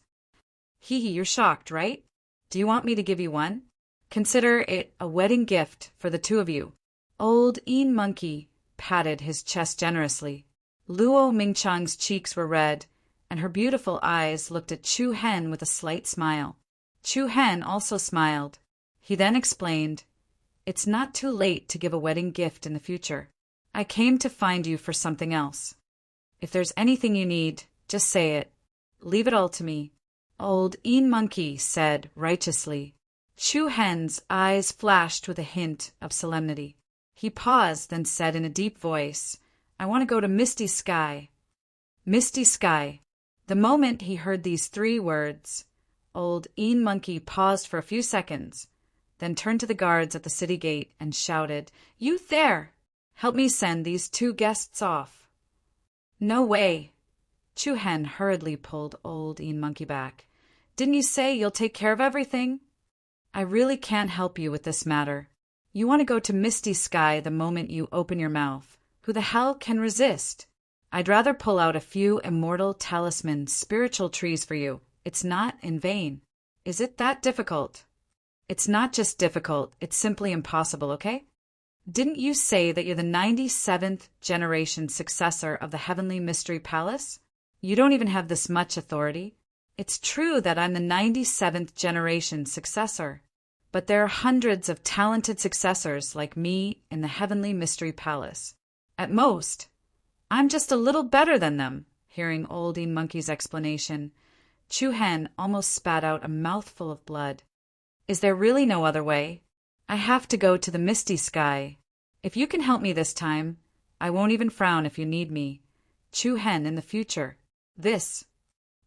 Hee, you're shocked, right? Do you want me to give you one? Consider it a wedding gift for the two of you. Old Een monkey patted his chest generously. Luo Mingchang's cheeks were red, and her beautiful eyes looked at Chu Hen with a slight smile. Chu Hen also smiled. He then explained, It's not too late to give a wedding gift in the future. I came to find you for something else. If there's anything you need, just say it. Leave it all to me. Old Een monkey said righteously. Chu Hen's eyes flashed with a hint of solemnity. He paused, then said in a deep voice, I want to go to Misty Sky. Misty Sky. The moment he heard these three words, old Een monkey paused for a few seconds, then turned to the guards at the city gate and shouted, "Youth there! Help me send these two guests off." "No way!" Chu Hen hurriedly pulled old Een monkey back. "Didn't you say you'll take care of everything? I really can't help you with this matter. You want to go to Misty Sky the moment you open your mouth. Who the hell can resist? I'd rather pull out a few immortal talisman spiritual trees for you. It's not in vain. Is it that difficult? It's not just difficult, it's simply impossible, okay? Didn't you say that you're the 97th generation successor of the Heavenly Mystery Palace? You don't even have this much authority. It's true that I'm the 97th generation successor, but there are hundreds of talented successors like me in the Heavenly Mystery Palace. At most, I'm just a little better than them." Hearing old Een monkey's explanation, Chu Hen almost spat out a mouthful of blood. "Is there really no other way? I have to go to the Misty Sky. If you can help me this time, I won't even frown if you need me. Chu Hen in the future." This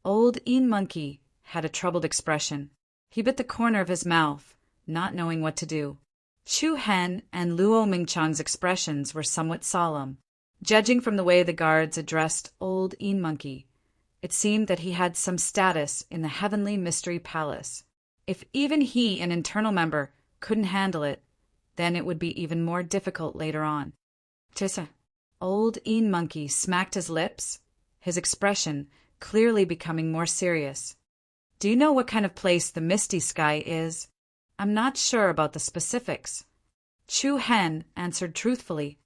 old Een monkey had a troubled expression. He bit the corner of his mouth, not knowing what to do. Chu Hen and Luo Mingchang's expressions were somewhat solemn. Judging from the way the guards addressed old Een monkey, it seemed that he had some status in the Heavenly Mystery Palace. If even he, an internal member, couldn't handle it, then it would be even more difficult later on. Tissa. Old Een monkey smacked his lips, his expression clearly becoming more serious. "Do you know what kind of place the Misty Sky is? I'm not sure about the specifics." Chu Hen answered truthfully.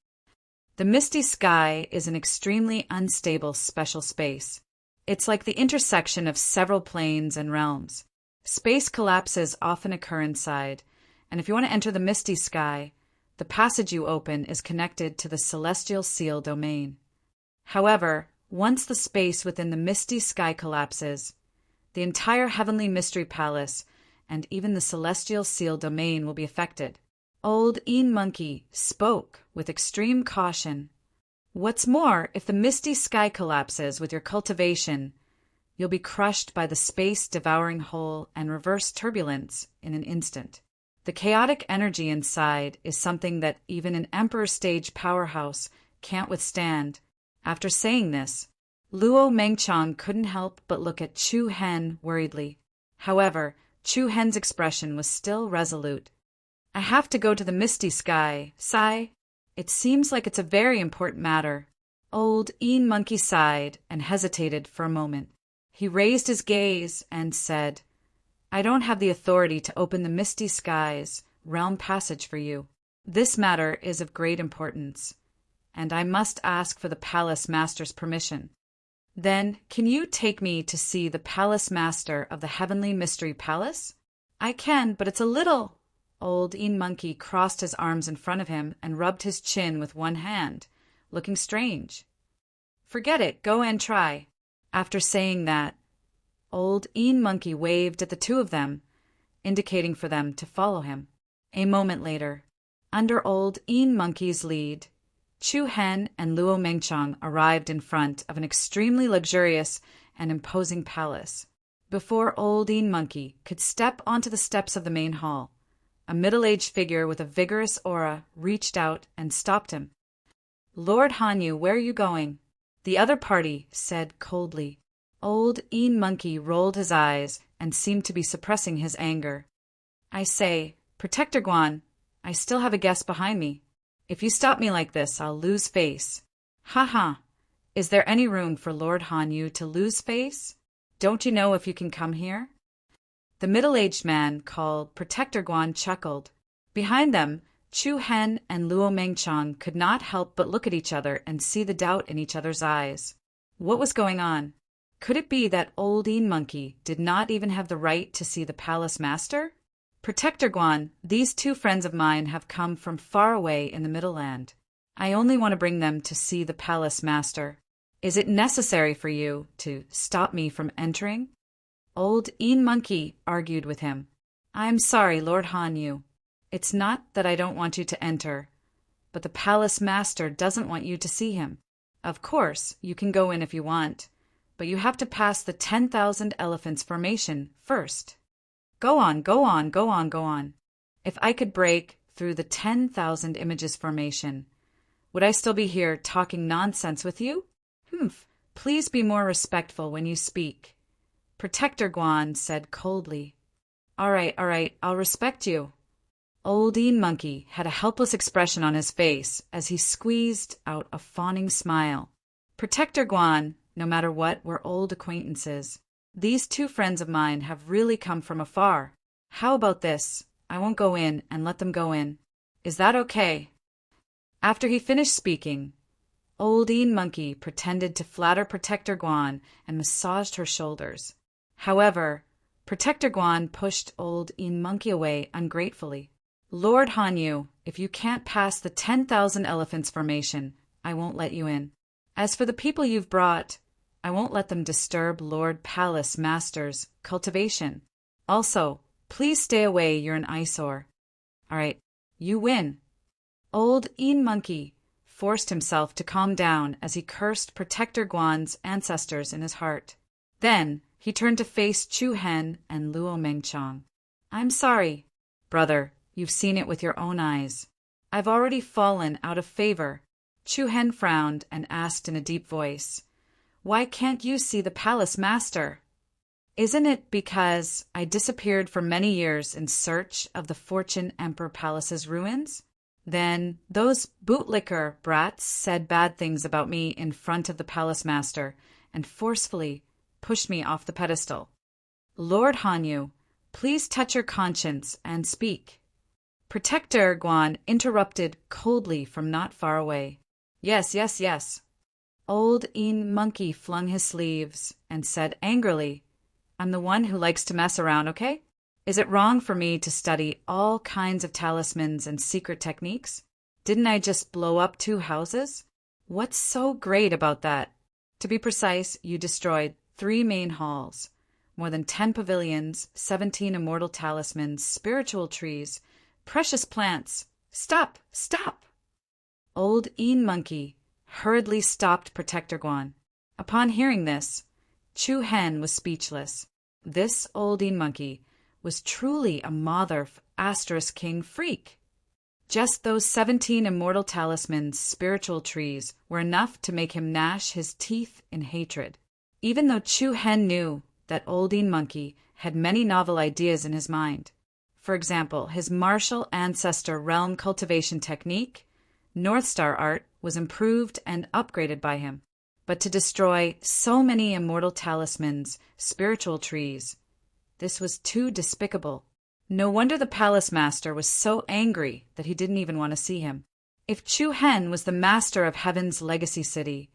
"The Misty Sky is an extremely unstable special space. It's like the intersection of several planes and realms. Space collapses often occur inside, and if you want to enter the Misty Sky, the passage you open is connected to the Celestial Seal domain. However, once the space within the Misty Sky collapses, the entire Heavenly Mystery Palace and even the Celestial Seal domain will be affected." Old Een monkey spoke with extreme caution. "What's more, if the Misty Sky collapses with your cultivation, you'll be crushed by the space-devouring hole and reverse turbulence in an instant. The chaotic energy inside is something that even an Emperor Stage powerhouse can't withstand." After saying this, Luo Mengchang couldn't help but look at Chu Hen worriedly. However, Chu Hen's expression was still resolute. "I have to go to the Misty Sky, Sai. It seems like it's a very important matter." Old Een monkey sighed and hesitated for a moment. He raised his gaze and said, I don't have the authority to open the misty skies realm passage for you. This matter is of great importance, and I must ask for the palace master's permission. Then, can you take me to see the palace master of the Heavenly Mystery Palace? I can, but it's a little. Old Een Monkey crossed his arms in front of him and rubbed his chin with one hand, looking strange. Forget it, go and try. After saying that, Old Een Monkey waved at the two of them, indicating for them to follow him. A moment later, under Old Een Monkey's lead, Chu Hen and Luo Mengchong arrived in front of an extremely luxurious and imposing palace. Before Old Een Monkey could step onto the steps of the main hall, a middle-aged figure with a vigorous aura reached out and stopped him. Lord Hanyu, where are you going? The other party said coldly. Old Een Monkey rolled his eyes and seemed to be suppressing his anger. I say, Protector Guan, I still have a guest behind me. If you stop me like this, I'll lose face. Ha ha! Is there any room for Lord Hanyu to lose face? Don't you know if you can come here? The middle-aged man called Protector Guan chuckled. Behind them, Chu Hen and Luo Mengchong could not help but look at each other and see the doubt in each other's eyes. What was going on? Could it be that Old Een Monkey did not even have the right to see the palace master? Protector Guan, these two friends of mine have come from far away in the Middle Land. I only want to bring them to see the palace master. Is it necessary for you to stop me from entering? Old Een Monkey argued with him. I'm sorry, Lord Hanyu. It's not that I don't want you to enter, but the palace master doesn't want you to see him. Of course, you can go in if you want, but you have to pass the 10,000 elephants formation first. Go on, go on, go on, go on. If I could break through the 10,000 images formation, would I still be here talking nonsense with you? Humph, please be more respectful when you speak. Protector Guan said coldly. All right, I'll respect you. Old Een Monkey had a helpless expression on his face as he squeezed out a fawning smile. Protector Guan, no matter what, we're old acquaintances. These two friends of mine have really come from afar. How about this? I won't go in and let them go in. Is that okay? After he finished speaking, Old Een Monkey pretended to flatter Protector Guan and massaged her shoulders. However, Protector Guan pushed Old Een Monkey away ungratefully. Lord Hanyu, if you can't pass the 10,000 elephants formation, I won't let you in. As for the people you've brought, I won't let them disturb Lord Palace Master's cultivation. Also, please stay away, you're an eyesore. All right, you win. Old Een Monkey forced himself to calm down as he cursed Protector Guan's ancestors in his heart. Then he turned to face Chu Hen and Luo Mengchong. I'm sorry, brother, you've seen it with your own eyes. I've already fallen out of favor. Chu Hen frowned and asked in a deep voice, Why can't you see the palace master? Isn't it because I disappeared for many years in search of the Fortune Emperor Palace's ruins? Then those bootlicker brats said bad things about me in front of the palace master and forcefully pushed me off the pedestal. Lord Hanyu, please touch your conscience and speak. Protector Guan interrupted coldly from not far away. Yes. Old Een Monkey flung his sleeves and said angrily, I'm the one who likes to mess around, okay? Is it wrong for me to study all kinds of talismans and secret techniques? Didn't I just blow up 2 houses? What's so great about that? To be precise, you destroyed 3 main halls, more than 10 pavilions, 17 immortal talismans, spiritual trees, precious plants. Stop! Old Een Monkey hurriedly stopped Protector Guan. Upon hearing this, Chu Hen was speechless. This Old Een Monkey was truly a mother * king freak. Just those 17 immortal talismans, spiritual trees, were enough to make him gnash his teeth in hatred. Even though Chu Hen knew that Old Een Monkey had many novel ideas in his mind. For example, his martial ancestor realm cultivation technique, North Star art, was improved and upgraded by him. But to destroy so many immortal talismans, spiritual trees, This was too despicable. No wonder the palace master was so angry that he didn't even want to see him. If Chu Hen was the master of Heaven's legacy city,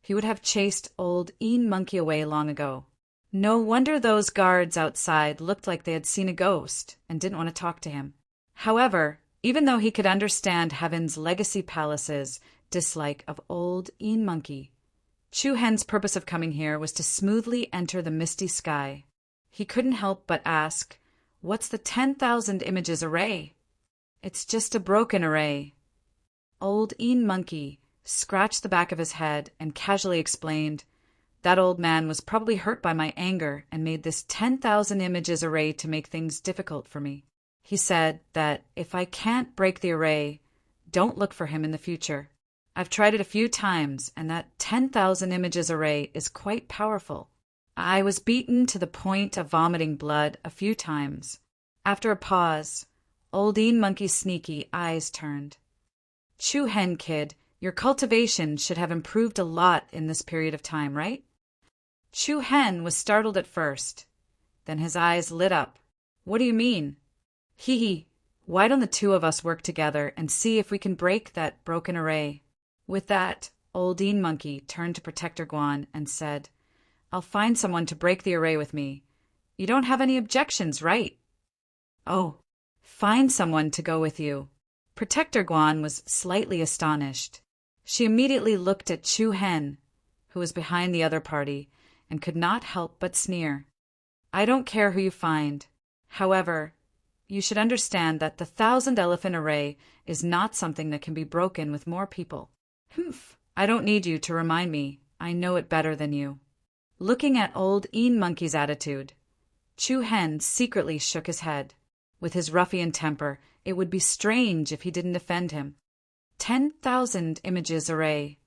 he would have chased old Een Monkey away long ago. No wonder those guards outside looked like they had seen a ghost and didn't want to talk to him. However, even though he could understand Heaven's legacy palace's dislike of old Een Monkey, Chu Hen's purpose of coming here was to smoothly enter the misty sky. He couldn't help but ask, "What's the 10,000 images array?" "It's just a broken array." Old Een Monkey scratched the back of his head and casually explained, "That old man was probably hurt by my anger and made this 10,000 images array to make things difficult for me. He said that if I can't break the array, don't look for him in the future. I've tried it a few times, and that 10,000 images array is quite powerful. I was beaten to the point of vomiting blood a few times." After a pause, old Een Monkey's sneaky eyes turned. "Chu Hen, kid, your cultivation should have improved a lot in this period of time, right?" Chu Hen was startled at first. Then his eyes lit up. "What do you mean?" "Hee hee, why don't the two of us work together and see if we can break that broken array?" With that, old Een Monkey turned to Protector Guan and said, "I'll find someone to break the array with me. You don't have any objections, right?" "Oh, find someone to go with you." Protector Guan was slightly astonished. She immediately looked at Chu Hen, who was behind the other party, and could not help but sneer. "I don't care who you find. However, you should understand that the 1,000-elephant array is not something that can be broken with more people." "Humph, I don't need you to remind me. I know it better than you." Looking at old Een Monkey's attitude, Chu Hen secretly shook his head. With his ruffian temper, it would be strange if he didn't defend him. 10,000 images array.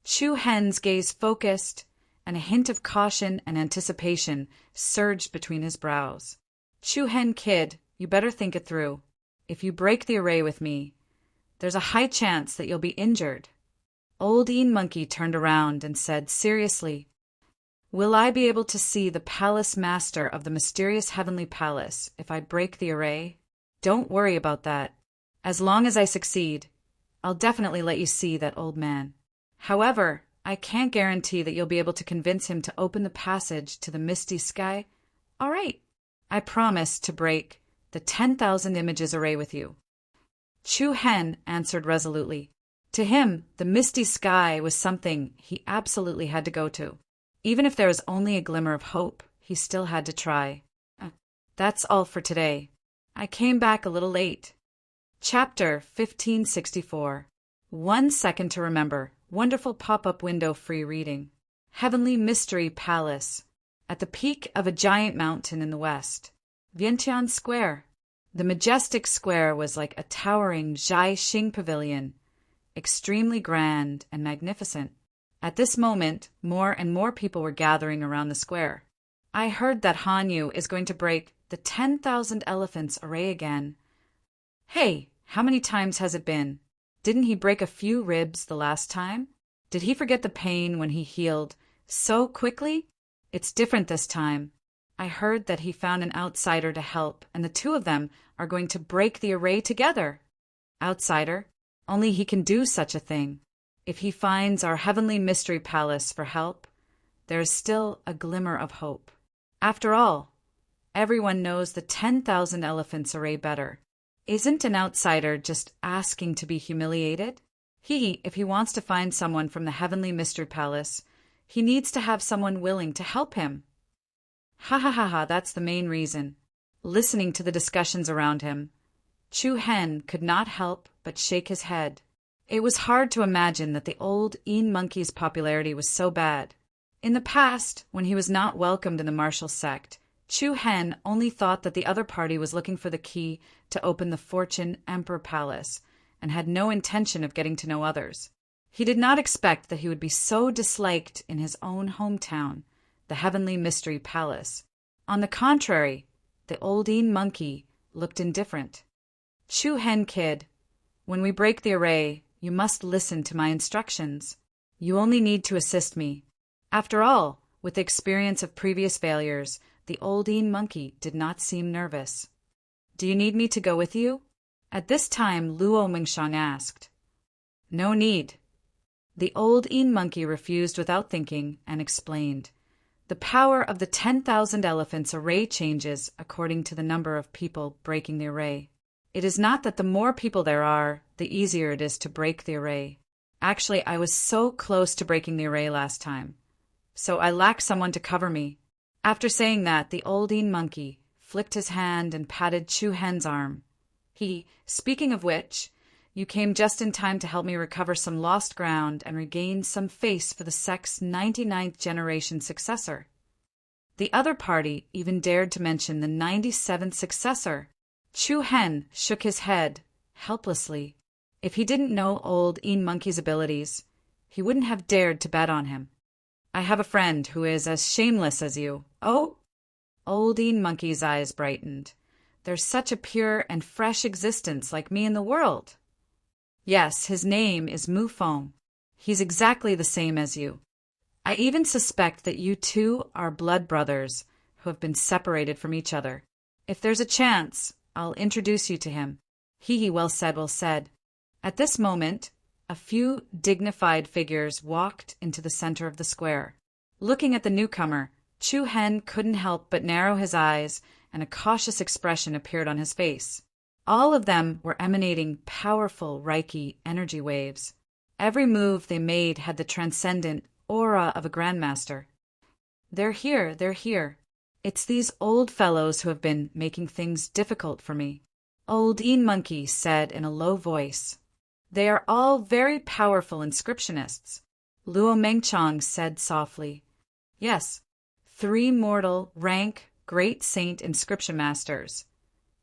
Chu Hen's gaze focused, and a hint of caution and anticipation surged between his brows. "Chu Hen, kid, you better think it through. If you break the array with me, there's a high chance that you'll be injured." Old Een Monkey turned around and said seriously, "Will I be able to see the palace master of the mysterious heavenly palace if I break the array?" "Don't worry about that. As long as I succeed, I'll definitely let you see that old man. However, I can't guarantee that you'll be able to convince him to open the passage to the misty sky." "All right. I promise to break the 10,000 images array with you." Chu Hen answered resolutely. To him, the misty sky was something he absolutely had to go to. Even if there was only a glimmer of hope, he still had to try. That's all for today. I came back a little late. Chapter 1564. 1 Second to Remember. Wonderful pop-up window free reading. Heavenly Mystery Palace. At the peak of a giant mountain in the west. Vientiane Square. The majestic square was like a towering Zhai Xing pavilion, extremely grand and magnificent. At this moment, more and more people were gathering around the square. "I heard that Han Yu is going to break the 10,000 elephants array again." "Hey, how many times has it been? Didn't he break a few ribs the last time? Did he forget the pain when he healed so quickly? It's different this time. I heard that he found an outsider to help, and the two of them are going to break the array together." "Outsider? Only he can do such a thing. If he finds our heavenly mystery palace for help, there is still a glimmer of hope. After all, everyone knows the 10,000 elephants array better. Isn't an outsider just asking to be humiliated? If he wants to find someone from the heavenly mystery palace, he needs to have someone willing to help him." Ha ha ha ha, that's the main reason. Listening to the discussions around him, Chu Hen could not help but shake his head. It was hard to imagine that the old Een Monkey's popularity was so bad. In the past, when he was not welcomed in the martial sect, Chu Hen only thought that the other party was looking for the key to open the Fortune Emperor Palace, and had no intention of getting to know others. He did not expect that he would be so disliked in his own hometown, the Heavenly Mystery Palace. On the contrary, the old Een Monkey looked indifferent. "Chu Hen, kid, when we break the array, you must listen to my instructions. You only need to assist me. After all, with the experience of previous failures, the old monkey did not seem nervous. "Do you need me to go with you?" At this time, Luo Mingshang asked. "No need." The old monkey refused without thinking and explained. The power of the 10,000 elephants array changes according to the number of people breaking the array. It is not that the more people there are, the easier it is to break the array. Actually, I was so close to breaking the array last time, so I lack someone to cover me. After saying that, the old monkey flicked his hand and patted Chu Hen's arm. Speaking of which, you came just in time to help me recover some lost ground and regain some face for the sect's 99th generation successor. The other party even dared to mention the 97th successor. Chu Hen shook his head, helplessly. If he didn't know old monkey's abilities, he wouldn't have dared to bet on him. "I have a friend who is as shameless as you." "Oh?" Old monkey's eyes brightened. "There's such a pure and fresh existence like me in the world." "Yes, his name is Mu Feng. He's exactly the same as you. I even suspect that you two are blood brothers who have been separated from each other. If there's a chance, I'll introduce you to him." Well said, well said. At this moment, a few dignified figures walked into the center of the square. Looking at the newcomer, Chu Hen couldn't help but narrow his eyes, and a cautious expression appeared on his face. All of them were emanating powerful Reiki energy waves. Every move they made had the transcendent aura of a grandmaster. They're here. It's these old fellows who have been making things difficult for me," Old monkey said in a low voice. "They are all very powerful inscriptionists," Luo Mengchang said softly. "Yes, 3 mortal rank Great Saint Inscription Masters,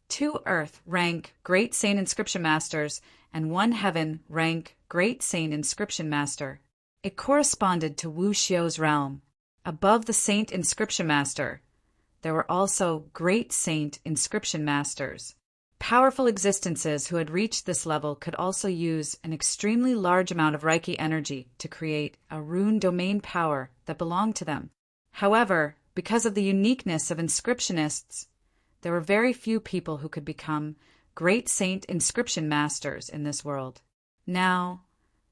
2 Earth rank Great Saint Inscription Masters, and 1 Heaven rank Great Saint Inscription Master." It corresponded to Wu Xiu's realm. Above the Saint Inscription Master, there were also Great Saint Inscription Masters. Powerful existences who had reached this level could also use an extremely large amount of Reiki energy to create a rune domain power that belonged to them. However, because of the uniqueness of inscriptionists, there were very few people who could become Great Saint Inscription Masters in this world. Now,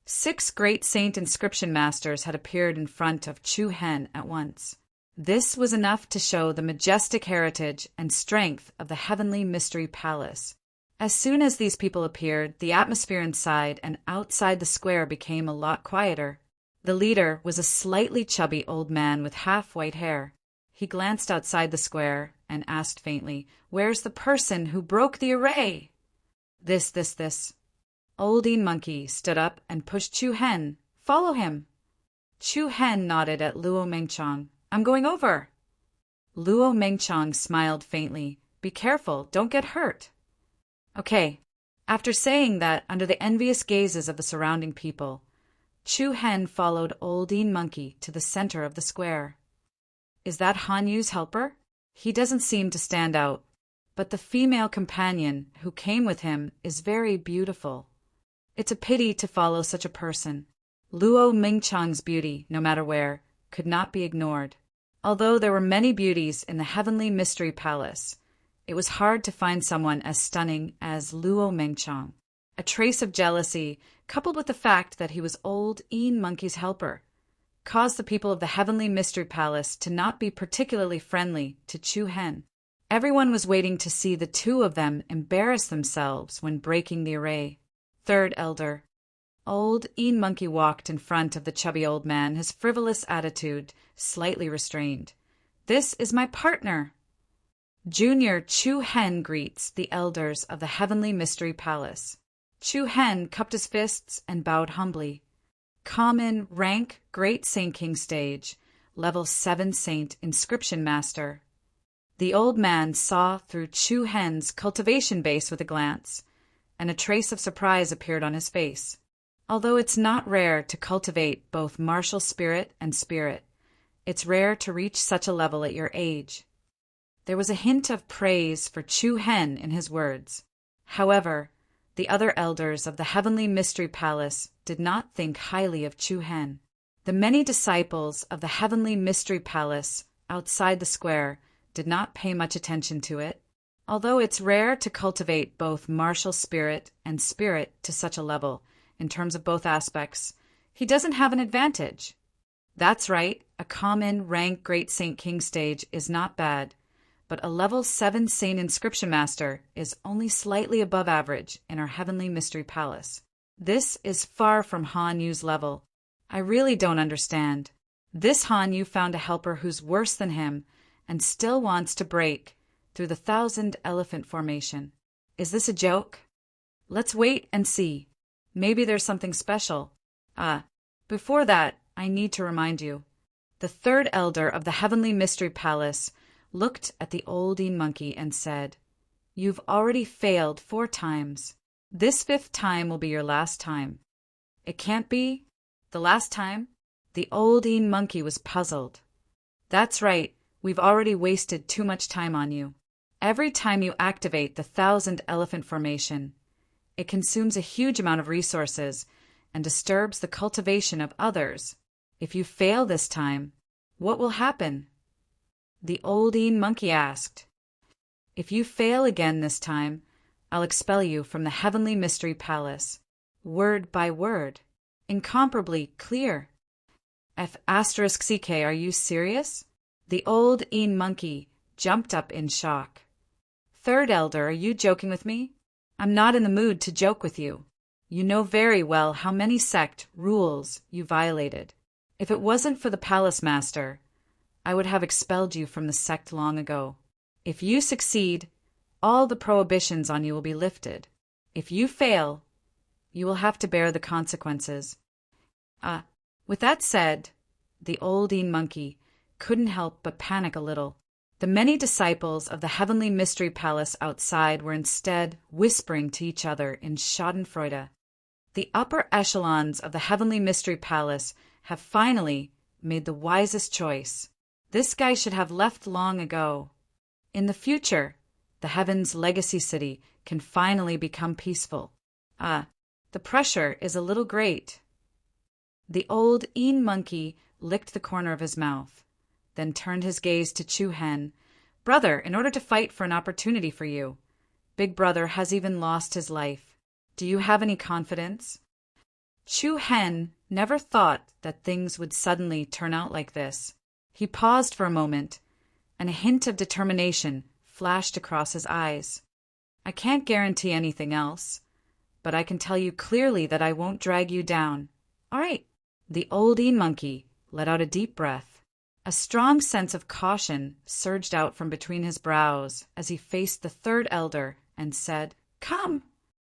6 Great Saint Inscription Masters had appeared in front of Chu Hen at once. This was enough to show the majestic heritage and strength of the Heavenly Mystery Palace. As soon as these people appeared, the atmosphere inside and outside the square became a lot quieter. The leader was a slightly chubby old man with half-white hair. He glanced outside the square and asked faintly, "Where's the person who broke the array?" This. Old monkey stood up and pushed Chu Hen. "Follow him." Chu Hen nodded at Luo Mengchang. "I'm going over." Luo Mengchang smiled faintly. "Be careful, don't get hurt." "Okay." After saying that under the envious gazes of the surrounding people, Chu Hen followed Old monkey to the center of the square. "Is that Han Yu's helper? He doesn't seem to stand out, but the female companion who came with him is very beautiful. It's a pity to follow such a person." Luo Mengchang's beauty, no matter where, could not be ignored. Although there were many beauties in the Heavenly Mystery Palace, it was hard to find someone as stunning as Luo Mengchang. A trace of jealousy, coupled with the fact that he was Old monkey's helper, caused the people of the Heavenly Mystery Palace to not be particularly friendly to Chu Hen. Everyone was waiting to see the two of them embarrass themselves when breaking the array. Third Elder. Old monkey walked in front of the chubby old man, his frivolous attitude slightly restrained. "This is my partner." Junior Chu Hen greets the elders of the Heavenly Mystery Palace. Chu Hen cupped his fists and bowed humbly. "Common rank Great Saint King Stage, level 7 Saint Inscription Master." The old man saw through Chu Hen's cultivation base with a glance, and a trace of surprise appeared on his face. Although it's not rare to cultivate both martial spirit and spirit, it's rare to reach such a level at your age. There was a hint of praise for Chu Hen in his words. However, the other elders of the Heavenly Mystery Palace did not think highly of Chu Hen. The many disciples of the Heavenly Mystery Palace outside the square did not pay much attention to it. Although it's rare to cultivate both martial spirit and spirit to such a level, in terms of both aspects, he doesn't have an advantage. That's right, a common rank Great Saint King stage is not bad, but a level 7 Saint Inscription Master is only slightly above average in our Heavenly Mystery Palace. This is far from Han Yu's level. I really don't understand. This Han Yu found a helper who's worse than him and still wants to break through the 1,000 Elephant Formation. Is this a joke? Let's wait and see. Maybe there's something special. Before that, I need to remind you. The third elder of the Heavenly Mystery Palace looked at the old Een Monkey and said, "You've already failed 4 times. This 5th time will be your last time." It can't be? The last time? The old Een Monkey was puzzled. That's right, we've already wasted too much time on you. Every time you activate the 1,000 Elephant Formation, it consumes a huge amount of resources and disturbs the cultivation of others. If you fail this time, what will happen? The old Een Monkey asked. If you fail again this time, I'll expel you from the Heavenly Mystery Palace, word by word, incomparably clear. F***CK, are you serious? The old Een Monkey jumped up in shock. Third Elder, are you joking with me? I'm not in the mood to joke with you. You know very well how many sect rules you violated. If it wasn't for the Palace Master, I would have expelled you from the sect long ago. If you succeed, all the prohibitions on you will be lifted. If you fail, you will have to bear the consequences. With that said, the old Een Monkey couldn't help but panic a little. The many disciples of the Heavenly Mystery Palace outside were instead whispering to each other in schadenfreude. The upper echelons of the Heavenly Mystery Palace have finally made the wisest choice. This guy should have left long ago. In the future, the Heaven's legacy city can finally become peaceful. The pressure is a little great. The old Een Monkey licked the corner of his mouth, then turned his gaze to Chu Hen. Brother, in order to fight for an opportunity for you, Big Brother has even lost his life. Do you have any confidence? Chu Hen never thought that things would suddenly turn out like this. He paused for a moment, and a hint of determination flashed across his eyes. I can't guarantee anything else, but I can tell you clearly that I won't drag you down. All right. The old Een Monkey let out a deep breath. A strong sense of caution surged out from between his brows as he faced the third elder and said, "Come."